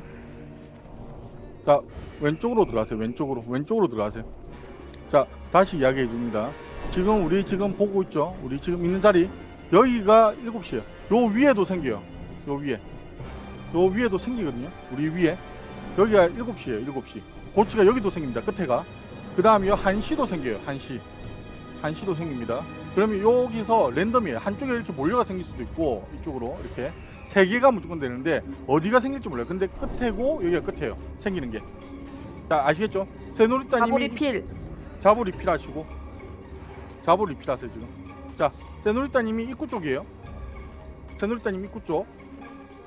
자, 왼쪽으로 들어가세요. 왼쪽으로 들어가세요. 자, 다시 이야기해 줍니다. 우리 지금 보고 있죠? 우리 지금 있는 자리, 여기가 7시에요. 요 위에도 생겨요. 요 위에도 생기거든요. 우리 위에. 여기가 7시에요. 7시. 고치가 여기도 생깁니다. 끝에가. 그 다음에 1시도 생겨요. 1시도 생깁니다. 그러면 여기서 랜덤이에요. 한쪽에 이렇게 몰려가 생길 수도 있고, 이쪽으로 이렇게 3개가 무조건 되는데 어디가 생길지 몰라요. 근데 끝에고 여기가 끝에요. 생기는 게. 자, 아시겠죠? 세노리따님이 자보 리필 하시고, 자보 리필 하세요 지금. 자, 세노리따님이 입구 쪽이에요. 세노리따님 입구 쪽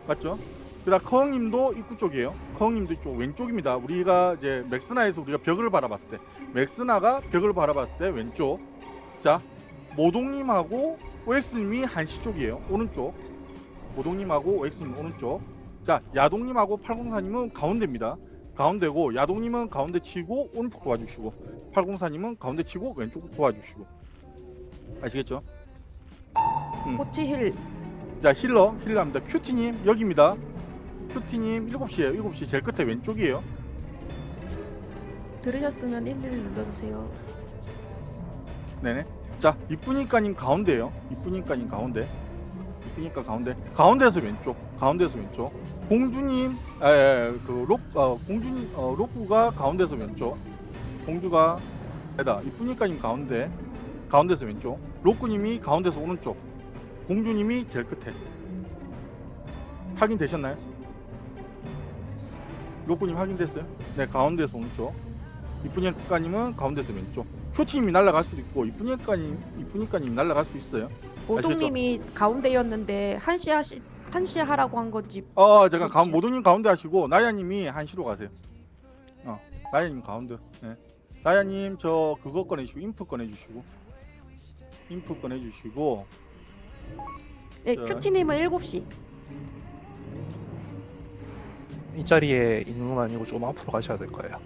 맞죠? 그다음 커흥님도 입구 쪽이에요. 커흥님도 이쪽 왼쪽입니다. 우리가 이제 맥스나에서 우리가 벽을 바라봤을 때, 맥스나가 벽을 바라봤을 때 왼쪽. 자, 모동님하고 OX님이 한시 쪽이에요. 오른쪽. 모동님하고 OX님 오른쪽. 자, 야동님하고 804님은 가운데입니다. 가운데고, 야동님은 가운데 치고 오른쪽 도와주시고, 804님은 가운데 치고 왼쪽 도와주시고. 아시겠죠? 코치 힐. 자, 힐러입니다. 큐티님 여기입니다. 큐티님 7시에요. 7시 제일 끝에 왼쪽이에요. 들으셨으면 11 눌러주세요. 네네. 자, 이쁘니까님 가운데요. 이쁘니까님 가운데. 이쁘니까 가운데. 가운데에서 왼쪽. 공주님, 공주님, 로쿠가 가운데서 왼쪽. 공주가 아니다. 이쁘니까님 가운데서 왼쪽. 로쿠님이 가운데서 오른쪽. 공주님이 제일 끝에. 확인되셨나요? 로쿠님 확인됐어요? 네, 가운데서 오른쪽. 이쁘니까님은 가운데서 왼쪽. 큐티님이 날아갈 수도 있고, 이쁘니까님이 날아갈 수 있어요. 모동님이 가운데였는데 한시 하라고 한 건지. 제가 모동님 가운데 하시고, 나야님이 한시로 가세요. 나야님 가운데. 네. 나야님 저 그거 꺼내주시고, 인프 꺼내주시고. 네, 큐티님은 7시. 이 자리에 있는 건 아니고 좀 앞으로 가셔야 될 거예요.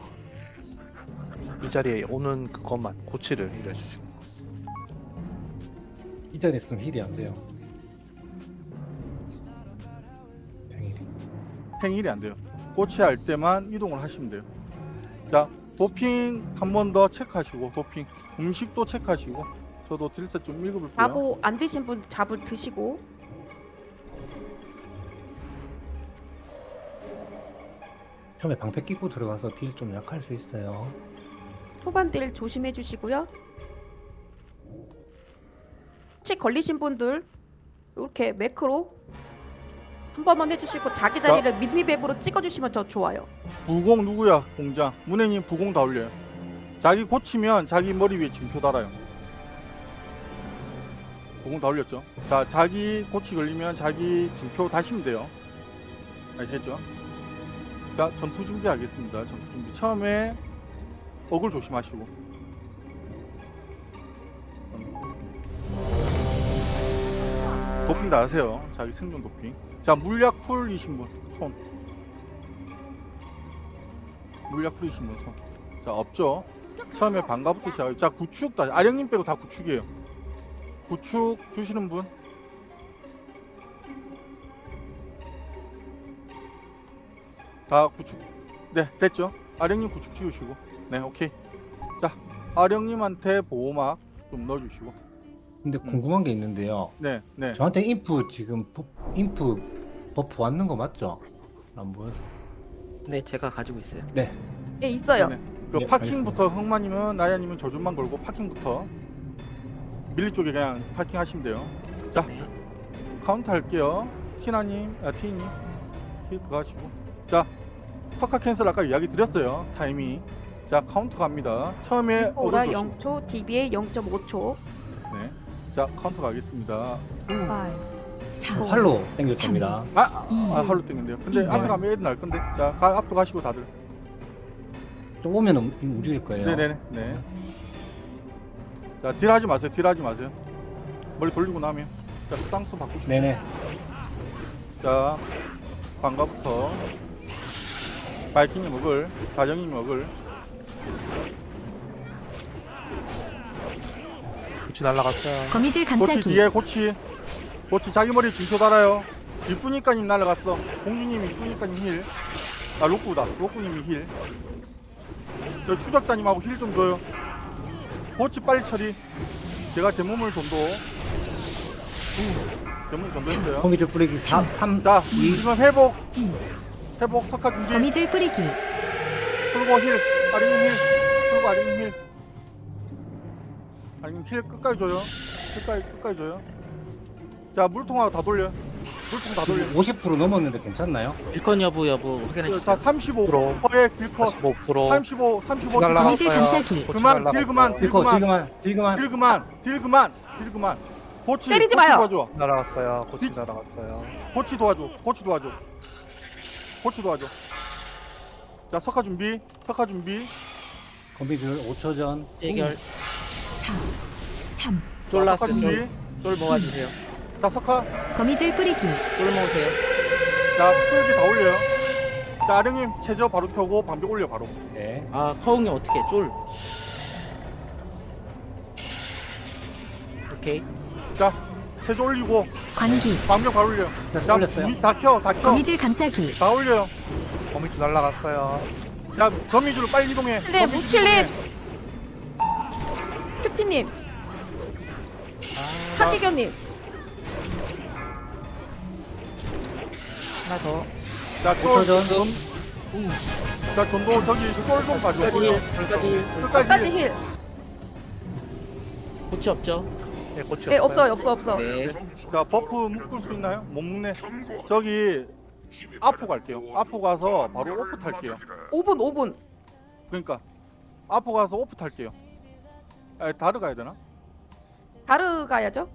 이 자리에 오는 그것만 고치를 일해주시고. 이 자리에 있으면 힐이 안 돼요. 팽일이 안 돼요. 고치할 때만 이동을 하시면 돼요. 자, 도핑 한 번 더 체크하시고, 도핑 음식도 체크하시고. 저도 딜셋 좀 읽어볼게요. 자보 안 드신 분 자보 드시고. 처음에 방패 끼고 들어가서 딜 좀 약할 수 있어요. 초반 딜 조심해 주시고요. 혹시 걸리신 분들 이렇게 매크로 한 번만 해주시고 자기 자리를 미니맵으로 찍어주시면 더 좋아요. 부공 누구야? 공장. 문혜님 부공 다 올려요. 자기 고치면 자기 머리 위에 징표 달아요. 부공 다 올렸죠? 자, 자기 고치 걸리면 자기 징표 다시면 돼요. 아시겠죠? 자, 전투 준비하겠습니다. 전투 준비. 처음에 어글 조심하시고. 도핑 다 하세요. 자기 생존 도핑. 자, 물약 쿨이신 분 손. 물약 쿨이신 분 손. 자, 없죠? 처음에 반가부터 시작해요. 자, 구축 다 아령님 빼고 다 구축이에요. 구축 주시는 분. 다 구축. 네, 됐죠? 아령님 구축 지우시고. 네, 오케이. 자, 아령님한테 보호막 좀 넣어주시고. 근데 궁금한 게 있는데요. 네, 네. 저한테 인프 지금 인프 버프 왔는 거 맞죠? 안 보여서. 네, 제가 가지고 있어요. 네. 예, 있어요. 네, 그 네, 파킹부터 흑마님은 나야님은 저준만 걸고 파킹부터 밀리 쪽에 그냥 파킹 하시면 돼요. 자, 네. 카운트 할게요. 티나님, 티님, 그거 하시고. 자, 퍼카 캔슬 아까 이야기 드렸어요. 타이밍. 자, 카운트 갑니다. 처음에 오라 어글 조심. 0초, DBA 0.5초. 네. 자, 카운트 가겠습니다. 5, 4, 활로 땡길 겁니다. 할로 땡긴데요. 근데 앞에 가면 애들 날 건데. 자, 앞으로 가시고 다들. 좀 오면 움직일 거예요. 네네네. 네. 자, 딜 하지 마세요. 딜 하지 마세요. 머리 돌리고 나면. 자, 쌍수 바꾸시고. 네네. 자, 방가부터 바이킹이 먹을, 다정이 먹을. 고치 날라갔어요. 거미줄 고치 뒤에 고치. 고치 자기 머리 징표 달아요. 일꾼이까님 날라갔어. 공주님이 일꾼이까님 힐. 아, 로꾸다. 로꾸님이 힐. 저 추적자님하고 힐 좀 줘요. 고치 빨리 처리. 제가 제 몸을 전도. 제 몸을 전도했어요. 거미줄 뿌리기 3. 자, 지금 회복. 회복 석화 준비. 거미줄 뿌리기. 풀고 힐. 아리님 힐. 풀고 아리님 힐. 아리님 힐 끝까지 줘요. 끝까지 줘요. 자, 물통하고 다 돌려. 물통 다 돌려. 50% 넘었는데 괜찮나요? 일컨 여부 해주세요. 자, 35%에 딜컷. 45%. 35 거미줄 감싸기. 그만, 딜 그만. 고치. 때리지 고치 마요. 도와줘. 날아갔어요. 고치 날아갔어요. 고치 도와줘. 고치 도와줘. 자, 석화 준비. 거미줄 5초 전. 해결. 4, 3, 석화 준비. 쫄 모아주세요. 자, 석화. 거미줄 뿌리기. 쫄 모으세요. 자, 풀기 다 올려요. 자, 아령님 체저 바로 켜고 방벽 올려 바로. 네. 아, 커웅님 어떻게 쫄? 오케이. 자, 체저 올리고 관기. 방벽 바로 올려. 자, 올렸어요. 다 켜. 거미줄 감싸기. 다 올려요. 거미줄 날라갔어요. 자, 거미줄로 빨리 이동해. 칠님, 무칠님. 큐티님. 사기견님. 하나 더. 자, 쫄 좀. 자, 전도 저기 쫄좀 가져. 끝까지 힐. 고치 없죠? 네, 고치 예, 없어요. 없어. 네. 자, 버프 묶을 수 있나요? 못 묶네. 저기 아포 갈게요. 아포 가서 바로 오프 탈게요. 5분. 그러니까 아포 가서 오프 탈게요. 아, 다르 가야 되나? 다르 가야죠?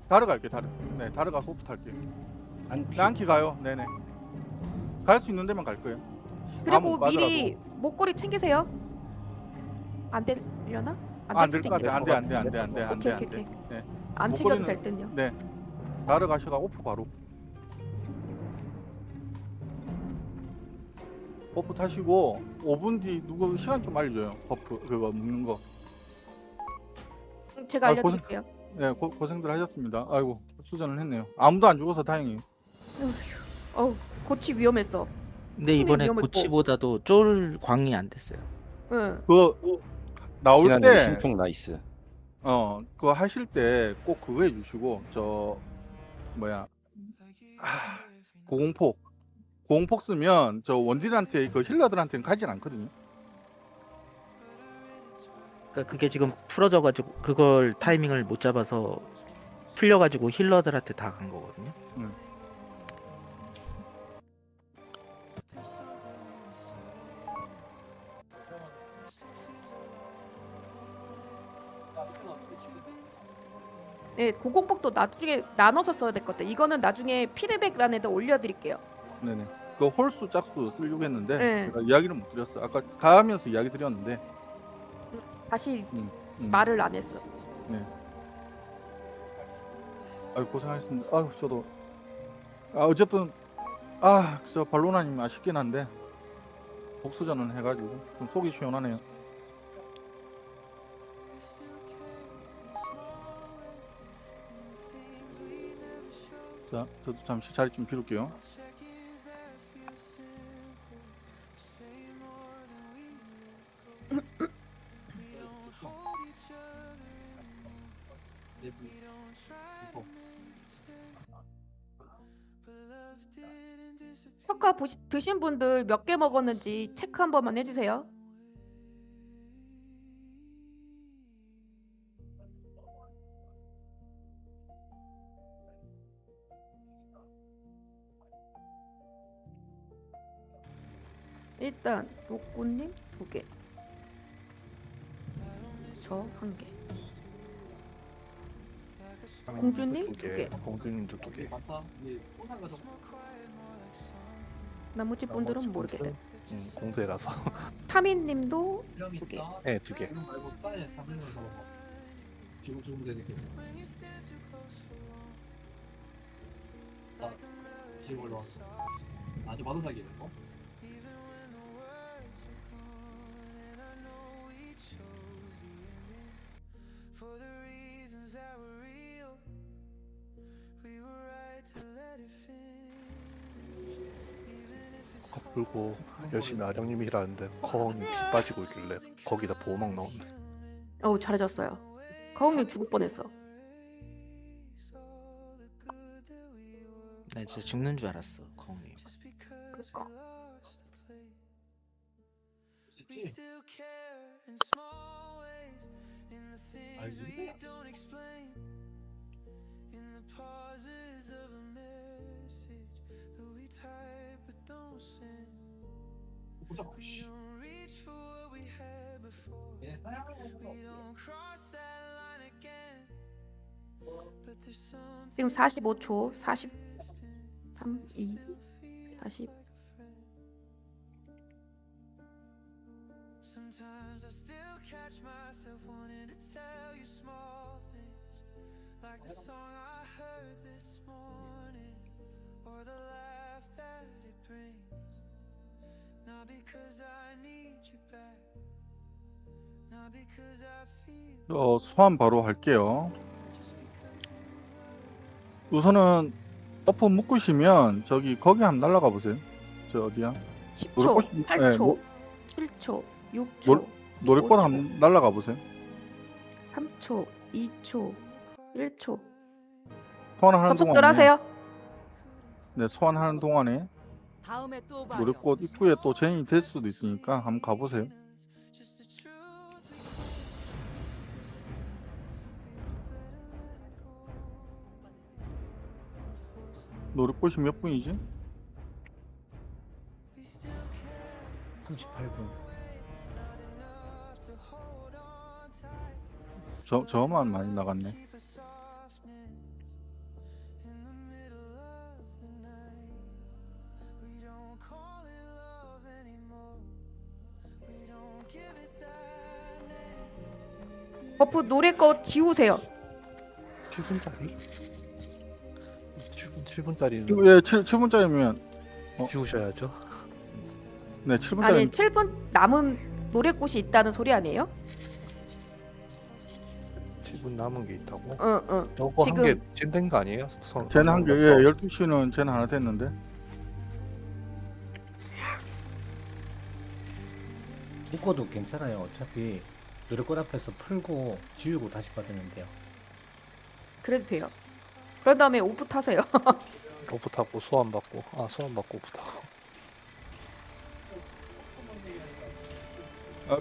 다르 갈게요. 네, 다르 가서 오프 탈게요. 네, 안키 가요. 네네. 갈 수 있는 데만 갈 거예요. 그리고 아무 미리 빠져라도. 목걸이 챙기세요. 안 되려나? 안 될 것 수도 같아. 있겠다. 안 돼. 오케이. 네. 안 챙겨도 목걸이는- 될 듯요. 네. 다르 가셔가 오프 바로. 버프 타시고 5분 뒤 누구 시간 좀 알려줘요. 버프 그거 묶는 거. 제가 아, 알려드릴게요. 네, 고생들 하셨습니다. 아이고 수전을 했네요. 아무도 안 죽어서 다행히. 고치 위험했어. 근데 이번에 위험했고. 고치보다도 쫄 광이 안 됐어요. 응. 그 나올 지난해 때 신풍 나이스. 그거 하실 때 꼭 그거 해주시고 저 뭐야 고공폭 쓰면 저 원딜한테 그 힐러들한테는 가진 않거든요. 그러니까 그게 지금 풀어져가지고 그걸 타이밍을 못 잡아서 풀려가지고 힐러들한테 다 간 거거든요. 네, 고공폭도 나중에 나눠서 써야 될 것 같아요. 이거는 나중에 피드백란에다 올려드릴게요. 네네. 그 홀수 짝수 쓰려고 했는데 네. 제가 이야기를 못 드렸어요. 아까 가면서 이야기 드렸는데 다시 음. 말을 안 했어. 네. 아유 고생하셨습니다. 아유 저도 어쨌든 저 발로나님 아쉽긴 한데 복수전은 해가지고 좀 속이 시원하네요. 자, 저도 잠시 자리 좀 비울게요. 효과 드신 분들 몇 개 먹었는지 체크 한 번만 해주세요. 일단 로꼬님 2개, 저 1개, 공주님 2개, 공주님도 2개. 나머지 분들은 모르겠다. 공대라서. 타민님도 2개. 네, 2개. 그리고 열심히 아령님이 일하는데 커엉이 피 빠지고 있길래 거기다 보호막 넣었네. 어우 잘해줬어요. 거웅님 죽을 뻔했어. 나 진짜 죽는 줄 알았어, 거웅님. 그니까. 지금 45초, 43, 2, 40. Sometimes I still catch myself wanting to tell you small things, like the song I heard this morning, or the laugh that it brings. Not because I need you back, not because I feel. 소환 바로 할게요. 우선은 어프 묶으시면 거기 한번 날라가 보세요. 저 어디야? 10초, 8초, 7초, 6초, 노래꽃 5초. 한번 날라가 보세요. 3초, 2초, 1초. 소환하는 접속들 동안에 하세요. 네, 소환하는 동안에 다음에 또 봐요. 노래꽃 입구에 또 제인이 될 수도 있으니까 한번 가보세요. 노래꽃이 몇 분이지? 38분. 저만 많이 나갔네. 버프 노래 거 지우세요. 7분짜리? 7분짜리는 예, 7분짜리면 지우셔야죠. 네, 아니 7분짜리 7분 남은 노래꽃이 있다는 소리 아니에요? 7분 남은 게 있다고? 응. 저거 지금- 한 개 찐된 거 아니에요? 쟤는 한 개, 예, 12시는 쟤는 하나 됐는데. 묶어도 괜찮아요. 어차피 노래꽃 앞에서 풀고 지우고 다시 받으면 돼요. 그래도 돼요. 그런 다음에 오프 타세요. 오프 타고 소환 받고 소환 받고 오프 타고.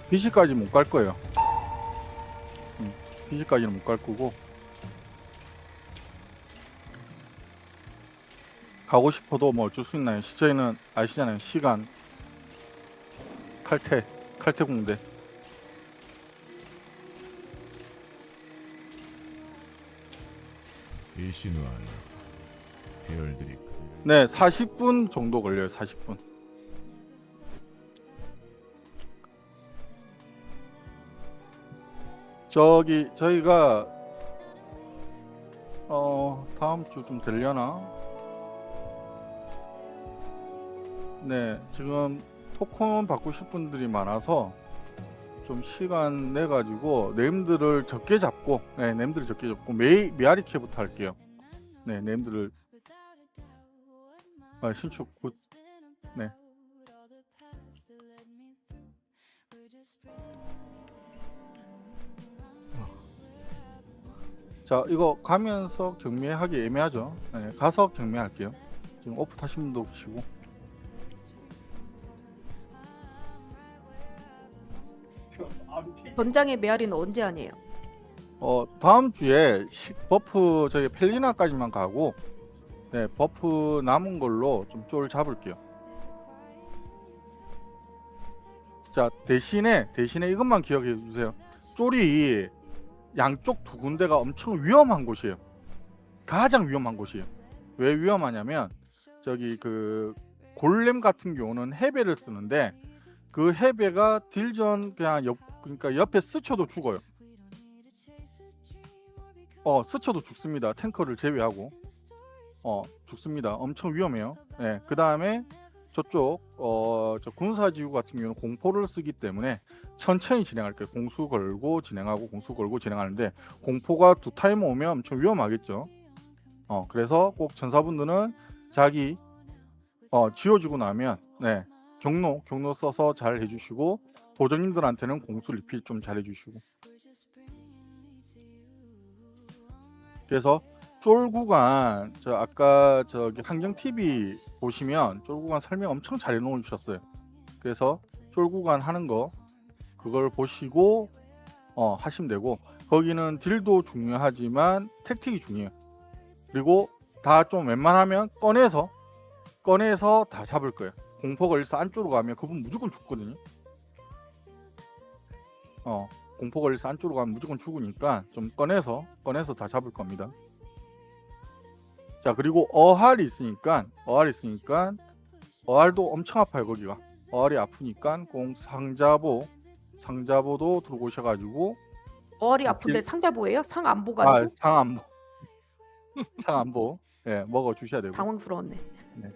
BC까지 못 갈 거예요. BC까지는 못 갈 거고. 가고 싶어도 뭐 어쩔 수 있나요? 저희는 아시잖아요. 시간, 칼퇴공대. 일신후 안나 배열들이 네, 40분 정도 걸려요. 40분. 저희가 다음 주 좀 되려나? 네, 지금 토큰 바꾸실 분들이 많아서 좀 시간 내 가지고 네임들을 적게 잡고, 메아리 캐부터 할게요. 네, 네임들을 신축 굿. 네. 자, 이거 가면서 경매하기 애매하죠. 네, 가서 경매할게요. 지금 오프 타신 분도 계시고. 전장의 메아리는 언제 아니에요? 다음 주에 버프 저희 펠리나까지만 가고, 네, 버프 남은 걸로 좀 쫄 잡을게요. 자, 대신에 이것만 기억해 주세요. 쫄이 양쪽 두 군데가 엄청 위험한 곳이에요. 가장 위험한 곳이에요. 왜 위험하냐면 저기 그 골렘 같은 경우는 해배를 쓰는데 그 해배가 딜전 그냥 그러니까 옆에 스쳐도 죽어요. 스쳐도 죽습니다. 탱커를 제외하고 죽습니다. 엄청 위험해요. 네, 그 다음에 저쪽 저 군사지구 같은 경우는 공포를 쓰기 때문에 천천히 진행할게요. 공수 걸고 진행하고 공수 걸고 진행하는데 공포가 두 타임 오면 엄청 위험하겠죠. 그래서 꼭 전사분들은 자기 지워주고 나면 네, 경로 써서 잘 해주시고 도전님들한테는 공수 리필 좀 잘 해주시고. 그래서 쫄 구간 아까 저기 환경 TV 보시면 쫄 구간 설명 엄청 잘 해놓으 주셨어요. 그래서 쫄 구간 하는 거 그걸 보시고 하시면 되고, 거기는 딜도 중요하지만 택틱이 중요해요. 그리고 다 좀 웬만하면 꺼내서 다 잡을 거예요. 공포 걸려서 안쪽으로 가면 그분 무조건 죽거든요. 공포 걸려서 안쪽으로 가면 무조건 죽으니까 좀 꺼내서 다 잡을 겁니다. 자, 그리고 어할이 있으니까 어할도 엄청 아파요. 거기가 어할이 아프니까 꼭 상자보도 들고 오셔가지고. 어리 아픈데 상자보예요? 상안보가 아니고? 상안보 예, 먹어 주셔야 되고. 당황스러웠네. 네.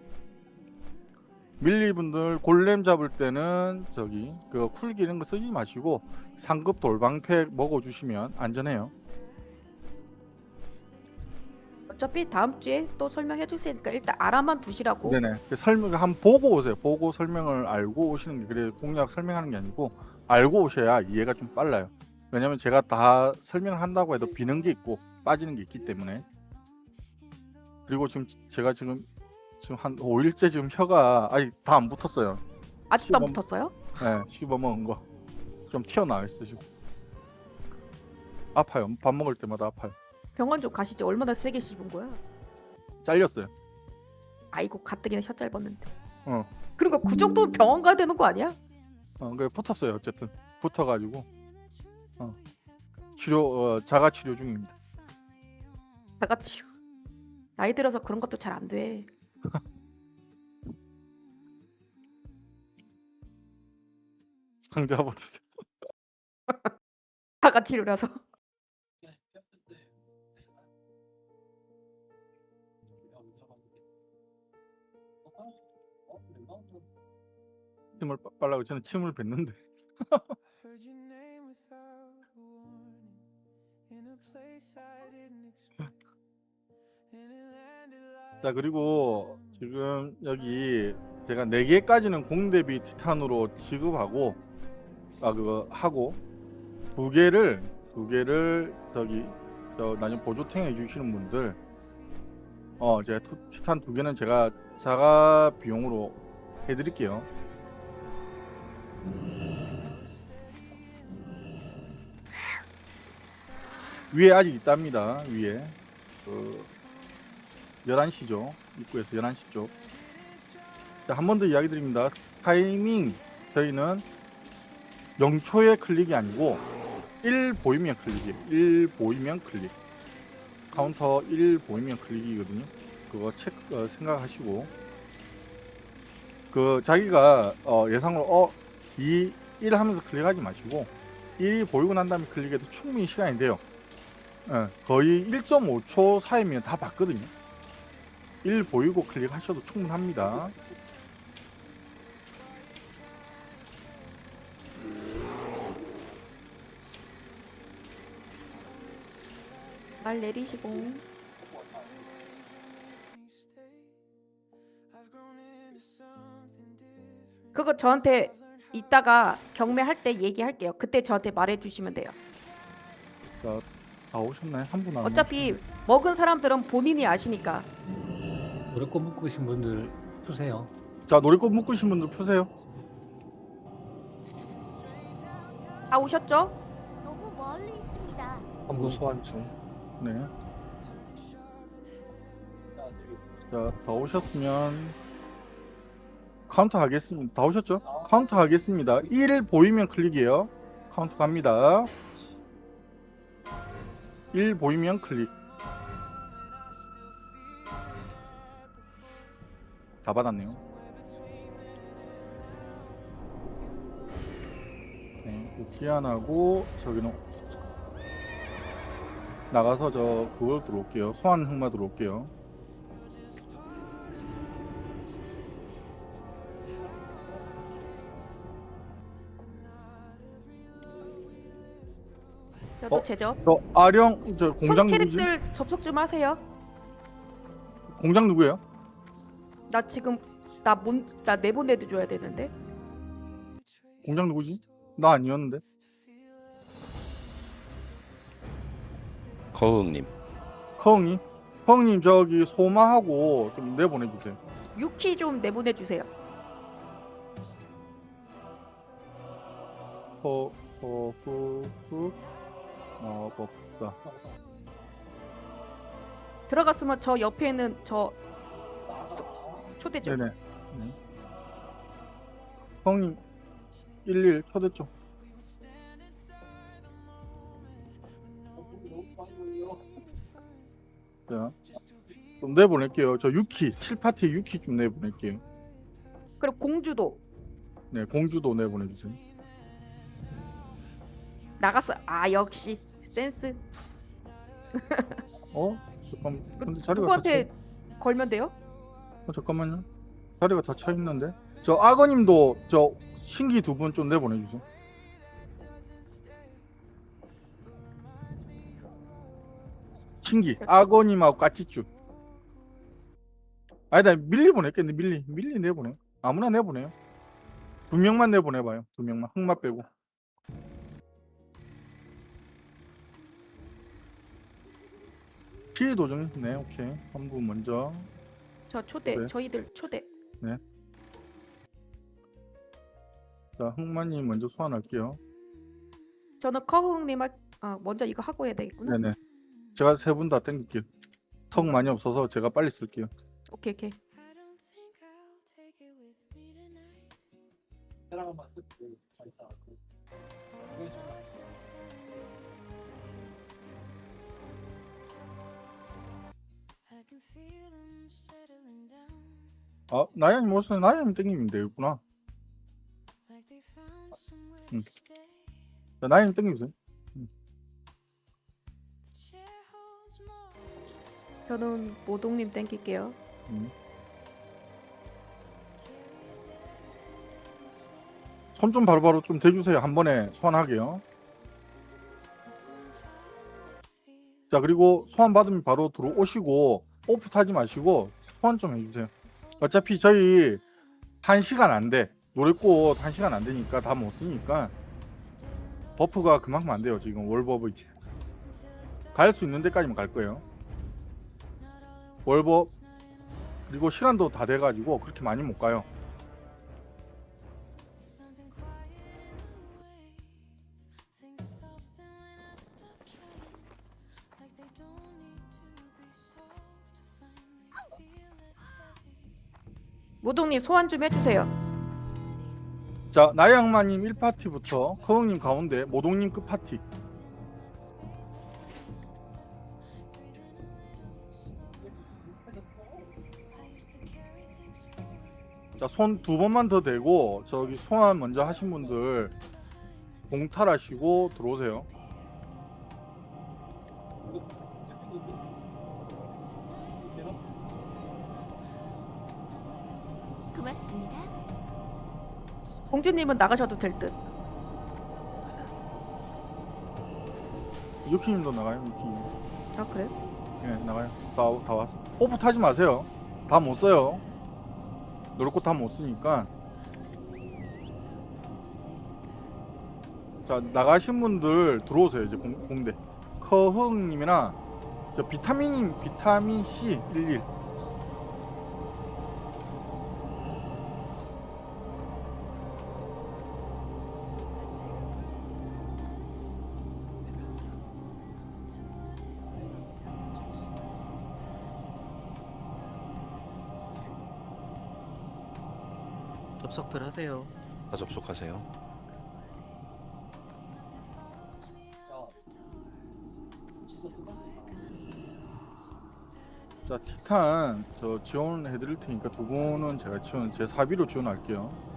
밀리분들 골렘 잡을 때는 저기 그 쿨기 이런 거 쓰지 마시고 상급 돌방팩 먹어 주시면 안전해요. 어차피 다음 주에 또 설명해 주시니까 일단 알아만 두시라고. 네네. 설명을 한번 보고 오세요. 보고 설명을 알고 오시는 게, 그래 공략 설명하는 게 아니고 알고 오셔야 이해가 좀 빨라요. 왜냐면 제가 다 설명을 한다고 해도 비는 게 있고 빠지는 게 있기 때문에. 그리고 제가 지금 한 5일째 지금 혀가 아직 다 안 붙었어요. 아직도 안 붙었어요? 네, 씹어 먹은 거 좀 튀어나와 있어 지금. 아파요. 밥 먹을 때마다 아파요. 병원 좀 가시지. 얼마나 세게 씹은 거야? 잘렸어요. 아이고 가뜩이나 혀 짧았는데. 어. 그러니까 그 정도면 병원 가야 되는 거 아니야? 그게 붙었어요. 어쨌든 붙어가지고 치료 자가 치료 중입니다. 자가 치료. 나이 들어서 그런 것도 잘 안 돼. 상자보다 자가 치료라서. 침을 빨라고 저는 침을 뱉는데. Heard your name without a warning in a place I didn't expect. And it landed like 자, 그리고 지금 여기 제가 4개까지는 공대비 티탄으로 지급하고 그거 하고 두 개를 저기 나중에 보조탱 해주시는 분들 제가 티탄 2개는 제가 자가 비용으로 해드릴게요. 위에 아직 있답니다. 위에 11시죠. 입구에서 11시 쪽. 자, 한 번 더 이야기 드립니다. 타이밍 저희는 0초의 클릭이 아니고 1 보이면 클릭이에요. 1 보이면 클릭. 카운터 1 보이면 클릭이거든요. 그거 생각하시고 그 자기가 예상으로 2, 1 하면서 클릭하지 마시고 1이 보이고 난 다음에 클릭해도 충분히 시간이 돼요. 거의 1.5초 사이면 다 봤거든요. 1 보이고 클릭하셔도 충분합니다. 말 내리시고. 그거 저한테 이따가 경매할 때 얘기할게요. 그때 저한테 말해주시면 돼요. 자, 다 오셨나요? 한 분 남았나요? 어차피 먹은 사람들은 본인이 아시니까. 노래꽃 묶으신 분들 푸세요. 자, 노래꽃 묶으신 분들 푸세요. 다 오셨죠? 너무 멀리 있습니다. 업무 소환 중. 네. 자, 다 오셨으면 카운터 하겠습니다. 다 오셨죠? 카운터 하겠습니다. 1 보이면 클릭이에요. 카운터 갑니다. 1 보이면 클릭. 다 받았네요. 네, 기한하고 저기는 나가서 저 그걸 들어올게요. 소환 흑마 들어올게요. 저도 제죠. 저 아령 저 공장 손 누구지? 캐릭들 접속 좀 하세요. 공장 누구예요? 나 지금 나 내보내줘야 되는데. 공장 누구지? 나 아니었는데. 거흥님. 허웅님 저기 소마하고 좀 내보내주세요. 유키 좀 내보내주세요. 법사. 들어갔으면 저 옆에는 저 초대 좀. 네네. 네. 허웅님 11 초대 좀. 자, 좀 내보낼게요. 저 유키 7파티 유키 좀 내보낼게요. 그리고 공주도 네, 공주도 내보내주세요. 나갔어. 아 역시 센스. 잠깐. 근데 자리가 누구한테 걸면 돼요? 잠깐만요. 자리가 다 차 있는데. 저 악어님도 저 신기 2분 좀 내보내주세요. 신기 악어님하고 까치쭈. 아니다, 밀리 보낼겠네. 밀리 내보내. 아무나 내보내요. 2명만 내보내봐요. 2명만 흑마 빼고. 피해 도정. 네, 오케이. 한 분 먼저. 저 초대. 네. 저희들 초대. 네. 자, 흑마님 먼저 소환할게요. 저는 커흥님 먼저 이거 하고 해야 되겠구나. 네네. 제가 3분 다 땡길게요. 턱 많이 없어서 제가 빨리 쓸게요. 오케이. I don't think I'll take it with me tonight. I can feel them settling down 나연님 오세요. 나연님 땡기면 되겠구나. like they found somewhere to stay. 자, 나연님 땡기세요. The chair holds more than just my 저는 모동님 땡길게요. carries everything inside. 손 좀 바로바로 좀 대주세요. 한 번에 소환하게요. And somehow that feels 자, 그리고 소환 받으면 바로 들어오시고 오프 타지 마시고 소환 좀 해주세요. 어차피 저희 1시간 안 돼. 노래꽃 1시간 안 되니까 다 못 쓰니까 버프가 그만큼 안 돼요. 지금 월버프 갈 수 있는 데까지만 갈 거예요. 월버 그리고 시간도 다 돼가지고 그렇게 많이 못 가요. something quiet in the way things soften when I stop trying like they don't need to be solved to find me 모동님 소환 좀 해주세요. 자, 나양마님 1파티부터 커흥님 가운데, 모동님 끝파티. 자, 손 2번만 더 대고 저기 소환 먼저 하신 분들 공탈하시고 들어오세요. 고맙습니다. 공주님은 나가셔도 될 듯. 유키님도 나가요, 유키님. 아 그래? 예, 나가요. 다 왔어. 오프 타지 마세요. 다 못 써요. 노를 거 다 못 쓰니까. 자, 나가신 분들 들어오세요. 이제 공대. 커흥님이나 저 비타민 C 11. 접속들 하세요. 다 접속하세요. 자, 티탄 저 지원해드릴 테니까 2분은 제가 제 사비로 지원할게요.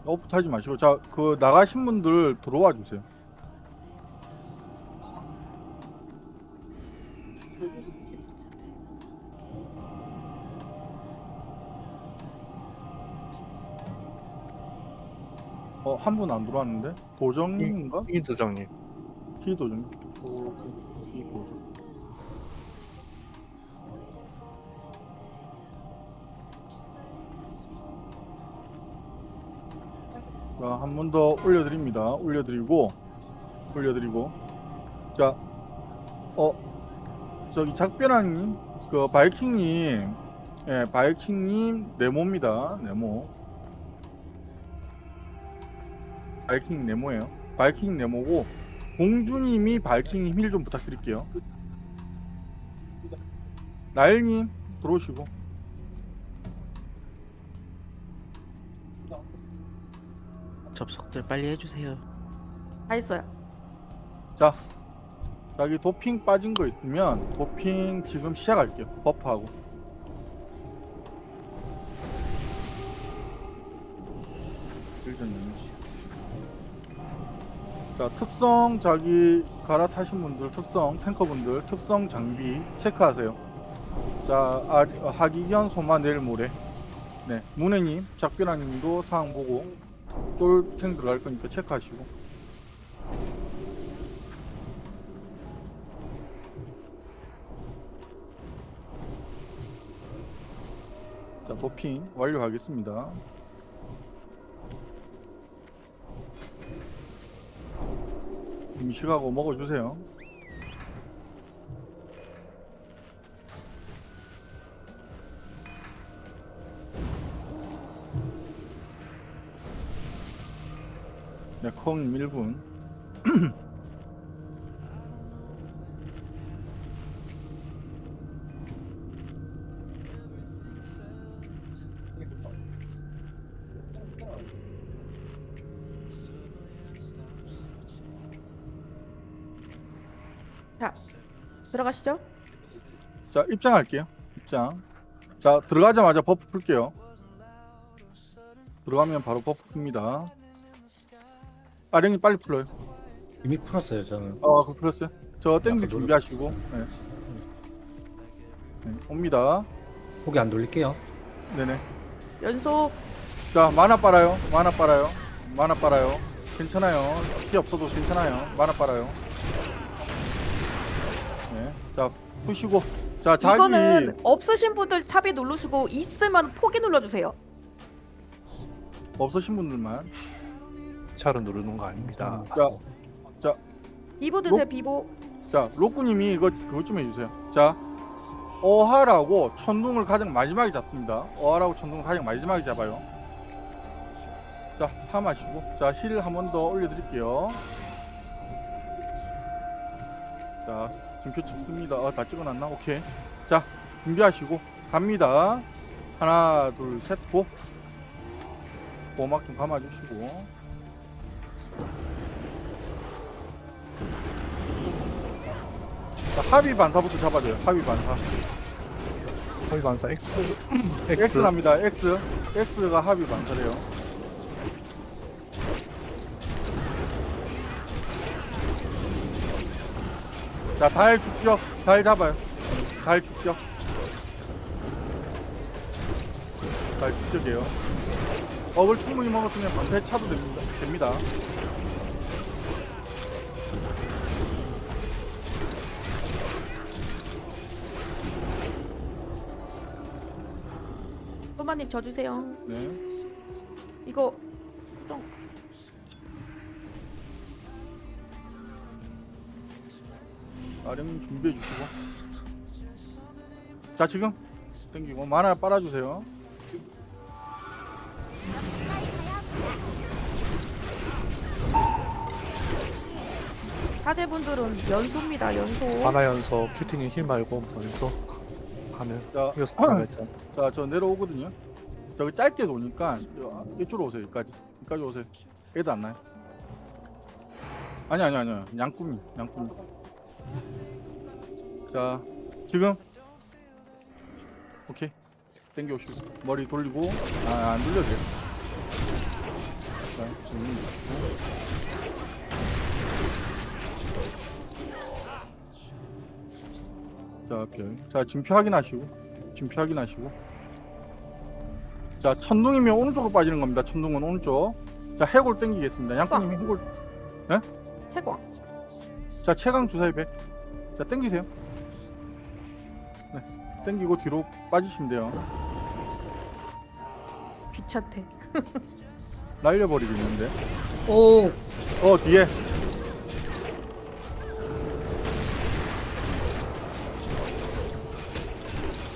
오프 타지 마시고, 자, 그 나가신 분들 들어와 주세요. 한 분 안 들어왔는데? 도정님인가? 이 도장님. 도정님. 도정. 자, 한 번 더 올려드립니다. 올려드리고. 자, 저기 작별한님, 그 바이킹님, 예, 바이킹님 네모입니다. 네모. 바이킹 네모예요. 바이킹 네모고, 공주님이 바이킹님 힐 좀 부탁드릴게요. 나일님 들어오시고. 접속들 빨리 해주세요. 다 했어요. 자, 여기 도핑 빠진 거 있으면 도핑 지금 시작할게요. 버프하고. 자, 특성 자기 갈아타신 분들, 특성 탱커분들 특성 장비 체크하세요. 자, 하기견 소마 내일 모레. 네, 문혜님, 작별아님도 사항 보고 쫄탱 들어갈 거니까 체크하시고. 자, 도핑 완료하겠습니다. 음식하고 먹어주세요. 네, 콩 1분. 자, 들어가시죠. 자, 입장할게요. 입장. 자, 들어가자마자 버프 풀게요. 들어가면 바로 버프 풉니다. 아령이 빨리 풀어요. 이미 풀었어요 저는. 그 풀었어요. 저 땡기 준비하시고. 네. 네, 옵니다. 포기 안 돌릴게요. 네네. 연속 자, 만화 빨아요. 만화 빨아요. 괜찮아요. 피 없어도 괜찮아요. 만화 빨아요. 네. 자, 푸시고. 자, 자기 이거는 없으신 분들 탑이 누르시고 있으면 포기 눌러주세요. 없으신 분들만. 차로 누르는 거 아닙니다. 자, 비보 드세요, 비보. 자, 로꾸님이 그것 좀 해주세요. 자, 어하라고 천둥을 가장 마지막에 잡습니다. 어하라고 천둥을 가장 마지막에 잡아요. 자, 파 마시고. 자, 힐 한 번 더 올려드릴게요. 자, 준표 찍습니다. 다 찍어놨나? 오케이. 자, 준비하시고 갑니다. 하나, 둘, 셋, 고. 보호막 좀 감아주시고. 자, 합의 반사부터 잡아줘요. 합의 반사. 허위 반사 X. X랍니다. X. X가 합의 반사래요. 자, 달 죽죠. 달 잡아요. 달 죽죠. 달 죽죠게요. 억을 충분히 먹었으면 방패 차도 됩니다. 소마님 져주세요. 네. 이거 좀 아령 준비해 주시고. 자, 지금 땡기고 만화 빨아주세요. 사제분들은 연소입니다. 연소. 하나 연속 큐티님 힐 말고 연속 가면 자, 이거 스파이랬잖아. 자, 저 내려오거든요. 저기 짧게 도니까 이쪽으로 오세요. 여기까지 오세요. 애도 안 나요. 아니요. 양꿈이. 자, 지금 오케이. 땡겨 오시고 머리 돌리고. 안 돌려도 돼요. 자, 자, 별. 자, 진표 확인하시고. 자, 천둥이면 오른쪽으로 빠지는 겁니다. 천둥은 오른쪽. 자, 해골 땡기겠습니다. 양꾼님이 해골. 예? 채광. 자, 채광 주사위 100. 자, 땡기세요. 네, 땡기고 뒤로 빠지시면 돼요. 귀찮대. 날려버리겠는데. 오, 뒤에.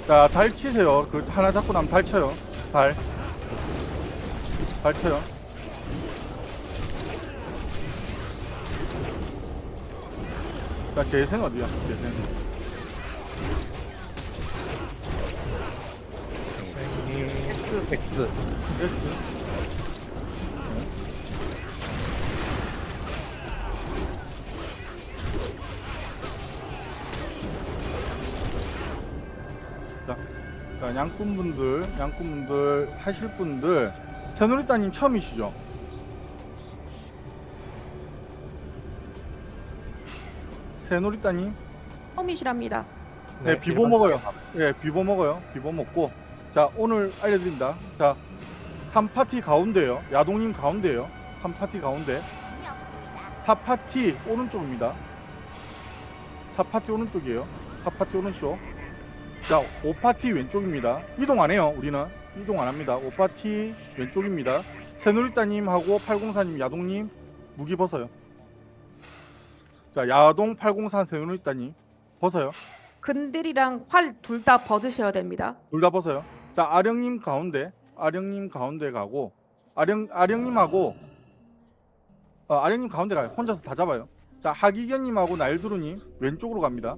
자, 달 치세요. 그 하나 잡고 나면 달 쳐요. 달 쳐요. 자, 재생 어디야? 재생. X. 자, 양꾼분들 하실 분들, 새누리따님 처음이시죠? 새누리따님? 처음이시랍니다. 네, 비보 먹어요. 네, 비보 먹어요. 비보 먹고. 자, 오늘 알려드립니다. 자, 한 파티 가운데요. 야동님 가운데요. 한 파티 가운데. 4파티 오른쪽입니다. 4파티 오른쪽이에요. 4파티 오른쪽. 자, 5파티 왼쪽입니다. 이동 안 해요. 우리는 이동 안 합니다. 5파티 왼쪽입니다. 새누리따님하고 804님, 야동님 무기 벗어요. 자, 야동 804 새누리따님 벗어요. 근들이랑 활 둘 다 벗으셔야 됩니다. 둘 다 벗어요. 자, 아령님 가운데 가고 아령님하고 아령님 가운데 가요. 혼자서 다 잡아요. 자, 하기견님하고 날두루님 왼쪽으로 갑니다.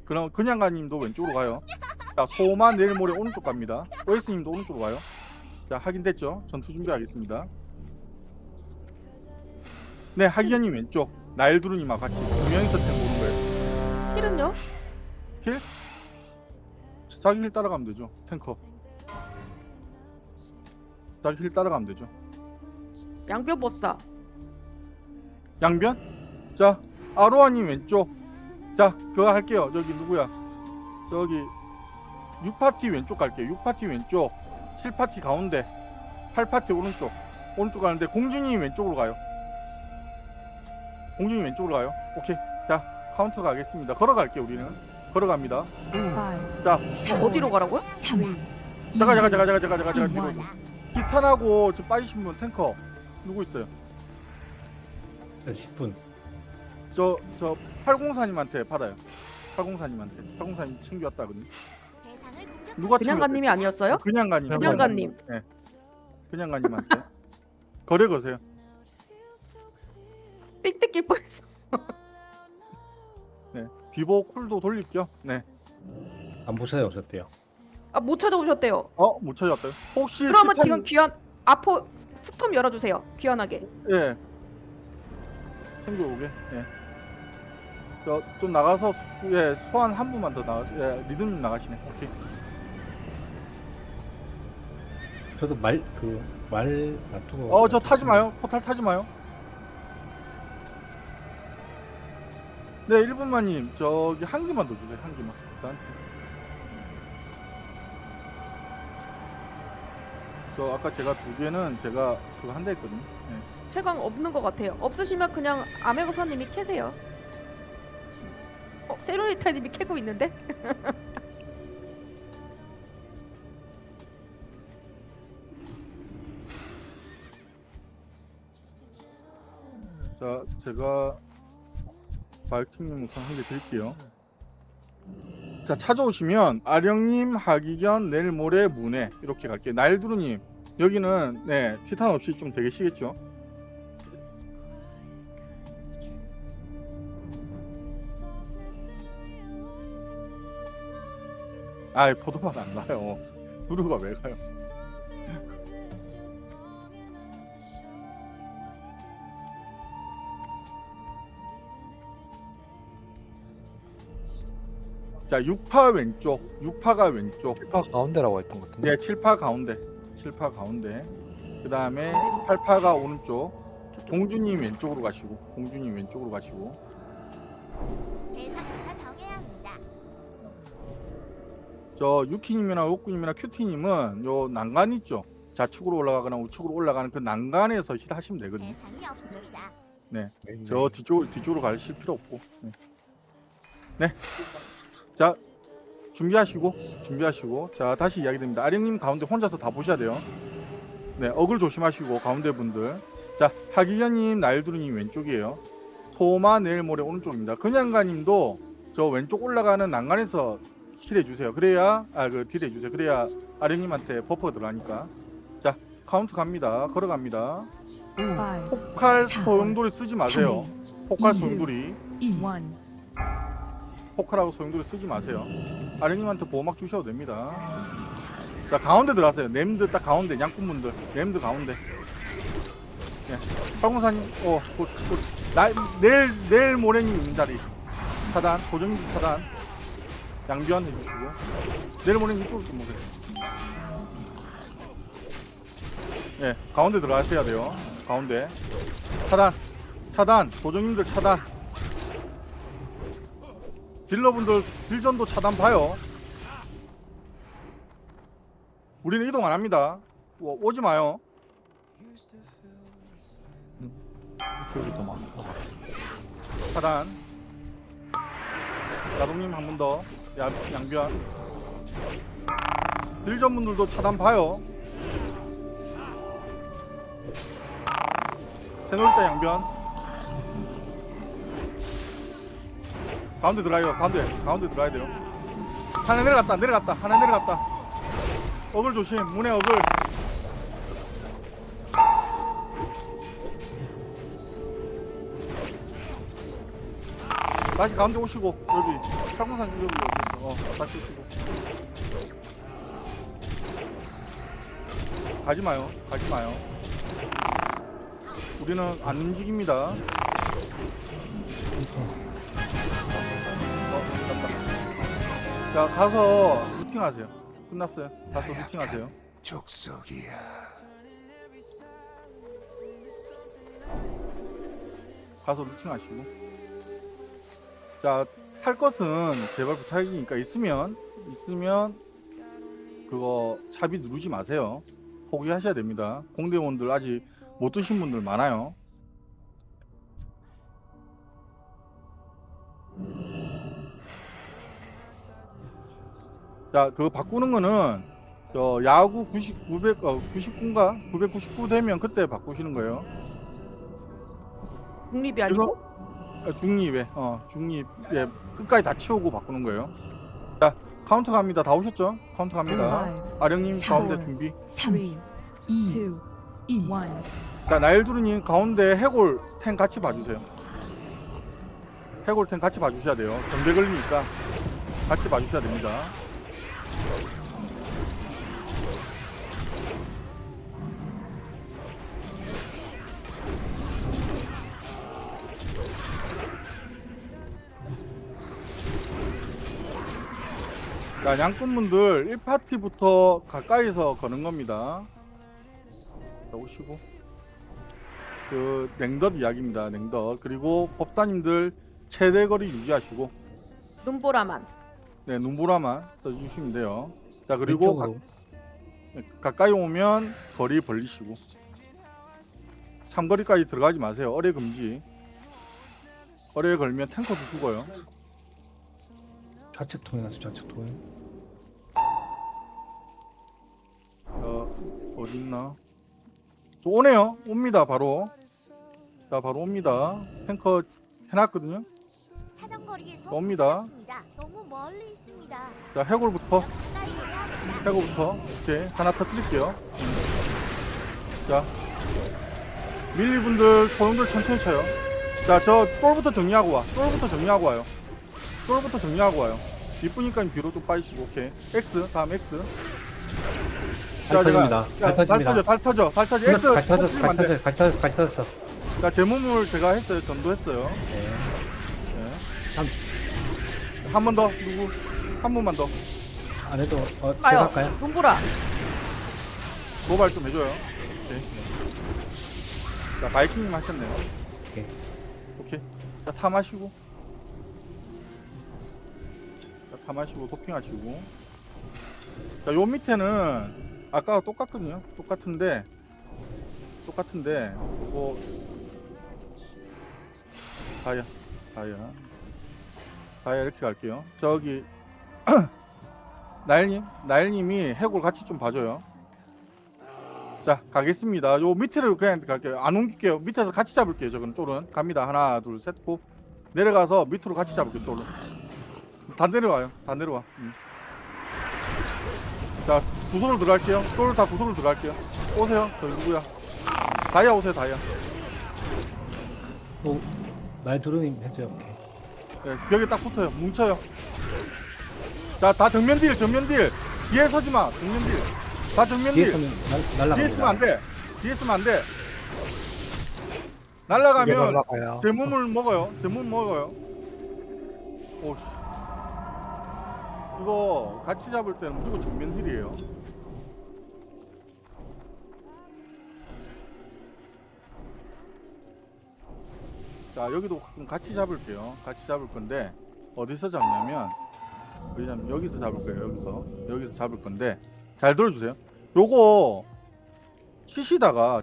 그럼 그냥가님도 왼쪽으로 가요. 자, 소마 내일 모레 오른쪽 갑니다. 오에스님도 오른쪽으로 가요. 자, 확인됐죠? 전투 준비하겠습니다. 네, 하기견님 왼쪽, 날두루님하고 같이 두 명이서 템 보는 거예요. 힐은요? 힐? 자기 힐 따라가면 되죠. 탱커. 자기 힐 따라가면 되죠. 양변법사. 양변? 자, 아로아님 왼쪽. 자, 그거 할게요. 저기 누구야? 저기 6파티 왼쪽 갈게요. 6파티 왼쪽, 7파티 가운데, 8파티 오른쪽 가는데 공주님 왼쪽으로 가요. 공주님 왼쪽으로 가요. 오케이. 자, 카운터 가겠습니다. 걸어갈게요, 우리는. 걸어갑니다. 5, 자, 어디로 가라고요? 3, 잠깐 뒤로. 기탄하고 지금 빠지신 분 탱커 누구 있어요? 10분. 저 804님한테 받아요. 804님 챙겨왔다거든요. 누가 그냥가님이 아니었어요? 그냥가님. 그냥가님. 네. 그냥가님한테 거래 거세요. 삑 뜯길 뻔했어. 네. 비보 쿨도 돌릴게요. 네. 안 보셔야 오셨대요. 아, 못 찾아오셨대요. 못 찾았어요. 혹시 그러면 티탄- 지금 귀한 아포 스톰 열어주세요. 귀환하게. 예. 챙겨오게. 예. 저 좀 나가서 소환 한 분만 더 나가. 리듬님 나가시네. 오케이. 저도 말 놔두고. 저 타지 마요. 포탈 타지 마요. 네, 1분만님 저기 한 개만 더 주세요. 한 개만. 나한테. 저 아까 제가 2개는 제가 그거 한다 했거든요. 네. 최강 없는 것 같아요. 없으시면 그냥 아메고사님이 캐세요. 세로리타님이 캐고 있는데? 자, 제가 바이킹님 우선 한 개 드릴게요. 자, 찾아오시면 아령님, 하기견, 내일 모레 문해 이렇게 갈게요. 날두루님 여기는 네 티탄 없이 좀 되게 쉬겠죠. 포도맛 안 나요. 두루가 왜 가요? 자, 6파 왼쪽, 6파가 왼쪽. 7파 가운데라고 했던 것 같은데. 네, 7파 가운데. 7파 가운데. 그 다음에 8파가 오른쪽. 공주님 왼쪽으로 가시고. 공주님 왼쪽으로 가시고. 대상부터 정해야 합니다. 저 유키님이나 옥구님이나 큐티님은 요 난간 있죠. 좌측으로 올라가거나 우측으로 올라가는 그 난간에서 힐 하시면 되거든요. 대상이 없습니다. 네. 저 뒤쪽으로 가실 필요 없고. 네. 네. 자, 준비하시고. 자, 다시 이야기됩니다. 아령님 가운데 혼자서 다 보셔야 돼요. 네, 어글 조심하시고 가운데 분들. 자, 하기견님, 날두루님 왼쪽이에요. 소마 내일 모레 오른쪽입니다. 그냥가님도 저 왼쪽 올라가는 난간에서 힐 해주세요. 그래야 딜 해주세요. 그래야 아령님한테 버퍼가 들어가니까. 자, 카운트 갑니다. 걸어갑니다. 5, 폭발 사, 소용돌이 쓰지 마세요. 폭발 이, 소용돌이. 1. 포카라고 소용돌이 쓰지 마세요. 아령님한테 보호막 주셔도 됩니다. 자, 가운데 들어가세요. 네임드 딱 가운데, 양꾼분들. 네임드 가운데. 예. 팔공사님, 내일 모레님 임자리. 차단, 고정기 차단. 양변 해주시고. 내일 모레님 이쪽으로 좀 오세요. 예, 가운데 들어가셔야 돼요. 가운데. 차단, 고정님들 차단. 딜러분들 딜전도 차단 봐요. 우리는 이동 안 합니다. 오지 마요. 이쪽이 더 많다. 차단. 야동님 한 번 더. 양변. 딜전분들도 차단 봐요. 세노리타 양변. 가운데 들어가요. 가운데 들어가야 돼요. 하나 내려갔다. 하나 내려갔다. 어글 조심. 문에 어글. 다시 가운데 오시고 여기 팔공산 여기 다시 오시고. 가지 마요. 우리는 안 움직입니다. 자, 가서 루팅하세요. 끝났어요. 가서 루팅하세요. 족속이야. 가서 루팅하시고. 자, 탈 것은 제발 부탁이니까 있으면 그거 차비 누르지 마세요. 포기하셔야 됩니다. 공대원들 아직 못 드신 분들 많아요. 자, 그거 바꾸는 거는 저 야구 99인가 999 되면 그때 바꾸시는 거예요. 중립이 아니고? 중립에 중립에 끝까지 다 치우고 바꾸는 거예요. 자, 카운터 갑니다. 다 오셨죠? 카운터 갑니다. 아령님 가운데 준비. 3, 2, 1. 자, 나일두루님 가운데 해골 탱 같이 봐주세요. 해골 탱 같이 봐주셔야 돼요. 전배 걸리니까 같이 봐주셔야 됩니다. 자, 양꾼분들 1파티부터 가까이서 거는 겁니다. 자, 오시고 그 냉덧 이야기입니다. 냉덧. 그리고 법사님들 최대 거리 유지하시고 눈보라만. 네, 눈보라만 써주시면 돼요. 자, 그리고 가까이 오면 거리 벌리시고 삼거리까지 들어가지 마세요. 어뢰 금지. 어뢰 걸면 탱커도 죽어요. 좌측 통해 가서 좌측 통해. 어딨나? 또 오네요. 옵니다. 바로. 자, 바로 옵니다. 탱커 해놨거든요. 사정거리에서 옵니다. 고생하셨습니다. 너무 멀리 있습니다. 자, 해골부터. 가까이 해야 합니다. 해골부터. 오케이. 하나 터뜨릴게요. 자, 밀리분들, 소용들 천천히 쳐요. 자, 저 똘부터 정리하고 와. 똘부터 정리하고 와요. 똘부터 정리하고 와요. 이쁘니까 뒤로 좀 빠지시고. 오케이. X. 다음 X. 발 터집니다. 발 터집니다. 발 터져. X. 같이 터졌어. 자, 제 몸을 제가 했어요. 전도했어요. 네. 한 번 더. 누구? 한 번만 더. 안 해도 제가 가요. 할까요? 눈보라. 도발 좀 해줘요. 오케이. 자, 바이킹님 하셨네요. 오케이. 오케이. 자, 타 마시고. 자, 타 마시고 도핑하시고. 자, 요 밑에는 아까와 똑같거든요. 똑같은데 뭐 다이아 이렇게 갈게요. 저기 나일님이 해골 같이 좀 봐줘요. 자, 가겠습니다. 요 밑에를 그냥 갈게요. 안 옮길게요. 밑에서 같이 잡을게요. 저건 쫄은 갑니다. 하나 둘 셋 고 내려가서 밑으로 같이 잡을게요. 쫄은 다 내려와요. 다 내려와. 자, 구소로 들어갈게요. 쫄 다 구소로 들어갈게요. 오세요. 저 누구야? 다이아 오세요. 다이아. 날 두루님 해줘요. 오케이. 네, 벽에 딱 붙어요. 뭉쳐요. 자, 다 정면 딜. 뒤에 서지 마. 정면 딜. 다 정면 뒤에 딜. 서면 뒤에 날라갑니다. 쓰면 안 돼. 뒤에 쓰면 안 돼. 날라가면 날라가요. 제 몸을 먹어요. 오, 이거 같이 잡을 때는 무조건 정면 딜이에요. 자, 여기도 같이 잡을게요. 같이 잡을 건데 어디서 잡냐면 여기서 잡을 거예요. 여기서 잡을 건데 잘 들어주세요. 요거 치시다가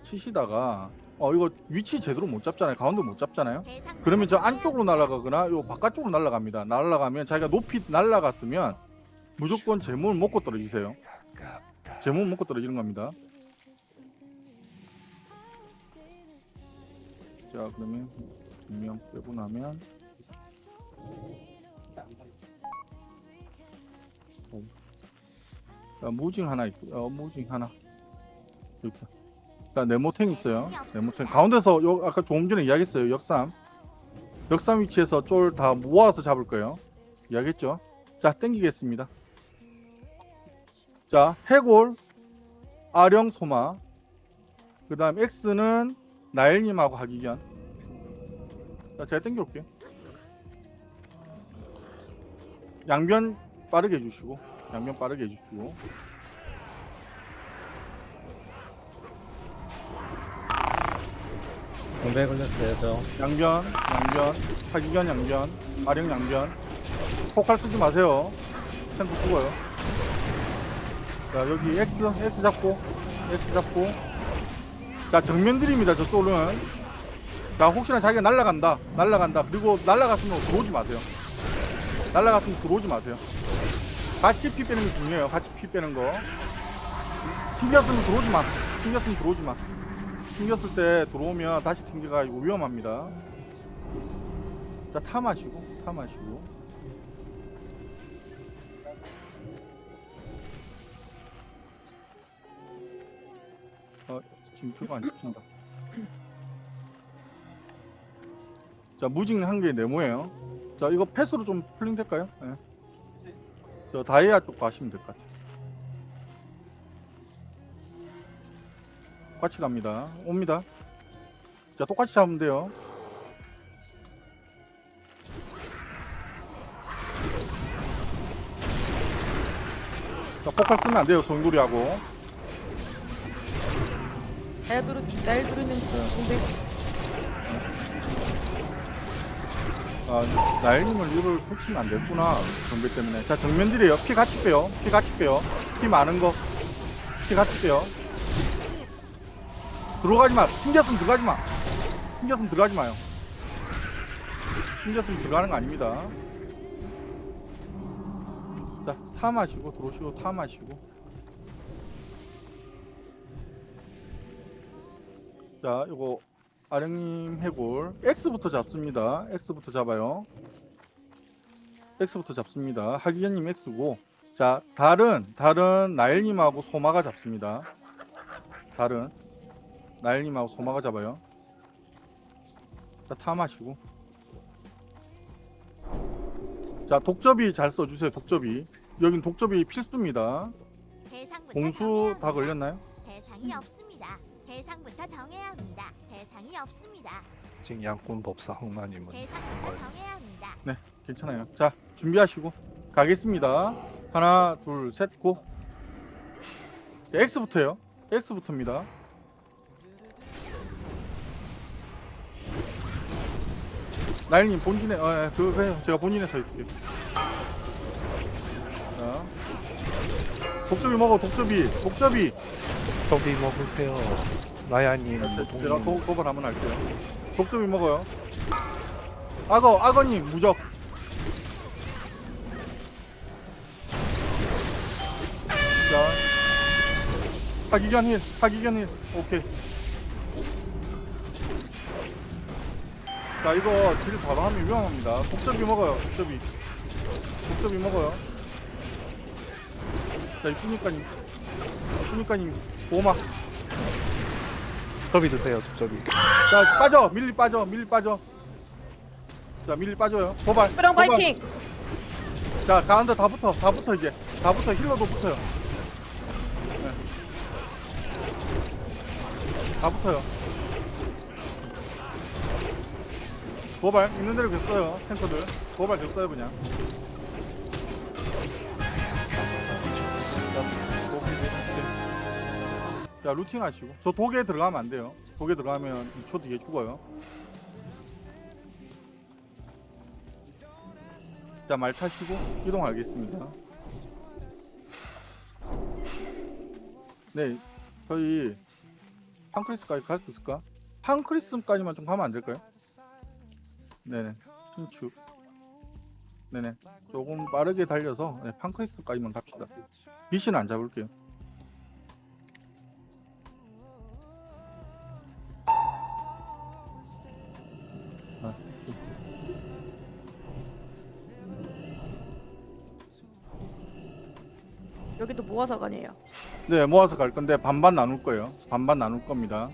이거 위치 제대로 못 잡잖아요. 가운데 못 잡잖아요. 그러면 저 안쪽으로 날아가거나 요 바깥쪽으로 날아갑니다. 날아가면 자기가 높이 날아갔으면 무조건 제 몸을 먹고 떨어지세요. 제 몸을 먹고 떨어지는 겁니다. 자, 그러면 분명 빼고 나면 자, 무징 하나 있고 무징 하나 이렇게. 자, 네모탱 있어요. 네모탱 가운데서 요 아까 조금 전에 이야기했어요. 역삼 위치에서 쫄 다 모아서 잡을 거예요. 이야기했죠. 자, 땡기겠습니다. 자, 해골 아령 소마 그 다음 X는 나일님하고 하기견. 자, 제가 땡겨올게요. 양변 빠르게 해주시고 공백에 걸렸어요. 저 양변 하기견 양변 아령 양변 폭발 쓰지 마세요. 템포 죽어요. 자, 여기 X 잡고 자, 정면 드립니다. 저 쏠은. 자, 혹시나 자기가 날아간다. 그리고 날아갔으면 들어오지 마세요. 같이 피 빼는 게 중요해요. 같이 피 빼는 거. 튕겼으면 들어오지 마. 튕겼으면 들어오지 마. 튕겼을 때 들어오면 다시 튕겨가 위험합니다. 자, 타 마시고, 타 마시고. 진표가 안 찍힌다. 자, 무징 한 개 네모예요. 자, 이거 패스로 좀 풀링 될까요? 네. 저 다이아 쪽 가시면 될 것 같아요. 똑같이 갑니다. 옵니다. 자, 똑같이 잡으면 돼요. 자, 폭발 쓰면 안 돼요. 소용돌이하고. 날 두르는 공대. 아, 나일님을 이걸 펼치면 안 됐구나. 정배 때문에. 자, 정면들이에요. 피 같이 빼요. 피 같이 빼요. 피 많은 거. 피 같이 빼요. 들어가지 마. 튕겼으면 들어가지 마. 튕겼으면 들어가지 마요. 튕겼으면 들어가는 거 아닙니다. 자, 타 마시고, 들어오시고, 타 마시고. 자, 요거, 아령님 해골. X부터 잡습니다. X부터 잡아요. X부터 잡습니다. 하기현님 X고. 자, 달은 나일님하고 소마가 잡습니다. 달은 나일님하고 소마가 잡아요. 자, 타 마시고. 자, 독접이 잘 써주세요. 독접이. 여긴 독접이 필수입니다. 공수 다 걸렸나요? 대상이 없습니다. 대상부터 정해야 합니다. 대상이 없습니다. 지금 양꾼 법사 흑마님은 대상부터 정해야 합니다. 네, 괜찮아요. 자, 준비하시고 가겠습니다. 하나, 둘, 셋, 고. 자, X부터요. X부터입니다. 나일님 본진에 그래요. 제가 본진에 서 있을게요. 자, 독접이 먹어. 독접이 독접이 먹으세요. 라야님, 제가 도발 한번 할게요. 독접이 먹어요. 악어님 무적. 자, 사기견 힐. 오케이. 자, 이거 딜 바로 하면 위험합니다. 독접이 먹어요. 독접이 먹어요. 자, 이쁘니까님 보호막. 독접이 드세요. 독접이. 자, 빠져. 밀리 빠져. 자, 밀리 빠져요. 도발. 프랑 파이팅. 자, 가운데 다 붙어 이제. 다 붙어. 힐러도 붙어요. 네. 다 붙어요. 도발 있는 대로 됐어요. 탱커들 도발 됐어요. 그냥. 자, 루팅 하시고. 저 독에 들어가면 안 돼요. 독에 들어가면 2초 뒤에 죽어요. 자, 말 타시고 이동하겠습니다. 네, 저희 팡크리스까지 갈 수 있을까? 팡크리스까지만 좀 가면 안 될까요? 네네, 신축. 네네, 조금 빠르게 달려서 팡크리스까지만 갑시다. 비시는 안 잡을게요. 여기도 모아서 가네요. 네, 모아서 갈 건데 반반 나눌 거예요. 반반 나눌 겁니다.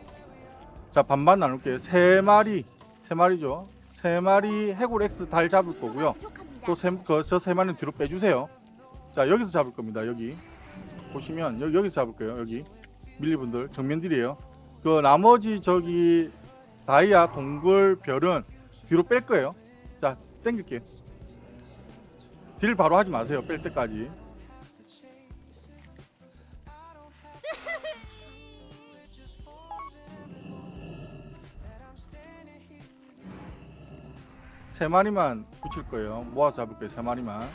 자, 반반 나눌게요. 세 마리죠. 세 마리 해골 X 달 잡을 거고요. 또 저 세 마리는 뒤로 빼주세요. 자, 여기서 잡을 겁니다. 여기 보시면 여기서 잡을 거예요. 여기 밀리분들 정면들이에요. 그 나머지 저기 다이아, 동굴, 별은 뒤로 뺄 거예요. 자, 땡길게요. 딜 바로 하지 마세요. 뺄 때까지. 세 마리만 붙일 거예요. 모아서 잡을 거예요. 세 마리만.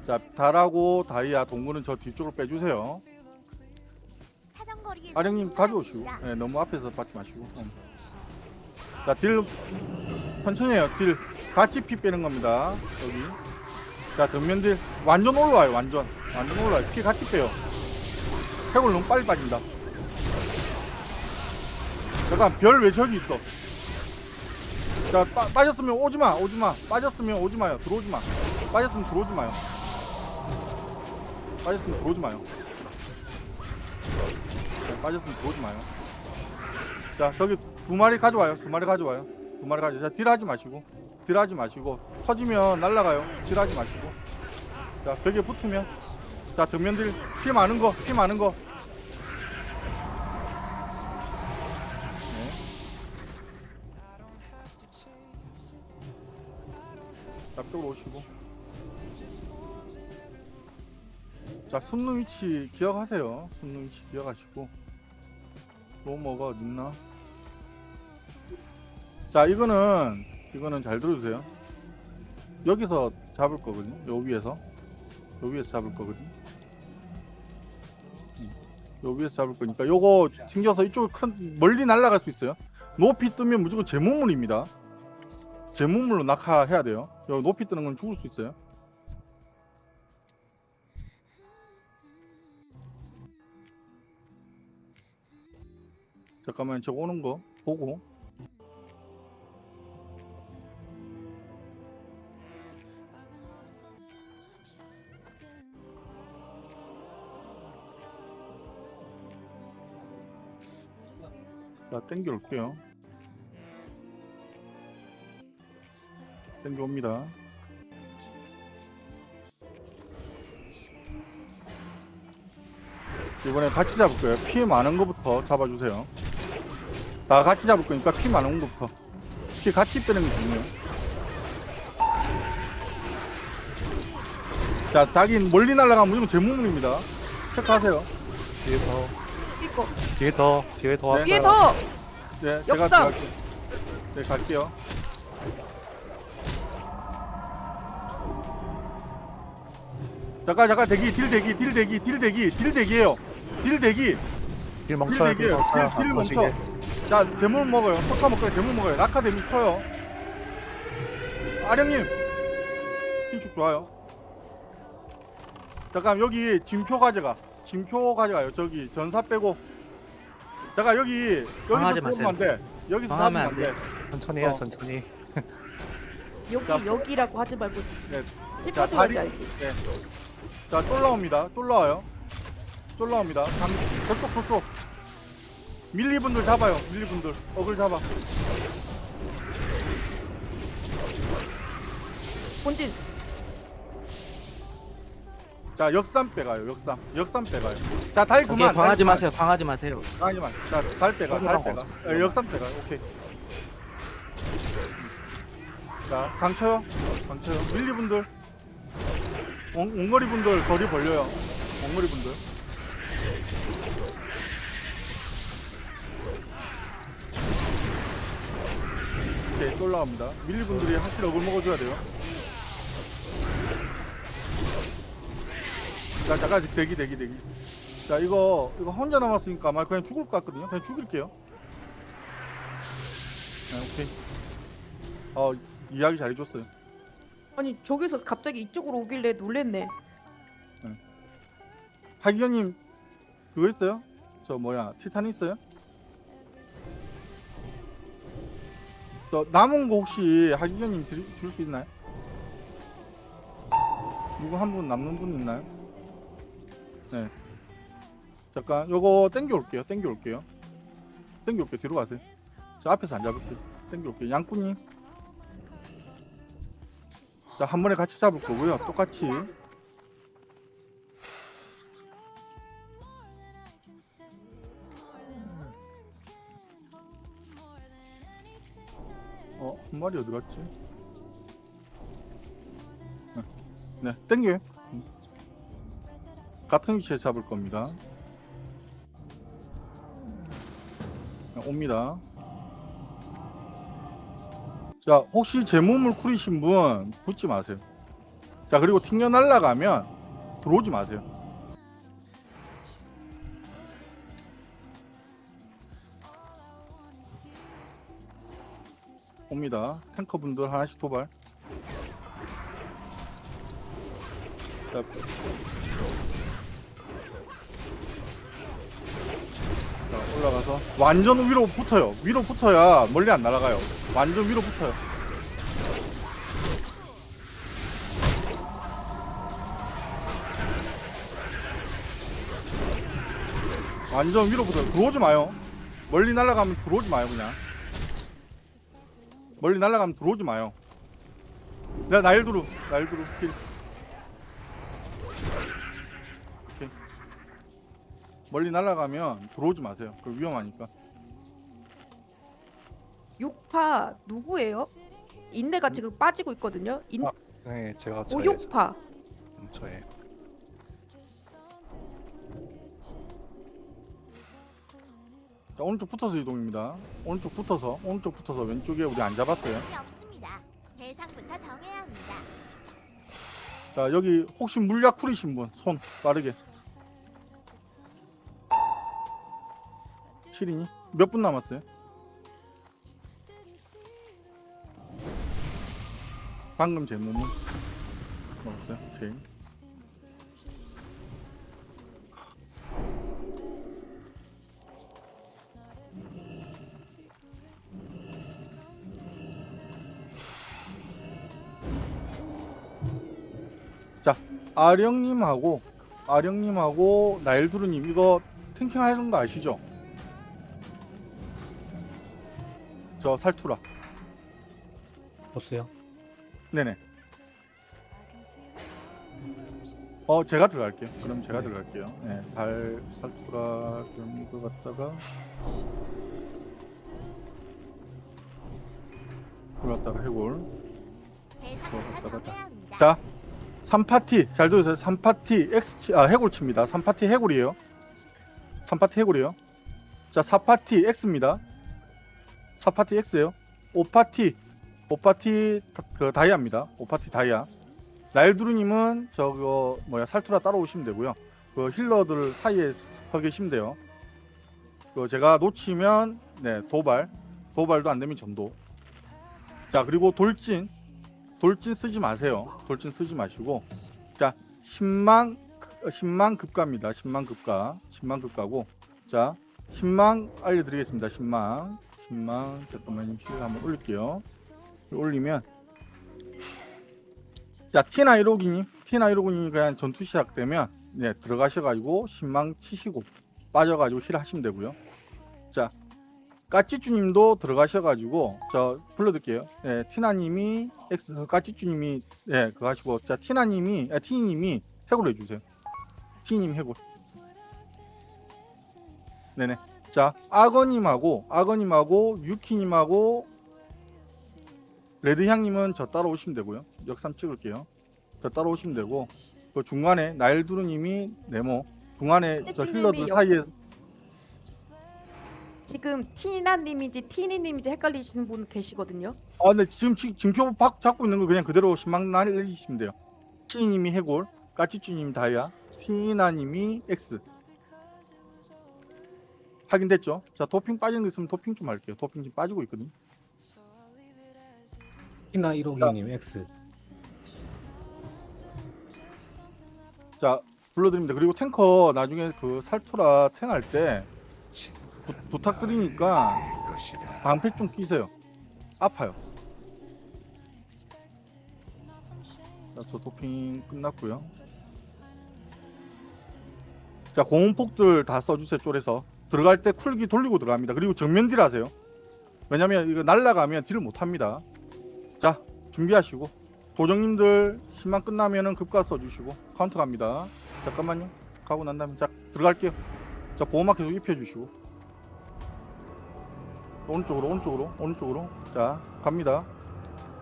자, 달하고 다이아, 동굴은 저 뒤쪽으로 빼주세요. 아령님 가져오시고. 네, 너무 앞에서 받지 마시고. 자, 딜 천천히 해요. 딜 같이 피 빼는 겁니다. 여기 자, 전면들 완전 올라와요. 완전 올라와요. 피 같이 빼요. 해골 너무 빨리 빠진다. 잠깐, 별 왜 저기 있어? 자, 빠졌으면 오지마. 빠졌으면 오지마요. 들어오지마. 빠졌으면 들어오지마요. 빠졌으면 들어오지마요. 빠졌으면 들어오지마요. 자, 저기 두 마리 가져와요. 자, 딜하지 마시고 터지면 날라가요. 딜하지 마시고. 자, 벽에 붙으면, 자, 정면들 피 많은 거. 네. 자, 앞쪽으로 오시고. 자, 숨는 위치 기억하세요. 기억하시고. 로머가 어딨나? 자, 이거는 잘 들어주세요. 여기서 잡을 거거든요. 요 위에서 잡을 거거든요. 요 위에서 잡을 거니까 요거 튕겨서 이쪽에 멀리 날아갈 수 있어요. 높이 뜨면 무조건 제무물입니다. 제무물로 낙하해야 돼요. 요 높이 뜨는 건 죽을 수 있어요. 잠깐만, 저 오는 거 보고. 자, 땡겨 올게요. 땡겨 옵니다. 이번에 같이 잡을 거예요. 피 많은 거부터 잡아주세요. 다 같이 잡을 거니까 피 많은 거부터. 피 같이 빼는 게 중요해요. 자, 자기 멀리 날아가면 무조건 제무물입니다. 체크하세요. 뒤에 더 왔어요. 뒤에 더. 네, 역삼. 제가 네, 갈게요. 잠깐 대기, 딜 대기예요. 딜 멈춰요. 딜 멈춰. 자, 제물 먹어요. 석화 먹어요. 제물 먹어요. 낙하 데미 쳐요. 아령님, 힘축 좋아요. 잠깐, 여기 진표 가져가요. 저기 전사 빼고. 잠깐, 여기서 마세요. 안 돼. 여기서 방하면 안 안 돼. 천천히 해요. 천천히. 여기라고 하지 말고 네. 찝어줘야지 알지. 네. 자, 쫄라와요. 저쪽. 밀리분들 잡아요. 어글 잡아. 본진. 자, 역삼 빼가요. 자, 달 오케이, 그만. 광하지 마세요. 광하지 마세요. 자, 달 빼가. 역삼 빼가. 오케이. 자, 강쳐요. 밀리분들. 옹거리분들 거리 벌려요. 옹거리분들. 오케이, 또 올라갑니다. 밀리분들이 확실히 어글 먹어줘야 돼요. 자, 잠깐 대기. 자, 이거 혼자 남았으니까 아마 그냥 죽을 것 같거든요. 그냥 죽일게요. 네, 오케이. 이야기 잘해줬어요. 아니 저기서 갑자기 이쪽으로 오길래 놀랬네. 하기현님 그거 있어요? 티탄 있어요? 저 남은 거 혹시 하기현님 줄 수 있나요? 누구 한 분 남는 분 있나요? 네. 잠깐 요거 땡겨올게요. 뒤로 가세요. 저 앞에서 안 잡을게요. 땡겨올게요. 양꾼님. 자, 한 번에 같이 잡을 거고요. 똑같이. 한 마리 어디 갔지? 네, 땡겨요. 같은 위치에 잡을 겁니다. 옵니다. 자, 혹시 제무물 쿨이신 분 붙지 마세요. 자, 그리고 튕겨 날아가면 들어오지 마세요. 옵니다. 탱커분들 하나씩 도발. 자, 자, 올라가서 완전 위로 붙어요. 위로 붙어야 멀리 안 날아가요. 완전 위로 붙어요. 완전 위로 붙어요. 들어오지 마요. 멀리 날아가면 들어오지 마요. 그냥 멀리 날아가면 들어오지 마요. 내가 날두루 힐. 오케이. 멀리 날아가면 들어오지 마세요. 그 위험하니까. 6파 누구예요? 인내가 지금 빠지고 있거든요. 네, 제가 저예요. 5, 6파. 저예요. 자, 오른쪽 붙어서 이동입니다. 오른쪽 붙어서 왼쪽에 우리 안 잡았어요. 대상이 없습니다. 대상부터 정해야 합니다. 자, 여기 혹시 물약 풀이신 분 손 빠르게. 시린이 몇 분 남았어요? 방금 제 몸은 먹었어요. 오케이. 자, 아령님하고 나일두루님 이거 탱킹 하는 거 아시죠? 저 살투라. 보스요? 네네. 제가 들어갈게요. 그럼 제가 들어갈게요. 네, 살투라 그럼 이거 갖다가 들어갔다가 해골. 대상부터 정해야 합니다. 자, 3파티 잘 들으세요. 3파티 해골 칩니다. 3파티 해골이에요. 3파티 해골이에요. 자, 4파티 X입니다. 4파티 X예요. 5파티 그 다이아입니다. 5파티 다이아. 나일두루님은 저거 살투라 따라오시면 되고요. 그 힐러들 사이에 서 계시면 돼요. 그 제가 놓치면 네 도발도 안 되면 전도. 자, 그리고 돌진 쓰지 마세요. 돌진 쓰지 마시고, 자 10만 급가입니다. 10만 급가고, 자 10만 알려드리겠습니다. 10만 잠깐만요. 힐 한번 올릴게요. 올리면 자 T915기님 그냥 전투 시작되면 네 들어가셔가지고 10만 치시고 빠져가지고 힐 하시면 되고요. 자 까찌쭈님도 들어가셔가지고 저 불러드릴게요. 네, 티나님이 까찌쭈님이 네 그거 하시고, 자 티님이 해골 해주세요. 티님 해골. 네네. 자 악어님하고 유키님하고 레드향님은 저 따라오시면 되고요. 역삼 찍을게요. 저 따라오시면 되고, 그 중간에 나일두루님이 네모 중간에 저 힐러들 사이에 지금 티나님인지 티니님인지 헷갈리시는 분 계시거든요. 아, 네, 지금 표 잡고 있는 거 그냥 그대로 신망 날리시면 돼요. 티님이 해골, 까치쭈님 다이아, 티나님이 X. 확인됐죠? 자, 도핑 빠지는 거 있으면 도핑 좀 할게요. 도핑 지금 빠지고 있거든요. 티나 1호기님 X. 자, 불러드립니다. 그리고 탱커 나중에 그 살투라 탱할 때 부탁드리니까 방패 좀 끼세요. 아파요. 자, 저 도핑 끝났고요. 자, 공원폭들 다 써주세요. 쫄에서 들어갈 때 쿨기 돌리고 들어갑니다. 그리고 정면 딜 하세요. 왜냐면 이거 날라가면 딜을 못합니다. 자, 준비하시고 도정님들 10만 끝나면은 급가 써주시고 카운터 갑니다. 잠깐만요. 가고 난 다음에 자 들어갈게요. 자, 보호막 계속 입혀주시고 오른쪽으로 자 갑니다.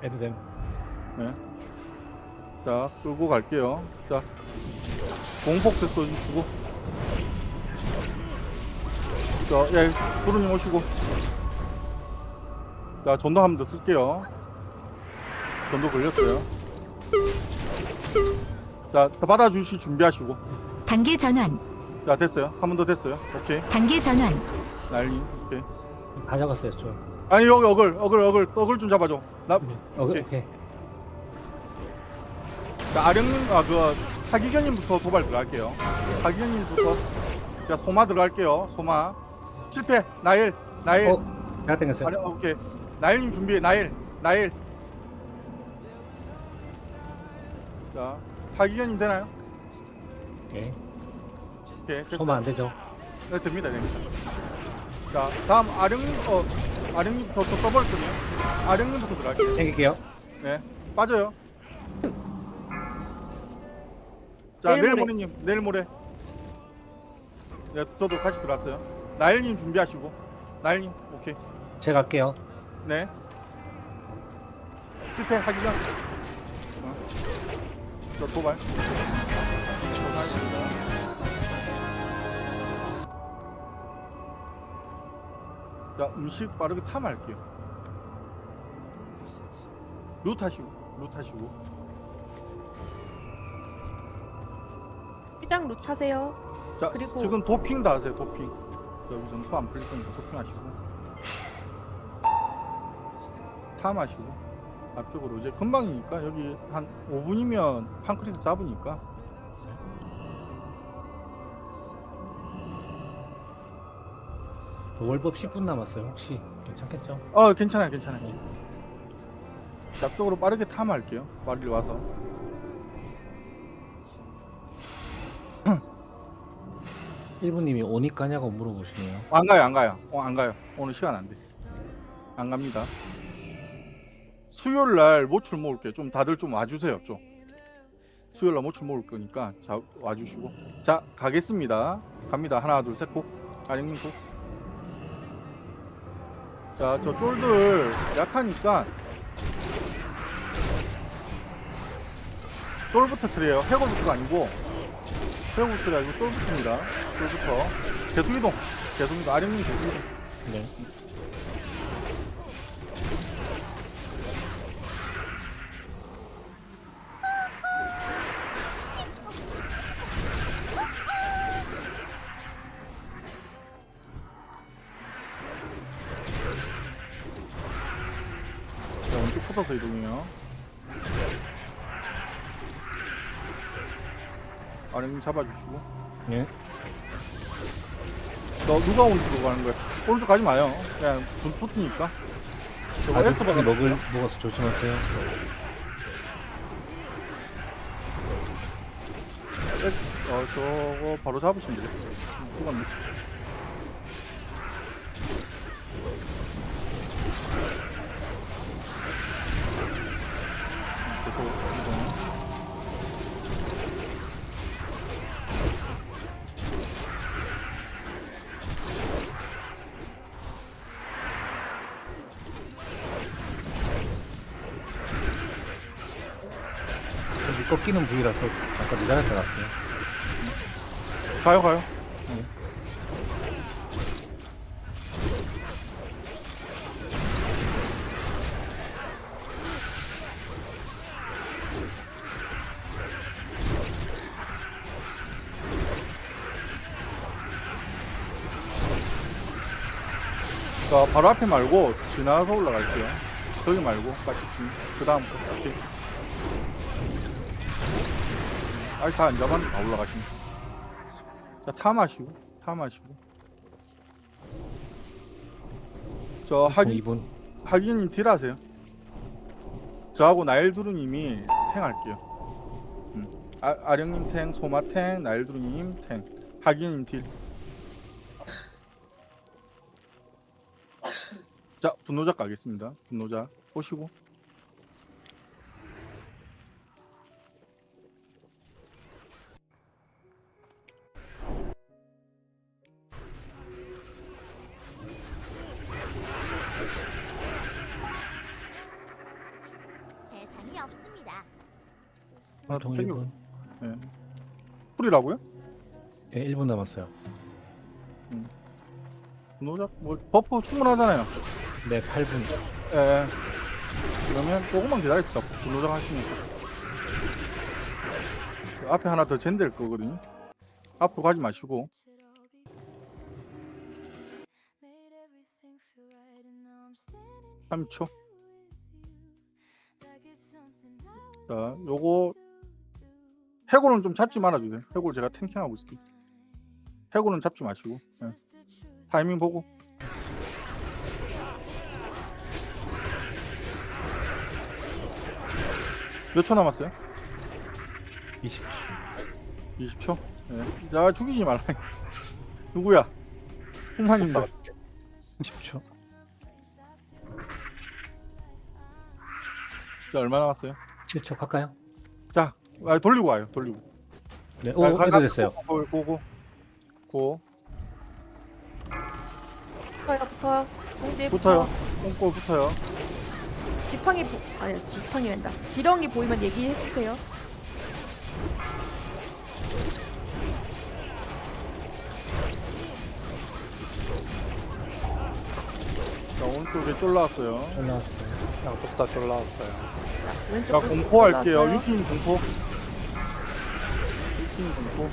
애드댐. 네. 자 끌고 갈게요. 자 공폭세 써주시고, 자 예 구루님 오시고, 자 전도 한 번 더 쓸게요. 전도 걸렸어요. 자 더 받아주시 준비하시고. 단계 전환. 자 됐어요. 한 번 더 됐어요. 오케이. 단계 전환. 난리. 오케이. 다 잡았어요, 좀. 아니 여기 어글 좀 잡아줘. 나 오케이. 자 아령님 그 하기견님부터 도발 들어갈게요. 하기견님부터. 자, 소마 들어갈게요. 소마. 실패. 나일. 제가 땡겼어요. 오케이. 나일님 준비해. 나일. 자, 하기견님 되나요? 오케이. 오케이. 됐어요. 소마 안 되죠? 네, 됩니다. 자, 다음 아령님부터 또 써버렸거든요. 아령님부터 들어갈게요. 땡길게요. 네, 빠져요. 자, 내일 모레님, 내일 모레. 네, 저도 같이 들어왔어요. 나일님 준비하시고. 나일님, 오케이. 제가 갈게요. 네. 실패 하기 전. 저 도발. 자, 음식 빠르게 탐할게요. 루트 하시고. 휘장 룻 하세요. 자, 그리고- 지금 도핑 다 하세요. 도핑. 여기 점수 안 풀릴 거니까 도핑 하시고. 탐하시고. 앞쪽으로 이제 금방이니까 여기 한 5분이면 판크리스 잡으니까. 월법 10분 남았어요. 혹시 괜찮겠죠? 괜찮아요. 자, 앞쪽으로 빠르게 탐할게요. 빨리 와서. 1분님이 오니 까냐고 물어보시네요. 안 가요. 안 가요. 오늘 시간 안 돼. 안 갑니다. 수요일 날 모출 모을게요. 좀 다들 좀 와주세요. 좀. 수요일 날 모출 모을 거니까 자, 와주시고. 자, 가겠습니다. 갑니다. 하나, 둘, 셋, 고. 아령님 고. 자, 저 쫄들 약하니까 쫄부터 트래요. 해골부터가 아니고 해골부터가 아니고 쫄부터입니다. 쫄부터. 계속이동. 아령님 계속이동. 네. 자, 왼쪽 붙어서 이동해요. 아령님 잡아주시고. 예. 너 누가 오른쪽으로 가는 거야? 오른쪽 가지 마요. 그냥 붙으니까. 저거 아들 에스터가 먹어서 조심하세요. 저거 바로 잡으시면 돼요. 누가 여기 꺾이는 부위라서 아까 미달할 것 같아요. 가요. 자, 바로 앞에 말고 지나서 올라갈게요. 저기 말고 그 다음 이렇게. 아직 다 안 잡았는데 다 올라가시면. 자, 탐하시고. 저 하기님 딜하세요. 저하고 나일두루님이 탱 할게요. 아령님 탱, 소마 탱, 나일두루님 탱, 하기님 딜. 자, 분노자 가겠습니다. 분노자 보시고. 대상이 없습니다. 보통 1분. 예. 풀이라고요? 예, 1분 남았어요. 분노자 뭐 버프 충분하잖아요. 네, 8분. 예. 그러면 조금만 기다립시다. 분노자 하시니까. 앞에 하나 더 젠될 거거든요. 앞으로 가지 마시고. Made everything feel right and now I'm standing 3초. like it's something I was 자, 요거 해골은 좀 잡지 말아주세요. 해골 제가 탱킹하고 있을게요. 해골은 잡지 마시고. 예. 타이밍 보고. 몇 초 남았어요? 20초. 20초? 예. 자, 죽이지 말라. 누구야? 풍만입니다. 10초. 자, 얼마 남았어요? 7초 갈까요? 자, 돌리고 와요. 돌리고. 네. 오, 해도 됐어요. 고. 붙어요. 공지에 붙어요. 꽁꽁 붙어요. 지팡이 된다. 지렁이 보이면 얘기해 주세요. 자, 오른쪽에 쫄라왔어요. 올라왔어요. 양쪽 다 쫄라왔어요. 자, 공포 할게요. 유팀 공포. 유팀 공포.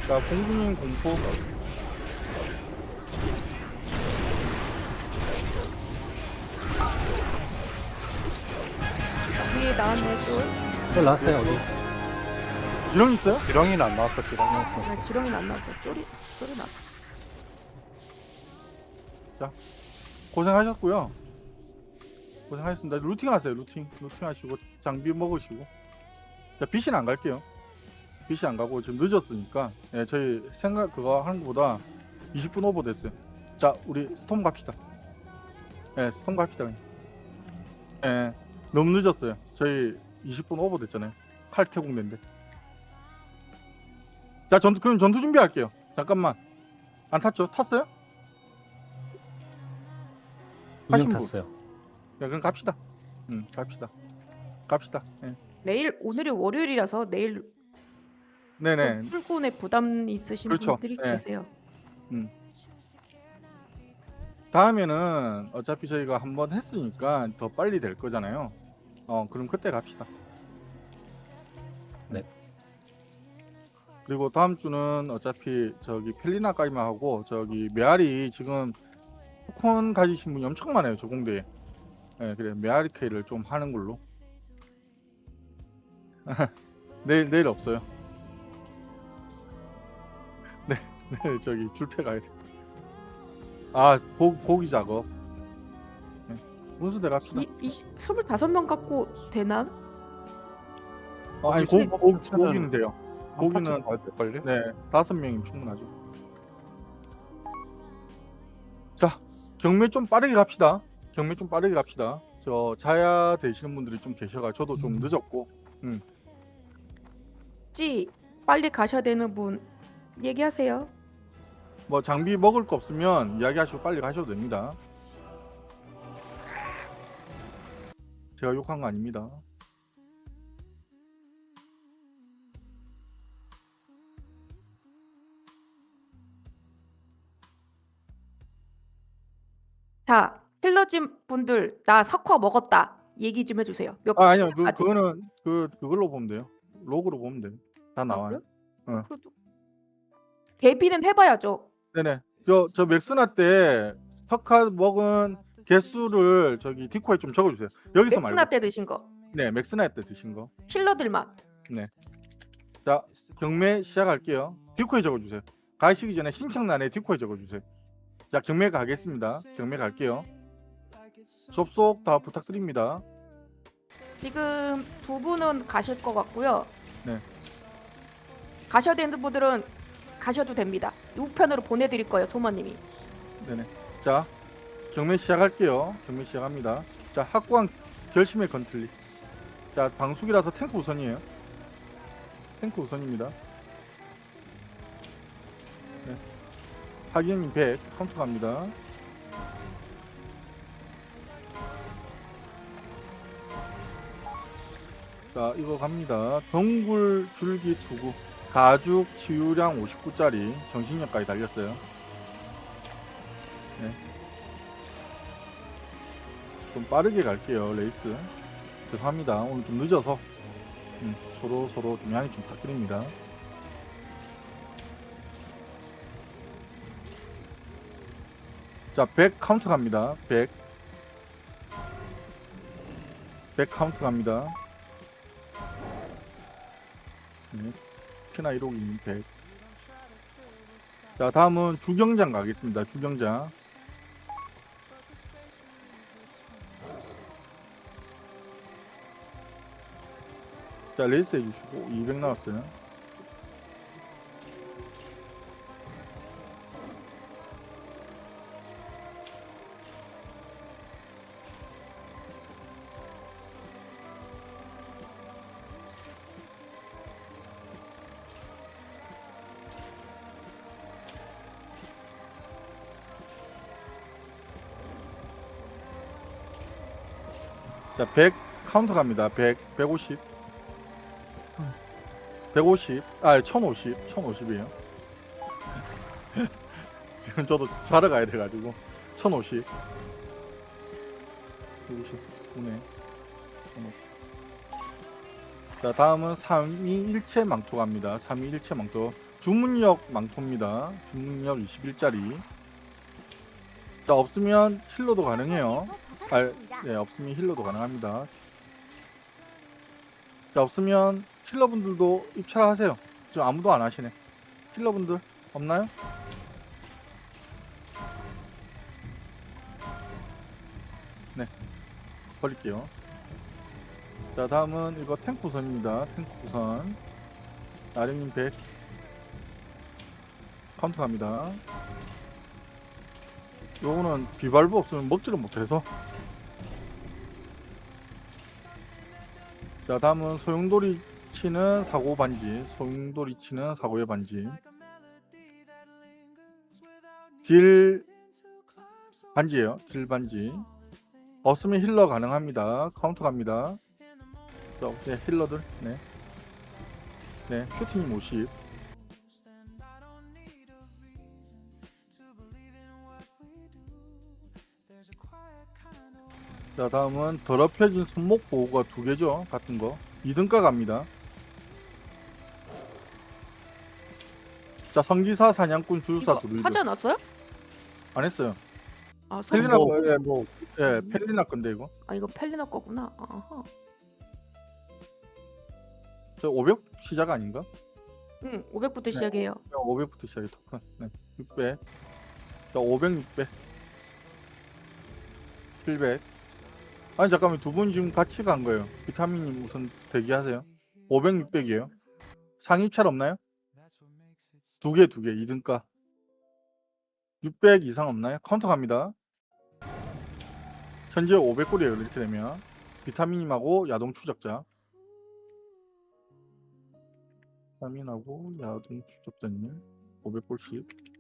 자, 공주님 공포. 위에 나왔네 쫄. 올라왔어요. 어디? 지렁이 있어요? 지렁이는 안 나왔어, 지렁이. 지렁이는 안 나왔어. 쫄이 나왔어. 고생하셨고요. 고생하셨습니다. 루팅 하세요. 루팅 하시고 장비 먹으시고. 자, 빛은 안 갈게요. 빛이 안 가고 지금 늦었으니까 예, 저희 생각 그거 하는 것보다 20분 오버 됐어요. 자, 우리 스톰 갑시다. 예, 스톰 갑시다. 그냥. 예, 너무 늦었어요. 저희 20분 오버 됐잖아요. 칼퇴공대인데. 자, 그럼 전투 준비할게요. 잠깐만. 안 탔죠? 탔어요? 인형 하신 분. 탔어요. 야, 그럼 갑시다. 갑시다. 예. 오늘이 월요일이라서 내일 네네. 출근에 부담 있으신 그렇죠. 분들이 네. 계세요. 다음에는 어차피 저희가 한번 했으니까 더 빨리 될 거잖아요. 그럼 그때 갑시다. 네. 그리고 다음 주는 어차피 저기 펠리나 까이마 하고 저기 메아리 지금 토큰 가지신 분이 엄청 많아요. 저 공대에. 네, 그래 메아리 K를 좀 하는 걸로. 내일 없어요. 네, 내일 저기 줄패 가야 돼. 고기 작업. 네. 분수대 갑시다. 25명 갖고 되나? 아니 고기는 돼요. 고기는 빨리. 네 5명이면 충분하죠. 자, 경매 좀 빠르게 갑시다. 저 자야 되시는 분들이 좀 계셔가 저도 좀 늦었고. 혹시 빨리 가셔야 되는 분 얘기하세요. 뭐 장비 먹을 거 없으면 이야기하시고 빨리 가셔도 됩니다. 제가 욕한 거 아닙니다. 자, 힐러진 분들 나 석화 먹었다. 얘기 좀 해주세요. 아니요. 아직? 그거는 그걸로 보면 돼요. 로그로 보면 돼요. 다 나와요. 그래요? 그래도 대비는 해봐야죠. 네네. 저 맥스나 때 석화 먹은 개수를 저기 디코에 좀 적어주세요. 여기서 맥스나 말고. 때 드신 거. 네, 맥스나 때 드신 거. 힐러들만. 네. 자, 경매 시작할게요. 디코에 적어주세요. 가시기 전에 신청란에 디코에 적어주세요. 자, 경매 가겠습니다. 경매 갈게요. 접속 다 부탁드립니다. 지금 두 분은 가실 것 같고요. 네. 가셔야 되는 분들은 가셔도 됩니다. 우편으로 보내드릴 거예요, 소모님이. 네네. 자, 경매 시작할게요. 경매 시작합니다. 자, 확고한 결심의 건틀리. 자, 방수기라서 탱크 우선이에요. 탱크 우선입니다. 네. 하기님 100 카운트 갑니다. 자, 이거 갑니다. 덩굴 줄기 투구 가죽 치유량 59짜리 정신력까지 달렸어요. 네. 좀 빠르게 갈게요. 레이스 죄송합니다. 오늘 좀 늦어서 서로 좀 양해 좀 부탁드립니다. 자, 100 카운트 갑니다. 100 카운트 갑니다. 네. 키나 1호기님 100. 자, 다음은 주경장 가겠습니다. 주경장. 자, 레이스 해주시고 200 나왔어요. 자, 100 카운터 갑니다. 100, 150. 150, 1050이에요. 지금 저도 자러 가야 돼가지고 1050. 150 분에 1050. 자, 다음은 321채 망토 갑니다. 321채 망토. 주문력 망토입니다. 주문력 21짜리. 자, 없으면 힐러도 가능해요. 네, 없으면 힐러도 가능합니다. 자, 없으면 힐러분들도 입찰하세요. 지금 아무도 안 하시네. 힐러분들 없나요? 네, 버릴게요. 자, 다음은 이거 탱크 우선입니다. 탱크 우선. 나름님 100 카운터 갑니다. 요거는 비발브 없으면 먹지를 못해서. 자, 다음은 소용돌이 치는 사고 반지. 소용돌이 치는 사고의 반지. 딜 반지예요. 딜 반지. 없으면 힐러 가능합니다. 카운터 갑니다. 자, 네, 힐러들. 네. 네, 큐티님 50. 자, 다음은 더럽혀진 손목 보호가 2개죠. 같은 거. 2등가 갑니다. 자, 성기사 사냥꾼 주술사 이거 두들겨. 하지 않았어요? 안 했어요. 아, 펠리나 뭐, 거, 예, 펠리나 건데 이거. 아, 이거 펠리나 거구나. 아하. 저 500 시작 아닌가? 응, 500부터 시작해요. 500부터 시작해 토큰. 네, 600. 자, 500, 600. 700. 아니 잠깐만, 두 분 지금 같이 간 거예요. 비타민님 우선 대기하세요. 500, 600이에요. 상입찰 없나요? 두 개, 2등가. 600 이상 없나요? 카운터 갑니다. 현재 500골이에요. 이렇게 되면 비타민님하고 야동 추적자. 비타민하고 야동 추적자님 500골씩.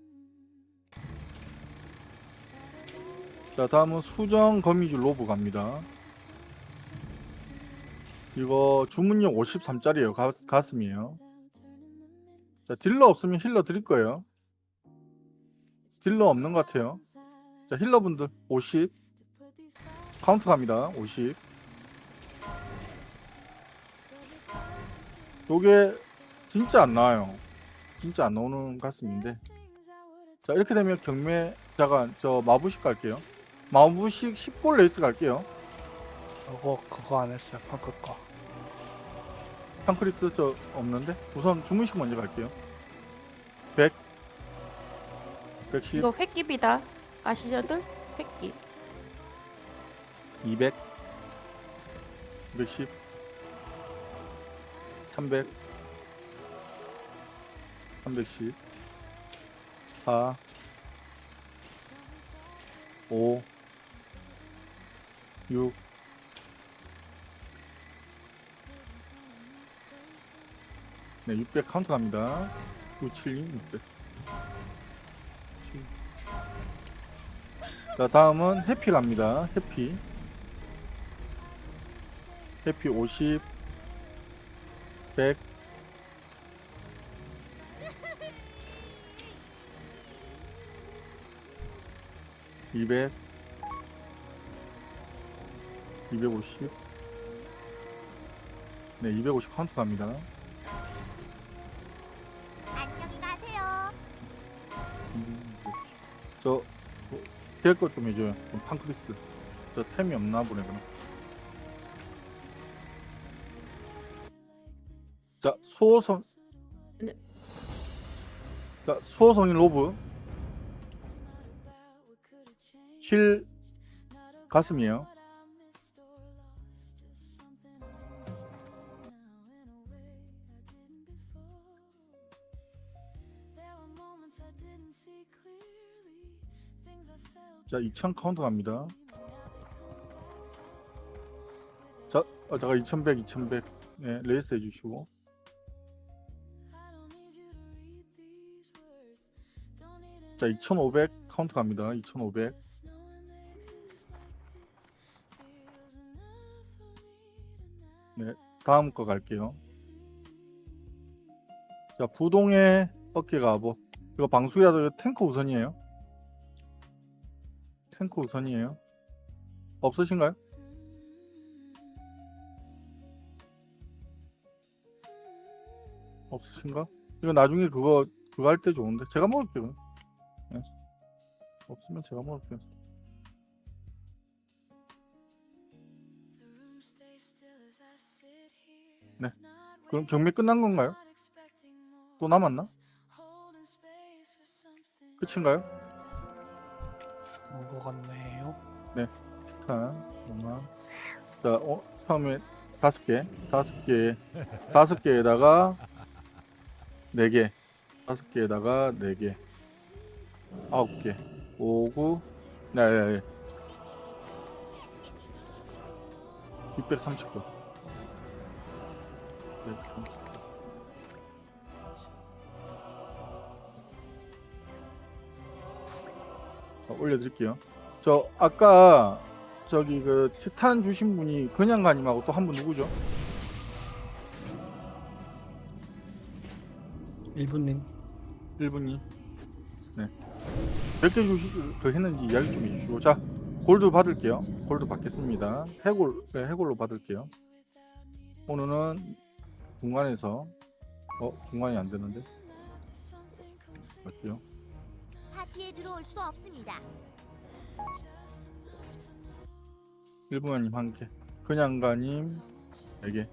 자, 다음은 수정 거미줄 로브 갑니다. 이거 주문력 53짜리에요. 가슴이에요. 자, 딜러 없으면 힐러 드릴 거예요. 딜러 없는 것 같아요. 자, 힐러분들 50. 카운트 갑니다. 50. 요게 진짜 안 나와요. 진짜 안 나오는 가슴인데. 자, 이렇게 되면 경매, 잠깐 저 마부식 갈게요. 마부식 10골 레이스 갈게요. 그거 안 했어요. 펑크 거. 탕크리스 저 없는데? 우선 주문식 먼저 갈게요. 100 110 이거 횟깁이다. 아시려들? 횟깁. 200 210 300 310 4 5 6 네, 600 카운트 갑니다. 972 600. 자, 다음은 해피 갑니다. 해피 50 100 200 250 네, 250 카운트 갑니다. 안녕히 가세요. 저 피할 것 좀 해줘요. 팡크리스 저 템이 없나 보네. 그럼 자, 수호성. 네. 자, 수호성인 로브. 힐 가슴이에요. 자, 2000 카운터 갑니다. 자, 잠깐 2100, 2100. 네, 레이스 해주시고. 자, 2500 카운터 갑니다. 2500. 네, 다음 거 갈게요. 자, 부동의 어깨가 뭐 이거 방수라도 탱크 우선이에요. 탱크 우선이에요. 없으신가요? 없으신가? 이거 나중에 그거 할 때 좋은데 제가 먹을게요. 네. 없으면 제가 먹을게요. 네. 그럼 경매 끝난 건가요? 또 남았나? 끝인가요? 그런 거 같네요. 네. 티탄. 잠깐만. 자, 처음에 5개. 5개에다가 4개. 5개에다가 4개. 9개. 5, 9. 네. 630개. 630개. 올려드릴게요. 저 아까 저기 그 티탄 주신 분이 그냥 가님하고 또 한 분 누구죠? 1분님. 1분님. 네. 몇 개 했는지 이야기 좀 해주시고. 자, 골드 받을게요. 골드 받겠습니다. 네, 해골로 받을게요. 오늘은 중간에서 중간이 안 되는데. 맞죠? 파티에 들어올 수 없습니다. 1분님 1개. 그냥 가님 4개.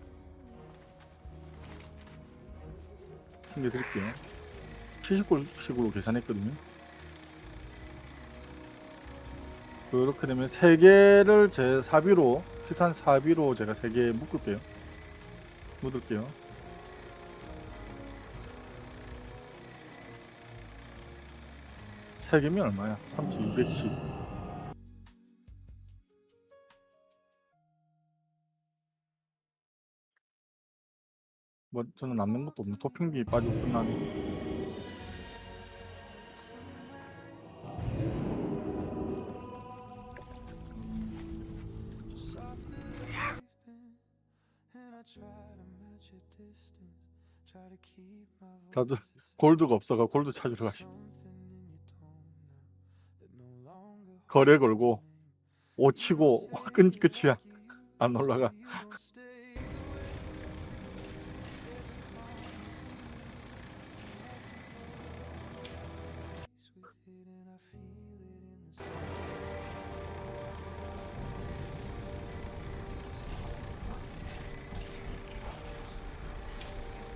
챙겨드릴게요. 70골씩으로 계산했거든요. 그렇게 되면 3개를 제 사비로, 티탄 사비로 제가 3개 묶을게요. 묻을게요. 세 개면 얼마야? 3210. 뭐 저는 남는 것도 없네. 토핑비 빠지고 끝나네. 다들 골드가 없어가 골드 찾으러 가시고 거래 걸고 5 치고 끝이야. 안 올라가.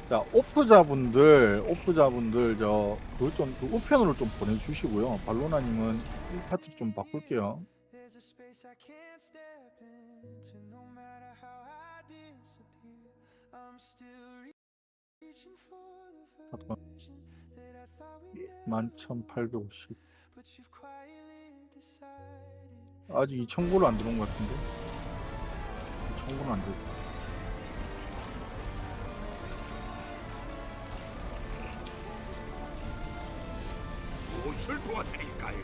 자, 오프자분들 저 그거 좀 그 우편으로 좀 보내주시고요. 발로나님은 1파트 좀 바꿀게요. 잠깐만. 11,850. 아직 2,000골 안 들어온 것 같은데. 2,000골은 안 들어. 무엇을 도와드릴까요?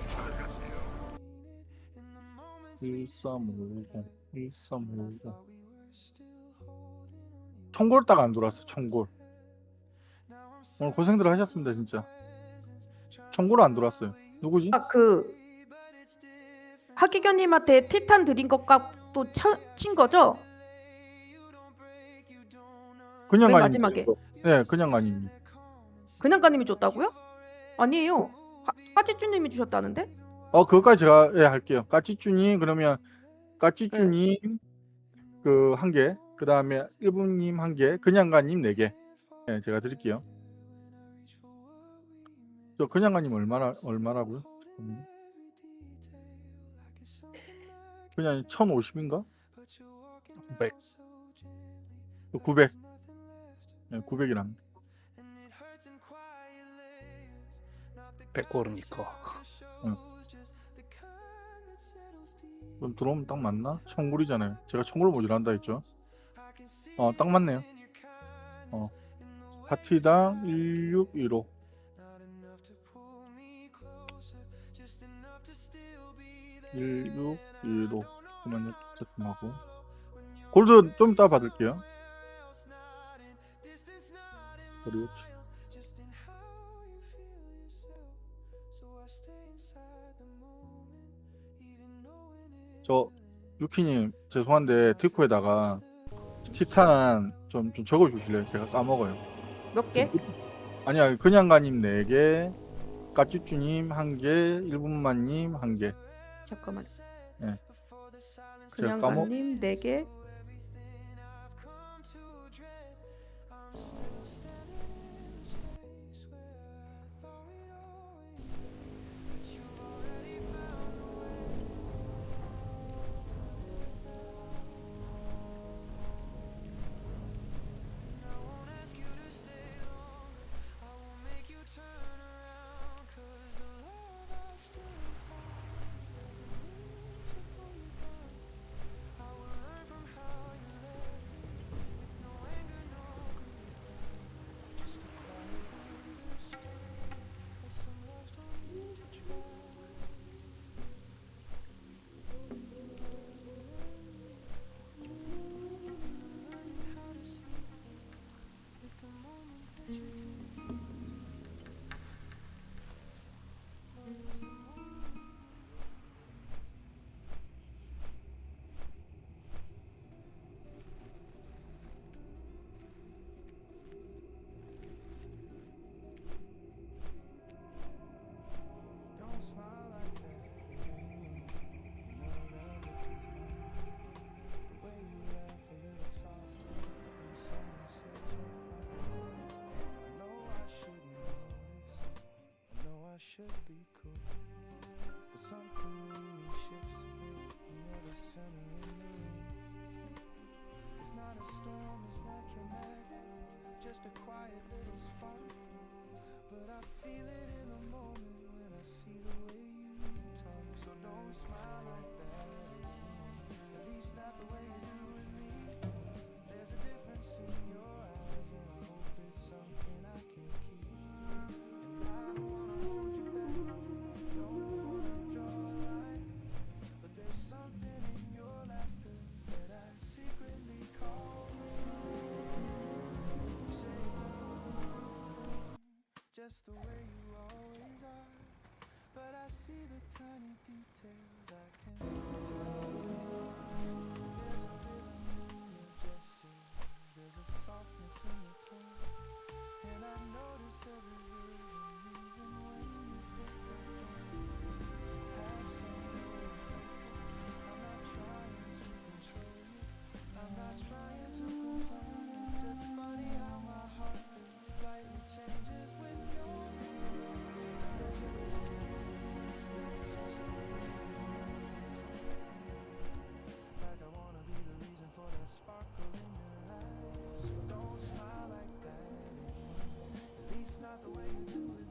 잘 가세요. 1350. 1350. 1,000골 딱 안 들어왔어. 1,000골. 오늘 고생들 하셨습니다 진짜. 1,000골 안 들어왔어요. 누구지? 하기견님한테 티탄 드린 것 값도 친 거죠? 그냥 맨 가님. 마지막에. 네, 그냥 가님. 그냥 가님이 줬다고요? 아니에요. 까치쭈님이 주셨다는데? 그것까지 제가 할게요. 까치쭈님 그러면 까치쭈님 그 1개, 그 다음에 일분님 1개, 그냥가님 4개. 예, 제가 드릴게요. 저 그냥가님 얼마라고요? 그냥 1050인가? 900. 900. 예, 900이랍니다. 100고르니까. 그럼 들어오면 딱 맞나? 청굴이잖아요. 제가 청굴을 모질한다 했죠. 딱 맞네요. 파티당 1615. 1615. 잠깐만요. 하고 골드 좀 이따 받을게요. 그리고 저 유키님 죄송한데 디코에다가 티탄 좀 적어주실래요? 제가 까먹어요. 몇 개? 아니야, 그냥가님 4개, 까쭈쭈님 1개, 일분만님 1개. 잠깐만. 예. 그냥 제가 까먹. 가님 4개. Should be cool, but something in me shifts a bit when you're the center in the room. It's not a storm, it's not dramatic, just a quiet little spark. But I feel it in the moment when I see the way you talk. So don't smile like that, at least not the way you do with me. There's a difference in your eyes, and I hope it's something I can keep. And I don't wanna hold you back, don't wanna draw a line, but there's something in your laughter that I secretly call. You say it doesn't just the way you always are, but I see the tiny details, I can tell. There's a rhythm in your gestures, there's a softness in your tone, and I notice every word even when you think I don't. Have some way. I'm not trying to control you, I'm not trying to complain. It's just funny how my heart beat slightly changes with your name. Not a jealousy, it's just a feeling. Like I wanna be the reason for that sparkle in your eyes. So don't smile like that anymore, at least not the way you do with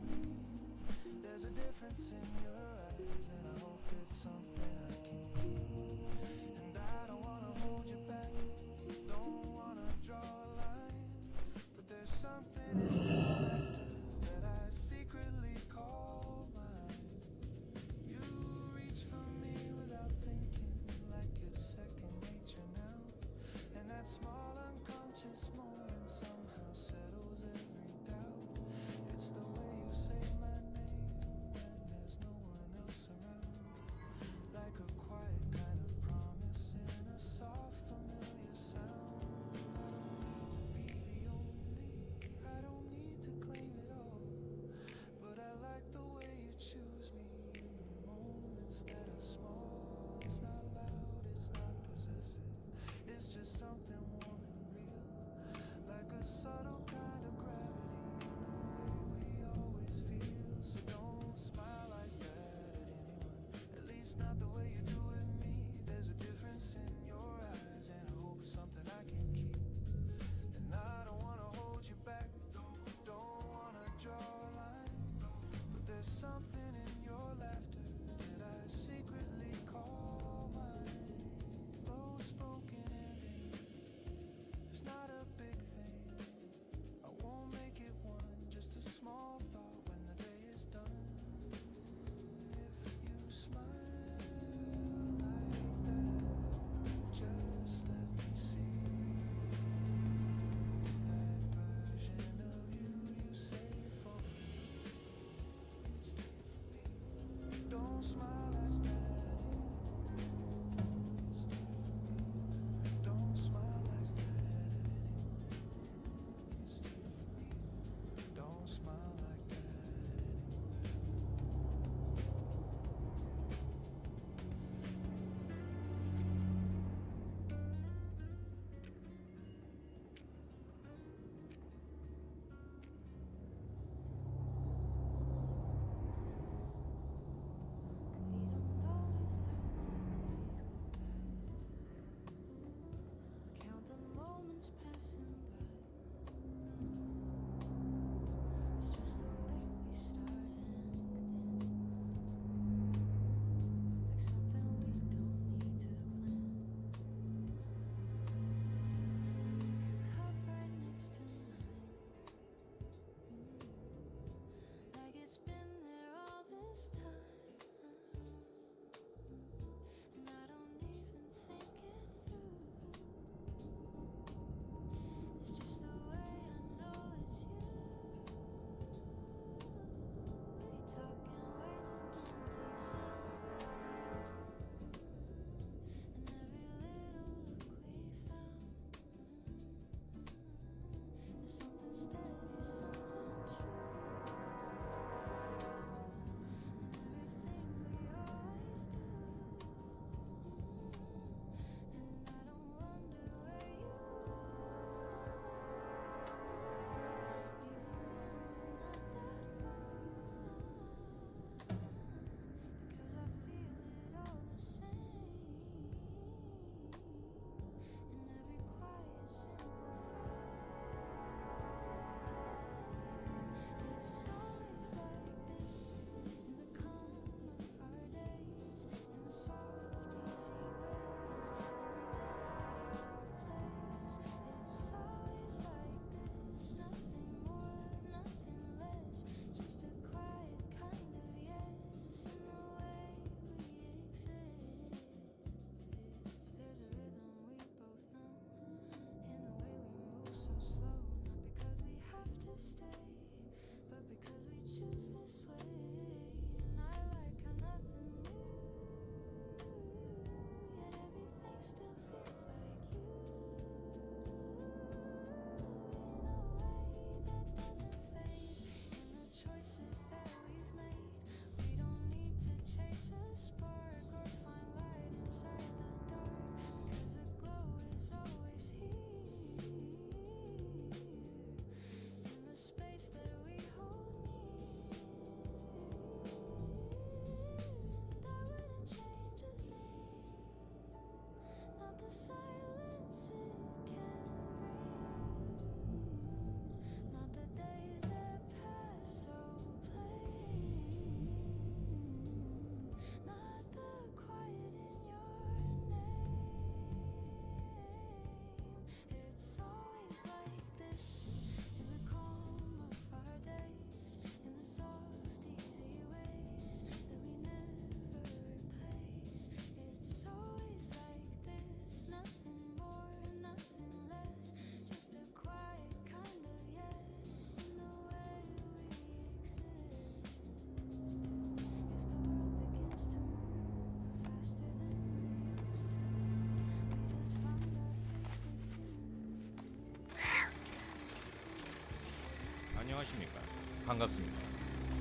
안녕하십니까. 반갑습니다.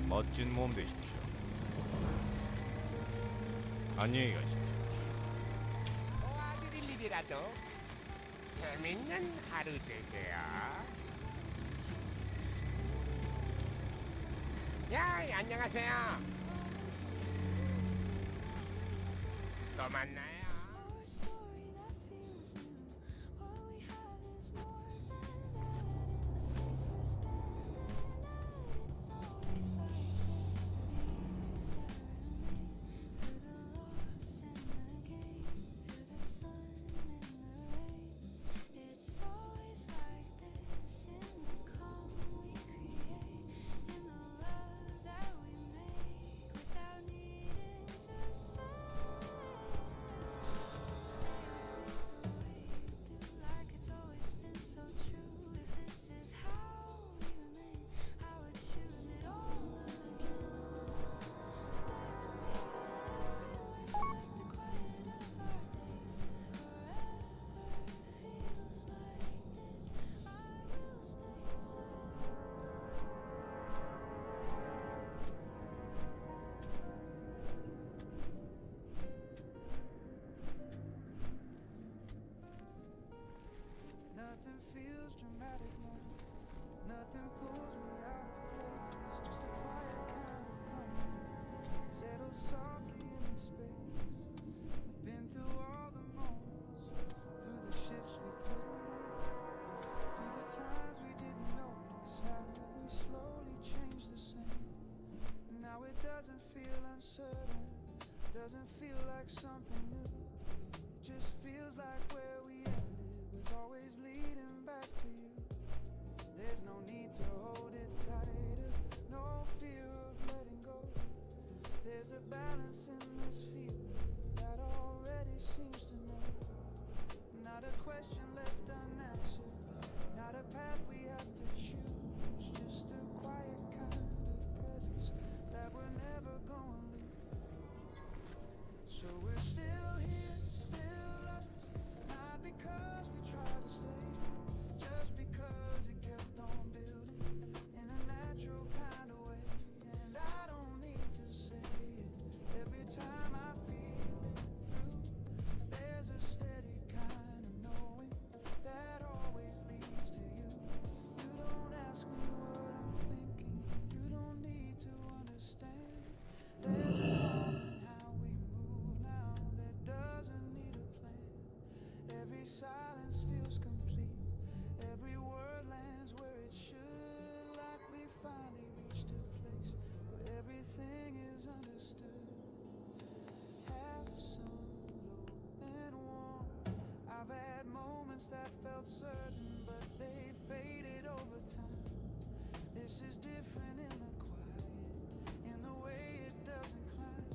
멋진 몸 되십시오. 안녕히 가십시오. 도와드릴 일이라도 재밌는 하루 되세요. 야, 안녕하세요. 또 만나요. Or a story that feels new. All we have is more than that. In the space we're standing at, it's always like this. The years that remain through the loss and the gain, through the sun and the rain. It's always like this in the calm we create, in the love that we make without needing to say. Stay with me the way you do, like it's always been so true. If this is how we remain, I would choose it all again. Stay with me everywhere, like the quiet of our days. Forever feels like this. I will stay inside. Nothing feels dramatic now. Nothing pulls me out of place. Just a quiet kind of comfort. Settle softly in the space. We've been through all the moments. Through the shifts we couldn't name. Through the times we didn't notice how we slowly changed the same. And now it doesn't feel uncertain. Doesn't feel like something new. It just feels like where we ended was always leading back to you. There's no need to hold it tighter, no fear of letting go. There's a balance in this feeling that already seems to know. Not a question left unanswered, not a path we have to choose. Just a quiet kind of presence that we're never going to leave. So we're still here, still us. Not because we tried to stay, just because it kept on building in a natural kind of way. And I don't need to say it every time I feel it through. There's a steady kind of knowing that always leads to you. You don't ask me what I'm thinking, you don't need to understand. There's a calm in how we move now that doesn't need a plan. Every silence feels complete. Every word lands where it should. Like we finally reached a place where everything is understood. Half sun, low and warm. I've had moments that felt certain, but they faded over time. This is different in the quiet, in the way it doesn't climb.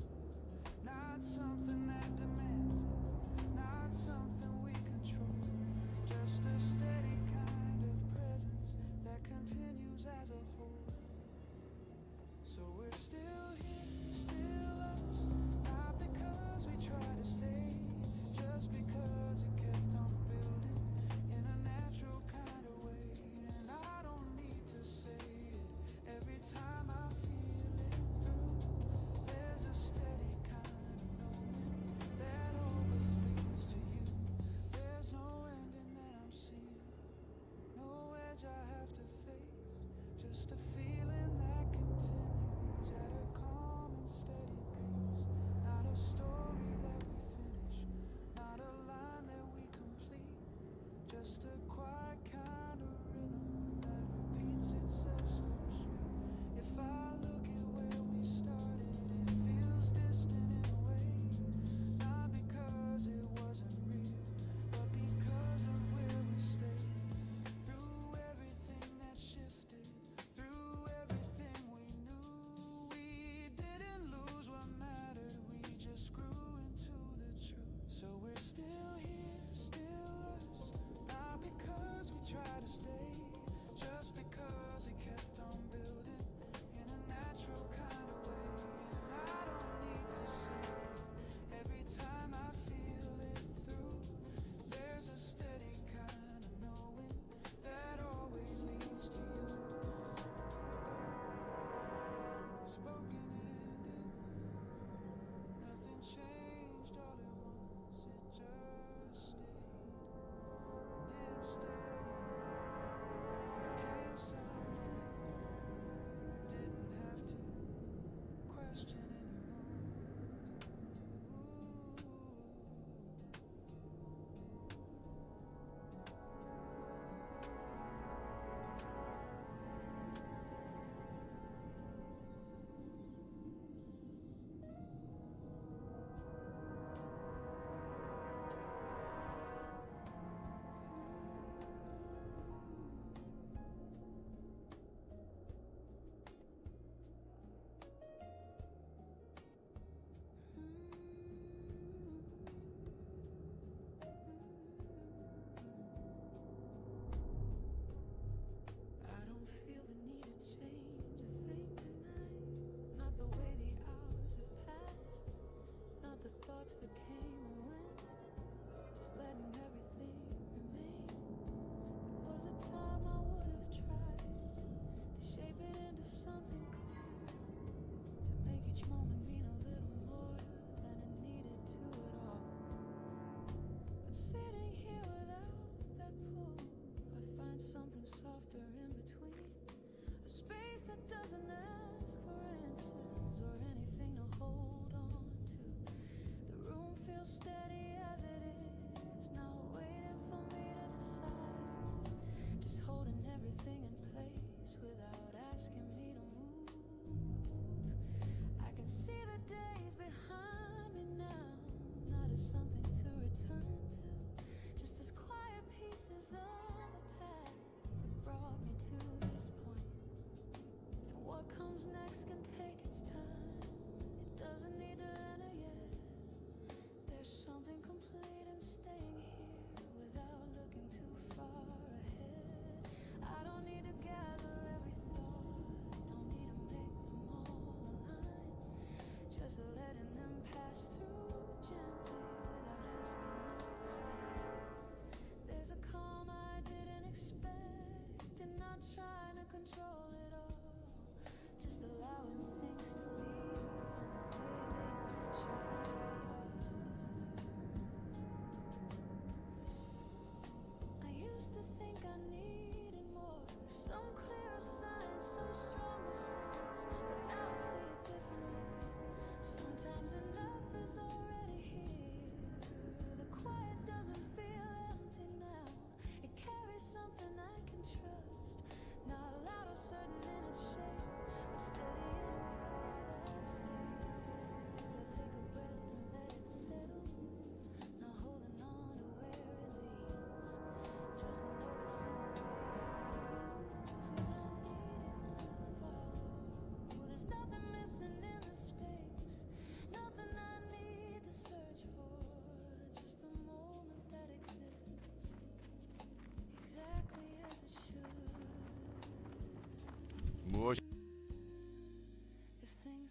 Not something that demands it, not something we control. Just a steady kind of presence that continues as a whole. So we're still here, still us. Not because we try to stay, just because it kept on building in a natural kind of way. And I don't need to say it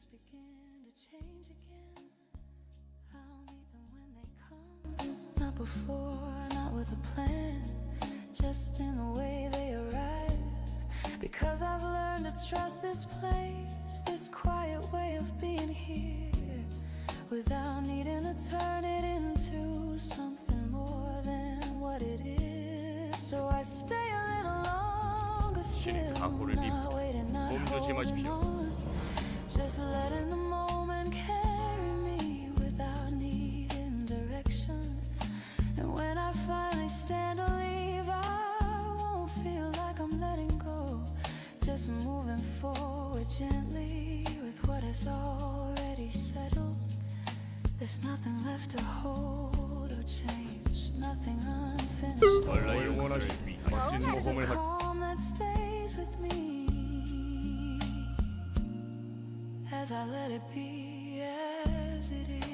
things begin to change again, I'll meet them when they come. Not before, not with a plan, just in the way they arrive. Because I've learned to trust this place, this quiet way of being here, without needing to turn it into something more than what it is. So I stay a little longer still, not waiting, not holding on, just letting the moment carry me without needing direction. And when I finally stand to leave, I won't feel like I'm letting go, just moving forward gently with what has already settled. There's nothing left to hold or change, nothing unfinished. Just a calm that stays with me as I let it be as it is.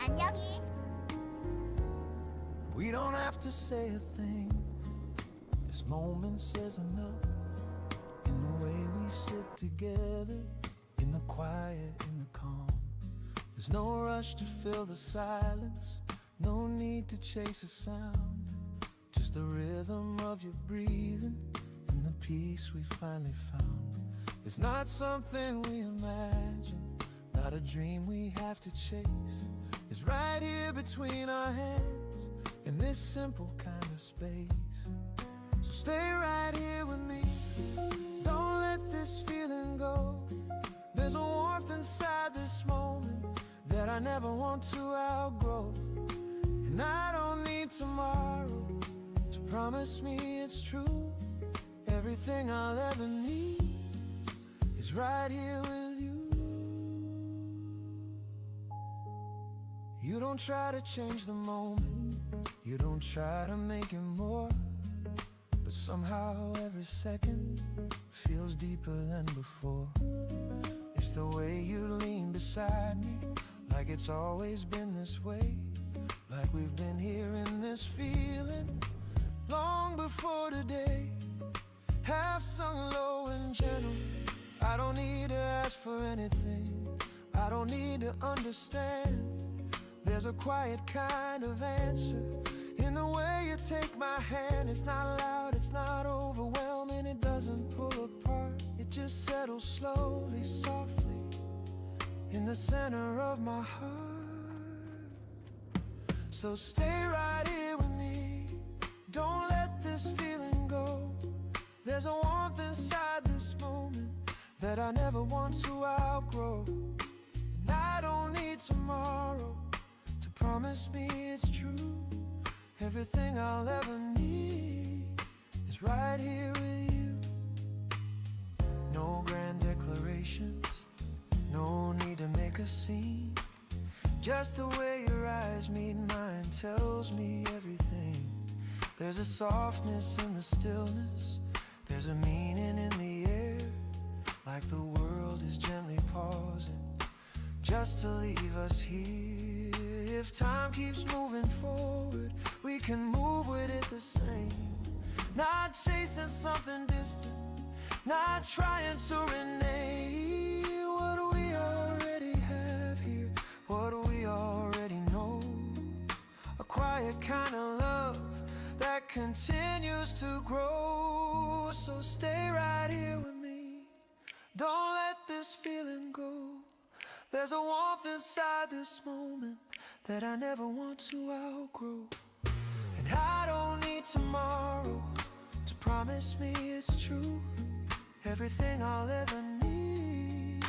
안녕히. We don't have to say a thing. This moment says enough. In the way we sit together, in the quiet, in the calm. There's no rush to fill the silence, no need to chase a sound. Just the rhythm of your breathing and the peace we finally found. It's not something we imagine, not a dream we have to chase. It's right here between our hands, in this simple kind of space. So stay right here with me, don't let this feeling go. There's a warmth inside this moment that I never want to outgrow. And I don't need tomorrow to promise me it's true. Everything I'll ever need is right here with you. You don't try to change the moment, you don't try to make it more, but somehow every second feels deeper than before. It's the way you lean beside me, like it's always been this way, like we've been here in this feeling long before today. Half sung low and gentle, I don't need to ask for anything, I don't need to understand. There's a quiet kind of answer in the way you take my hand. It's not loud, it's not overwhelming, it doesn't pull apart, it just settles slowly, softly in the center of my heart. So stay right here with me, don't let this feeling go. There's a warmth inside this moment that I never want to outgrow. And I don't need tomorrow to promise me it's true. Everything I'll ever need is right here with you. No grand declarations, no need to make a scene. Just the way your eyes meet mine tells me everything. There's a softness in the stillness, there's a meaning in the air, like the world is gently pausing just to leave us here. If time keeps moving forward, we can move with it the same. Not chasing something distant, not trying to rename what we already have here, what we already know. A quiet kind of love that continues to grow. so stay right here with me. Don't let this feeling go. There's a warmth inside this moment that I never want to outgrow. And I don't need tomorrow to promise me it's true. Everything I'll ever need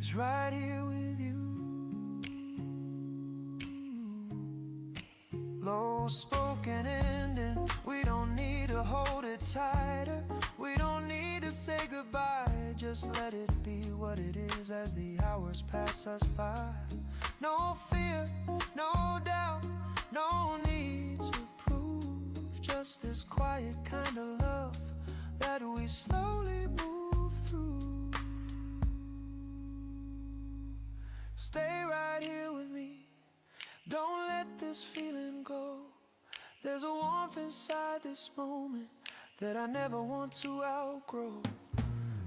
is right here with you. Low spoken ending, we don't need to hold it tighter. We don't need to say goodbye, just let it be what it is as the hours pass us by. No fear, no doubt, no need to prove, just this quiet kind of love that we slowly move through. Stay right here with me. Don't let this feeling go. There's a warmth inside this moment that I never want to outgrow.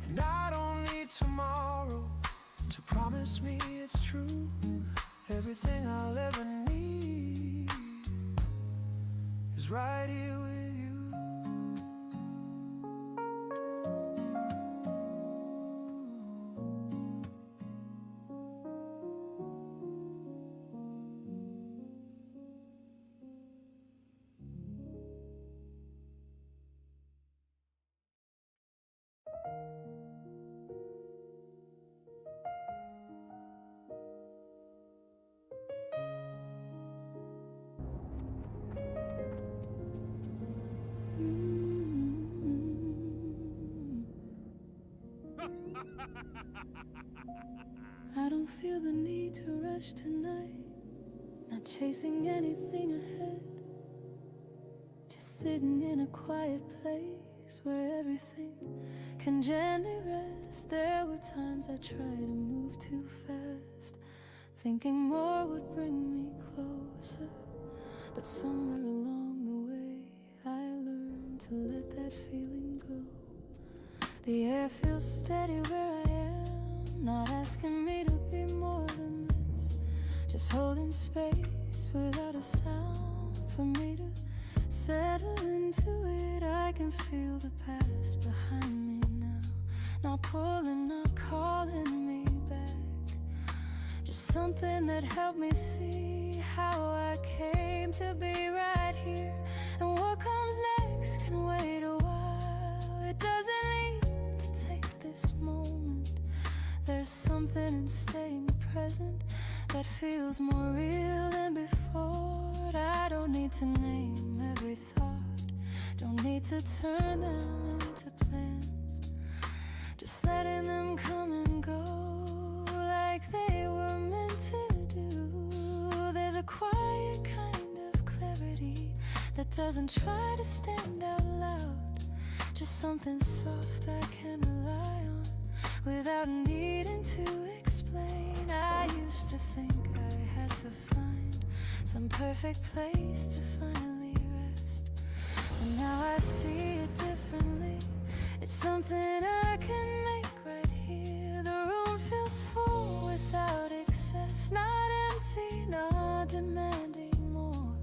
And I don't need tomorrow to promise me it's true. Everything I'll ever need is right here with you. I don't feel the need to rush tonight, not chasing anything ahead, just sitting in a quiet place where everything can gently rest. There were times I tried to move too fast, thinking more would bring me closer, but somewhere along the way I learned to let that feeling go. The air feels steady where I am, not asking me to be more than this, just holding space without a sound for me to settle into it. I can feel the past behind me now, not pulling, not calling me back, just something that helped me see how I came to be right here. And what comes next can wait a while, it doesn't need to take this moment. There's something in staying present that feels more real than before. I don't need to name every thought, don't need to turn them into plans, just letting them come and go like they were meant to do. There's a quiet kind of clarity that doesn't try to stand out loud, just something soft I can rely on without needing to explain. I used to think I had to find some perfect place to finally rest, but now I see it differently. It's something I can make right here. The room feels full without excess, not empty, not demanding more,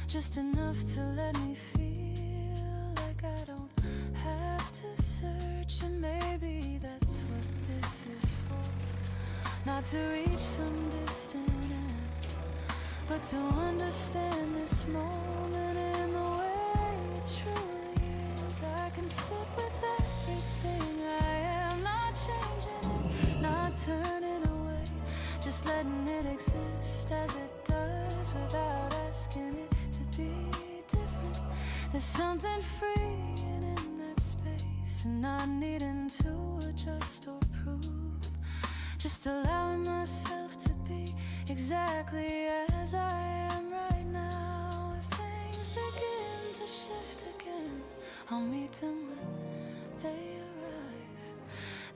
just enough to let me feel like I don't have to search. And maybe that's what this is for, not to reach some distant end, but to understand this moment in the way it truly is. I can sit with everything I am, not changing it, not turning away, just letting it exist as it does without asking it to be different. There's something freeing in that space, and not needing to adjust or prove, just allowing myself to be exactly as I am right now. If things begin to shift again, I'll meet them when they arrive,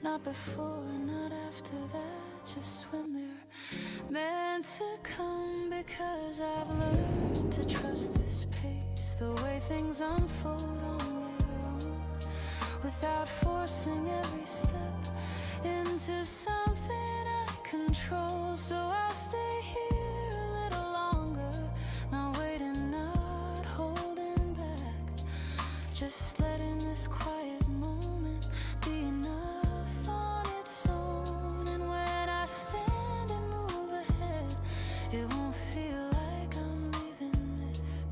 not before, not after that, just when they're meant to come. Because I've learned to trust this pace, the way things unfold on their own, without forcing every step into something I control. So I'll stay here a little longer, not waiting, not holding back, Just letting this quiet moment be enough on its own. And when I stand and move ahead, it won't feel like I'm leaving this.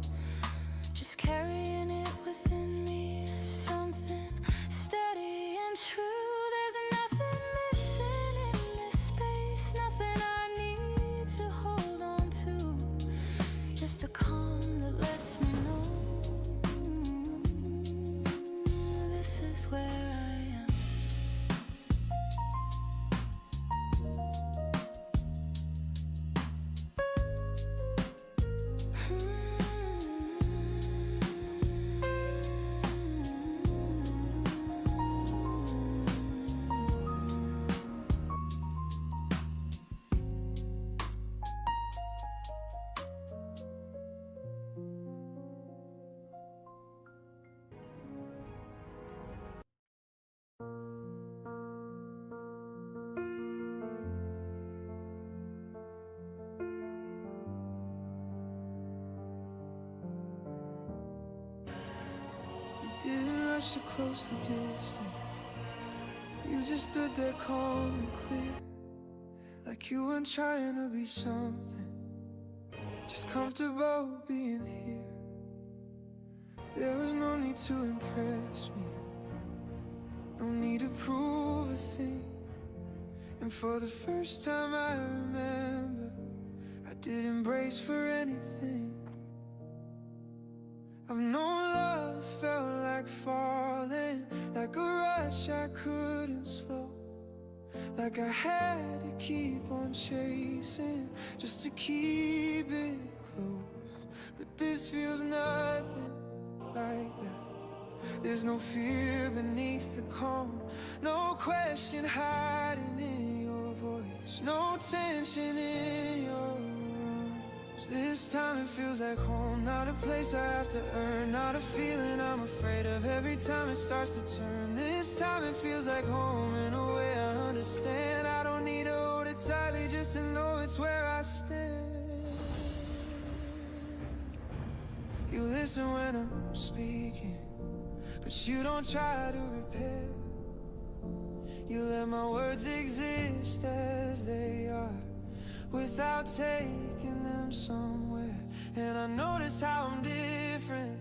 Just carrying it within me as something steady and true. There's nothing missing in this space, nothing I need to hold on to. Just a calm that lets me know this is where I am. You didn't rush to close the distance. You just stood there calm and clear, like you weren't trying to be something, just comfortable being here. There was no need to impress me, no need to prove a thing. And for the first time I remember, I didn't brace for anything. I've known love that felt like falling, like a rush I couldn't slow, like I had to keep on chasing just to keep it close. But this feels nothing like that. There's no fear beneath the calm, no question hiding in your voice, no tension in your arms. This time it feels like home, not a place I have to earn, not a feeling I'm afraid of every time it starts to turn. This time it feels like home in a way I understand. I don't need to hold it tightly just to know it's where I stand. You listen when I'm speaking, but you don't try to repair. You let my words exist as they are, without taking them somewhere. And I notice how I'm different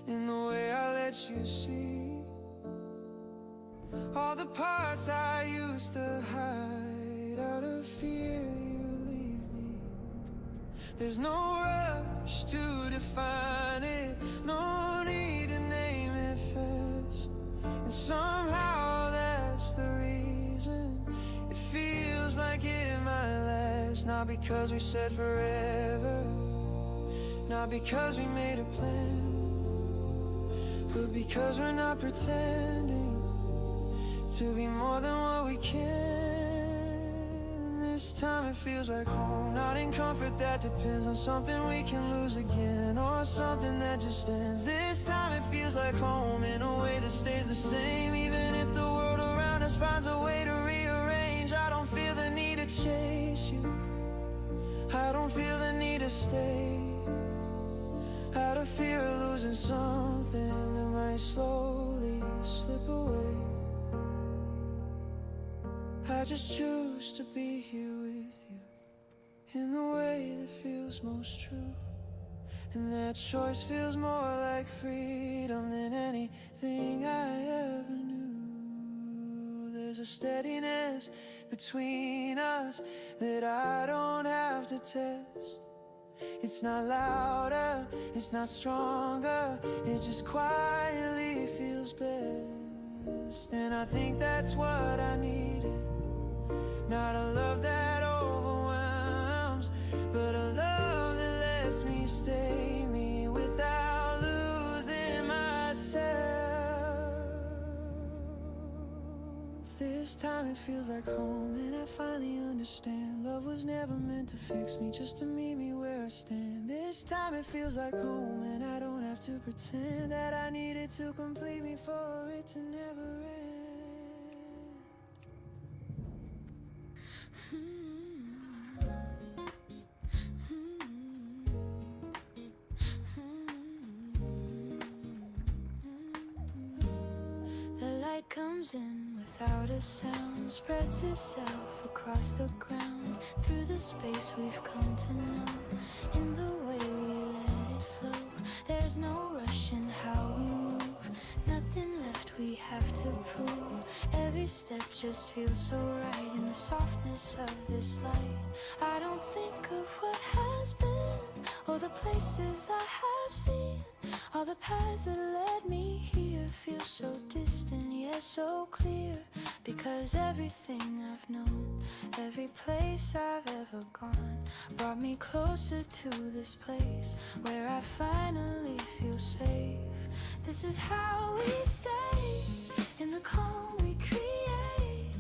in the way I let you see all the parts I used to hide out of fear you leave me. There's no rush to define it, no need to name it first. And somehow that's the reason it feels like it might last. Not because we said forever, not because we made a plan, but because we're not pretending to be more than what we can. This time it feels like home, not in comfort that depends on something we can lose again, or something that just ends. This time it feels like home in a way that stays the same, even if the world around us finds a way to rearrange. I don't feel the need to chase you, I don't feel the need to stay, out of fear of losing something that might slowly slip away. I just choose to be here with you in the way that feels most true. And that choice feels more like freedom than anything I ever knew. There's a steadiness between us that I don't have to test. It's not louder, it's not stronger, it just quietly feels best. And I think that's what I needed, not a love that overwhelms, but a love that lets me stay me without losing myself. This time it feels like home, and I finally understand love was never meant to fix me, just to meet me where I stand. This time it feels like home, and I don't have to pretend that I need it to complete me for it to never end. comes in without a sound, spreads itself across the ground, through the space we've come to know. In the way we let it flow, there's no rush in how we move. Nothing left we have to prove. Every step just feels so right in the softness of this light. I don't think of what has been, or the places I have seen. All the paths that led me here feel so distant yet so clear, because everything I've known, every place I've ever gone, brought me closer to this place where I finally feel safe. This is how we stay, in the calm we create,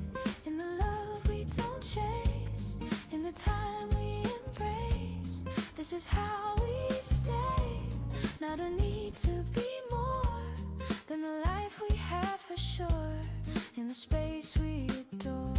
in the love we don't chase, in the time we embrace. This is how we stay, not a need to be more than the life we have for sure, in the space we adore.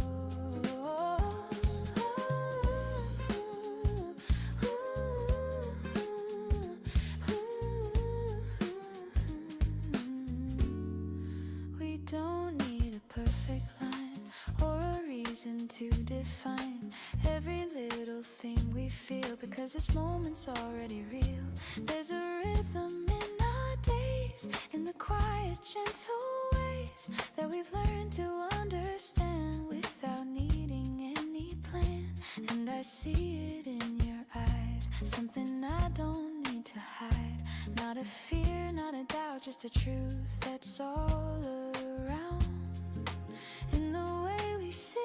We don't need a perfect line or a reason to define every little thing we feel, because this moment's already real. There's a rhythm in our days, in the quiet, gentle ways that we've learned to understand without needing any plan. And I see it in your eyes, something I don't need to hide. Not a fear, not a doubt, just a truth that's all around. In the way we sit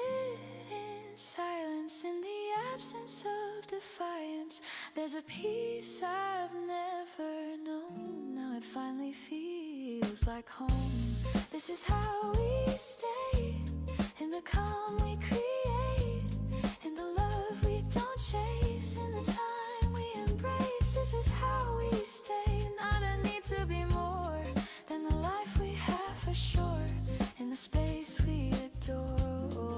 in silence, in the absence of defiance, there's a peace I've never known. Now it finally feels like home. This is how we stay, in the calm we create, in the love we don't chase, in the time we embrace. This is how we stay, not a need to be more than the life we have for sure, in the space we adore.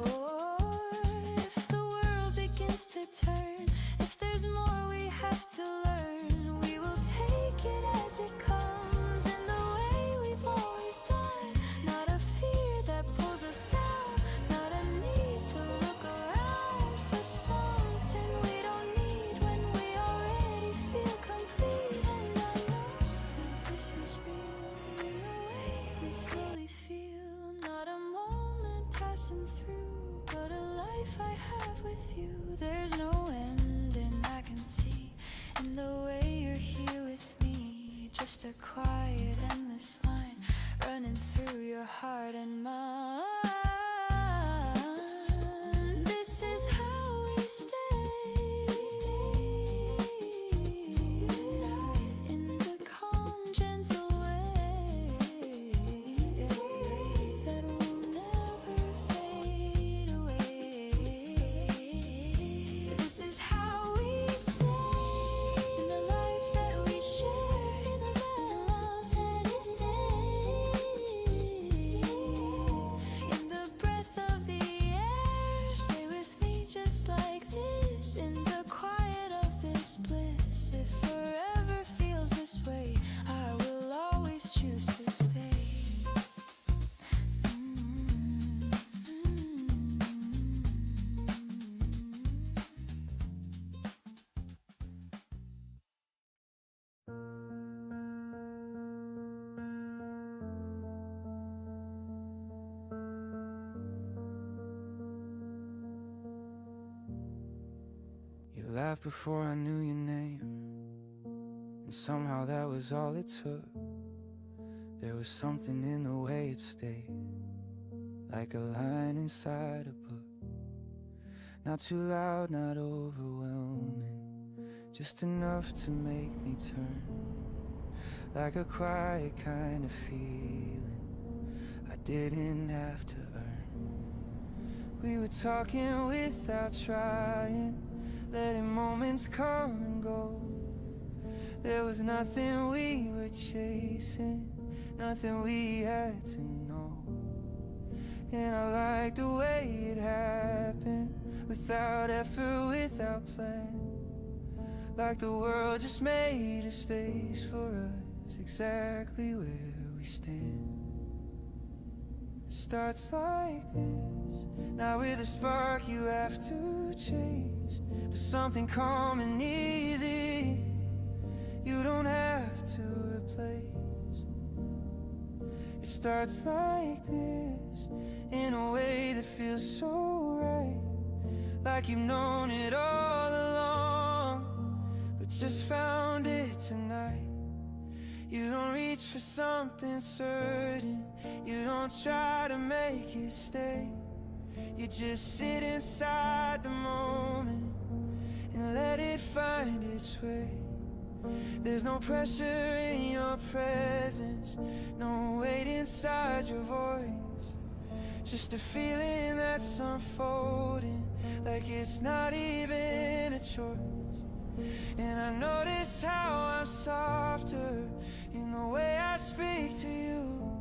If the world begins to turn, if there's more we have to learn, we will take it as it comes, in the way we've always done. Not a fear that pulls us down, not a need to look around for something we don't need when we already feel complete. And I know that this is real, in the way we slowly feel. Not a moment passing through, but a life I have with you. There's no end, and I can see in the way you're here with me, just a quiet, endless line running through your heart and mind. This is how we stay, in the calm, gentle way that will never fade away. This is how we stay, in the life that we share, in the love that is there, in the breath of the air. Stay with me just like this, in the quiet of this bliss. If forever feels this way, I will always choose to stay. You laughed before I knew your name, and somehow that was all it took. There was something in the way it stayed, like a line inside a book. Not too loud, not overwhelming, just enough to make me turn, like a quiet kind of feeling I didn't have to earn. We were talking without trying, letting moments come and go. There was nothing we were chasing, nothing we had to know. And I liked the way it happened, without effort, without plan. Like the world just made a space for us, exactly where we stand. It starts like this. Now with a spark you have to chase, but something calm and easy you don't have to replace. It starts like this, in a way that feels so right, like you've known it all along, but just found it tonight. You don't reach for something certain, you don't try to make it stay. You just sit inside the moment and let it find its way. There's no pressure in your presence, no weight inside your voice, just a feeling that's unfolding, like it's not even a choice. And I notice how I'm softer in the way I speak to you,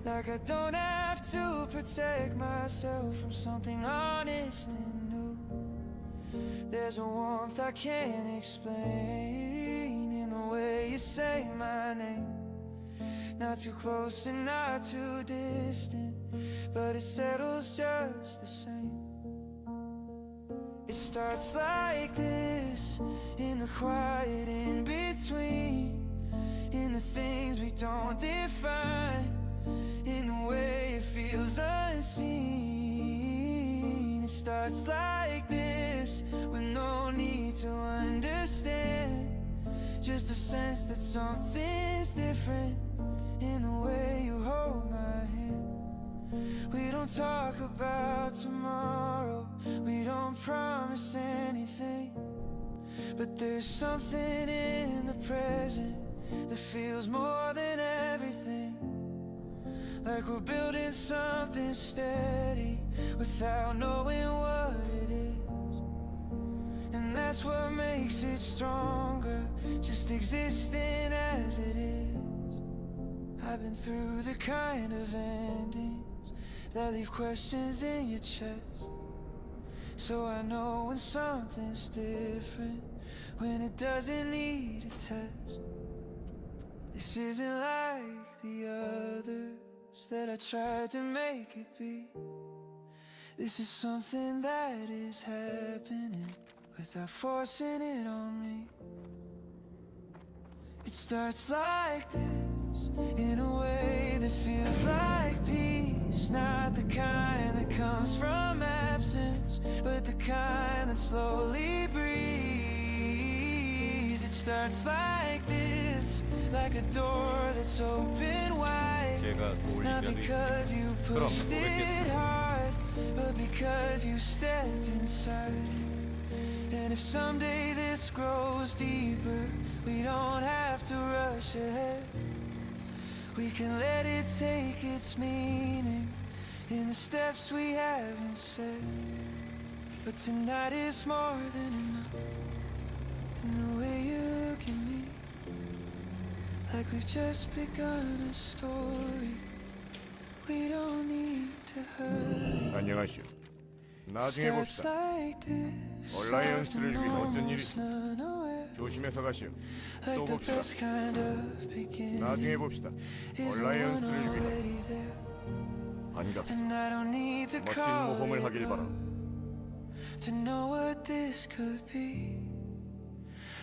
like I don't have to protect myself from something honest and new. There's a warmth I can't explain in the way you say my name. Not too close and not too distant, but it settles just the same. It starts like this, in the quiet in between, in the things we don't define, in the way it feels unseen. It starts like this, with no need to understand, just a sense that something's different in the way you hold my hand. We don't talk about tomorrow, we don't promise anything, but there's something in the present that feels more than everything, like we're building something steady without knowing what it is. And that's what makes it stronger, just existing as it is. I've been through the kind of endings that leave questions in your chest, so I know when something's different, when it doesn't need a test. This isn't like the others that I tried to make it be. This is something that is happening without forcing it on me. It starts like this, in a way that feels like peace, not the kind that comes from absence, but the kind that slowly breathes. It starts like this, like a door that's open wide, not because you pushed it hard, but because you stepped inside. And if someday this grows deeper, we don't have to rush ahead. We can let it take its meaning in the steps we haven't said. But tonight is more than enough, in the way you look at me, like we've just begun a story. We don't need to hurry. 안녕하시오. 나중에 봅시다. 온라인 연습을 위해 어쩐 일이 조심해서 가시오. 또 봅시다. 나중에 봅시다. 온라인 연습을 위해 반갑습니다. 멋진 모험을 하길 바라. To know what this could be.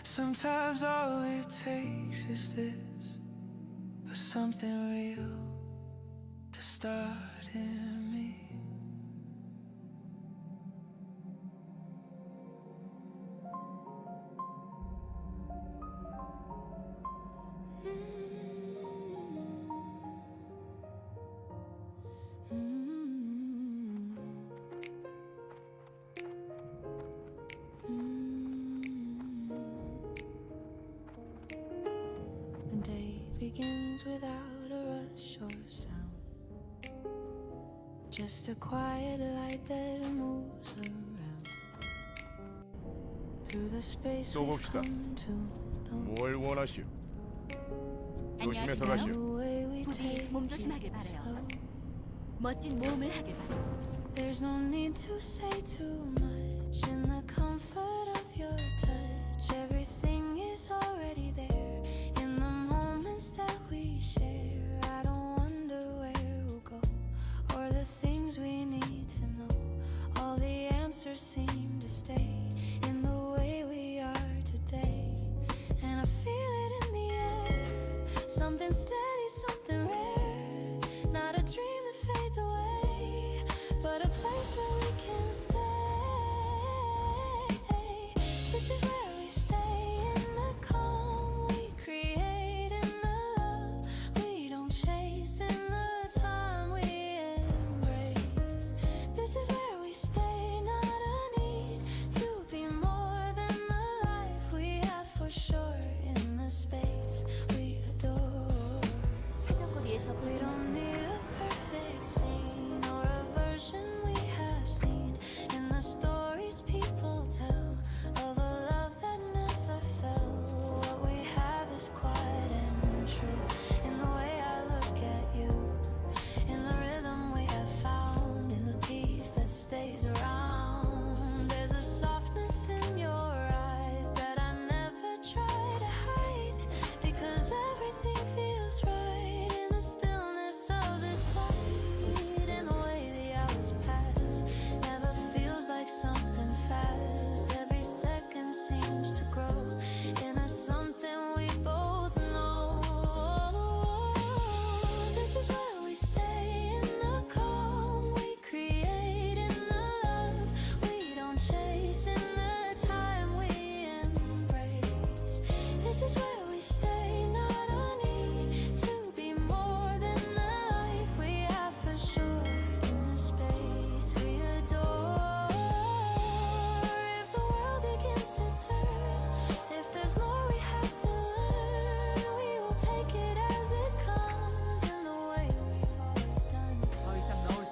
Sometimes all it takes is this, but something real to start in me. The day begins without a rush or sound, just a quiet light that moves around through the space 또 we've 봅시다. come to know. 뭘 원하시오? 조심해서 가시오. The way we 부디 take 몸 it 조심하길 바래요. slow. 멋진 모험을 하길 바래요. There's no need to say too much in the comfort of your touch. Everything is already there in the moments that we share. I don't wonder where we'll go answers seem to stay in the way we are today. And I feel it in the air, something steady, something rare. Not a dream that fades away, but a place where we can stay. This is where we stay, in the calm we create, in the love we don't chase, in the time we embrace. This is where we stay, not a need to be more than the life we have, for sure, in the space we adore. 사정거리에서 We don't 벗어났습니다. need a perfect scene or a version we have seen in the stories people tell of a love that never fell. What we have is quiet and true, in the way I look at you, in the rhythm we have found, in the peace that stays around. There's a softness in your eyes that I never try to hide, because everything feels right in the stillness of this light. In the way the hours pass, never feels like something fast. Every second seems to grow into something we both know. This is where we stay, in the calm we create, in the love we don't chase, in the time we embrace. This is where we stay, not a need to be more than the life we have, for sure, in the space we adore. If the world begins to turn, if there's more we have to learn, we will take it as it comes, in the way we've always done.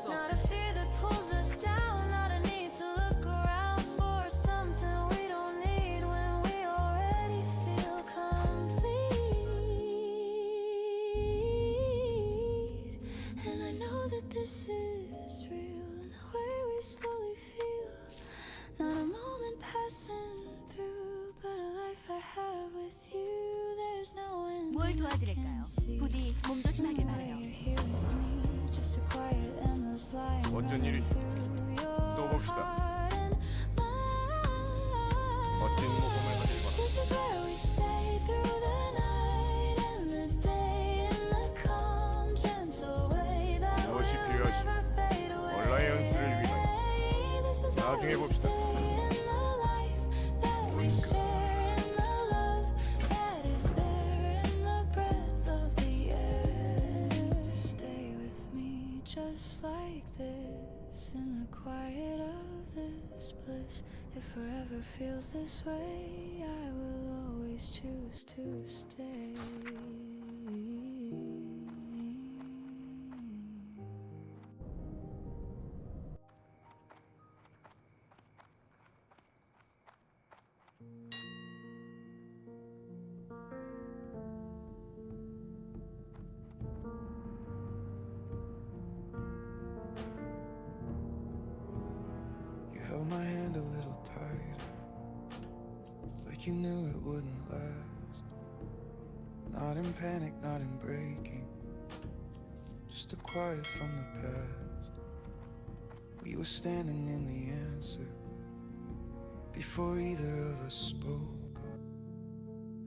Not a fear that pulls us down, not a need to look around for something we don't need when we already feel complete. And I know that this is real, in the way we slowly feel. Not a moment passing through, but a life I have with you. There's no end. 뭘 도와드릴까요? 부디 몸 조심하길 바라요. Just a quiet, endless line 어쩐 일이시? through your 또 봅시다. heart and mine. 멋진 모험을 하길 바랍니다. This is where we stay through the night and the day, in the calm, gentle way that will 무엇이 필요하시? never fade away. 얼라이언스를 위하여 This is where 나중에 we 봅시다. stay, in the life that we share, in the love that is there, in the breath of the air. Stay with me just like this, in the quiet of this bliss. If forever feels this way, I will always choose to stay. You held my hand a little tighter, like you knew it wouldn't last. Not in panic, not in breaking, just a quiet from the past. We were standing in the answer before either of us spoke.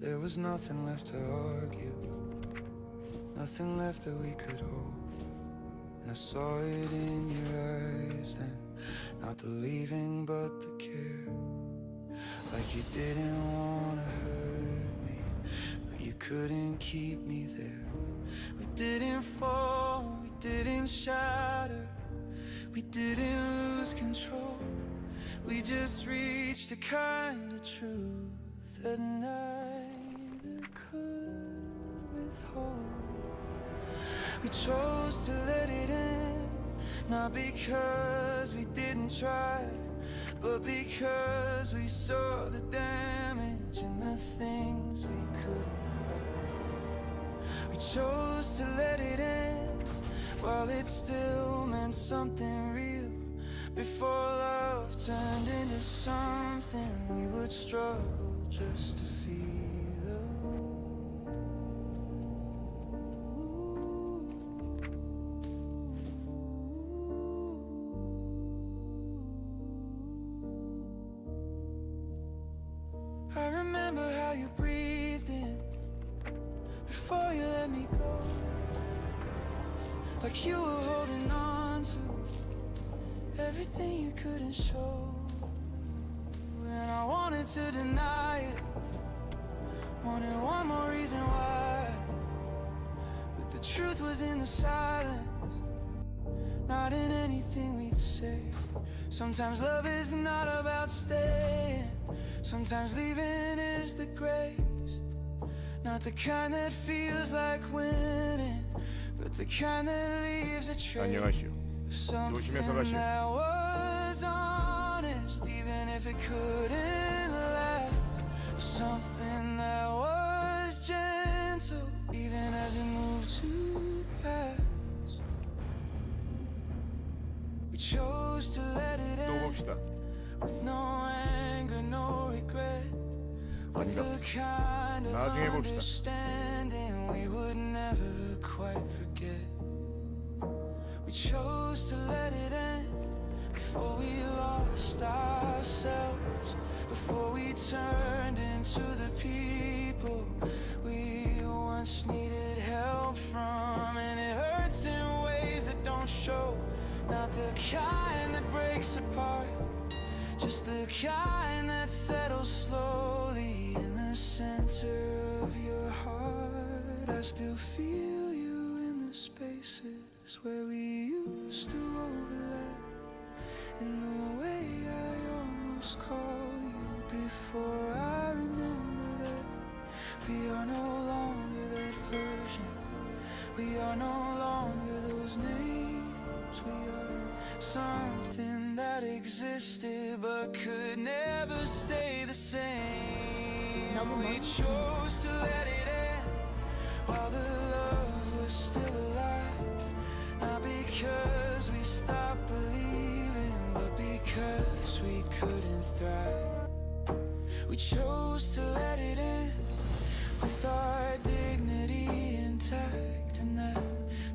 There was nothing left to argue, nothing left that we could hope. And I saw it in your eyes then, not the leaving but the care. Like you didn't wanna hurt me, but you couldn't keep me there. We didn't fall, we didn't shatter, we didn't lose control. We just reached a kind of truth that neither could withhold. We chose to let it in, not because we didn't try, but because we saw the damage in the things we couldn't hide. We chose to let it in, while it still meant something real. Before love turned into something we would struggle just to feel. remember how you breathed in before you let me go, like you were holding on to everything you couldn't show. And I wanted to deny it, wanted one more reason why, but the truth was in the silence, not in anything we'd say. Sometimes love is not about staying, sometimes leaving is the grace. Not the kind that feels like winning, but the kind that leaves a trace. 안녕하시오. 조심해서 Something 가시오. that was honest, even if it couldn't last. Something that was gentle, even as it moved to pass. We chose to let it 또 end 봅시다. with no anger, no regret. With the kind of 나중에 봅시다. understanding we would never quite forget. We chose to let it end before we lost ourselves, before we turned into the people we once needed help from. And it hurts in ways that don't show, not the kind that breaks apart, just the kind that settles slowly in the center of your heart. I still feel you in the spaces where we used to overlap, in the way I almost call you before I remember that. We are no longer that version, we are no longer those names. We are something that existed but could never stay the same. We chose to let it end while the love was still alive, not because we stopped believing, but because we couldn't thrive. We chose to let it end with our dignity intact, and that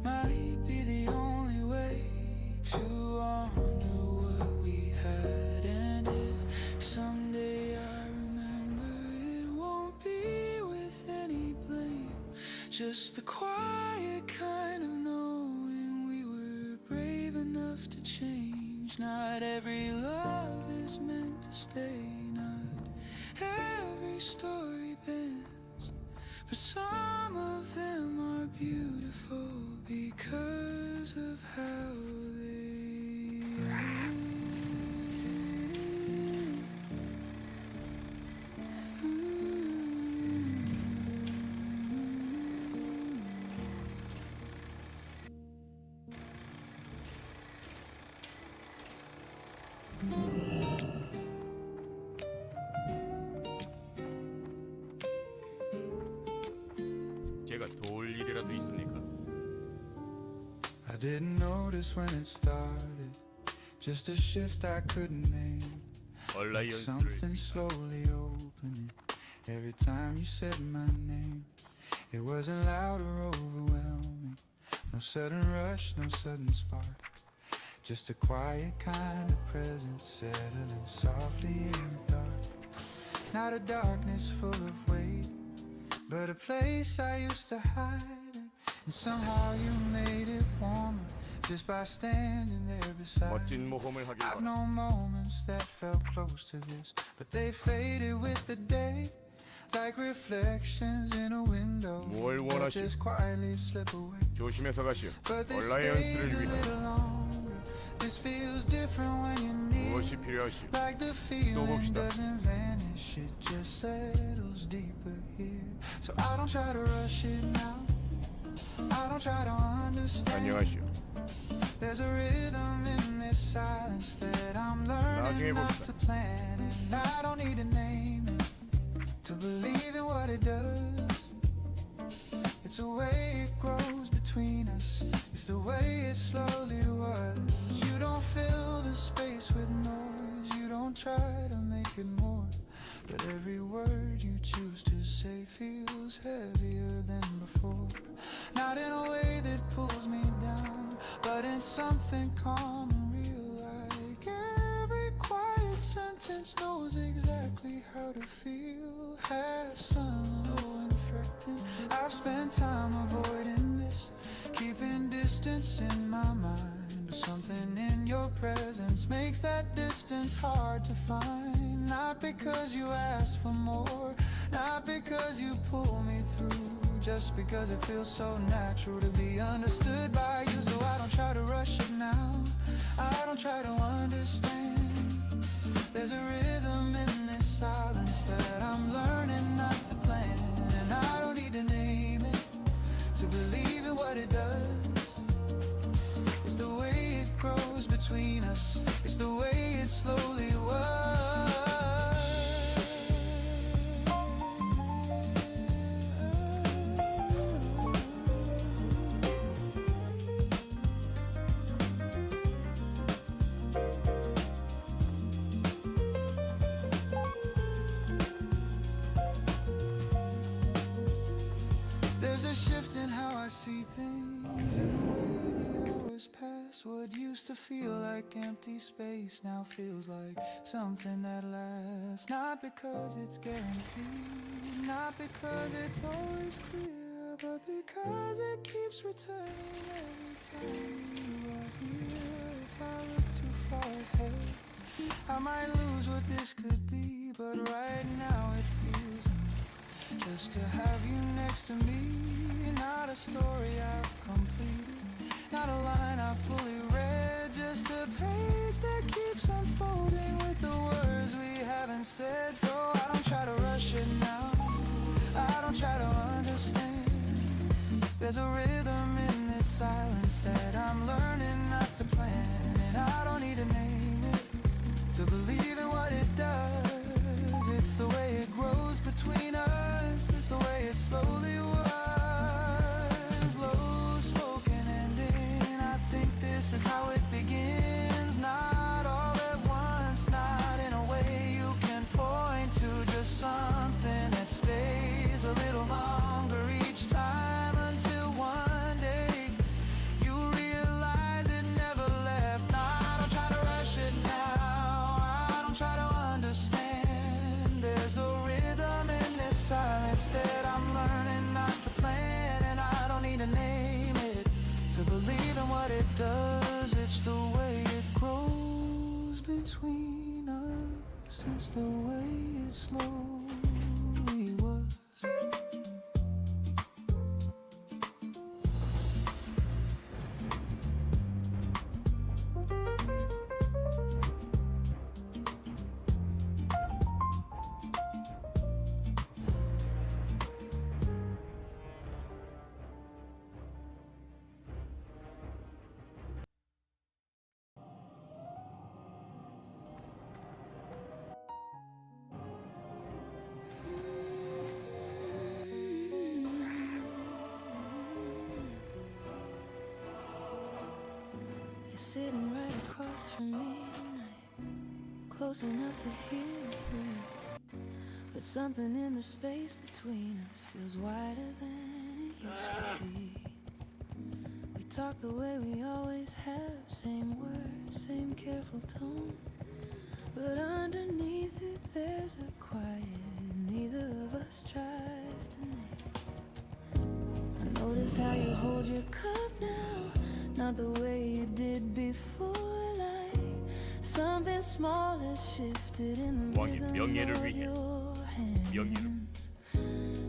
might be the only way to honor what we had. And if someday I remember, it won't be with any blame, just the quiet kind of knowing we were brave enough to change. Not every love is meant to stay, not every story bends, but some of them are beautiful because of how they end. 제가 도울 일이라도 있습니까? I didn't notice when it started, just a shift I couldn't name, like something slowly opening every time you said my name. It wasn't loud or overwhelming, no sudden rush, no sudden spark, just a quiet kind of presence settling softly in the dark. Not a darkness full of weight, but a place I used to hide in. And somehow you made it warmer just by standing there beside me. 멋진 모험을 하길 I've 바랍니다. known moments that felt close to this, but they faded with the day, like reflections in a window 뭘 that 원하시오? just quietly slip away. 조심해서 가시오. But this 얼라이언스를 stays a 위해 little longer. This feels different when you're near. 무엇이 필요하시오? Like the feeling 봅시다. doesn't vanish, it just settles deeper here. So I don't try to rush it now, I don't try to understand. 안녕하시오. There's a rhythm in this silence that I'm 나중에 learning not 봅시다. to plan. And I don't need to name it to believe in what it does. It's the way it grows between us, it's the way it slowly was. You don't fill the space with noise, you don't try to make it more, but every word you choose to say feels heavier than before. Not in a way that pulls me down, but in something calm and real, like every quiet sentence silence knows exactly how to feel. Half sun, low and fretting. I've spent time avoiding this, keeping distance in my mind. But something in your presence makes that distance hard to find. Not because you asked for more, not because you pull me through, just because it feels so natural to be understood by you. So I don't try to rush it now, I don't try to understand. There's a rhythm in this silence that I'm learning not to plan. And I don't need to name it to believe in what it does. It's the way it grows between us, it's the way it slowly was. There's a shift in how I see things, in the way the hours pass. What used to feel like empty space now feels like something that lasts. Not because it's guaranteed, not because it's always clear, but because it keeps returning every time you are here. If I look too far ahead, I might lose what this could be, but right now it feels just to have you next to me. Not a story I've completed, not a line I've fully read, just a page that keeps unfolding with the words we haven't said. So I don't try to rush it now, I don't try to understand. There's a rhythm in this silence that I'm learning not to plan. And I don't need to name it to believe in what it does. It's the way it grows between us, it's the way it slowly was. Low spoken ending, I think this is how it begins. Not all at once, not in a way you can point to, just something that stays a little longer each time, until one day you realize it never left. No, I don't try to rush it now, I don't try to understand. There's a rhythm in this silence that I'm learning not to plan. And I don't need to name it to believe in what it does. It's the way it grows between us, it's the way it slowly was. You're sitting right across from me tonight, close enough to hear you breathe. But something in the space between us feels wider than it used to be. We talk the way we always have, same words, same careful tone. But underneath it there's a quiet neither of us tries to name. I notice how you hold your cup now, not the way you did before. Like something small has shifted in the 왕이 rhythm 명예를 of 위해 your 명예로 hands.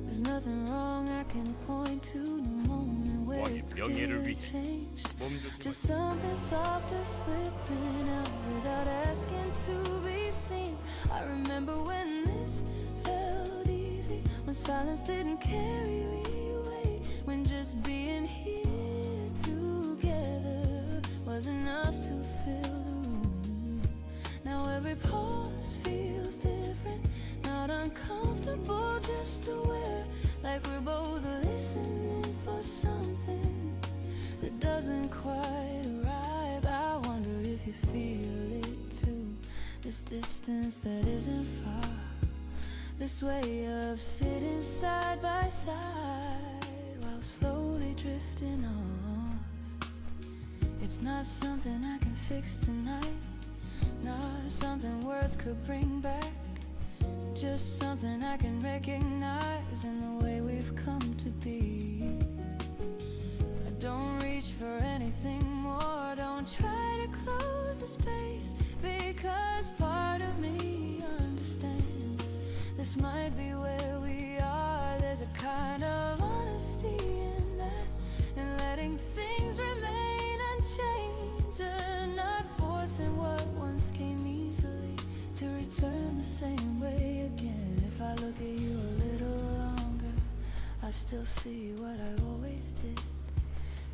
There's nothing wrong I can point to, no moment where 왕이 it 명예를 could 위해 change. 몸 Just 조심하세요. something softer slipping out without asking to be seen. I remember when this felt easy, when silence didn't carry weight, when just being here together was enough to fill the room. Now every pause feels different, not uncomfortable, just aware, like we're both listening for something that doesn't quite arrive. I wonder if you feel it too, this distance that isn't far, this way of sitting side by side while slowly drifting off. It's not something I can fix tonight, Not something words could bring back, just something I can recognize in the way we've come to be. I don't reach for anything more, don't try to close the space, because part of me understands this might be where we are. There's a kind of honesty in that, and letting things remain unchanged, and not forcing what once came easily to return the same way again. If I look at you a little longer, I still see what I always did.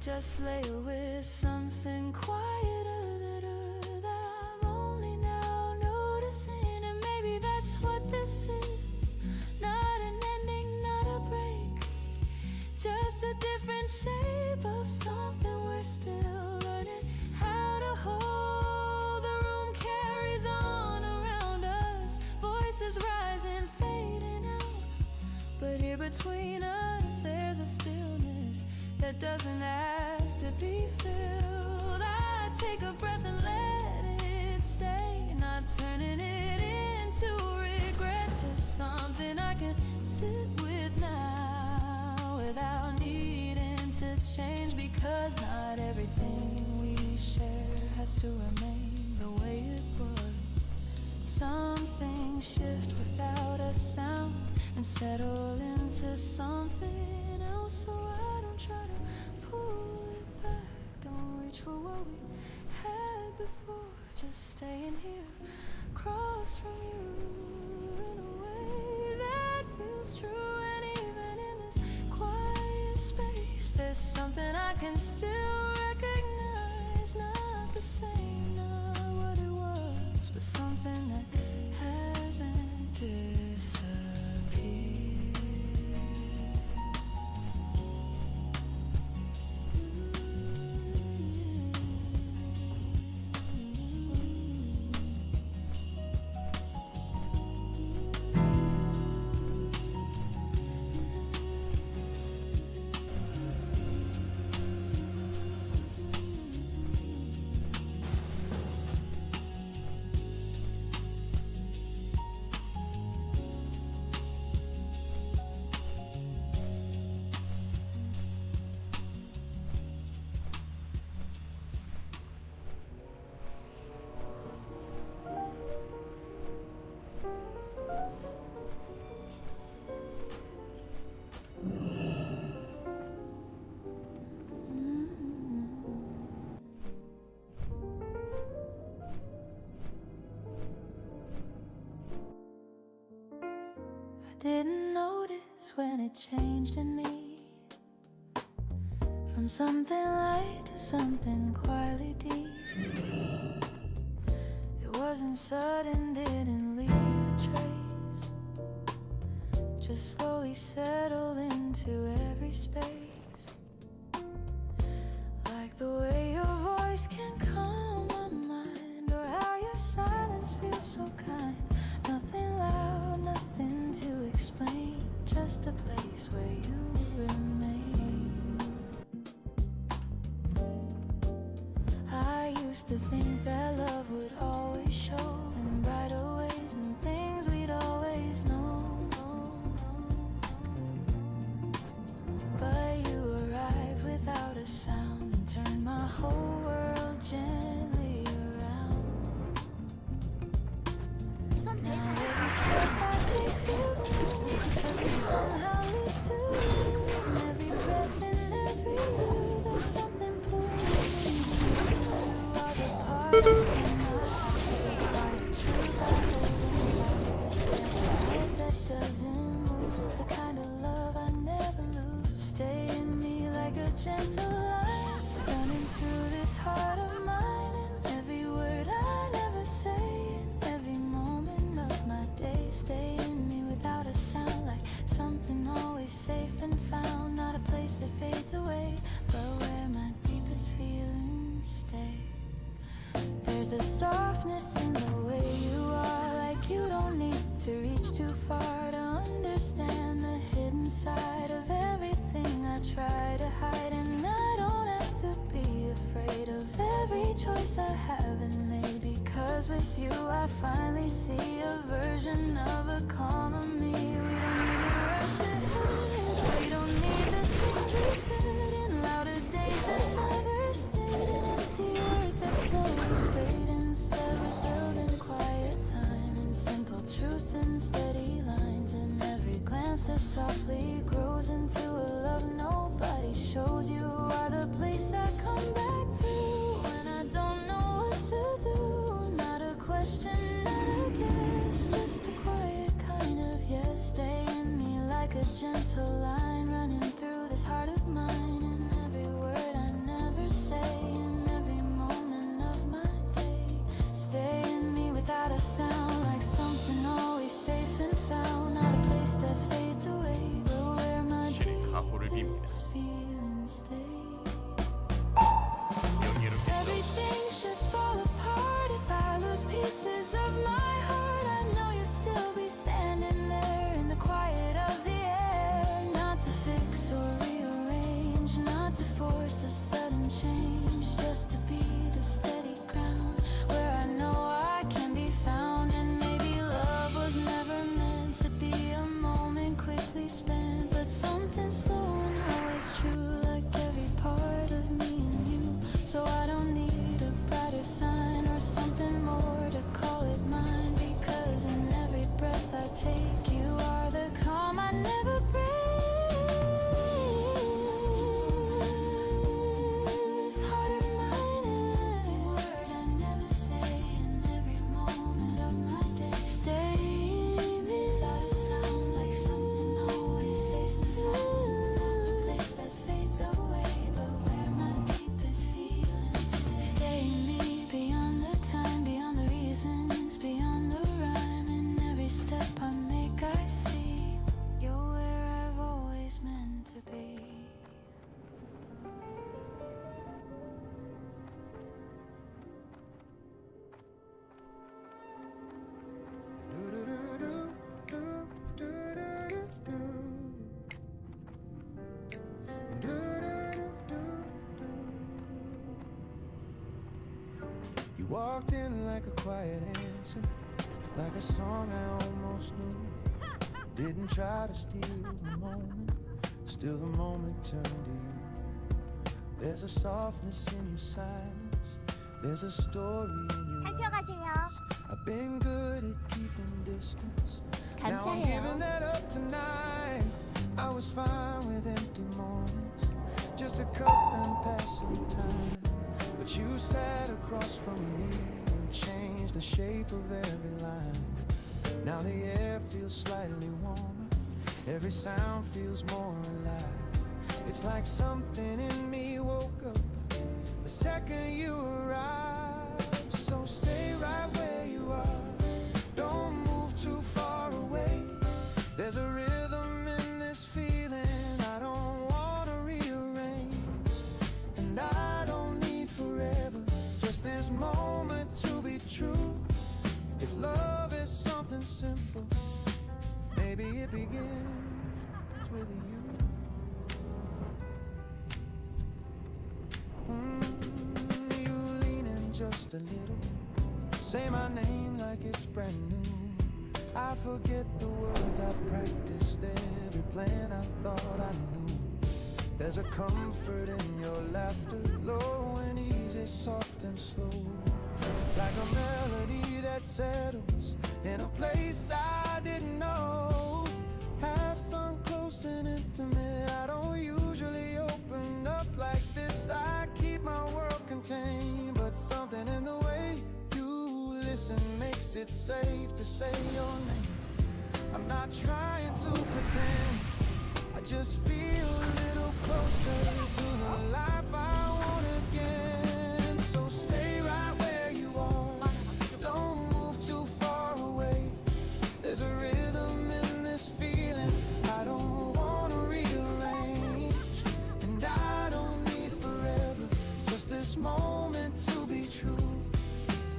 Just lay with something quieter that I'm only now noticing. And maybe that's what this is, not an ending, not a break, just a different shape of something we're still learning how to hold. The room carries on around us, voices rising, fading out, but here between us there's a stillness that doesn't ask to be filled. I take a breath and let it stay, not turning it into regret, just something I can sit with now without needing to change, because not everything we share has to remain the way it was. Some things shift without a sound and settle into something else, so I don't try to pull it back, don't reach for what we had before, just staying here across from you in a way that feels true. And even in this quiet space, there's something I can still recognize, not the same, not what it was, but something that hasn't disappeared. Didn't notice when it changed in me, from something light to something quietly deep. It wasn't sudden, didn't leave a trace, just slowly settled into every space, like the way your voice can calm my mind, or how your silence feels so kind. Nothing loud, nothing to explain, just a place where you remain. I used to think that love would always show in brighter ways and things we'd always known, but you arrived without a sound and turned my whole world gently around. Now every step I take feels new, because it somehow leads to you. And every breath and every word, there's something pulling me. You are the part of me, the quiet truth I hold inside, the steady light that doesn't move, the kind of love I never lose. Stay in me like a gentle light, running through this heart of mine, and every word I never say, and every moment of my day. Stay in me without a sound, like something always safe and found, not a place that fades away, but where my deepest feelings stay. There's a softness in the way you are, like you don't need to reach too far to understand the hidden side of everything I try to hide. And I don't have to be afraid of every choice I haven't made, because 'cause with you I finally see a version of a calmer me. We don't need to rush ahead, we don't need the things we said in louder days that never stayed, in empty words that slowly fade. Instead we're building quiet time and simple truths and steady lines, and every glance that softly grows into a love nobody shows. You are the place I come back to when I don't know what to do. Not a question, not a guess, just a quiet kind of yes. Stay in me like a gentle line running through this heart of mine, and every word I never say in every moment of my day. Stay in me without a sound, like something always safe and found. Not a place that fades away, but where my deepest feelings stay. Everything should fall apart if I lose pieces of my heart. I know you'd still be standing there in the quiet of the air. Not to fix or rearrange, not to force a sudden change, just to be the steady ground where I know I can be found. And maybe love was never meant to be a moment quickly spent, but something slow and always true, like every part of me and you. So I don't need a brighter sign or something more to call it mine, because in every breath I take, you are the calm I never break. This heart of mine, every word I never say in every moment of my day. Stay without a sound, like something always safe and found. A place that fades away, but where my deepest feelings stay. Stay in me beyond the time, beyond the reasons, beyond the rhyme. In every step I make I see you're where I've always meant to be. You walked in like a quiet answer, like a song I almost knew. Didn't try to steal the moment, still the moment turned to you. There's a softness in your silence, there's a story in your eyes. 살펴가세요. I've been good at keeping distance. Now I'm 감사해요. giving that up tonight. I was fine with empty mornings, just a cup and passing time. But you sat across from me and changed the shape of every line. Now the air feels slightly warmer, every sound feels more alive. It's like something in me woke up the second you arrived. So stay right where you are, don't move too far away. There's a rhythm in this feeling I don't wanna rearrange, and I don't need forever, just this moment to be true. If love is something simple, maybe it begins with you. You lean in just a little, say my name like it's brand new. I forget the words I practiced, every plan I thought I knew. There's a comfort in your laughter, low and easy, soft and slow, like a melody that settles in a place I didn't know. Have some close and intimate, I don't usually open up like this. I keep my world contained, but something in the way you listen makes it safe to say your name. I'm not trying to pretend, I just feel a little closer to the life I want again. So stay right where you are, don't move too far away. There's a rhythm in this feeling I don't wanna rearrange, and I don't need forever, just this moment to be true.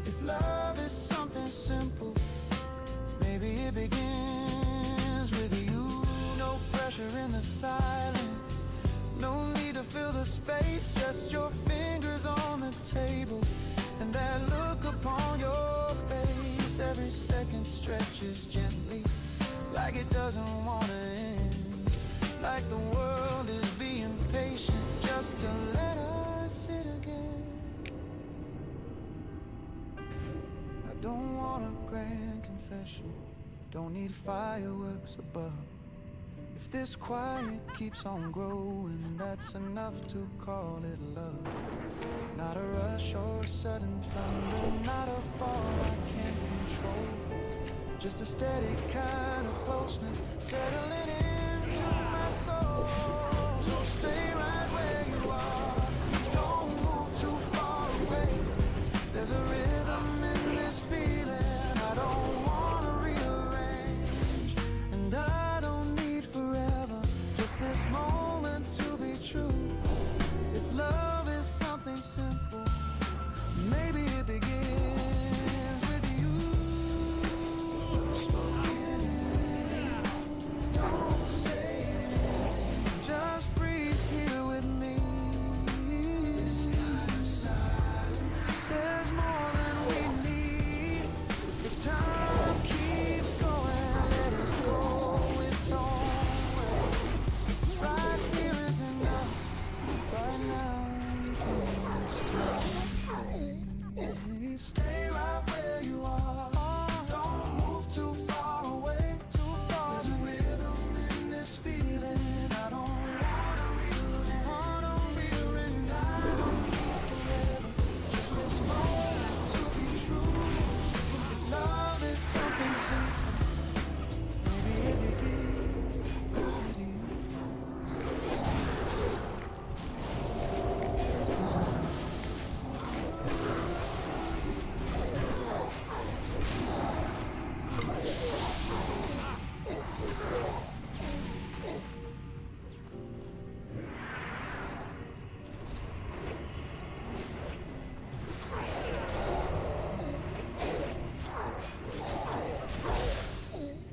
If love is something simple, maybe it begins with you. No pressure in the silence, no need to fill the space, just pushes gently, like it doesn't wanna end, like the world is being patient just to let us sit again. I don't want a grand confession, don't need fireworks above. If this quiet keeps on growing, that's enough to call it love. Not a rush or a sudden thunder, not a fall I can't control, just a steady kind of closeness settling into my soul. So stay right where you are, don't move too far away. There's a rhythm in this feeling I don't wanna rearrange, and I don't need forever, just this moment to be true. If love is something simple, maybe it begins with you. Spoken in, don't say anything, just breathe here with me. This kind of silence says more than we need. If time keeps going, let it go its own way. Right here is enough, right now you can stay. Stay right where you are, don't move too far away. There's a rhythm in this feeling I don't wanna rearrange. I don't need forever, just this moment to be true. If love is something simple, maybe it begins with you.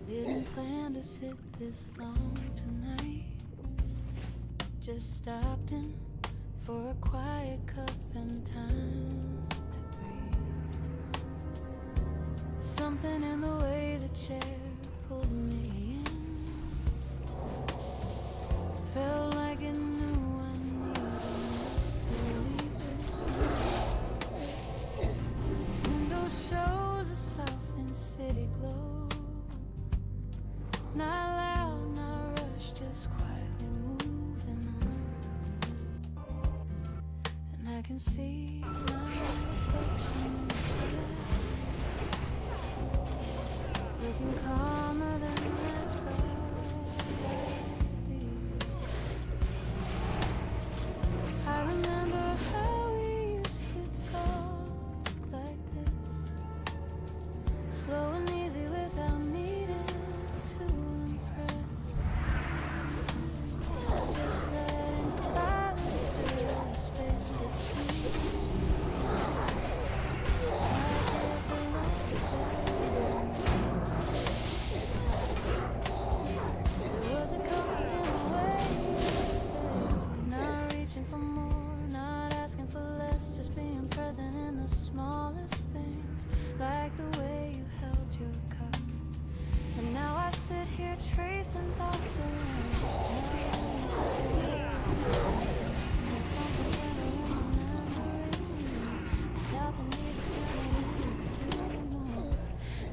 Didn't plan to sit this long tonight. Just stopped in for a quiet cup and time to breathe. Something in the way the chair pulled me in felt like it knew I needed not to leave too soon. Window shows a softened city glow. Not loud, not rushed, just quietly moving on. And I can see my reflection in the glass, looking calmer than I thought I'd be. I remember how we used to talk like this, slow and easy without needing to impress. Just letting silence fill the space between. Like it belonged there. There was a comfort in the way you stayed, not reaching for more, not asking for less, just being present in the smallest things, like the way you held your cup. And now I sit here tracing thoughts around, just a wave there's something gentle in the memory, without the need to turn it into more.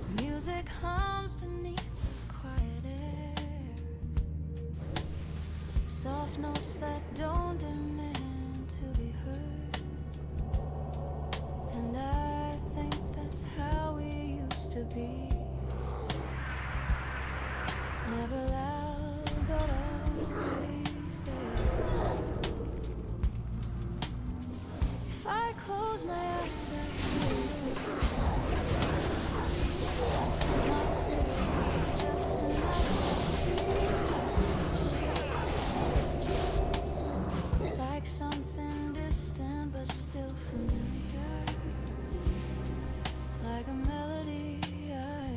The music hums beneath the quiet air, soft notes that don't demand to be heard. And I think that's how we used to be. Never loud, but always there. If I close my eyes, I hear you. Not clear, just enough to feel. Like something distant, but still familiar. Like a melody I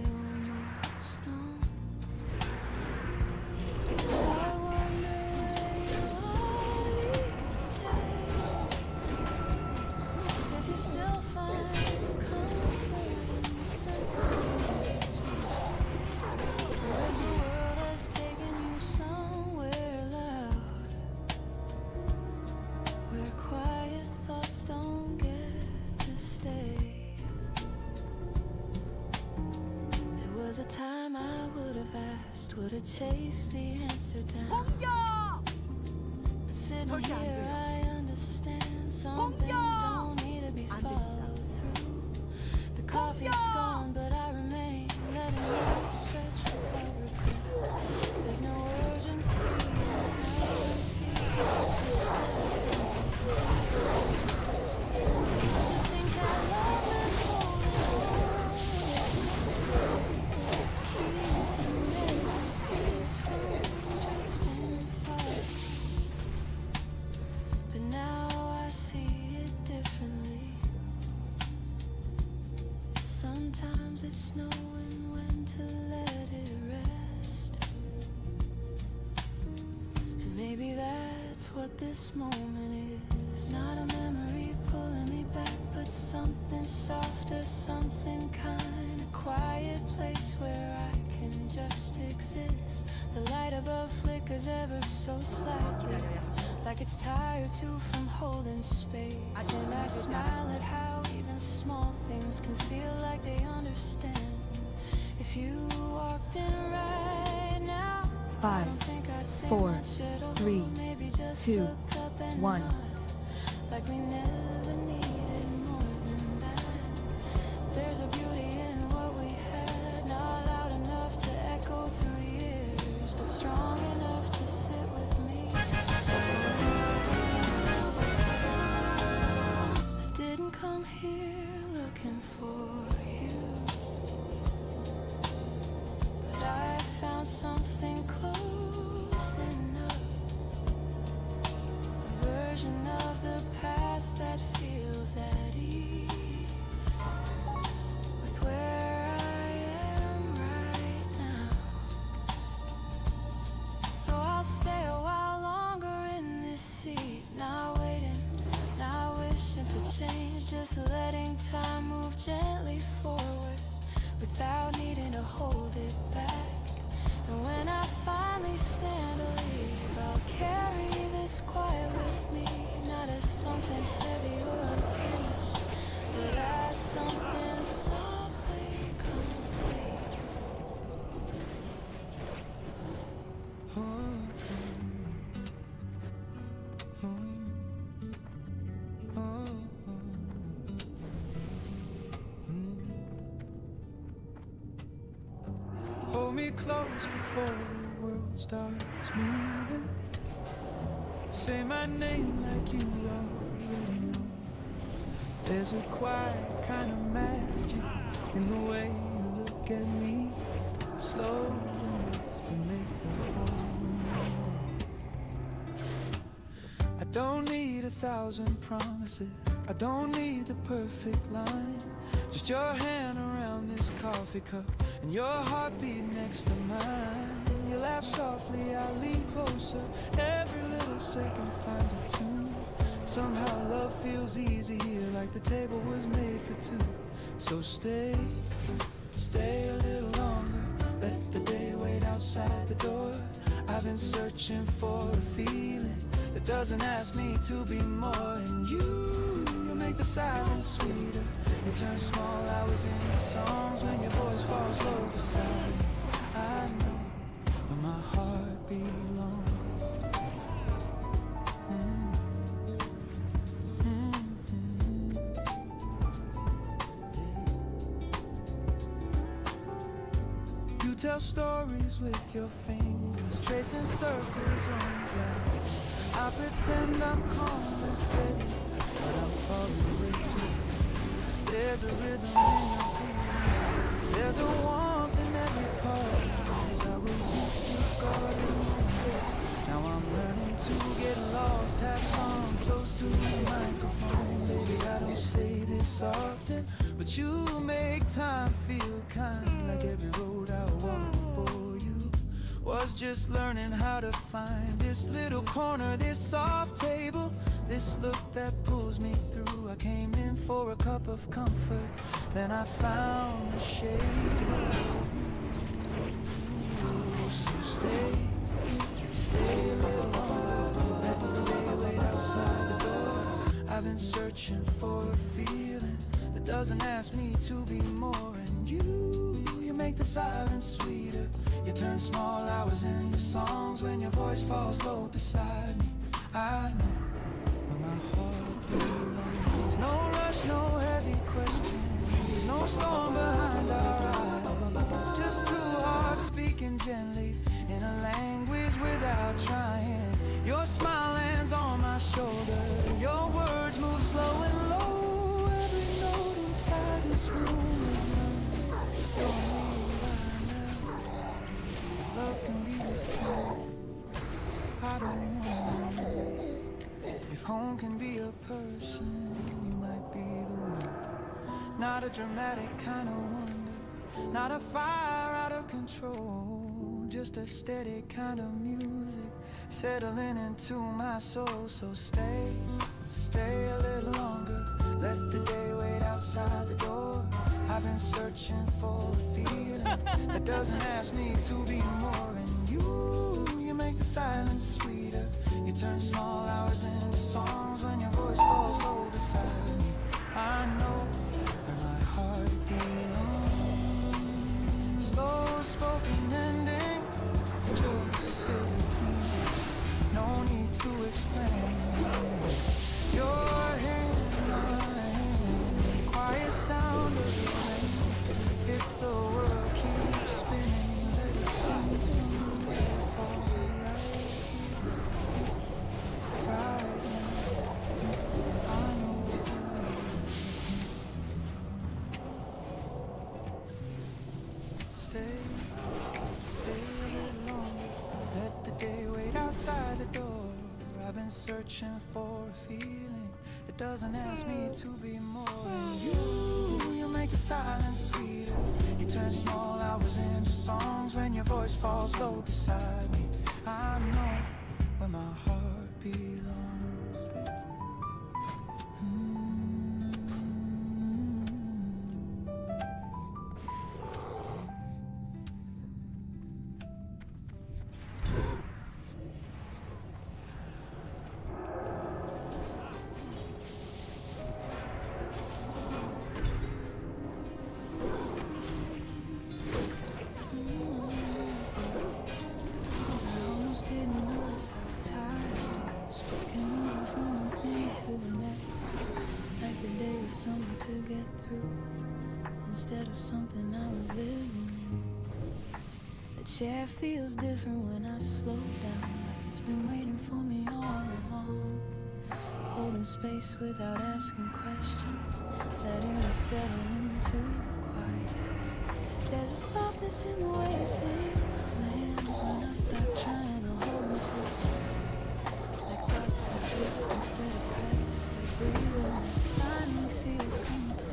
was a time I would have asked, would have chased the answer down. But sitting here, I understand some things don't need to be followed through. The coffee's gone, but I remain letting it stretch without regret. There's no urgency in how I feel, just a step. Used to think that love meant holding on, keeping every piece from drifting far. But now I see it differently. Sometimes it's knowing when to let it rest. And maybe that's what this moment is. Not a memory pulling me back, but something softer, something kind of quiet place where I can just exist. The light above flickers ever so slightly, like it's tired too from holding space. And I smile at how even small things can feel like they understand. If you walked in right now, I don't think I'd say 4, much at all. 3, Maybe just 2, look up and 1. nod, like we never needed more than that. There's a beauty in what we had, not loud enough to echo through years, but strong enough to sit with me. I didn't come here looking for you, but I found something close enough, a version of the past that feels at ease with where I am right now. So I'll stay a while longer in this seat, not waiting, not wishing for change, just letting time move gently forward without needing to hold it back. And when I finally stand to leave, I'll carry this quiet with me, not as something heavy or unfinished, but as something softly complete. Hold me close before the world starts moving. Say my name like you already know. There's a quiet kind of magic in the way you look at me, slow enough to make the whole glow. I don't need 1,000 promises, I don't need the perfect line, just your hand around this coffee cup and your heartbeat next to mine. You laugh softly, I lean closer, every little second finds a tune. Somehow love feels easy here, like the table was made for two. So stay a little longer, let the day wait outside the door. I've been searching for a feeling that doesn't ask me to be more. And you make the silence sweeter. You turn small hours into songs when your voice falls low beside me. I know where my heart belongs. You tell stories with your fingers, tracing circles on glass. I pretend I'm calm and steady, but I'm falling way too fast. There's a rhythm in your breathing, there's a warmth in every part. I was used to guarding my lips, now I'm learning to get lost. Have some close to the microphone. Baby, I don't say this often, but you make time feel kind, like every road I walked before you was just learning how to find this little corner, this soft table, this look that pulls me through. I came in for a cup of comfort, then I found the shade. So stay a little longer, let the day wait outside the door. I've been searching for a feeling that doesn't ask me to be more. And you make the silence sweeter. You turn small hours into songs when your voice falls low beside me. I know where my heart belongs. No rush, no heavy questions, no storm behind our eyes. Just two hearts speaking gently in a language without trying. Your smile lands on my shoulder, your words move slow and low. Every note inside this room is love. You're me right now. If love can be this kind, I don't know. If home can be a person, you might be the one. Not a dramatic kind of wonder, not a fire out of control, just a steady kind of music settling into my soul. So stay, stay a little longer. Let the day wait outside the door. I've been searching for a feeling that doesn't ask me to be more. And you make the silence sweeter. You turn small hours into songs when your voice falls low beside me. I know where my heart belongs. Low spoken ending, just sit with me. No need to explain. Your hand in my hand, quiet sound of the rain. If the world keeps spinning, let it spin somewhere for right now. I know. Stay, stay a little longer. Let the day wait outside the door. I've been searching for a feeling that doesn't ask me to be more. And you make the silence sweeter. You turn small hours into songs when your voice falls low beside me. I know where my heart belongs. Something to get through instead of something I was living in. The chair feels different when I slow down, like it's been waiting for me all along. Holding space without asking questions, letting me settle into the quiet. There's a softness in the way it feels land when I stop trying to hold them too tight. Like thoughts that drift instead of press, like breathing that finally feels complete.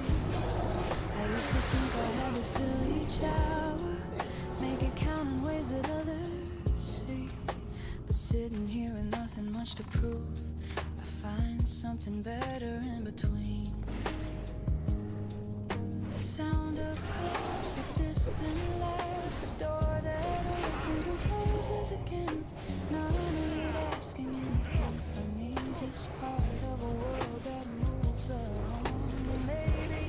I used to think I had to fill each hour, make it count in ways that others see. But sitting here with nothing much to prove, I find something better in between. The sound of cups, a distant laugh, a door that opens and closes again. None of it asking anything from me, just part of a world that moves along. And maybe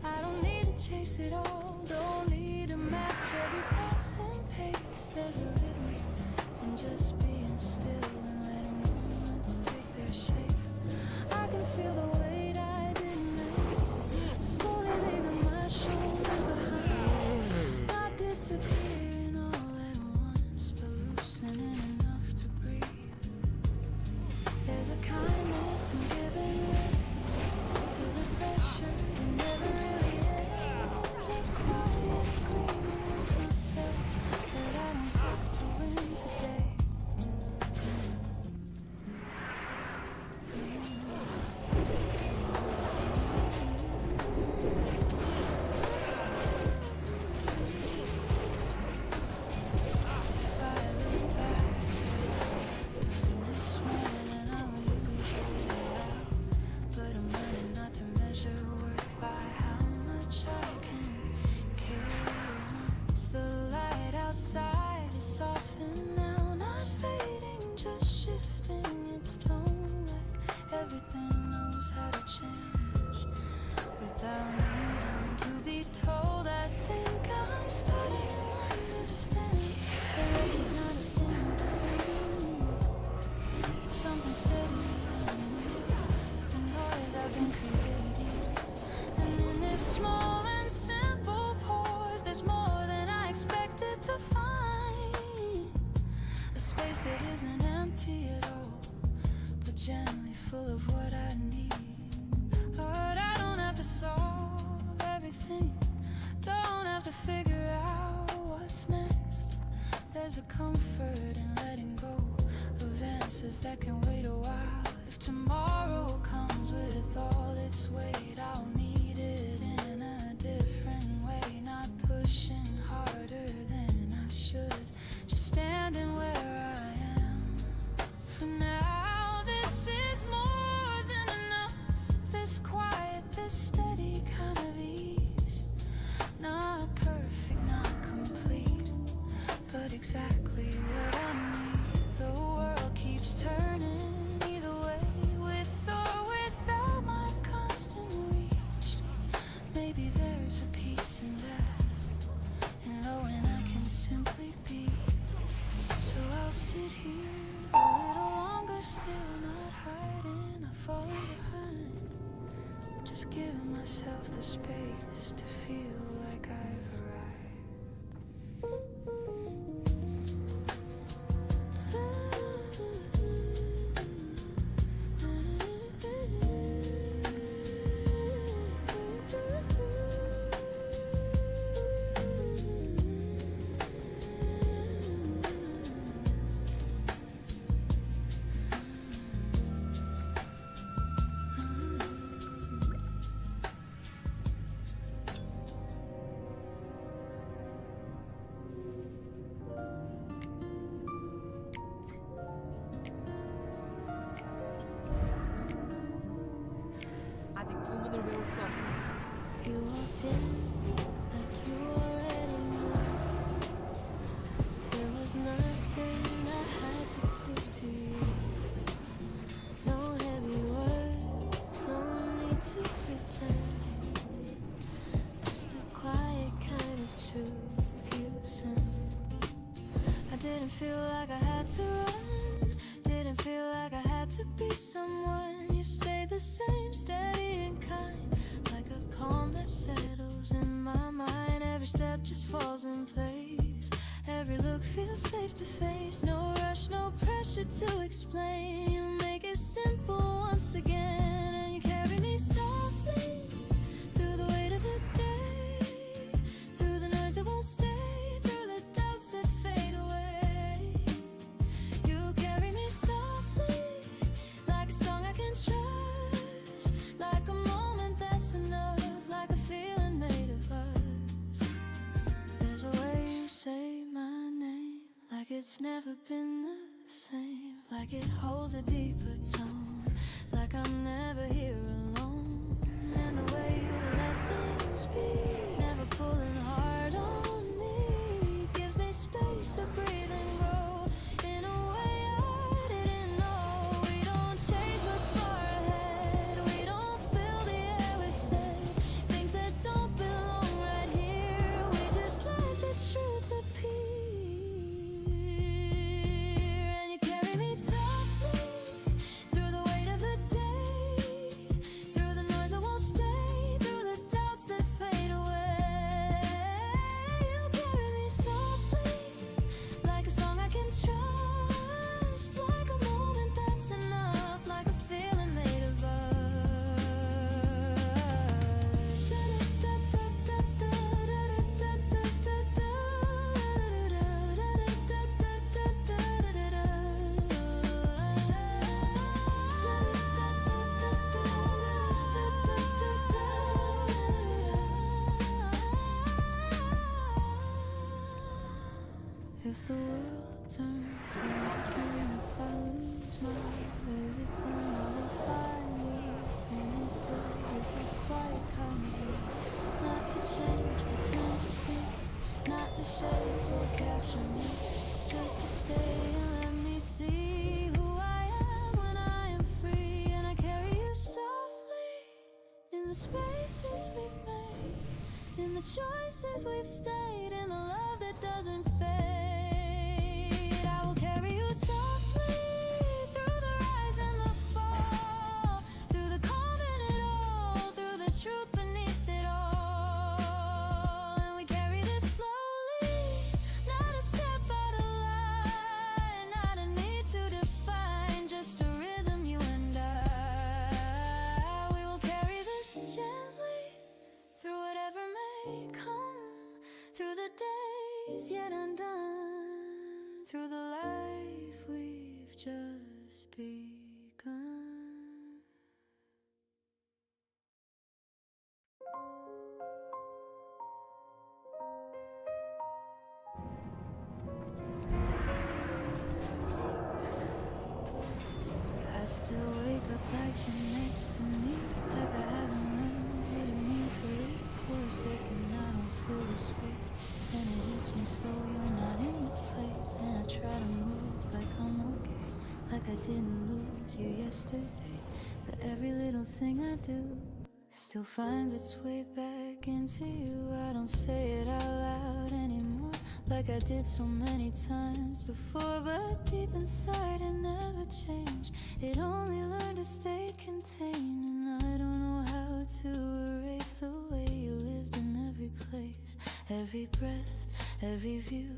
I don't need to chase it all, don't need to match every passing pace. There's a rhythm in just being still and letting moments take their shape. I can feel the weight I didn't make, slowly leaving my shoulders behind. Not disappearing all at once, but loosening enough to breathe. There's a kindness in giving rest to the pressure that never really ends. A quiet agreement with myself that I don't have to win today. There's a comfort in letting go of answers that can wait a while. If tomorrow comes with all its weight, I'll need it in a different way. Not pushing harder than I should, just standing where I am. For now, this is more than enough. This quiet, this steady kind of ease. Not perfect, not complete, but exactly what I need. The world keeps turning either way, with or without my constant reach. Maybe there's a peace in that, and knowing I can simply be. So I'll sit here a little longer, still not hiding or falling behind. Just giving myself the space to feel like I've arrived. 아직 주문을 외울 수 없습니다. You walked in like you already knew. There was nothing I had to prove to you. No heavy words, no need to pretend. Just a quiet kind of truth you sent. I didn't feel like I had to run, didn't feel like I had to be someone. You stay the same, steady and kind, like a calm that settles in my mind. Every step just falls in place, every look feels safe to face. No rush, no pressure to explain. You make it simple once again, and you carry me softly through the weight of the day, through the noise that won't stay, through the doubts that fade away. You carry me softly, like a song I can trust, like a moment that's enough, like a feeling made of us. There's a way you say my name, like it's never been the same, like it holds a deeper tone, like I'm never here alone. And the way you let things be, never pulling hard on me, gives me space to breathe and grow in a way I didn't know. We don't chase what's far ahead, we don't fill the air with say things that don't belong right here. We just let the truth appear, and you carry me softly through the weight of the day, through the noise that won't stay, through the doubts that fade away. You carry me softly, like a song I can trust, like a moment that's enough, like a feeling made of us. If the world turns out again, if I lose my way within, I will find me standing still with a quiet kind of view. Not to change what's meant to be, not to shape or capture me, just to stay and let me see who I am when I am free. And I carry you softly in the spaces we've made, in the choices we've stayed, in the love that doesn't fade. I will carry you softly through the rise and the fall, through the calm in it all, through the truth beneath it all. And we carry this slowly, not a step out of line, not a need to define, just a rhythm, you and I. We will carry this gently through whatever may come, through the days yet undone. through the life we've just begun. I still wake up like you're next to me, like I haven't learned what it means to live. For a second I don't feel the space, and it hits me slow, you're not in this place. And I try to move like I'm okay, like I didn't lose you yesterday. But every little thing I do still finds its way back into you. I don't say it out loud anymore, like I did so many times before. But deep inside it never changed, it only learned to stay contained. And I don't know how to erase the way you lived in every place. Every breath, every view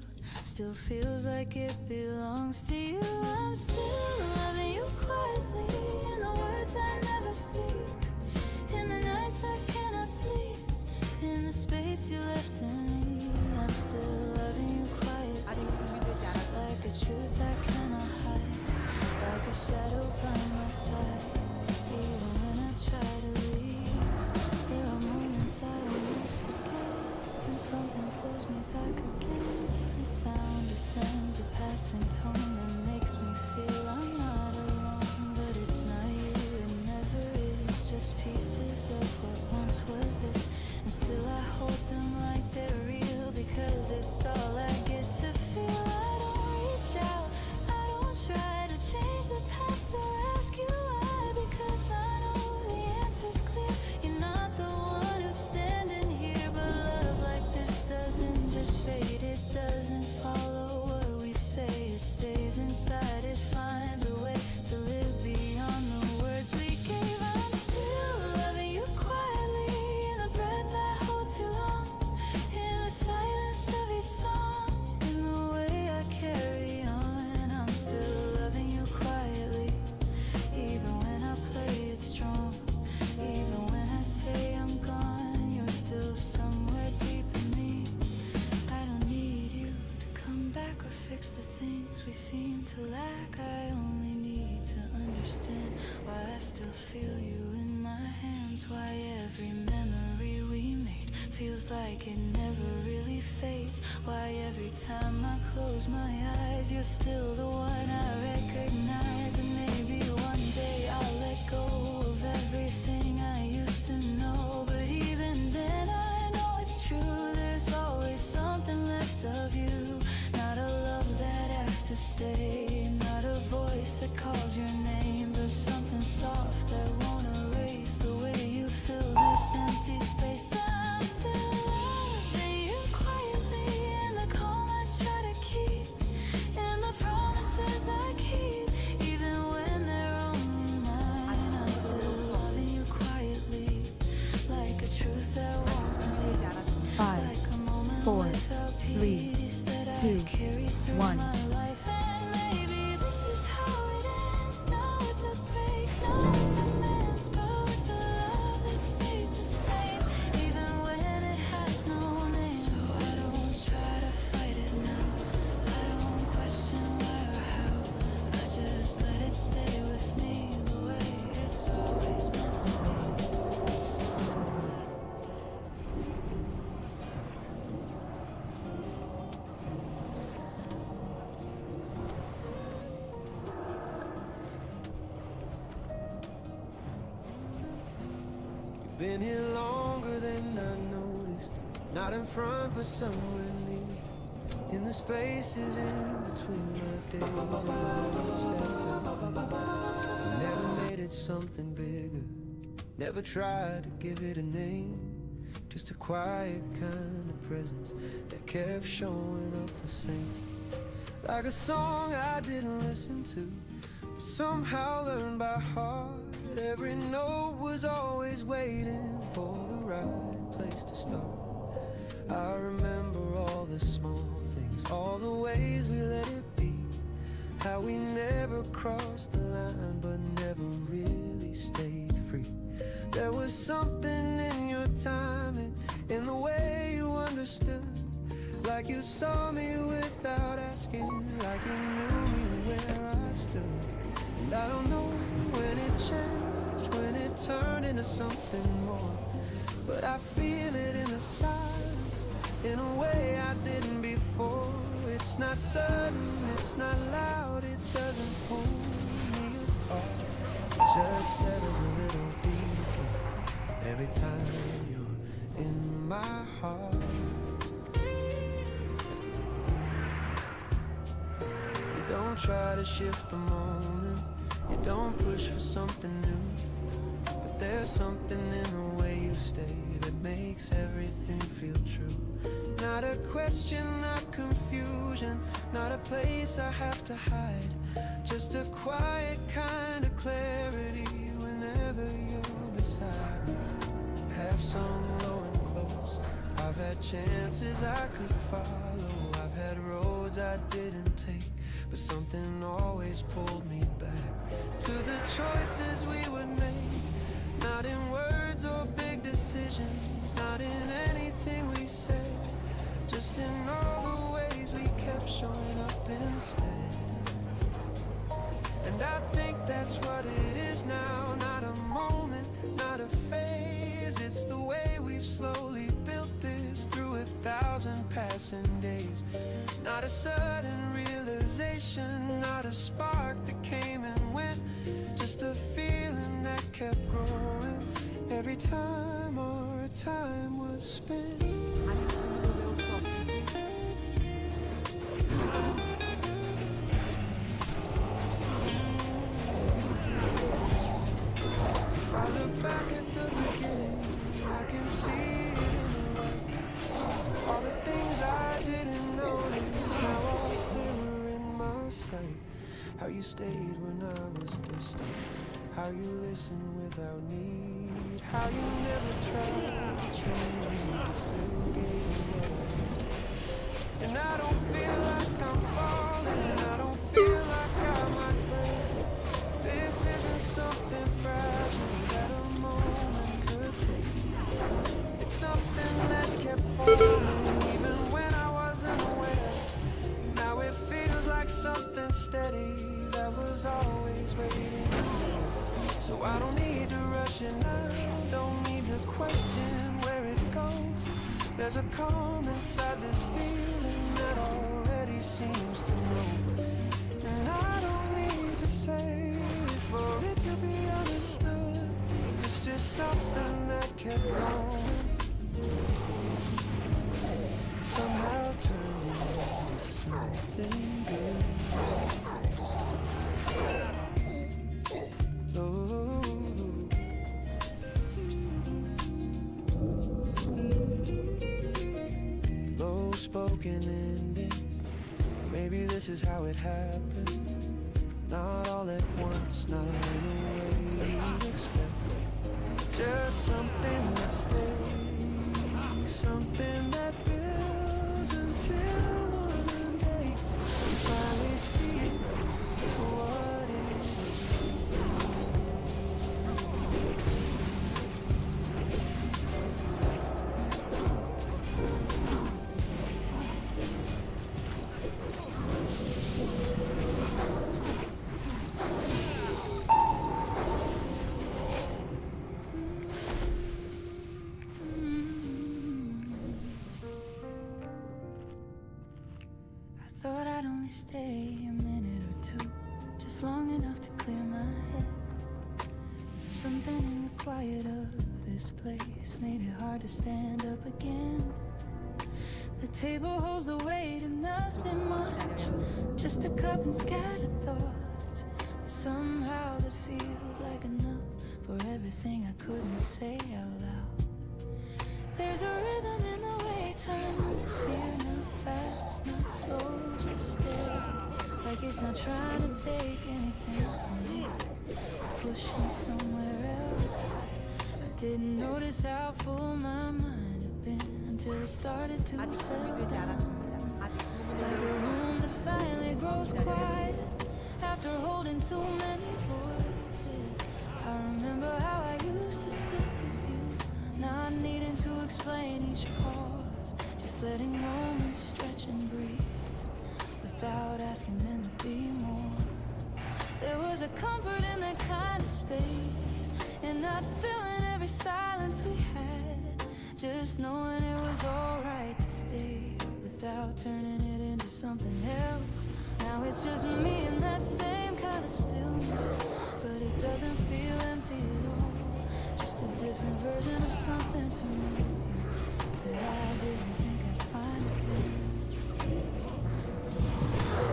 still feels like it belongs to you. I'm still loving you quietly, in the words I never speak, in the nights I cannot sleep, in the space you left in me. I'm still loving you quietly, like a truth I cannot hide, like a shadow by my side. Even when I try to leave, there are moments I almost forget, and something pulls me back again. The sound descends, a passing tone that makes me feel I'm not alone. But it's not you, it never is, just pieces of what once was this. And still I hold them like they're real, because it's all I get to feel. I don't reach out, I don't try to change the past or ask you why, because I know the answer's clear. You're not the one who's standing here. But love like this doesn't just fade, it doesn't follow what we say, it stays inside, it finds a way to live beyond the words we gave. I'm still loving you quietly, in the breath I hold too long, in the silence of each song, in the way I carry on. I'm still loving you quietly, even when I play it strong, even when I say I'm gone, you're still somewhere deep in me. I don't need you to come back or fix the things we seem to lack. I only need to understand why I still feel you in my hands, why every memory we made feels like it never really fades, why every time I close my eyes you're still the one I recognize. And maybe one day I'll let go of everything I used to know, but even then I know it's true, there's always something left of you. Not a love that asks to stay, not a voice that calls your name, but something soft that won't erase the way you fill this empty space. I'm still loving you quietly, in the calm I try to keep, in the promises I keep, even when they're only mine. I'm still loving you quietly, like a truth that won't break, like a moment without peace that I carry through my life. And maybe this is how it ends, not with a break, not with amends, but with the love that stays the same, even when it has no name. So I don't try to fight it now, I don't question why or how, I just let it stay with me the way it's always meant to be. Been here longer than I noticed, not in front but somewhere near, in the spaces in between my days and the moments that felt clear. Never made it something bigger, never tried to give it a name, just a quiet kind of presence that kept showing up the same, like a song I didn't listen to, but somehow learned by heart. Every note was always waiting for the right place to start. I remember all the small things, all the ways we let it be, how we never crossed the line but never really stayed free. There was something in your timing, in the way you understood, like like you saw me without asking, like you knew me where I stood. And I don't know when it changed, when it turned into something more, but I feel it in the silence, in a way I didn't before. It's not sudden, it's not loud, it doesn't pull me apart. It just settles a little deeper every time you're in my heart. You don't try to shift the moment, you don't push for something new, but there's something in the way you stay that makes everything feel true. Not a question, not confusion, not a place I have to hide, just a quiet kind of clarity whenever you're beside me. Half sung low and close, I've had chances I could follow, I've had roads I didn't take, but something always pulled me back to the choices we would make. Not in words or big decisions, not in anything we said, just in all the ways we kept showing up instead. And I think that's what it is now, not a moment, not a phase. It's the way we've slowly built this through 1,000 passing days. Not a sudden realization, not a spark that came and went, just a feeling that kept growing every time our time was spent. 아직 주문을 외울 수 없습니다. If I look back at the beginning, I can see it in the light. All the things I didn't notice, now all clearer in my sight. How you stayed when I was distant, how you listened without need, how you never tried to change me, but still gave me what I need. And I don't feel like I'm falling, I don't feel like I might break. This isn't something fragile that a moment could take. It's something that kept falling even when I wasn't aware. Now it feels like something steady that was always waiting. So I don't need to rush it now, don't need to question where it goes. There's a calm inside this feeling that already seems to know. And I don't need to say it for it to be understood. It's just something that kept going, somehow turned into something good. Low spoken ending, maybe this is how it happens. Not all at once, not in a way you expect. Just something that stays, something that builds until one day you finally see it for what it stay a minute or two, just long enough to clear my head. Something in the quiet of this place made it hard to stand up again. The table holds the weight of nothing much, just a cup and scattered thoughts. But somehow that feels like enough for everything I couldn't say out loud. There's a rhythm in the way time moves here, not fast, not slow, just steady. Like it's not trying to take anything from me, push me somewhere else. I didn't notice how full my mind had been until it started to 아직 settle 준비되지 down. 않았습니다. 아직 주문을 Like a 외울 수 room that finally grows 기다려야 quiet after holding too many voices. I remember how I used to sit with you, not needing to explain each pause, just letting moments stretch asking them to be more. There was a comfort in that kind of space, and not filling every silence we had, just knowing it was alright to stay without turning it into something else. Now it's just me and that same kind of stillness, but it doesn't feel empty at all. Just a different version of something familiar that I didn't think I'd find again. The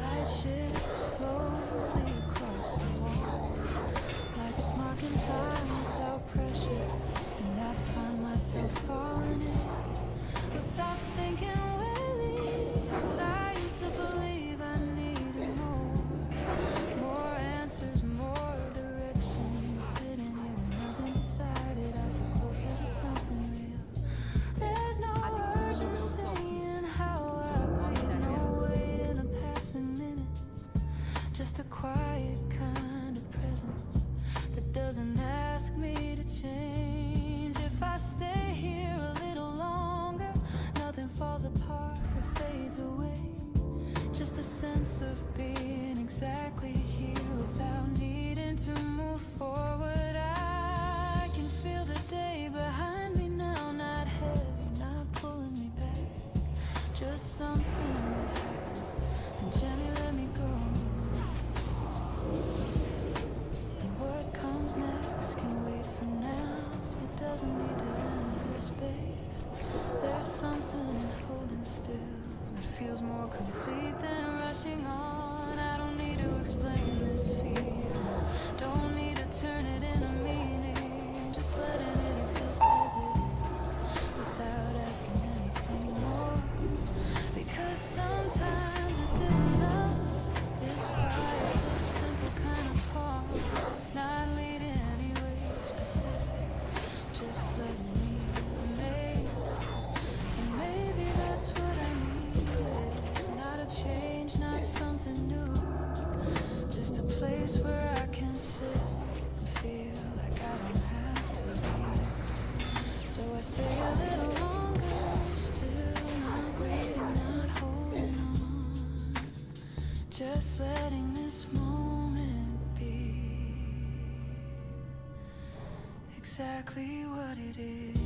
light shifts slowly across the wall, like it's marking time without pressure, and I find myself falling in without thinking where it leads. I used to believe I needed more answers, more direction. Sitting here with nothing decided, I feel closer to something real. There's no urgency in how I breathe, no weight in the passing minutes, just a quiet kind of presence that doesn't ask me to change. If I stay here a little longer, nothing falls apart or fades away, just a sense of being exactly here without needing to move forward. I can feel the day behind me now, not heavy, not pulling me back, just something that happened and gently let me go. And what comes next can wait for now, it doesn't need to limit this space. There's something in holding still that feels more complete than rushing on. I don't need to explain this feeling, don't need to turn it into meaning, just letting it exist as it is without asking anything more. Because sometimes this is enough, this quiet, this simple kind of pause, not leading anywhere specific, just letting me remain. And maybe that's what I needed, not a change, not something new, just a place where I can sit and feel like I don't have to be. So I stay a little longer, still not waiting, not holding on, just letting this moment be exactly what it is.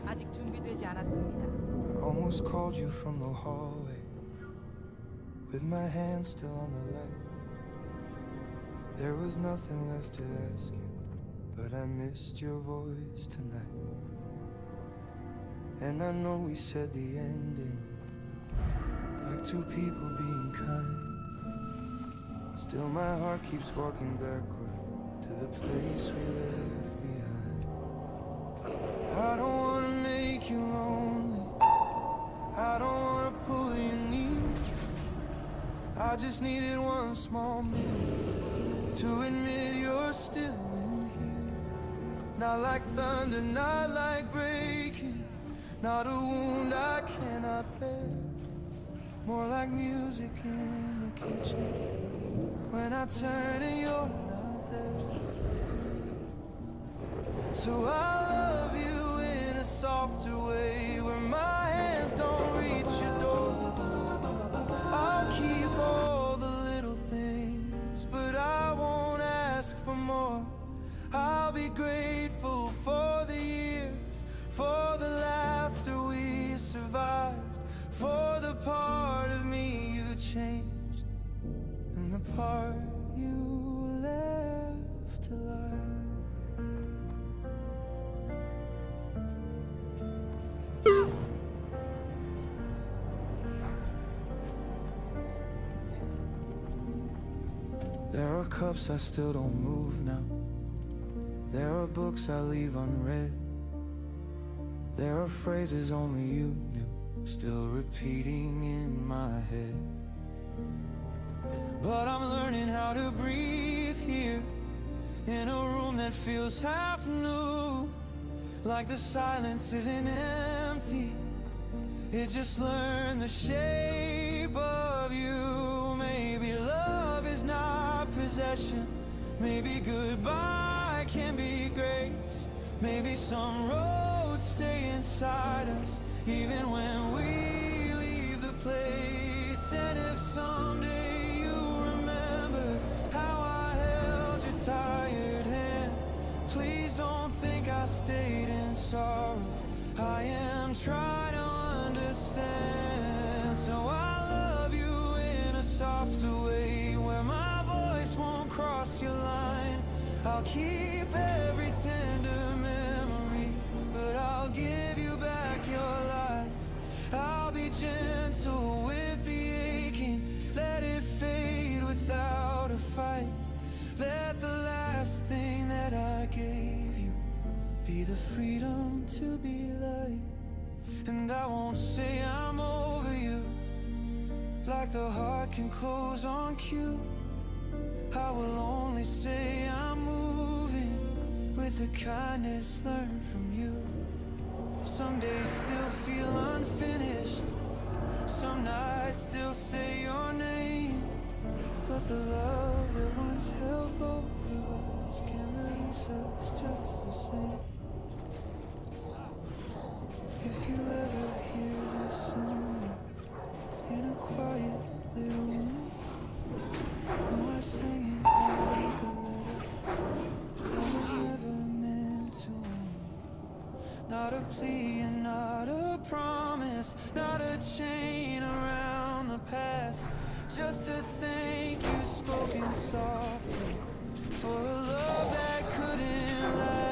아직 준비되지 않았습니다. I almost called you from the hallway, with my hand still on the light. There was nothing left to ask you, but I missed your voice tonight. And I know we said the ending, like two people being kind. Still my heart keeps walking backward to the place we left behind. I don't wanna make you lonely, I don't wanna pull you near, I just needed one small minute to admit you're still in here. Not like thunder, not like breaking, not a wound I cannot bear, more like music in the kitchen when I turn and you're not there. So I love you in a softer way, where my hands don't reach your door. I'll keep all the little things, but I won't ask for more. I'll be grateful for the years, for the laughter we survived, for the part of me you changed, and the part you left alive. There are cups I still don't move now, there are books I leave unread, There are phrases only you knew, still repeating in my head. But I'm learning how to breathe here, in a room that feels half new. Like the silence isn't empty, it just learned the shape of you. Maybe love is not possession, maybe goodbye can be grace. Maybe some roads stay inside us, even when we leave the place. And if someday you remember how I held your tired hand, please don't think I stayed in sorrow. I am trying to understand. So I love you in a softer way, where my voice won't cross your line. I'll keep every tender memory, but I'll give you back your life. I'll be gentle with the aching, let it fade without a fight. Let the last thing that I gave you be the freedom to be light. And I won't say I'm over you, like the heart can close on cue. I will only say I'm moving with the kindness learned from you. Some days still feel unfinished, some nights still say your name. But the love that once held both of us can release us just the same. If you ever hear this song in a quiet little room, oh, I sang it like a letter that was never meant to wound. Not a plea and not a promise, not a chain around the past, just a thank you spoken softly for a love that couldn't last.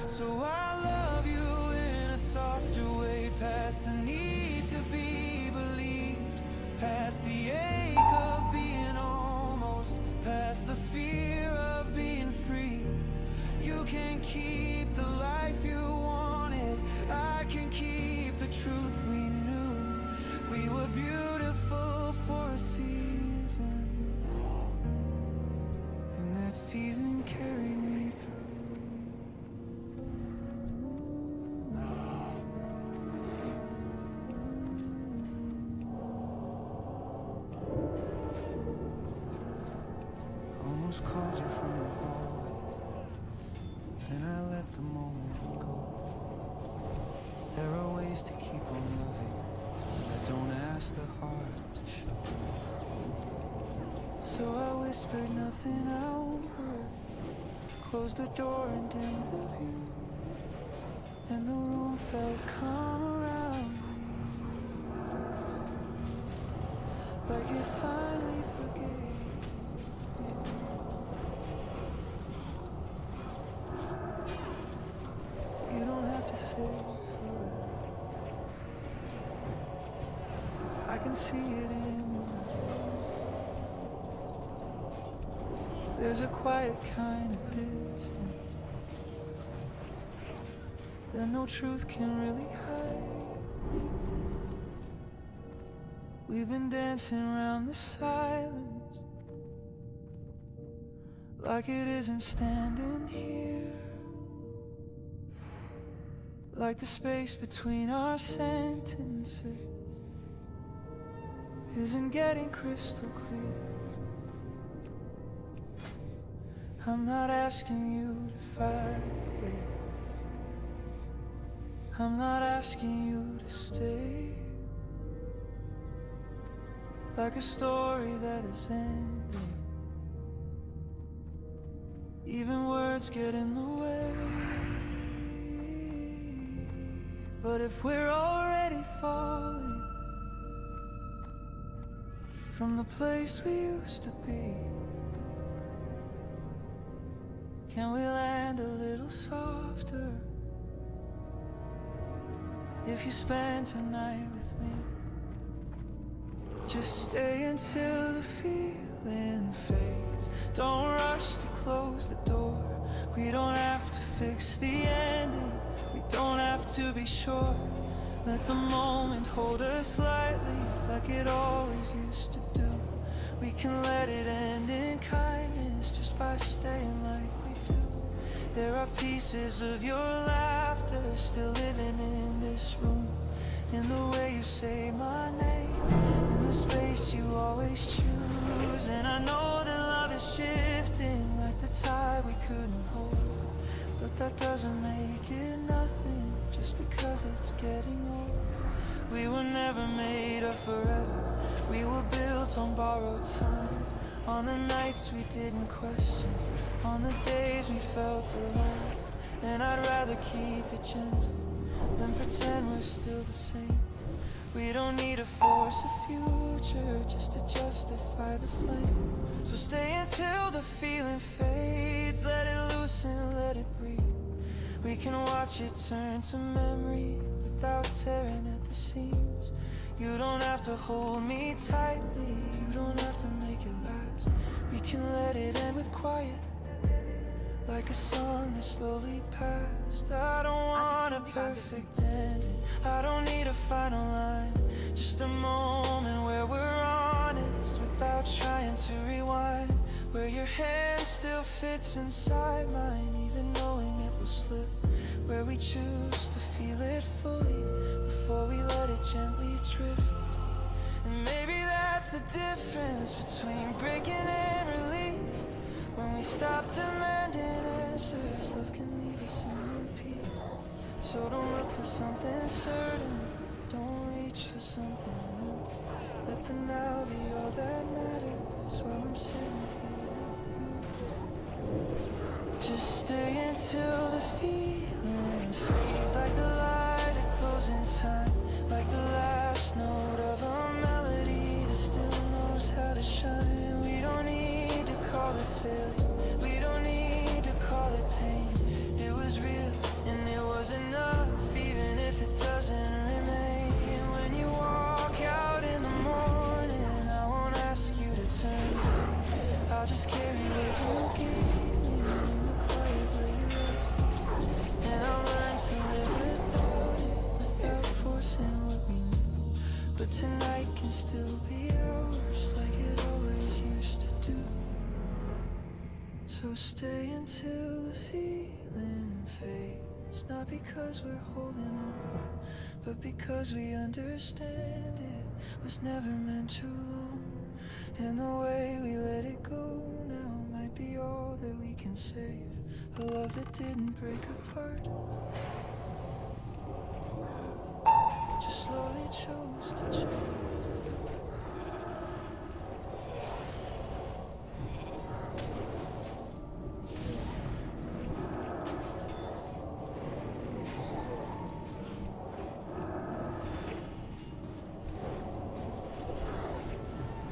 So I love you in a softer way, past the need to be believed, past the ache of being almost, past the fear of being free. You can keep the life you wanted, I can keep the truth we knew. We were beautiful for a season, and that season carried me through. Almost called you from the hallway, then I let the moment go. There are ways to keep on loving that don't ask the heart to show. So I whispered nothing outward, closed the door and dimmed the view, and the room felt calm around me, like it finally forgave you. You don't have to say forever, I can see it in you. There's a quiet kind of distance that no truth can really hide. We've been dancing around the silence, like it isn't standing here, like the space between our sentences isn't getting crystal clear. I'm not asking you to fight it, I'm not asking you to stay, like a story that is ending. Even words get in the way. But if we're already falling from the place we used to be, can we land a little softer? If you spend tonight with me, just stay until the feeling fades. Don't rush to close the door, we don't have to fix the ending. to be sure. Let the moment hold us lightly, like it always used to do. We can let it end in kindness just by staying like we do. There are pieces of your laughter still living in this room, in the way you say my name, in the space you always choose. And I know that love is shifting like the tide we couldn't hold, but that doesn't make it nothing just because it's getting old. We were never made of forever, we were built on borrowed time, on the nights we didn't question, on the days we felt alive. And I'd rather keep it gentle than pretend we're still the same. We don't need to force a future just to justify the flame. So stay until the feeling fades, let it loosen, let it breathe. We can watch it turn to memory without tearing at the seams. You don't have to hold me tightly, you don't have to make it last. We can let it end with quiet, like a song that slowly passed. I don't want a perfect ending, I don't need a final line, just a moment where we're honest without trying to rewind, where your hand still fits inside mine even knowing it will slip, where we choose to feel it fully before we let it gently drift. And maybe that's the difference between breaking and release. When we stop demanding answers, love can leave us in one piece. So don't look for something certain, don't reach for something new. Let the now be all that matters while I'm sitting here with you. Just stay until the feeling fades, like the light at closing time, like the last note of a melody that still knows how to shine. We don't need to call it failure, we don't need to call it pain. It was real and it was enough, even if it doesn't remain. When you walk out in the morning, I won't ask you to turn back, I'll just carry what you gave me in the quiet where you live. And I'll learn to live without it, without forcing what we knew. But tonight can still be ours, like it always used to do. So stay until the feeling fades, not because we're holding on, but because we understand it was never meant too long. And the way we let it go now might be all that we can save, a love that didn't break apart, just slowly chose to change.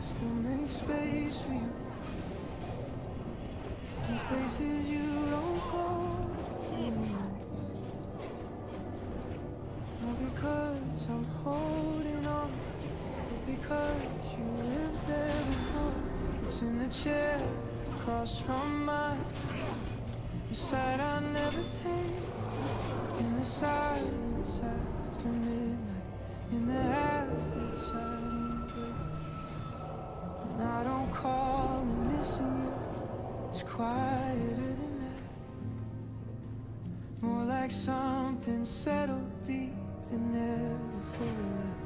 Still make space for you in places you don't go anymore. Not because I'm holding on, but because you lived there before. It's in the chair across from mine, the side I never take, in the silence after midnight, in the habits I don't break. And I don't call it missing you, it's quieter than that, more like something settled deep that never fully left.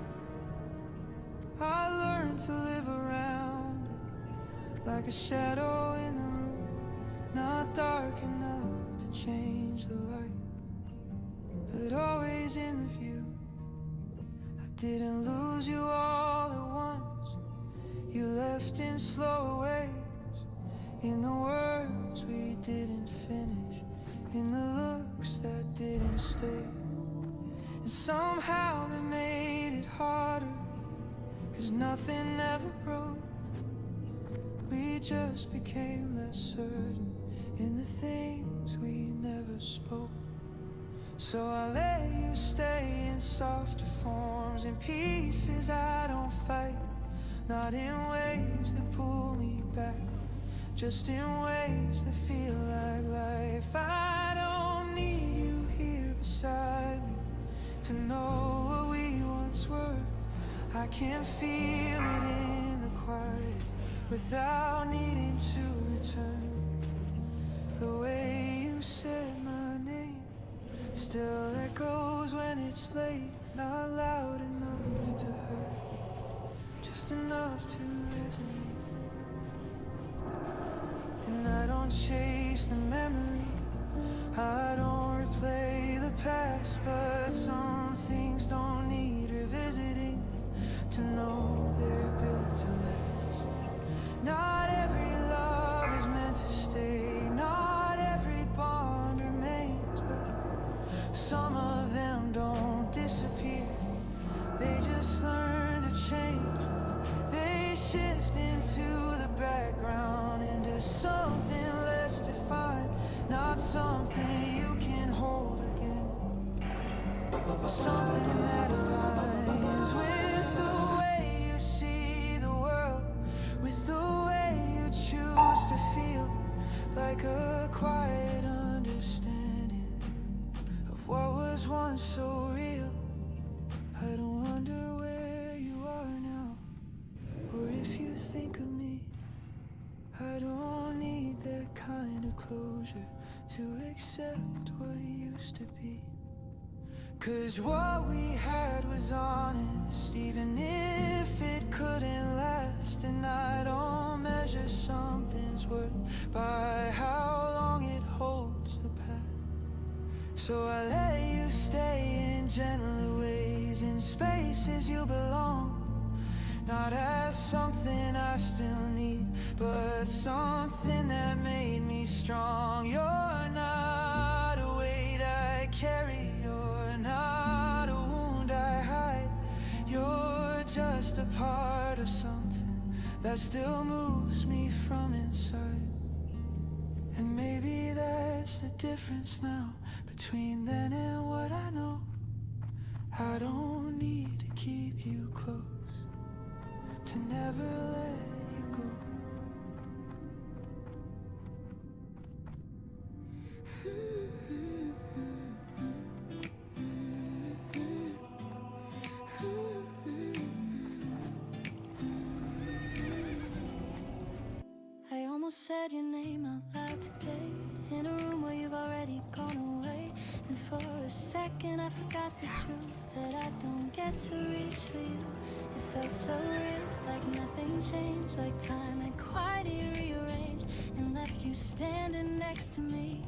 I learned to live around it, like a shadow in the room, not dark enough to change the light, but always in the view. I didn't lose you all at once, you left in slow ways, in the words we didn't finish, in the looks that didn't stay. And somehow they made it harder, 'cause nothing ever broke. We just became less certain in the things we never spoke. So I let you stay in softer forms, in pieces I don't fight, not in ways that pull me back, just in ways that feel like life. I don't need you here beside me, to know what we once were. I can feel it in the quiet without needing to return. The way you said my name still echoes when it's late. Not loud enough to hurt, just enough to resonate. And I don't chase the memory, I don't replay the past, but some things don't need revisiting to know they're built to last. Not every love is meant to stay, not every bond remains, but some of them don't disappear, they just learn to change. They shift into the background, into something less defined, not something you can hold again, but something that aligns with the way you see the world, with the way you choose to feel, like a quiet understanding of what was once so real. I don't wonder where you are now, or if you think of me. I don't need that kind of closure to accept what used to be. 'Cause what we had was honest, even if it couldn't last. And I don't measure something's worth by how long it holds the past. So I let you stay in gentler ways, in spaces you belong, not as something I still need, but something that made me strong. You're not a weight I carry, you're not a wound I hide, you're just a part of something that still moves me from inside. And maybe that's the difference now between then and what I know. I don't need to keep you close, to never let you go. I almost said your name out loud today, in a room where you've already gone away. And for a second I forgot the truth, that I don't get to reach for you. It felt so real, like nothing changed, like time had quietly rearranged and left you standing next to me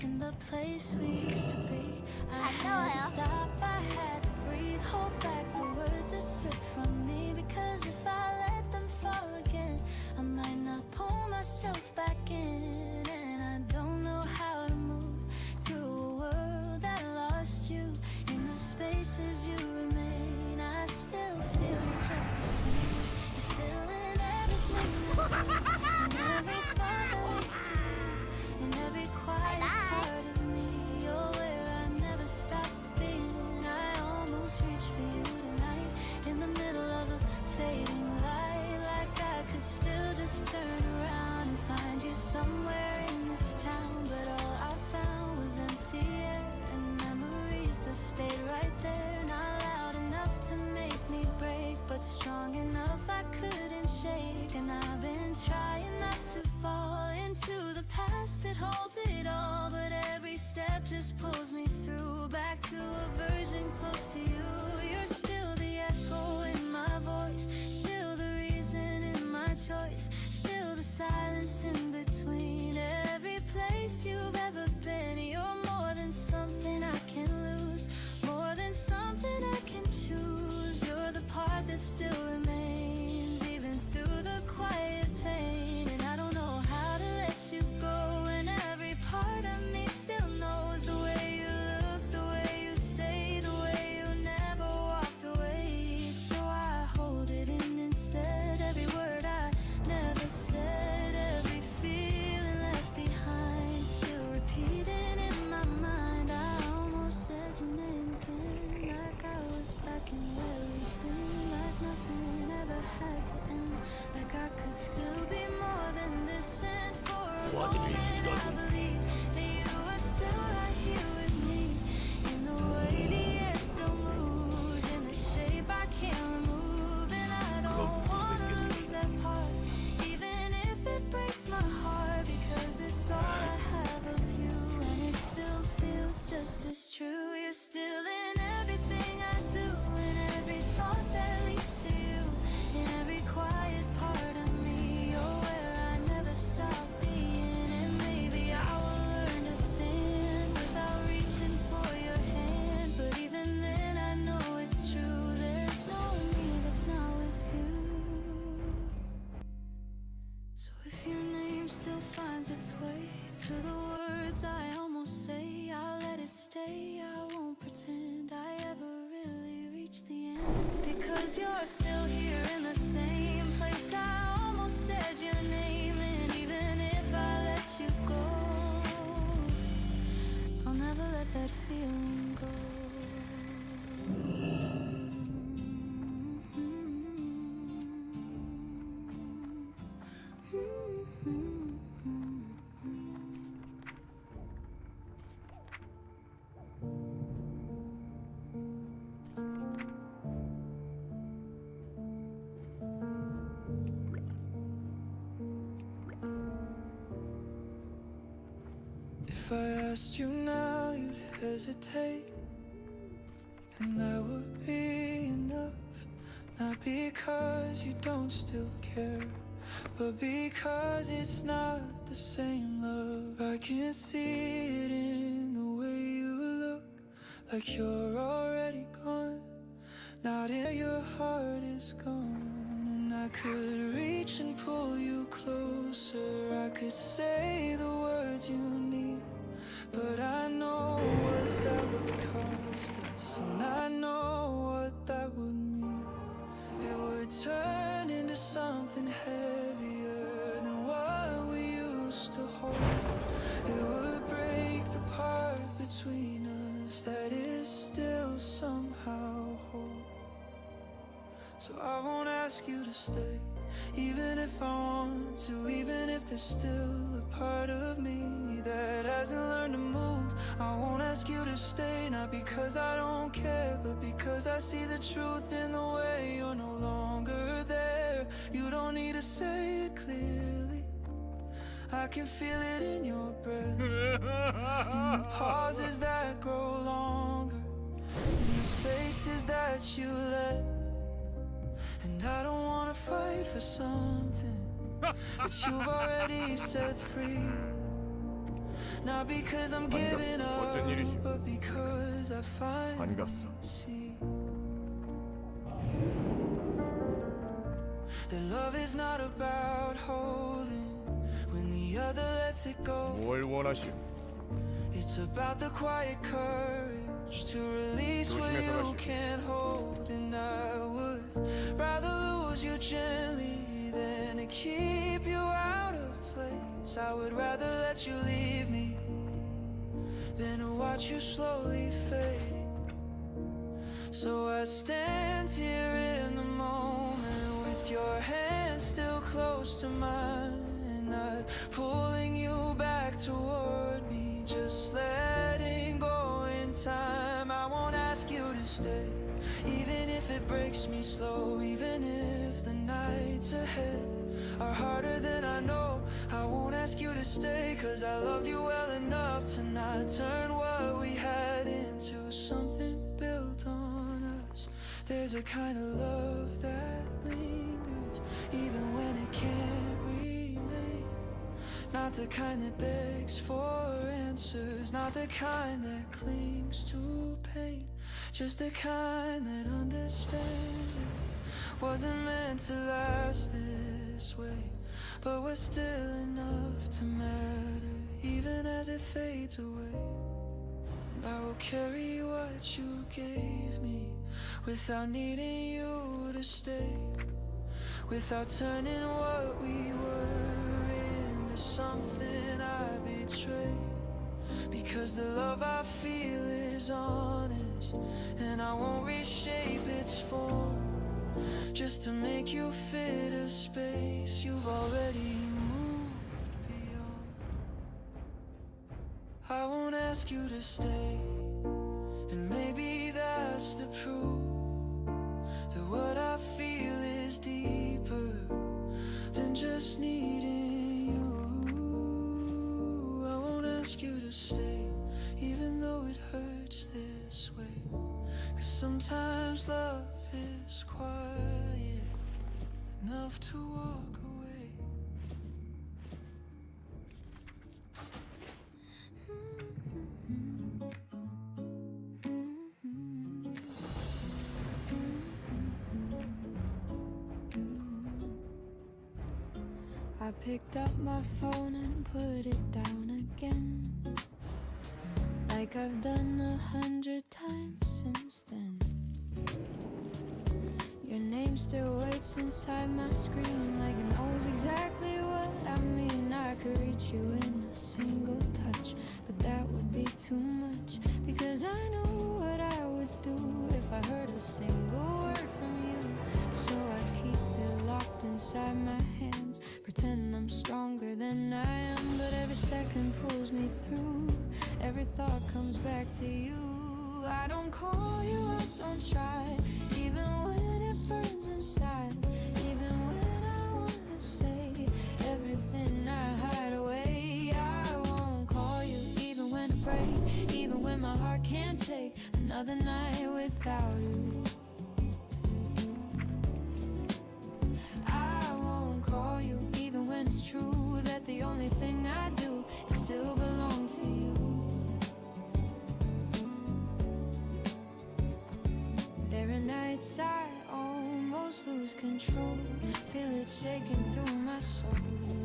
in the place we used to be. I had to stop, I had to breathe, hold back the words that slipped from me, because if I let them fall again, I might not pull myself back in. And I don't know how to move through a world that lost you. In the spaces you remain, I still feel you just the same. You're still in everything I do, in every thought that leads to you, in every quiet part of me. You're where I never stopped being. I almost reached for you tonight, in the middle of a fading light, like I could still just turn around and find you somewhere in this town. But all I found was empty air and memories that stayed right there, not loud enough to make me break, but strong enough I couldn't shake. And I've been trying not to fall into the past that holds it all, but every step just pulls me through, back to a version close to you. You're still the echo in my voice, still the reason in my choice, still the silence in between every place you've ever been. You're more than something I can lose, more than something I can choose. You're the part that still remains, even through the quiet pain. And I don't know how to let you go, and every part of me still knows the way you look, the way you stay, the way you never walked away. So I hold it in instead, every word I never said, every feeling left behind, still repeating in my mind. I almost said your name again, like I was back in where we'd been, like nothing ever had to end, like I could still be more than this. And for a moment I believe that you are still right here with me, in the way the air still its way to the words I almost say. I'll let it stay. I won't pretend I ever really reached the end. Because you're still here in the same place. I almost said your name, and even if I let you go, I'll never let that feeling go. If I asked you now, you'd hesitate, and that would be enough. Not because you don't still care, but because it's not the same love. I can see it in the way you look, like you're already gone. Not in your heart is gone. And I could reach and pull you closer, I could say the words you need, but I know what that would cost us, and I know what that would mean. It would turn into something heavier than what we used to hold. It would break the part between us that is still somehow whole. So I won't ask you to stay, even if I want to, even if there's still a part of me that hasn't learned to move. I won't ask you to stay, not because I don't care, but because I see the truth in the way you're no longer there. You don't need to say it clearly, I can feel it in your breath, in the pauses that grow longer, in the spaces that you left. And I don't wanna fight for something that you've already set free. Not because I'm giving up, but because I finally see that love is not about holding when the other lets it go. 뭘 원하시오? It's about the quiet courage to release what you can't hold. And I would rather lose you gently than to keep you out of place. I would rather let you leave me than to watch you slowly fade. So I stand here in the moment with your hand still close to mine, and I'm pulling you back toward me, just letting go in time. I won't ask you to stay, even if it breaks me slow, even if the nights ahead are harder than I know. I won't ask you to stay, cause I loved you well enough to not turn what we had into something built on us. There's a kind of love that lingers even when it can't remain. Not the kind that begs for answers, not the kind that clings to pain, just the kind that understands it wasn't meant to last this way, but was still enough to matter, even as it fades away. And I will carry what you gave me without needing you to stay, without turning what we were into something I betrayed. Because the love I feel is honest, and I won't reshape its form just to make you fit a space you've already moved beyond. I won't ask you to stay, and maybe that's the proof that what I feel is deeper than just needing you. I won't ask you to stay, even though it hurts this way, cause sometimes love is quiet enough to walk away. I picked up my phone and put like I've done 100 times since then. Your name still waits inside my screen, like it knows exactly what I mean. I could reach you in a single touch, but that would be too much, because I know what I would do if I heard a single word from you. So I keep it locked inside my hands, pretend I'm stronger than I am, but every second pulls me through. Every thought comes back to you. I don't call you, I don't try, even when it burns inside, even when I wanna say everything I hide away. I won't call you, even when I break, even when my heart can't take another night without you. I won't call you, even when it's true that the only thing I do is still belong to you. There are nights I almost lose control, feel it shaking through my soul,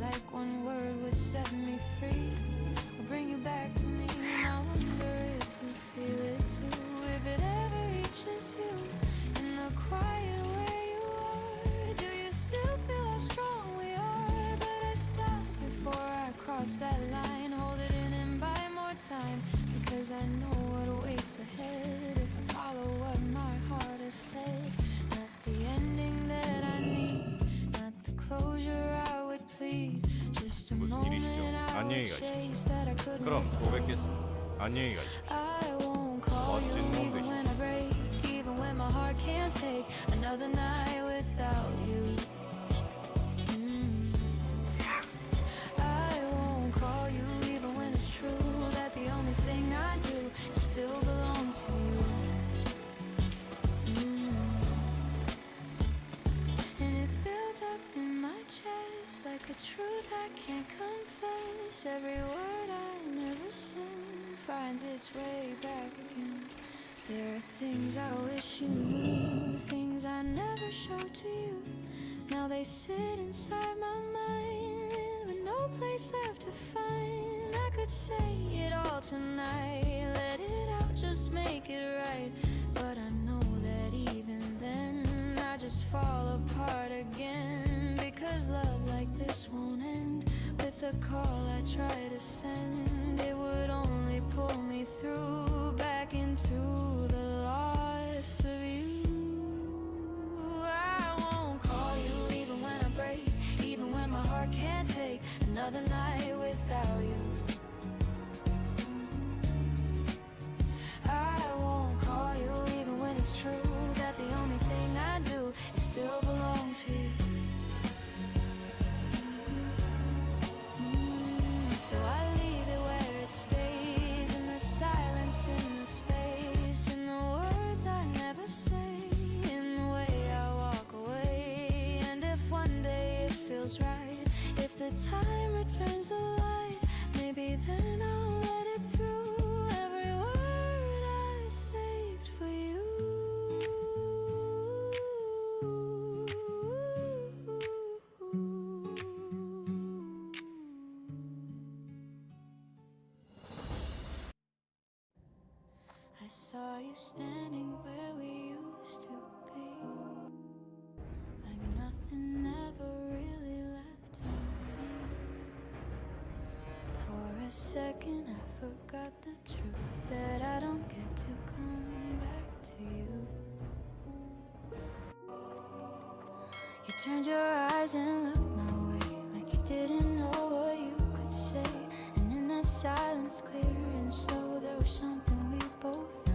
like one word would set me free, or bring you back to me. And I wonder if you feel it too, if it ever reaches you in the quiet where you are. Do you still feel how strong we are? But I stop before I cross that line, hold it in and buy more time, because I know what awaits ahead if I follow what my heart has said. Not the ending that I need, not the closure I would plead, just a 무슨 moment 일이시죠? I 안녕히 would 가십시오. chase that I couldn't 그럼 또 afford. 뵙겠습니다. 안녕히 가십시오. I won't call you, 멋진 몸 even 되십시오. when I break, even when my heart can't take another night without you. I won't call you, even when it's true that the only thing I do is still belong to you. And it builds up in my chest like a truth I can't confess. Every word I never send finds its way back again. There are things I wish you knew, things I never showed to you. Now they sit inside my mind with no place left to find. I could say it all tonight, let it out, just make it right. But I know that even then I just fall apart again, because love like this won't end with a call I try to send. It would only pull me through back into the loss of you. I won't call you, even when I break, even when my heart can't take another night without you. I won't call you, even when it's true that the only thing I do is still belong to you. So I leave it where it stays, in the silence, in the space, in the words I never say, in the way I walk away. And if one day it feels right, if the time returns the light, maybe then I'll let it through, every word I saved for you. I saw you standing where we used to be, like nothing ever really left on me. For a second I forgot the truth, that I don't get to come back to you. You turned your eyes and looked my way, like you didn't know what you could say. And in that silence, clear and slow, there was something we both know.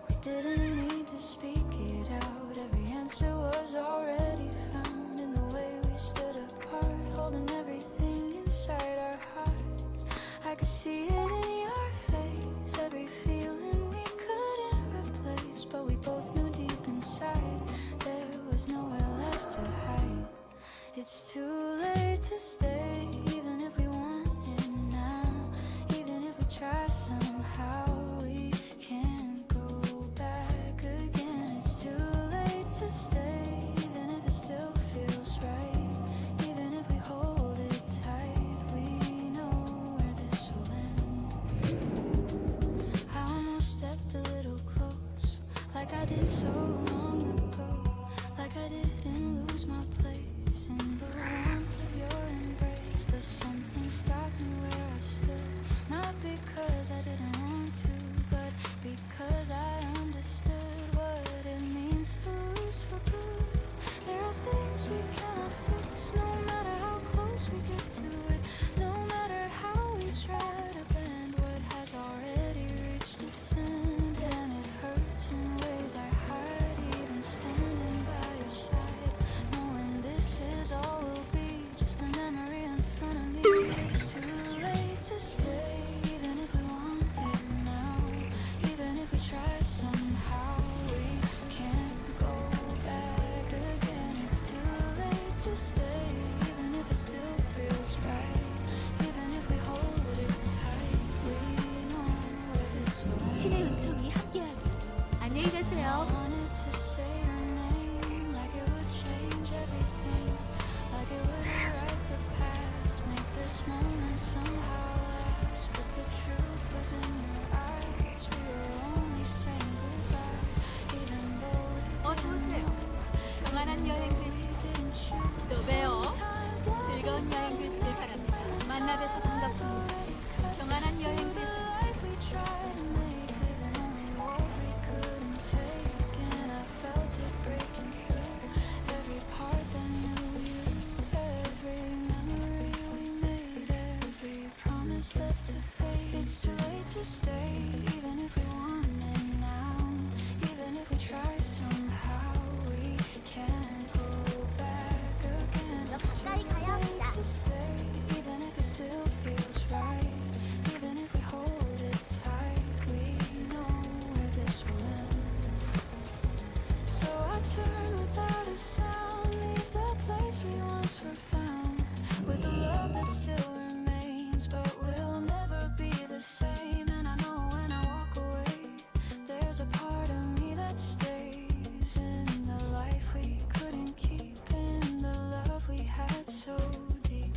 We didn't need to speak it out, every answer was already found in the way we stood apart, holding everything inside our hearts. I could see it in your face, every feeling we couldn't replace, but we both knew deep inside there was nowhere left to hide. It's too late to stay, even if we want it now, even if we try somehow, we can't go back again. It's too late to stay, even if it still feels right, even if we hold it tight, we know where this will end. like I did so long ago, like I didn't lose my place in the warmth of your embrace. But something stopped me where I stood, not because I didn't want to, but because I understood what it means to lose for good. There are things we cannot fix, no matter how close we get to it, no matter how we try to bend what has already reached its end. And it hurts in ways I hide, even standing by your side, knowing this is all will be just a memory in front of me. It's too late to stay, even if we want it now, even if we try somehow, we can't go back again. It's too late to stay, even if it still feels right, even if we hold it tight, we know where this will end. 신의 은총이 함께하길. 안녕히 가세요. Wanted to say your name, like it would change everything, like it would rewrite the past, make this moment somehow last. But the truth was in your eyes, we were only saying goodbye, even though we didn't move, 평안한 여행 되시길. we didn't choose. 또 봬요. Sometimes life 즐거운 is 여행 되시길 like 바랍니다. 만나뵈서 반갑습니다. 평안한 여행 되시길. life we tried to make, living only what we couldn't take. And I felt it breaking through every part that knew you, every memory we made, every promise left to fade. It's too late to stay, even if we want it now, even if we try somehow, we can't go back again. It's too late to stay, even if it still feels right, even if we hold it tight, we know where this will end. So I turn without a sound, leave the place we once were found, with a love that still remains, but we'll never be the same. And I know when I walk away, there's a part of me that stays in the life we couldn't keep, in the love we had so deep.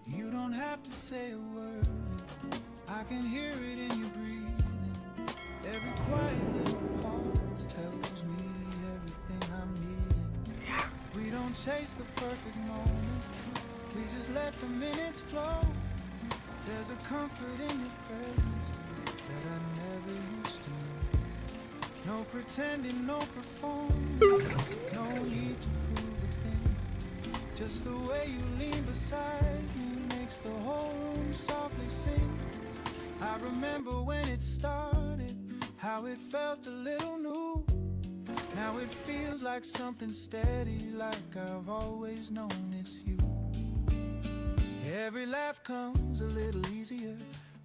You don't have to say a word, I can hear it in your breathing. Every quiet little pause tells me everything I'm needing. We don't chase the perfect moment, we just let the minutes flow. There's a comfort in your presence that I never used to know. No pretending, no performing, no need to prove a thing. Just the way you lean beside me makes the whole room softly sing. I remember when it started, how it felt a little new. Now it feels like something steady, like I've always known it's you. Every laugh comes a little easier,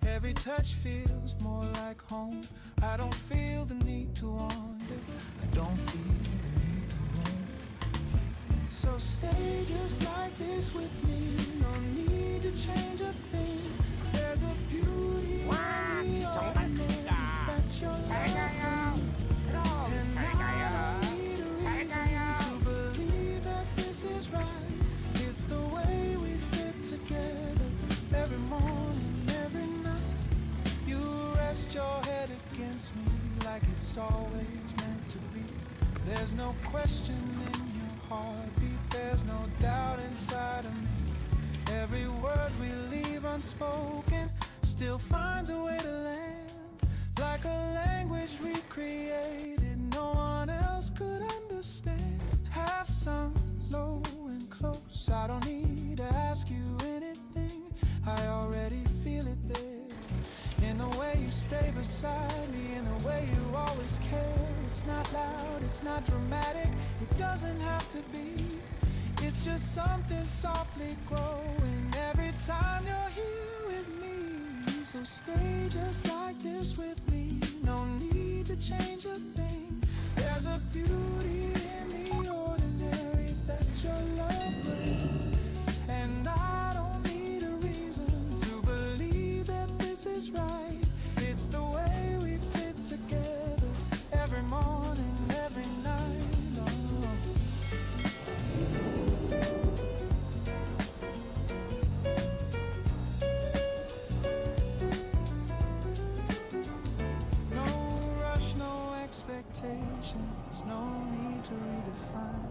every touch feels more like home. I don't feel the need to wander, I don't feel the need to roam. So stay just like this with me, no need to change a thing. There's a beauty in the ordinary that your love brings, and I don't need a reason to believe that this is right. It's the way we fit together, every morning, every night. You rest your head against me like it's always meant to be. There's no question in your heartbeat, there's no doubt inside of me. Every word we leave unspoken still finds a way to land, like a language we created no one else could understand. Have sunk low and close, I don't need to ask you anything, I already feel it there, in the way you stay beside me in the way you always care. It's not loud, it's not dramatic, it doesn't have to be. It's just something softly growing every time you're here with me. So stay just like this with me, no need to change a thing. There's a beauty in the ordinary that your love brings, and I don't need a reason to believe that this is right. It's the way we fit together every morning, every night. Oh. No rush, no expectations, no need to redefine.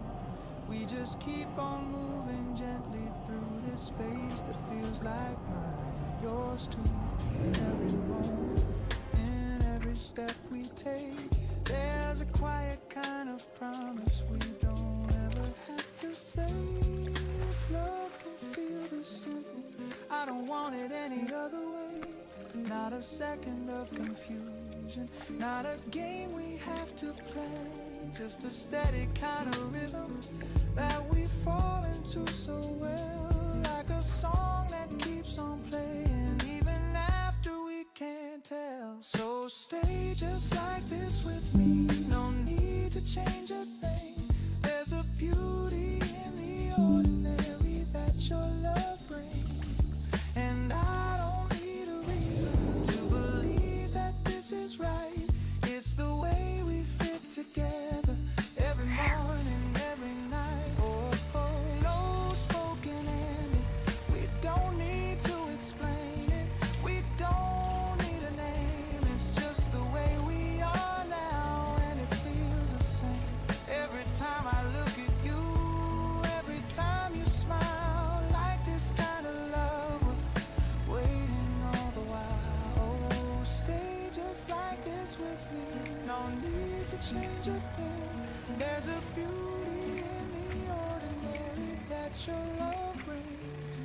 We just keep on moving gently through this space that feels like mine and yours too. In every moment, in every step we take, there's a quiet kind of promise we don't ever have to say. If love can feel this simple, I don't want it any other way. Not a second of confusion, not a game we have to play. Just a steady kind of rhythm that we fall into so well. Like a song that keeps on playing even after we can't tell. So stay just like this with me, no need to change a thing. There's a beauty in the ordinary that your love brings, and I don't need a reason to believe that this is right. It's the way we fit together every morning, every night. Oh, oh, no spoken ending, we don't need to explain it. We don't need a name, it's just the way we are now, and it feels the same every time I look at you, every time you smile. Like this kind of love was waiting all the while. Oh, stay just like this with me, no need to change a thing. There's a beauty in the ordinary that your love brings,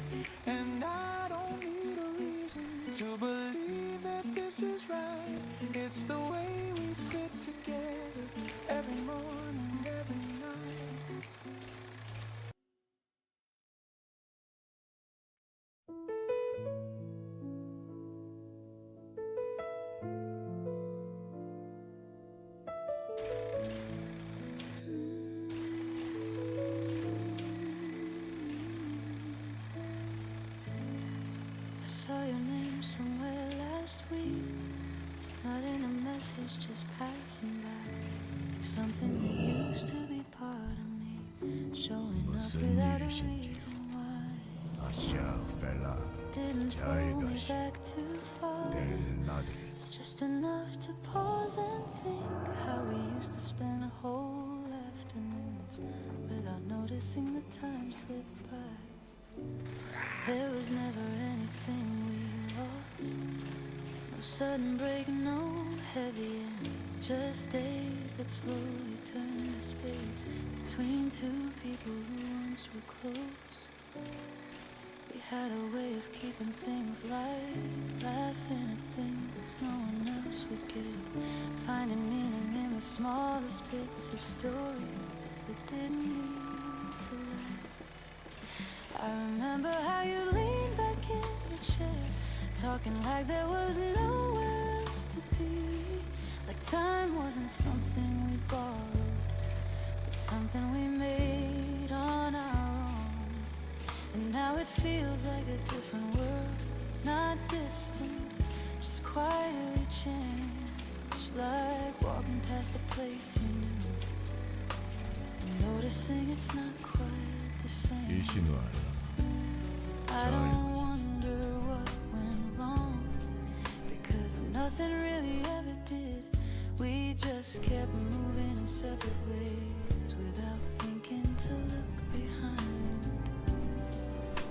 and I don't need a reason to believe that this is right. It's the way we fit together every morning, every night. I saw your name somewhere last week, not in a message, just passing by, like something that used to be part of me, showing up without a reason why. Didn't pull me back too far, just enough to pause and think how we used to spend whole afternoons without noticing the time slip by. There was never anything we lost, no sudden break, no heavy end, just days that slowly turned to space between two people who once were close. We had a way of keeping things light, laughing at things no one else would get, finding meaning in the smallest bits of stories that didn't need to last. I remember how you leaned back in your chair, talking like there was nowhere else to be, like time wasn't something we borrowed, but something we made on our own. And now it feels like a different world, not distant, just quietly changed, like walking past a place you knew and noticing it's not quite the same. I don't wonder what went wrong, because nothing really ever did. We just kept moving in separate ways without thinking to look behind.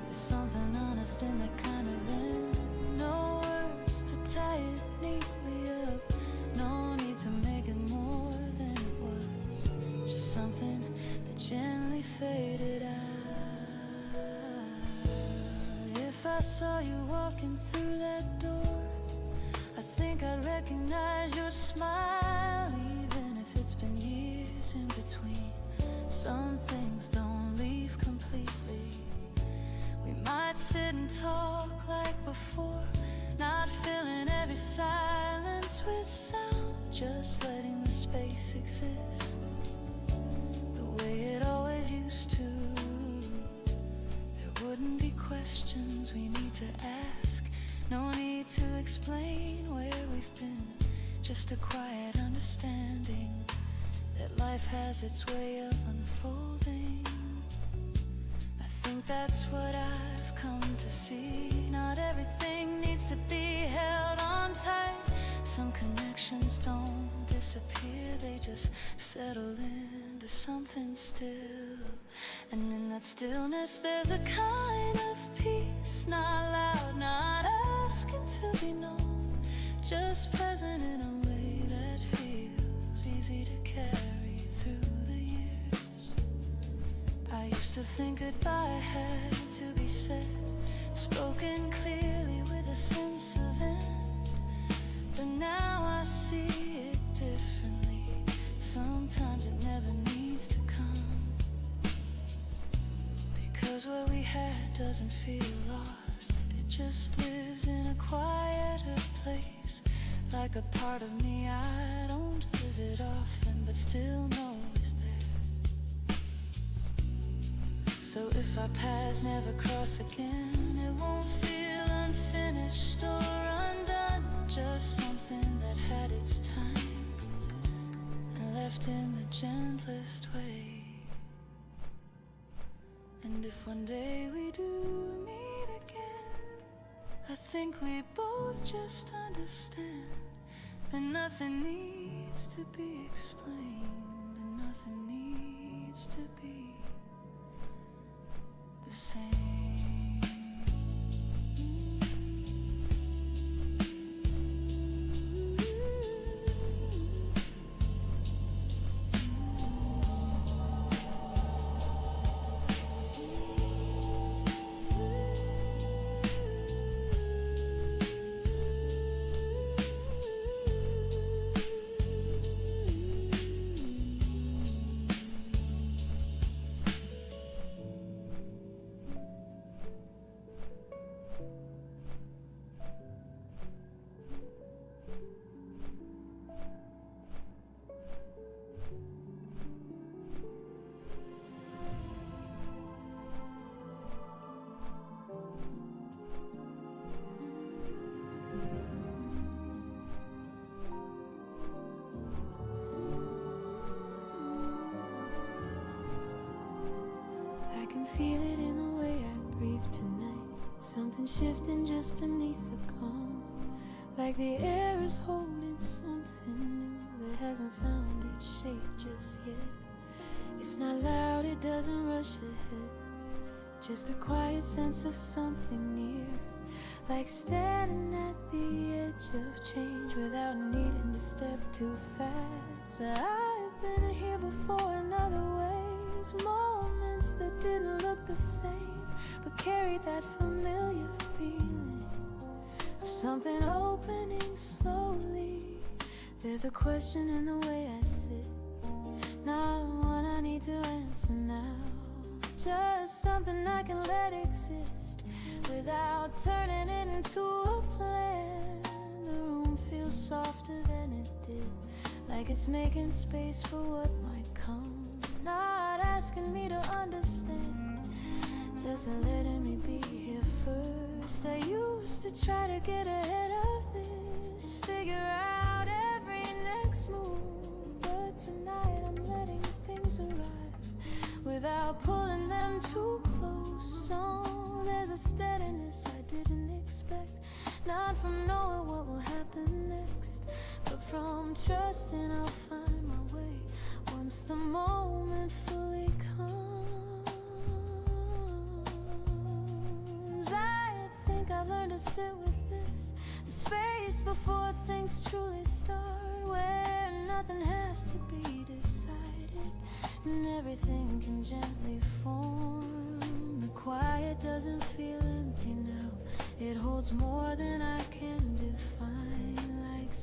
There's something honest in that kind of end, no words to tie it neatly up, no need to make it more than it was, just something that gently faded out. If I saw you walking through that door, I think think I'd recognize your smile, even if it's been years in between. Some things don't leave completely. We might sit and talk like before, not filling every silence with sound, just letting the space exist the way it always used to. There wouldn't be questions we need to ask, no need to explain where we've been, just a quiet understanding that life has its way of unfolding. I think that's what I've come to see. Not everything needs to be held on tight. Some connections don't disappear, they just settle into something still. And in that stillness there's a kind of peace, not loud, not asking to be known, just present in a way that feels easy to carry through the years. I used to think goodbye had to be said, spoken clearly with a sense of end, but now I see it differently. Sometimes it never needs to come, because what we had doesn't feel lost, it just lives in a quieter place, like a part of me I don't visit often but still know is there. So if our paths never cross again, it won't feel unfinished or undone, just something that had its time and left in the gentlest way. And if one day we do meet again, I think we both just understand that nothing needs to be explained, and nothing needs to be the same. I can feel it in the way I breathe tonight, something shifting just beneath the calm, like the air is holding something new that hasn't found its shape just yet. It's not loud, it doesn't rush ahead, just a quiet sense of something near, like standing at the edge of change without needing to step too fast. I've been here before in other ways, moments that didn't look the same, but carried that familiar feeling of something opening slowly. There's a question in the way I sit, not one I need to answer now, just something I can let exist without turning it into a plan. The room feels softer than it did, like it's making space for what might come, not asking me to understand, just letting me be here first. I used to try to get ahead of this, figure out every next move, but tonight I'm letting things arrive without pulling them too close. So there's a steadiness I didn't expect, not from knowing what will happen next, but from trusting I'll find my way once the moment fully comes. I think I've learned to sit with this, the space before things truly start, where nothing has to be decided and everything can gently form. The quiet doesn't feel empty now, it holds more than I can define, like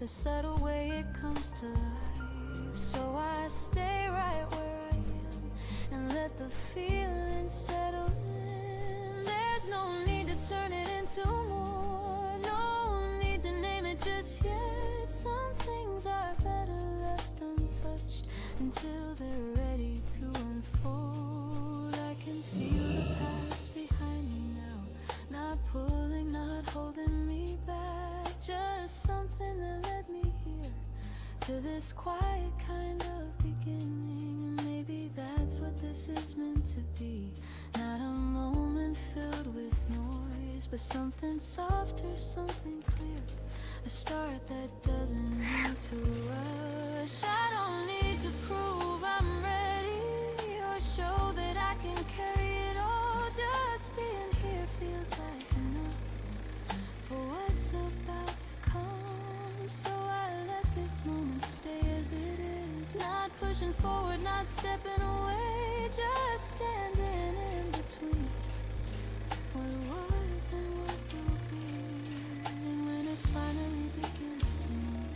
the subtle way it comes to life. So I stay right where I am and let the feeling settle in. There's no need to turn it into more, no need to name it just yet. Some things are better left untouched until they're ready to unfold. I can feel the past behind me now, not pulling, not holding me back, just something that led me here to this quiet kind of beginning. And maybe that's what this is meant to be, not a moment filled with noise, but something softer, something clear, a start that doesn't need to rush. I don't need to prove I'm ready or show that I can carry it all. Just being here feels like enough for what's about to come. So I let this moment stay as it is, not pushing forward, not stepping away, just standing in between what was and what will be. And when it finally begins to move,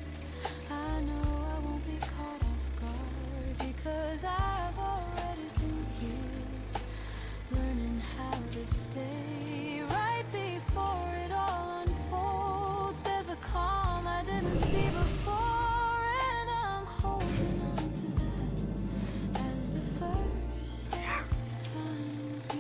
I know I won't be caught off guard, because I've already been here, learning how to stay right before it all unfolds. There's a calm I didn't see before, and I'm holding on to that as the first step finds me.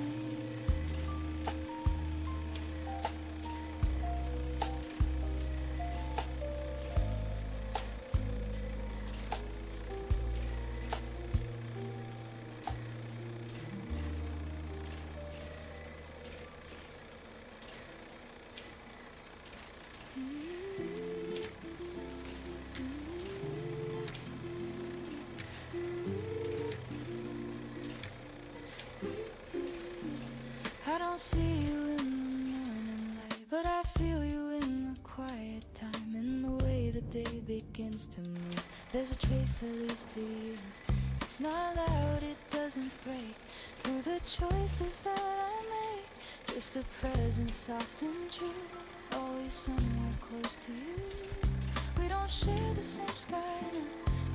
I don't see you in the morning light, but I feel you in the quiet time, in the way the day begins to move. There's a trace that leads to you. It's not loud, it doesn't break through the choices that I make. Just a presence soft and true, always somewhere close to you. We don't share the same sky, no,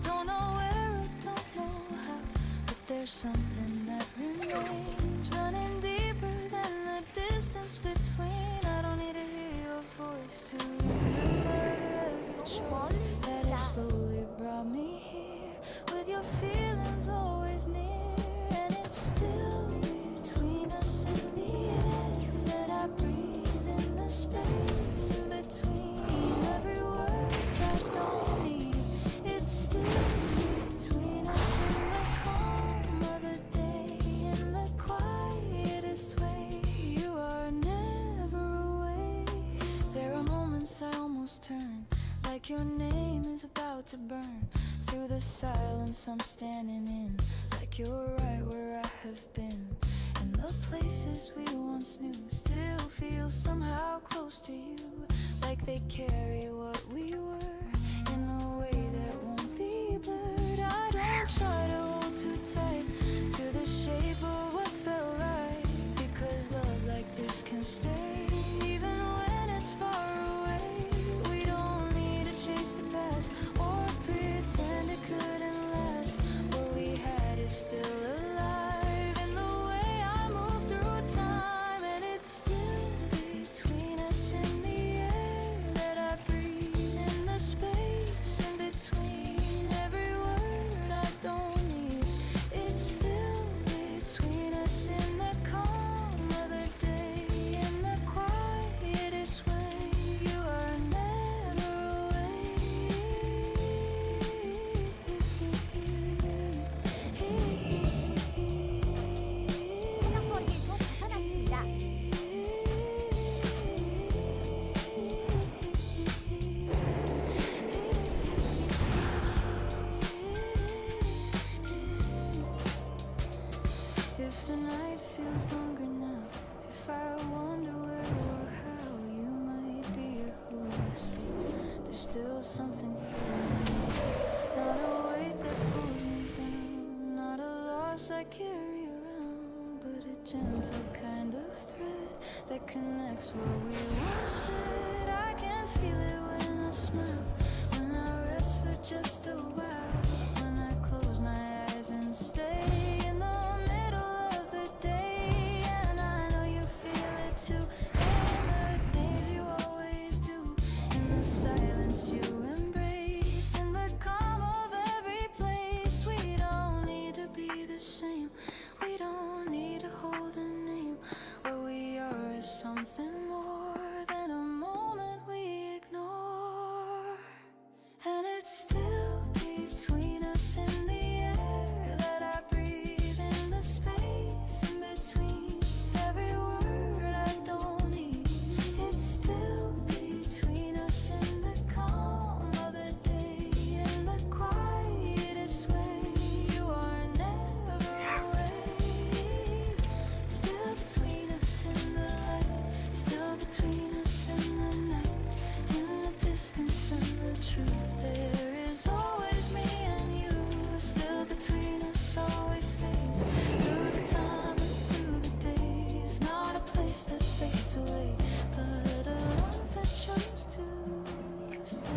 don't know where or don't know how, but there's something that remains, running deeper than the distance between. I don't need to hear your voice to remember every choice that has slowly brought me here, with your feelings always near. And it's still between us and the air that I breathe, in the space in between every word I don't need. It's still between us and the calm of the day, in the quietest way. You are never away. There are moments I almost turn, like your name is about to burn through the silence I'm standing in, like you're right where I have been. And the places we once knew still feel somehow close to you, like they carry what we were in a way that won't be blurred. I don't try to hold too tight to the shape of what felt right, because love like this can stay even when it's far away. We don't need to chase the past or pretend it couldn't last. What we had is still alive in the way I move through time, and it's still between us and the air that I breathe, in the space in between every word I don't need. It's still between us in the calm of the day, in the quietest way. You are never away. 해상거리에서 벗어났습니다. If the night feels longer now, if I wonder where or how you might be or who you see, there's still something here. Not a weight that pulls me down, not a loss I carry around, but a gentle kind of thread that connects what we once said. I can feel it when I smile, when last for just a while. When I close my eyes and stay in the middle of the day, and I know you feel it too. And the things you always do, in the silence you embrace, in the calm of every place. We don't need to be the same. We don't need to hold a name. What we are is something more than a moment we ignore. And it's still between us in the air that I breathe, in the space in between every word I don't need. It's still between us in the calm of the day, in the quietest way. You are never away. Still between us in the light, still between us in the night, in the distance and the truth. There is always me and you. Still between us always stays, through the time and through the days. Not a place that fades away, but a love that chose to stay.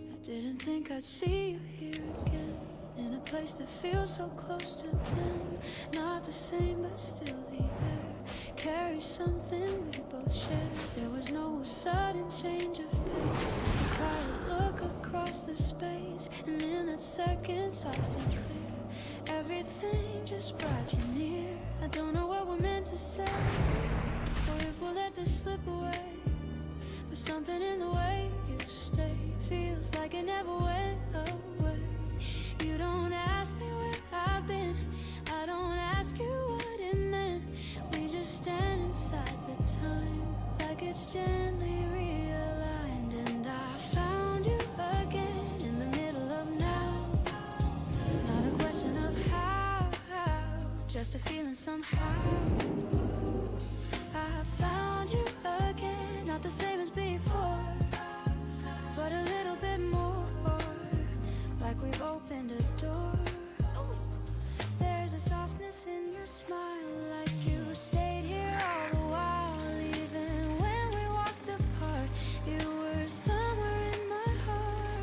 I didn't think I'd see you here again, in a place that feels so close to then. Not the same, but still the air carries something we both share. There was no sudden change of pace, just a quiet look across the space, and in that second, soft and clear, everything just brought you near. I don't know what we're meant to say, or if we'll let this slip away, but something in the way you stay feels like it never went away. You don't ask me where I've been, I don't ask you what it meant. We just stand inside the time, like it's gently realigned. And I found you again in the middle of now. Not a question of how, just a feeling somehow. I found you again, not the same as before, but a little bit more, like we've opened a door. There's a softness in your smile, like you stayed here all the while. Even when we walked apart, you were somewhere in my heart.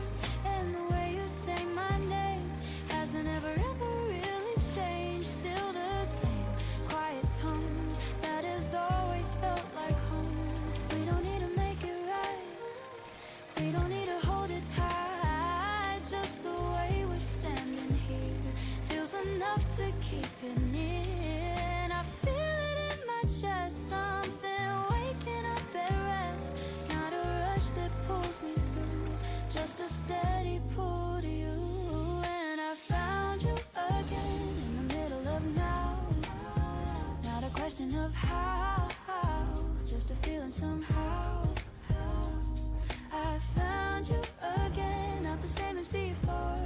And the way you say my name hasn't ever really changed. Still the same quiet tone that has always felt like home. We don't need to make it right, we don't need to hold it tight. Just the way we're standing here feels enough to keep it near. And I feel it in my chest, something waking up at rest. Not a rush that pulls me through, just a steady pull to you. And I found you again in the middle of now. Not a question of how, just a feeling somehow. I found you again, not the same as before,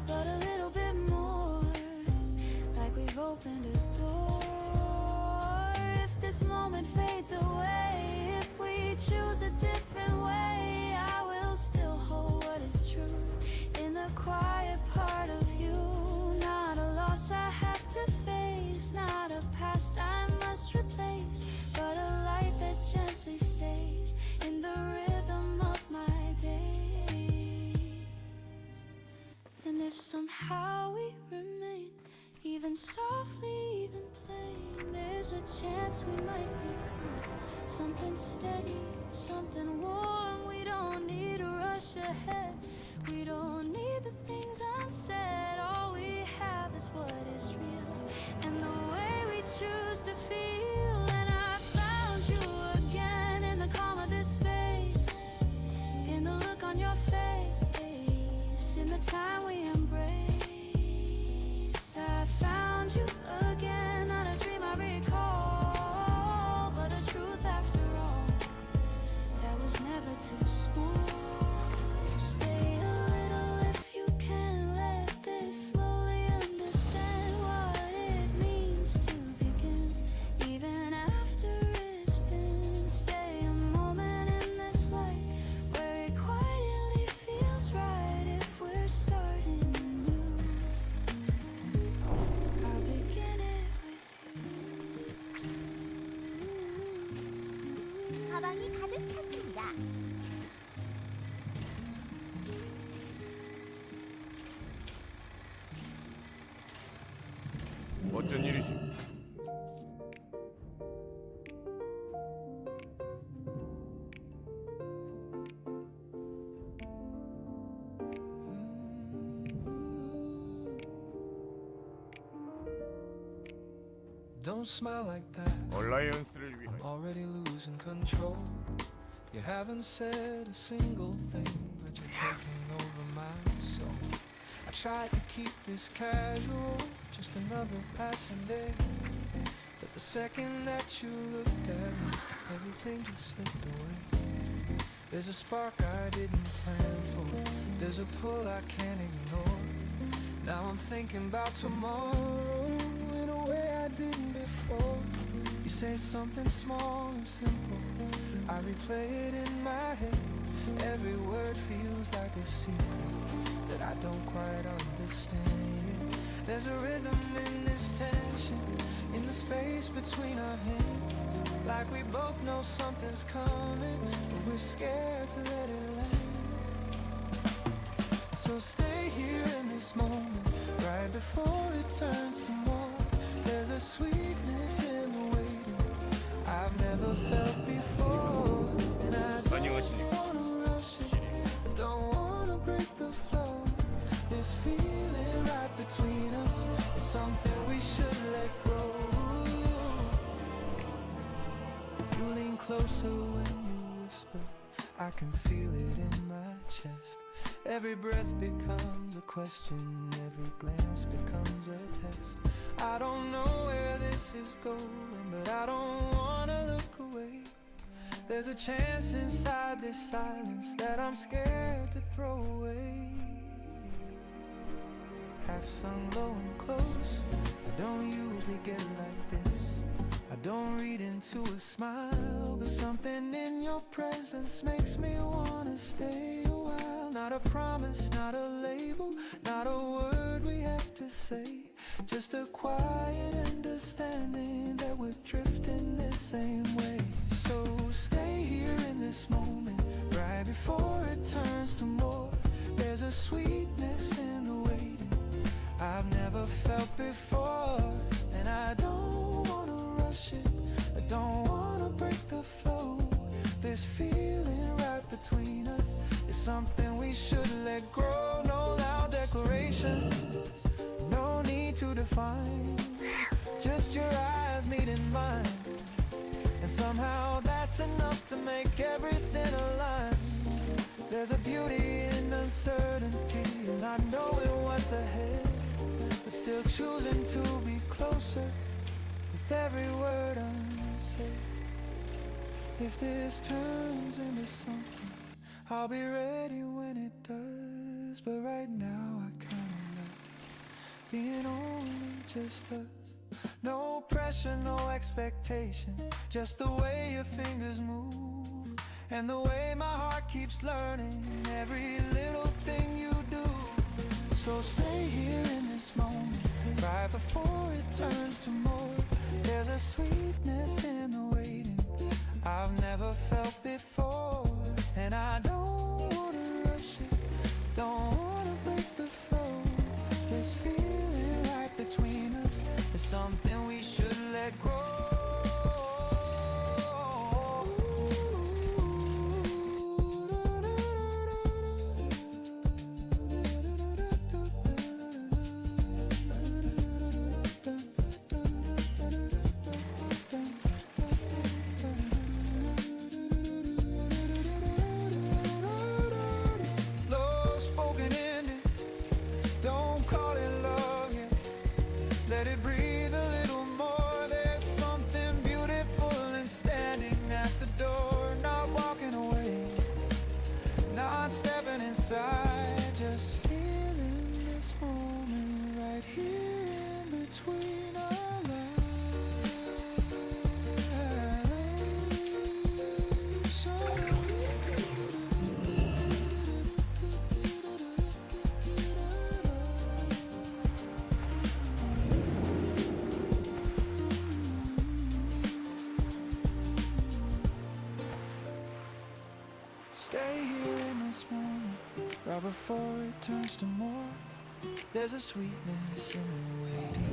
but a little bit more, like we've opened a door. If this moment fades away, if we choose a different way, I will still hold what is true in the quiet part of you. Not a loss I have to face, not a past I must replace, but a light that gently stays in the rhythm of my day. And if somehow we remain, even softly, even plain, there's a chance we might become something steady, something warm. We don't need to rush ahead, we don't need the things unsaid. All we have is what is real, and the way we choose to feel. And I found you again in the calm of this space, in the look on your face, in the time we embrace. I found you again, not a dream I recall, but a truth after all that was never too small. Stay a little if you can, let this slowly understand what it means to begin, even after it's 어쩐 일이시? Don't smile like that. 얼라이언스를 위하여. Already losing control. You haven't said a single thing, but you're taking over my soul. I tried to keep this casual, just another passing day. But the second that you looked at me, everything just slipped away. There's a spark I didn't plan for. There's a pull I can't ignore. Now I'm thinking about tomorrow in a way I didn't before. You say something small and simple, I replay it in my head. Every word feels like a secret that I don't quite understand. There's a rhythm in this tension, in the space between our hands. Like we both know something's coming, but we're scared to let it land. So stay here in this moment, right before it turns to more. There's a sweetness in the waiting I've never felt before. And I don't wanna rush it, don't wanna break the flow. This feeling right between us is something we should let go. You lean closer when you whisper, I can feel it in my chest. Every breath becomes a question, every glance becomes a test. I don't know where this is going, but I don't wanna look away. There's a chance inside this silence that I'm scared to throw away. Half sun low and close, I don't usually get like this. I don't read into a smile, but something in your presence makes me wanna stay a while. Not a promise, not a label, not a word we have to say. Just a quiet understanding that we're drifting the same way. So stay here in this moment, right before it turns to more. There's a sweetness in the waiting I've never felt before. And I don't wanna rush it, I don't wanna break the flow. This feeling right between us is something we should let grow. No loud declarations, no need to define. Just your eyes meeting mine, and somehow that's enough to make everything align. There's a beauty in uncertainty, and not knowing what's ahead, but still choosing to be closer with every word unsaid. If this turns into something, I'll be ready when it does. But right now I kinda like it, being only just us. No pressure, no expectation, just the way your fingers move, and the way my heart keeps learning every little thing you do. So stay here in this moment, right before it turns to more. There's a sweetness in the waiting I've never felt before. And I don't wanna rush it, don't wanna break the flow. This feeling right between us is something we should let grow. Just feeling this moment right here in between our Stay here in this moment, right before it turns to more. There's a sweetness in the waiting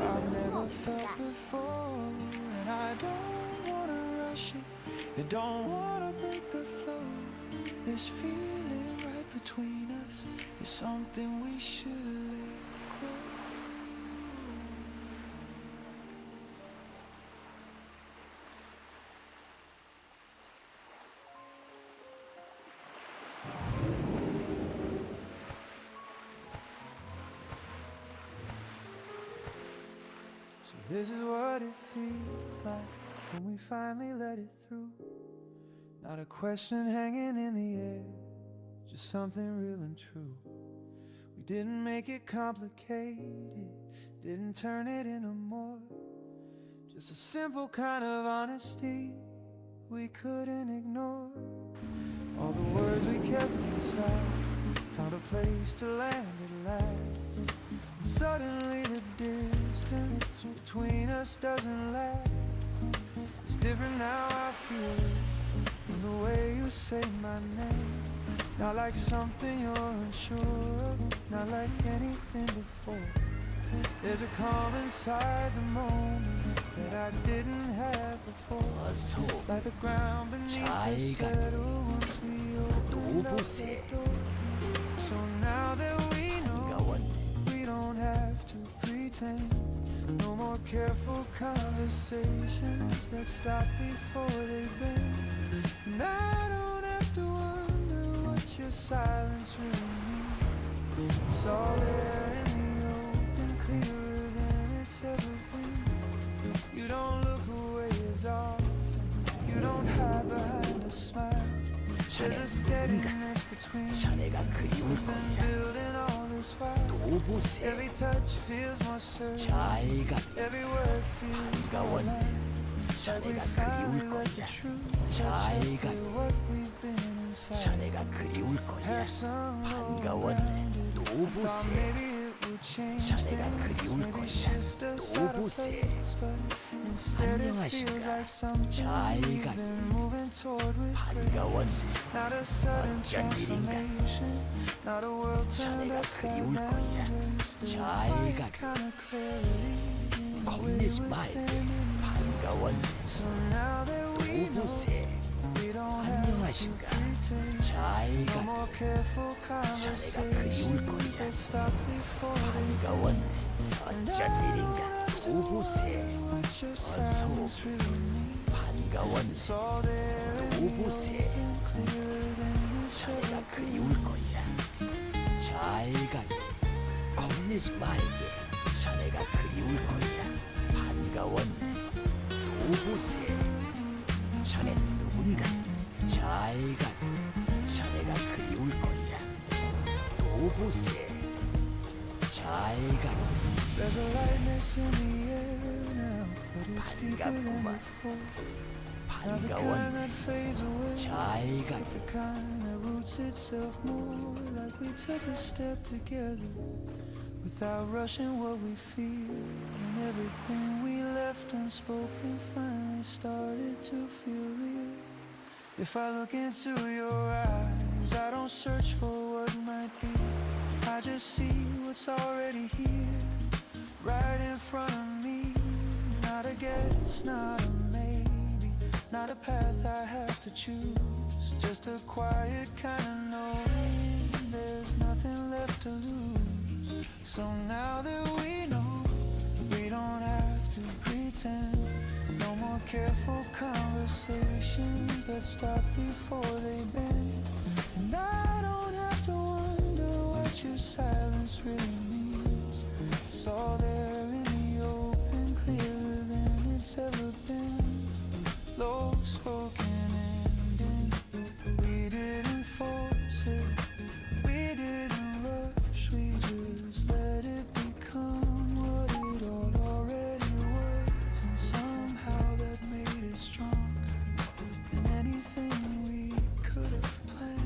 I've never felt before, and I don't wanna rush it. I don't wanna break the flow. This feeling right between us is something we should let grow. So this is what it feels like when we finally let it through. Not a question hanging in the air, just something real and true. We didn't make it complicated, didn't turn it into more. Just a simple kind of honesty we couldn't ignore. All the words we kept inside found a place to land at last. And suddenly the distance between us doesn't last. It's different now, I feel it, in the way you say my name. Not like something you're unsure of, not like anything before. There's a calm inside the moment that I didn't have before. Like the ground beneath us settle once we opened up the door. So now that we know, we don't have to pretend. No more careful conversations that stop before they bend. And I don't have to wonder what your silence really means. It's all there in the open, clearer than it's ever been. You don't look away as often, you don't hide behind a smile. There's a steadiness between us that's been building all this while. Every touch feels more certain, every word feels more alive. Like we finally let the truth touch what we've been inside. Have some low grounded. I thought maybe it would change things, maybe shift us out of place, but instead it feels like something we've been moving toward with grace. Not a sudden transformation, not a world turned upside down, just a quiet kind of clarity in the way we're standing. So now that we know, we don't have to pretend. No more careful conversations that stop before they end. And I don't have to wonder what your silence really means. It's all there in the open, clearer than it's ever been. 겁내지 말게. 자네가 그리울 거야. 반가워. 또 보세. 자네 누군가. 잘가. 자네가 그리울 거야. 또 보세. 잘가. There's a lightness in the air now, but it's deeper than before. Not the kind that fades away, but the kind that roots itself more. Like we took a step together, without rushing what we feel. And everything we left unspoken finally started to feel real. If I look into your eyes, I don't search for what might be. I just see what's already here, right in front of me. Not a guess, not a maybe, not a path I have to choose. Just a quiet kind of knowing there's nothing left to lose. So now that we know, we don't have to pretend. No more careful conversations that stop before they bend. And I don't have to wonder what your silence really means. It's all there in the open, clearer than it's ever been. Low spoken ending, we didn't force it, we didn't rush, we just let it become what it all already was. And somehow that made it stronger than anything we could have planned.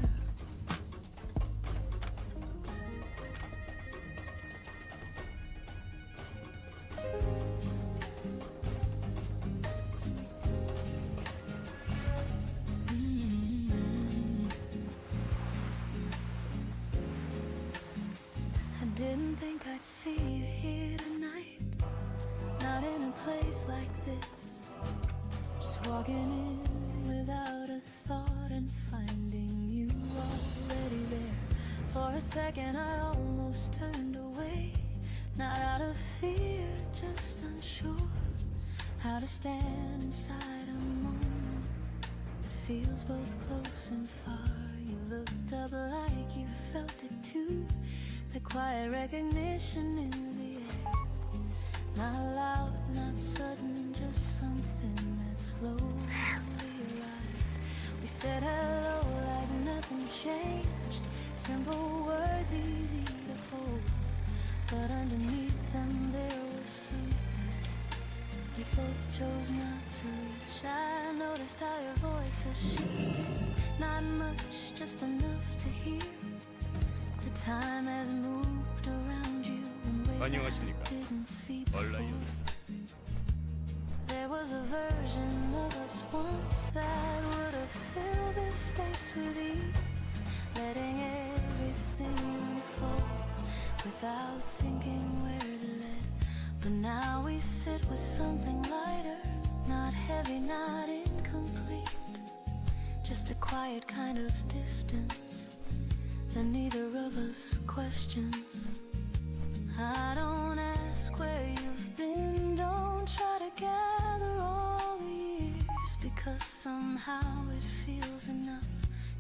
didn't think I'd see you here tonight. Not in a place like this. Just walking in without a thought and finding you already there. For a second I almost turned away. Not out of fear, just unsure how to stand inside a moment that feels both close and far. You looked up like you felt it too. The quiet recognition in the air. Not loud, not sudden, just something that slowly arrived. We said hello like nothing changed. Simple words easy to hold, but underneath them there was something we both chose not to reach. I noticed how your voice has shifted. Not much, just enough to hear. The time has moved around you in ways I didn't see before. There was a version of us once that would have filled this space with ease, letting everything unfold without thinking where to let. But now we sit with something lighter, not heavy, not incomplete, just a quiet kind of distance that neither of us questions. I don't ask where you've been, don't try to gather all the years, because somehow it feels enough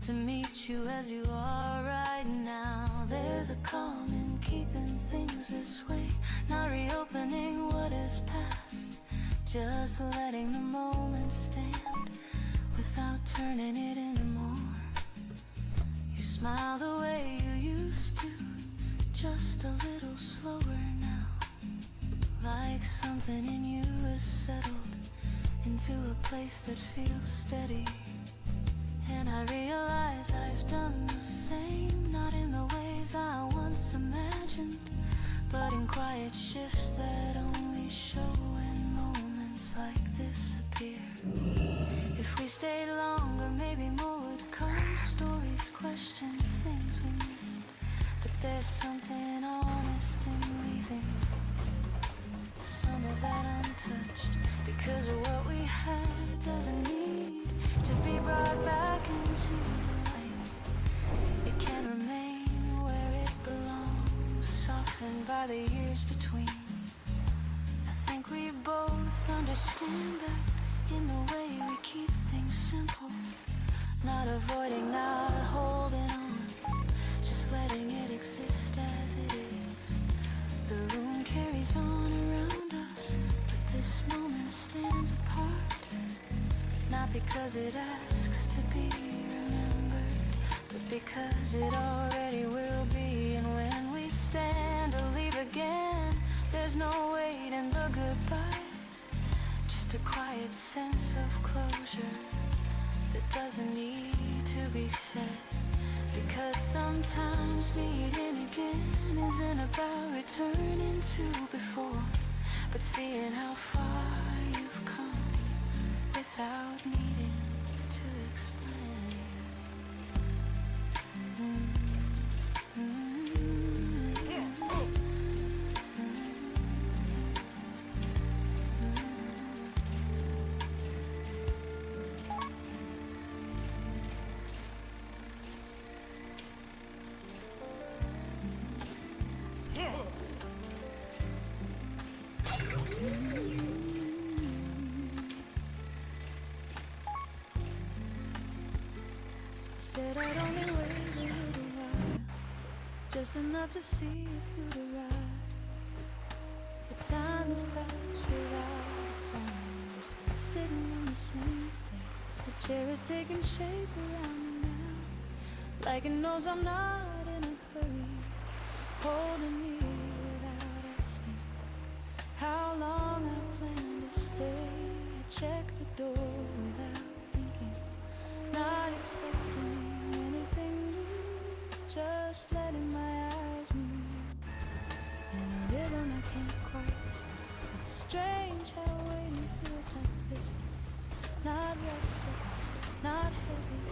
to meet you as you are right now. There's a calm in keeping things this way, not reopening what is past, just letting the moment stand without turning it into more. You smile the way you used to, just a little slower now, like something in you is settled into a place that feels steady. And I realize I've done the same, not in the ways I once imagined, but in quiet shifts that only show when moments like this appear. If we stayed longer, maybe more would come. Stories, questions, things we missed. But there's something honest in leaving some of that untouched, because of what we had doesn't need to be brought back into the light. It can remain where it belongs, softened by the years between. I think we both understand that in the way we keep things simple, not avoiding, not holding on, just letting it exist as it is. The room carries on around us, but this moment stands apart, not because it asks to be remembered, but because it already will be. And when we stand to leave again, there's no wait in the goodbye, just a quiet sense of closure that doesn't need to be said. Because sometimes meeting again isn't about returning to before, but seeing how far you've come without needing to explain. Said I'd only wait a little while, just enough to see if you'd arrive. But time has passed without a sign. I'm still sitting in the same place. The chair is taking shape around me now, like it knows I'm not in a hurry, holding me without asking how long I plan to stay. I check the door without thinking, not expecting anything new, just letting my eyes move in a rhythm I can't quite stop. It's strange how waiting feels like this, not restless, not heavy,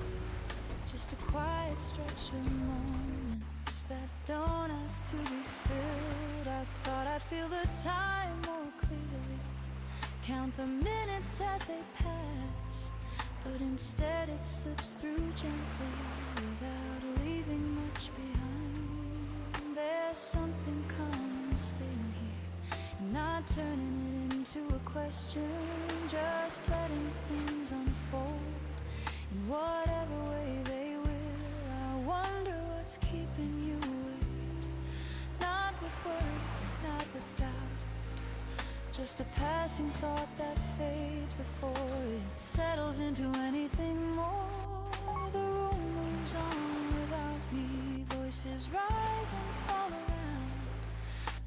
just a quiet stretch of moments that don't ask to be filled. the time more clearly, count the minutes as they pass, but instead it slips through gently without leaving much behind. There's something calm in staying here and not turning it into a question, just letting things unfold in whatever way they will. I wonder what's keeping you awake, not with worry, not with doubt, just a passing thought that fades before it settles into anything more. The room moves on without me, voices rise and fall around,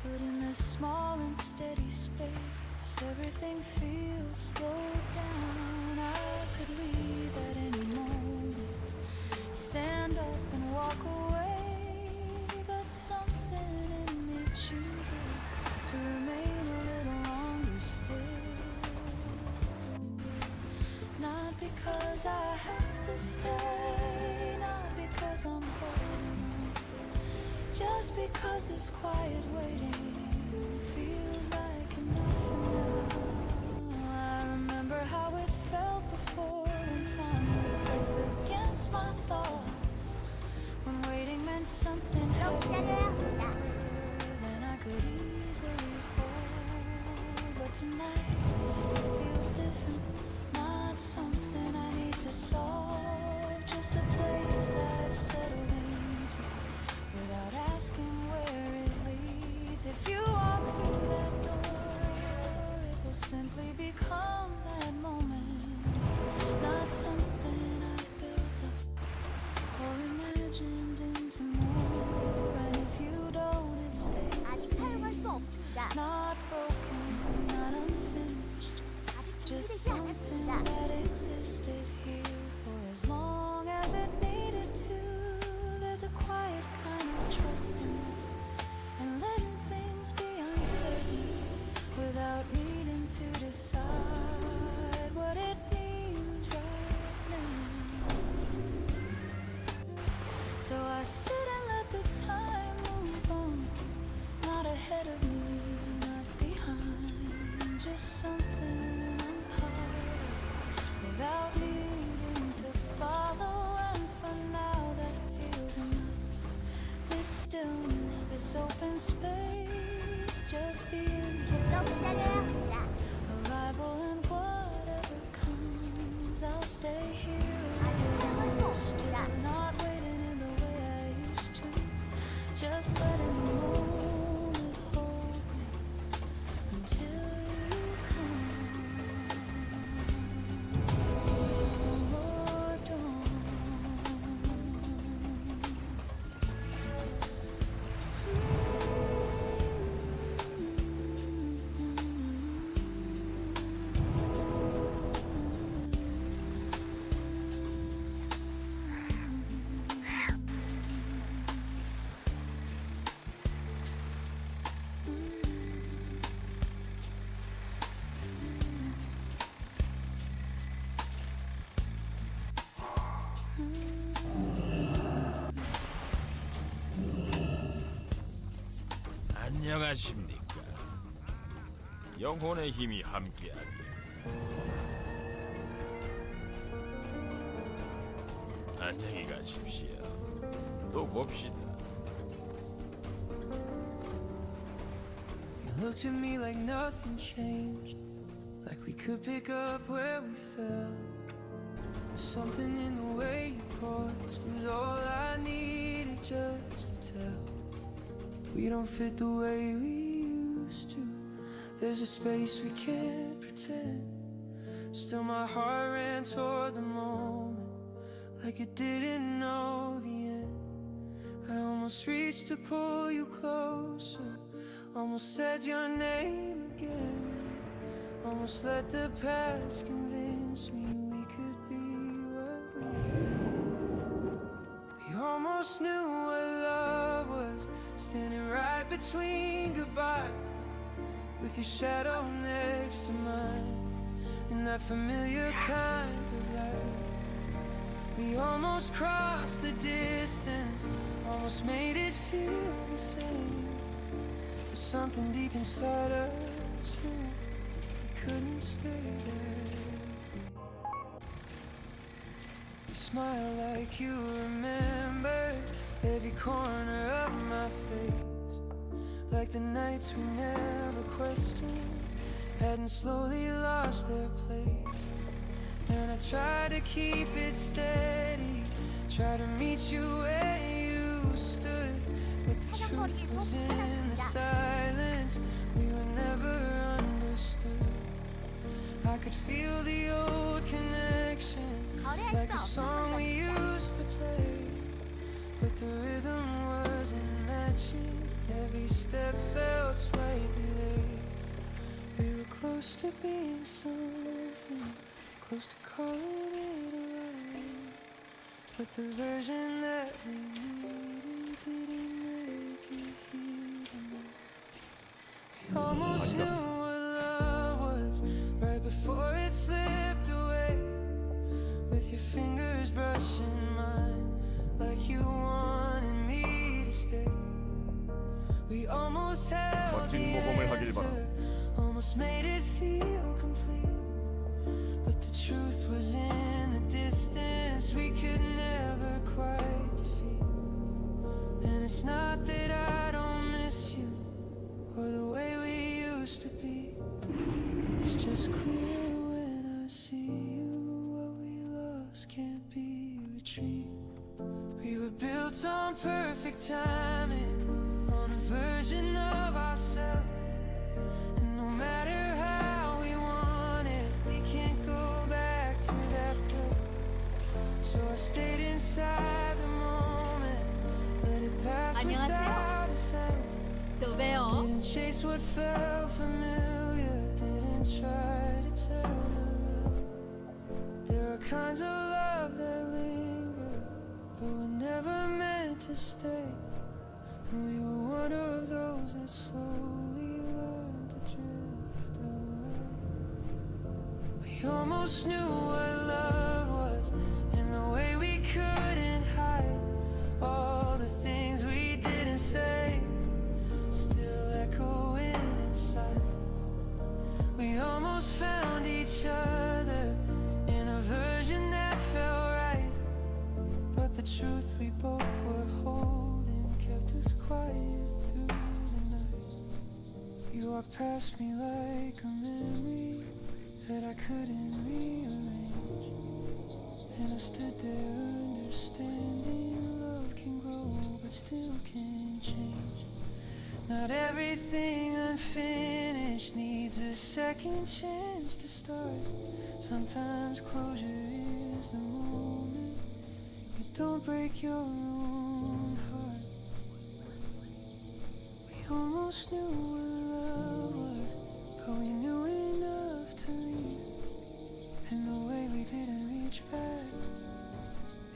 but in this small and steady space, everything feels slowed down. I could leave at any moment, stand up and walk away, but something in me chooses to remain a little longer still. Not because I have to stay, not because I'm holding on, just because this quiet waiting feels like enough for now. I remember how it felt before, when time would press against my thoughts, when waiting meant something heavier than I could easily hold. But tonight it feels different, not something I need to solve, just a place I've settled into without asking where it leads. If you walk through that door, it will simply become that moment, not something I've built up or imagined into more. And if you don't, it stays the same, not broken, not unfinished, just something that existed here for as long as it needed to. There's a quiet kind of trust in it, and letting things be uncertain without needing to decide what it means right now. So I sit and let the time move on, not ahead of me, not behind, just something I'm part of without needing to follow. And for now that feels enough, this stillness, this open space, just being here between arrival and whatever comes. I'll stay here a little still, not waiting in the way I used to, just letting the moment hold me until you come. Oh, dawn. 안녕하십니까. 영혼의 힘이 함께하게. 안녕히 가십시오. 또 봅시다. You looked at me like nothing changed, like we could pick up where we fell. Something in the way you paused was all I needed just to tell. We don't fit the way we used to. There's a space we can't pretend. Still my heart ran toward the moment, like it didn't know the end. I almost reached to pull you closer, almost said your name again, almost let the past convince me we could be what we were. We almost knew what love was, standing right between goodbye, with your shadow next to mine, in that familiar kind of light. We almost crossed the distance, almost made it feel the same, But something deep inside us knew we couldn't stay there. You smile like you remember every corner of my face, like the nights we never questioned hadn't slowly lost their place. And I tried to keep it steady, try to meet you where you stood, but the truth was in the silence. We were never understood. I could feel the old connection, like a song we used to play, but the rhythm wasn't matching. Every step felt slightly late. We were close to being something, close to calling it a life, but the version that we needed didn't make it here tonight. We almost knew what love was right before it slipped away, with your fingers brushing mine like you wanted me to stay. We almost held the answer, almost made it feel complete, but the truth was in the distance we could never quite defeat. And it's not that I don't miss you or the way we used to be, it's just clear when I see you, what we lost can't be retrieved. We were built on perfect timing, on a version of ourselves, and no matter how we want it, we can't go back to that place. So I stayed inside the moment, let it pass without a sound. Didn't chase what felt familiar, didn't try to turn around. There are kinds of love that linger, but were never meant to stay. And we were one of those that slowly learned to drift away. We almost knew what love was, in the way we couldn't hide all the things we didn't say, still echoing inside. We almost found each other in a version that felt right, but the truth we both were holding kept us quiet through the night. You walked past me like a memory that I couldn't rearrange, and I stood there understanding love can grow but still can change. Not everything unfinished needs a second chance to start. Sometimes closure is the moment you don't break your own heart. We almost knew what love was, but we knew enough to leave. And the way we didn't reach back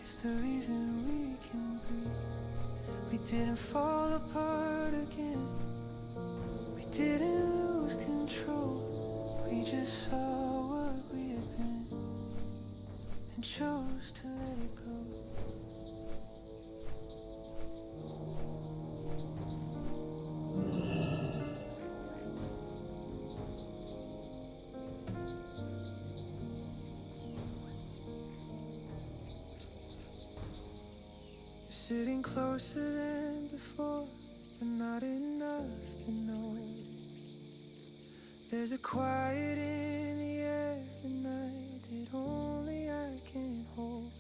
is the reason we can breathe. We didn't fall apart again, we didn't lose control. We just saw what we had been and chose to let it go. You're sitting closer than before, but not enough to know. There's a quiet in the air tonight that only I can hold.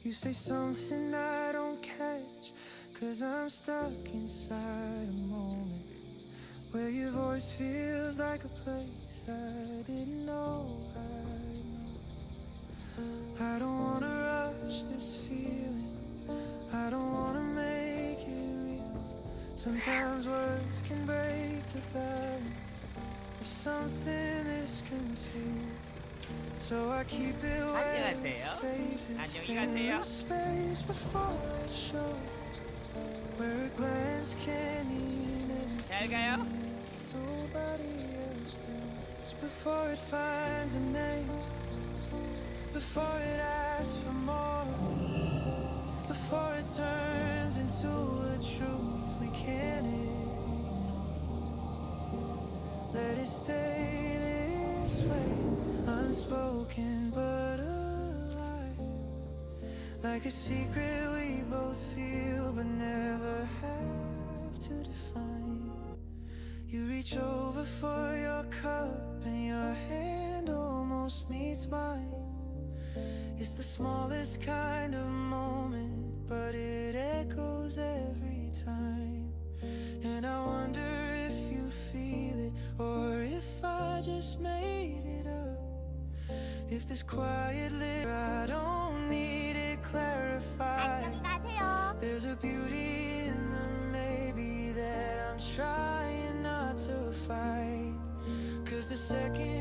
You say something I don't catch, 'cause I'm stuck inside a moment where your voice feels like a place I didn't know I'd know. I don't wanna rush this feeling, I don't wanna make it real. Sometimes words can break the balance of something that's concealed. So I keep it where it's safest in the space before it shows, where a glance can mean everything nobody else knows. Before it finds a name, before it asks for more, before it turns into a truth we can't ignore. stay this way, unspoken but alive, like a secret we both feel but never have to define. You reach over for your cup and your hand almost meets mine. It's the smallest kind of moment, but it echoes every time. And I wonder if you feel it, or if I just made it up. If this quiet litter, I don't need it clarified. 안녕히 가세요. There's a beauty in the maybe that I'm trying not to fight. 'Cause the second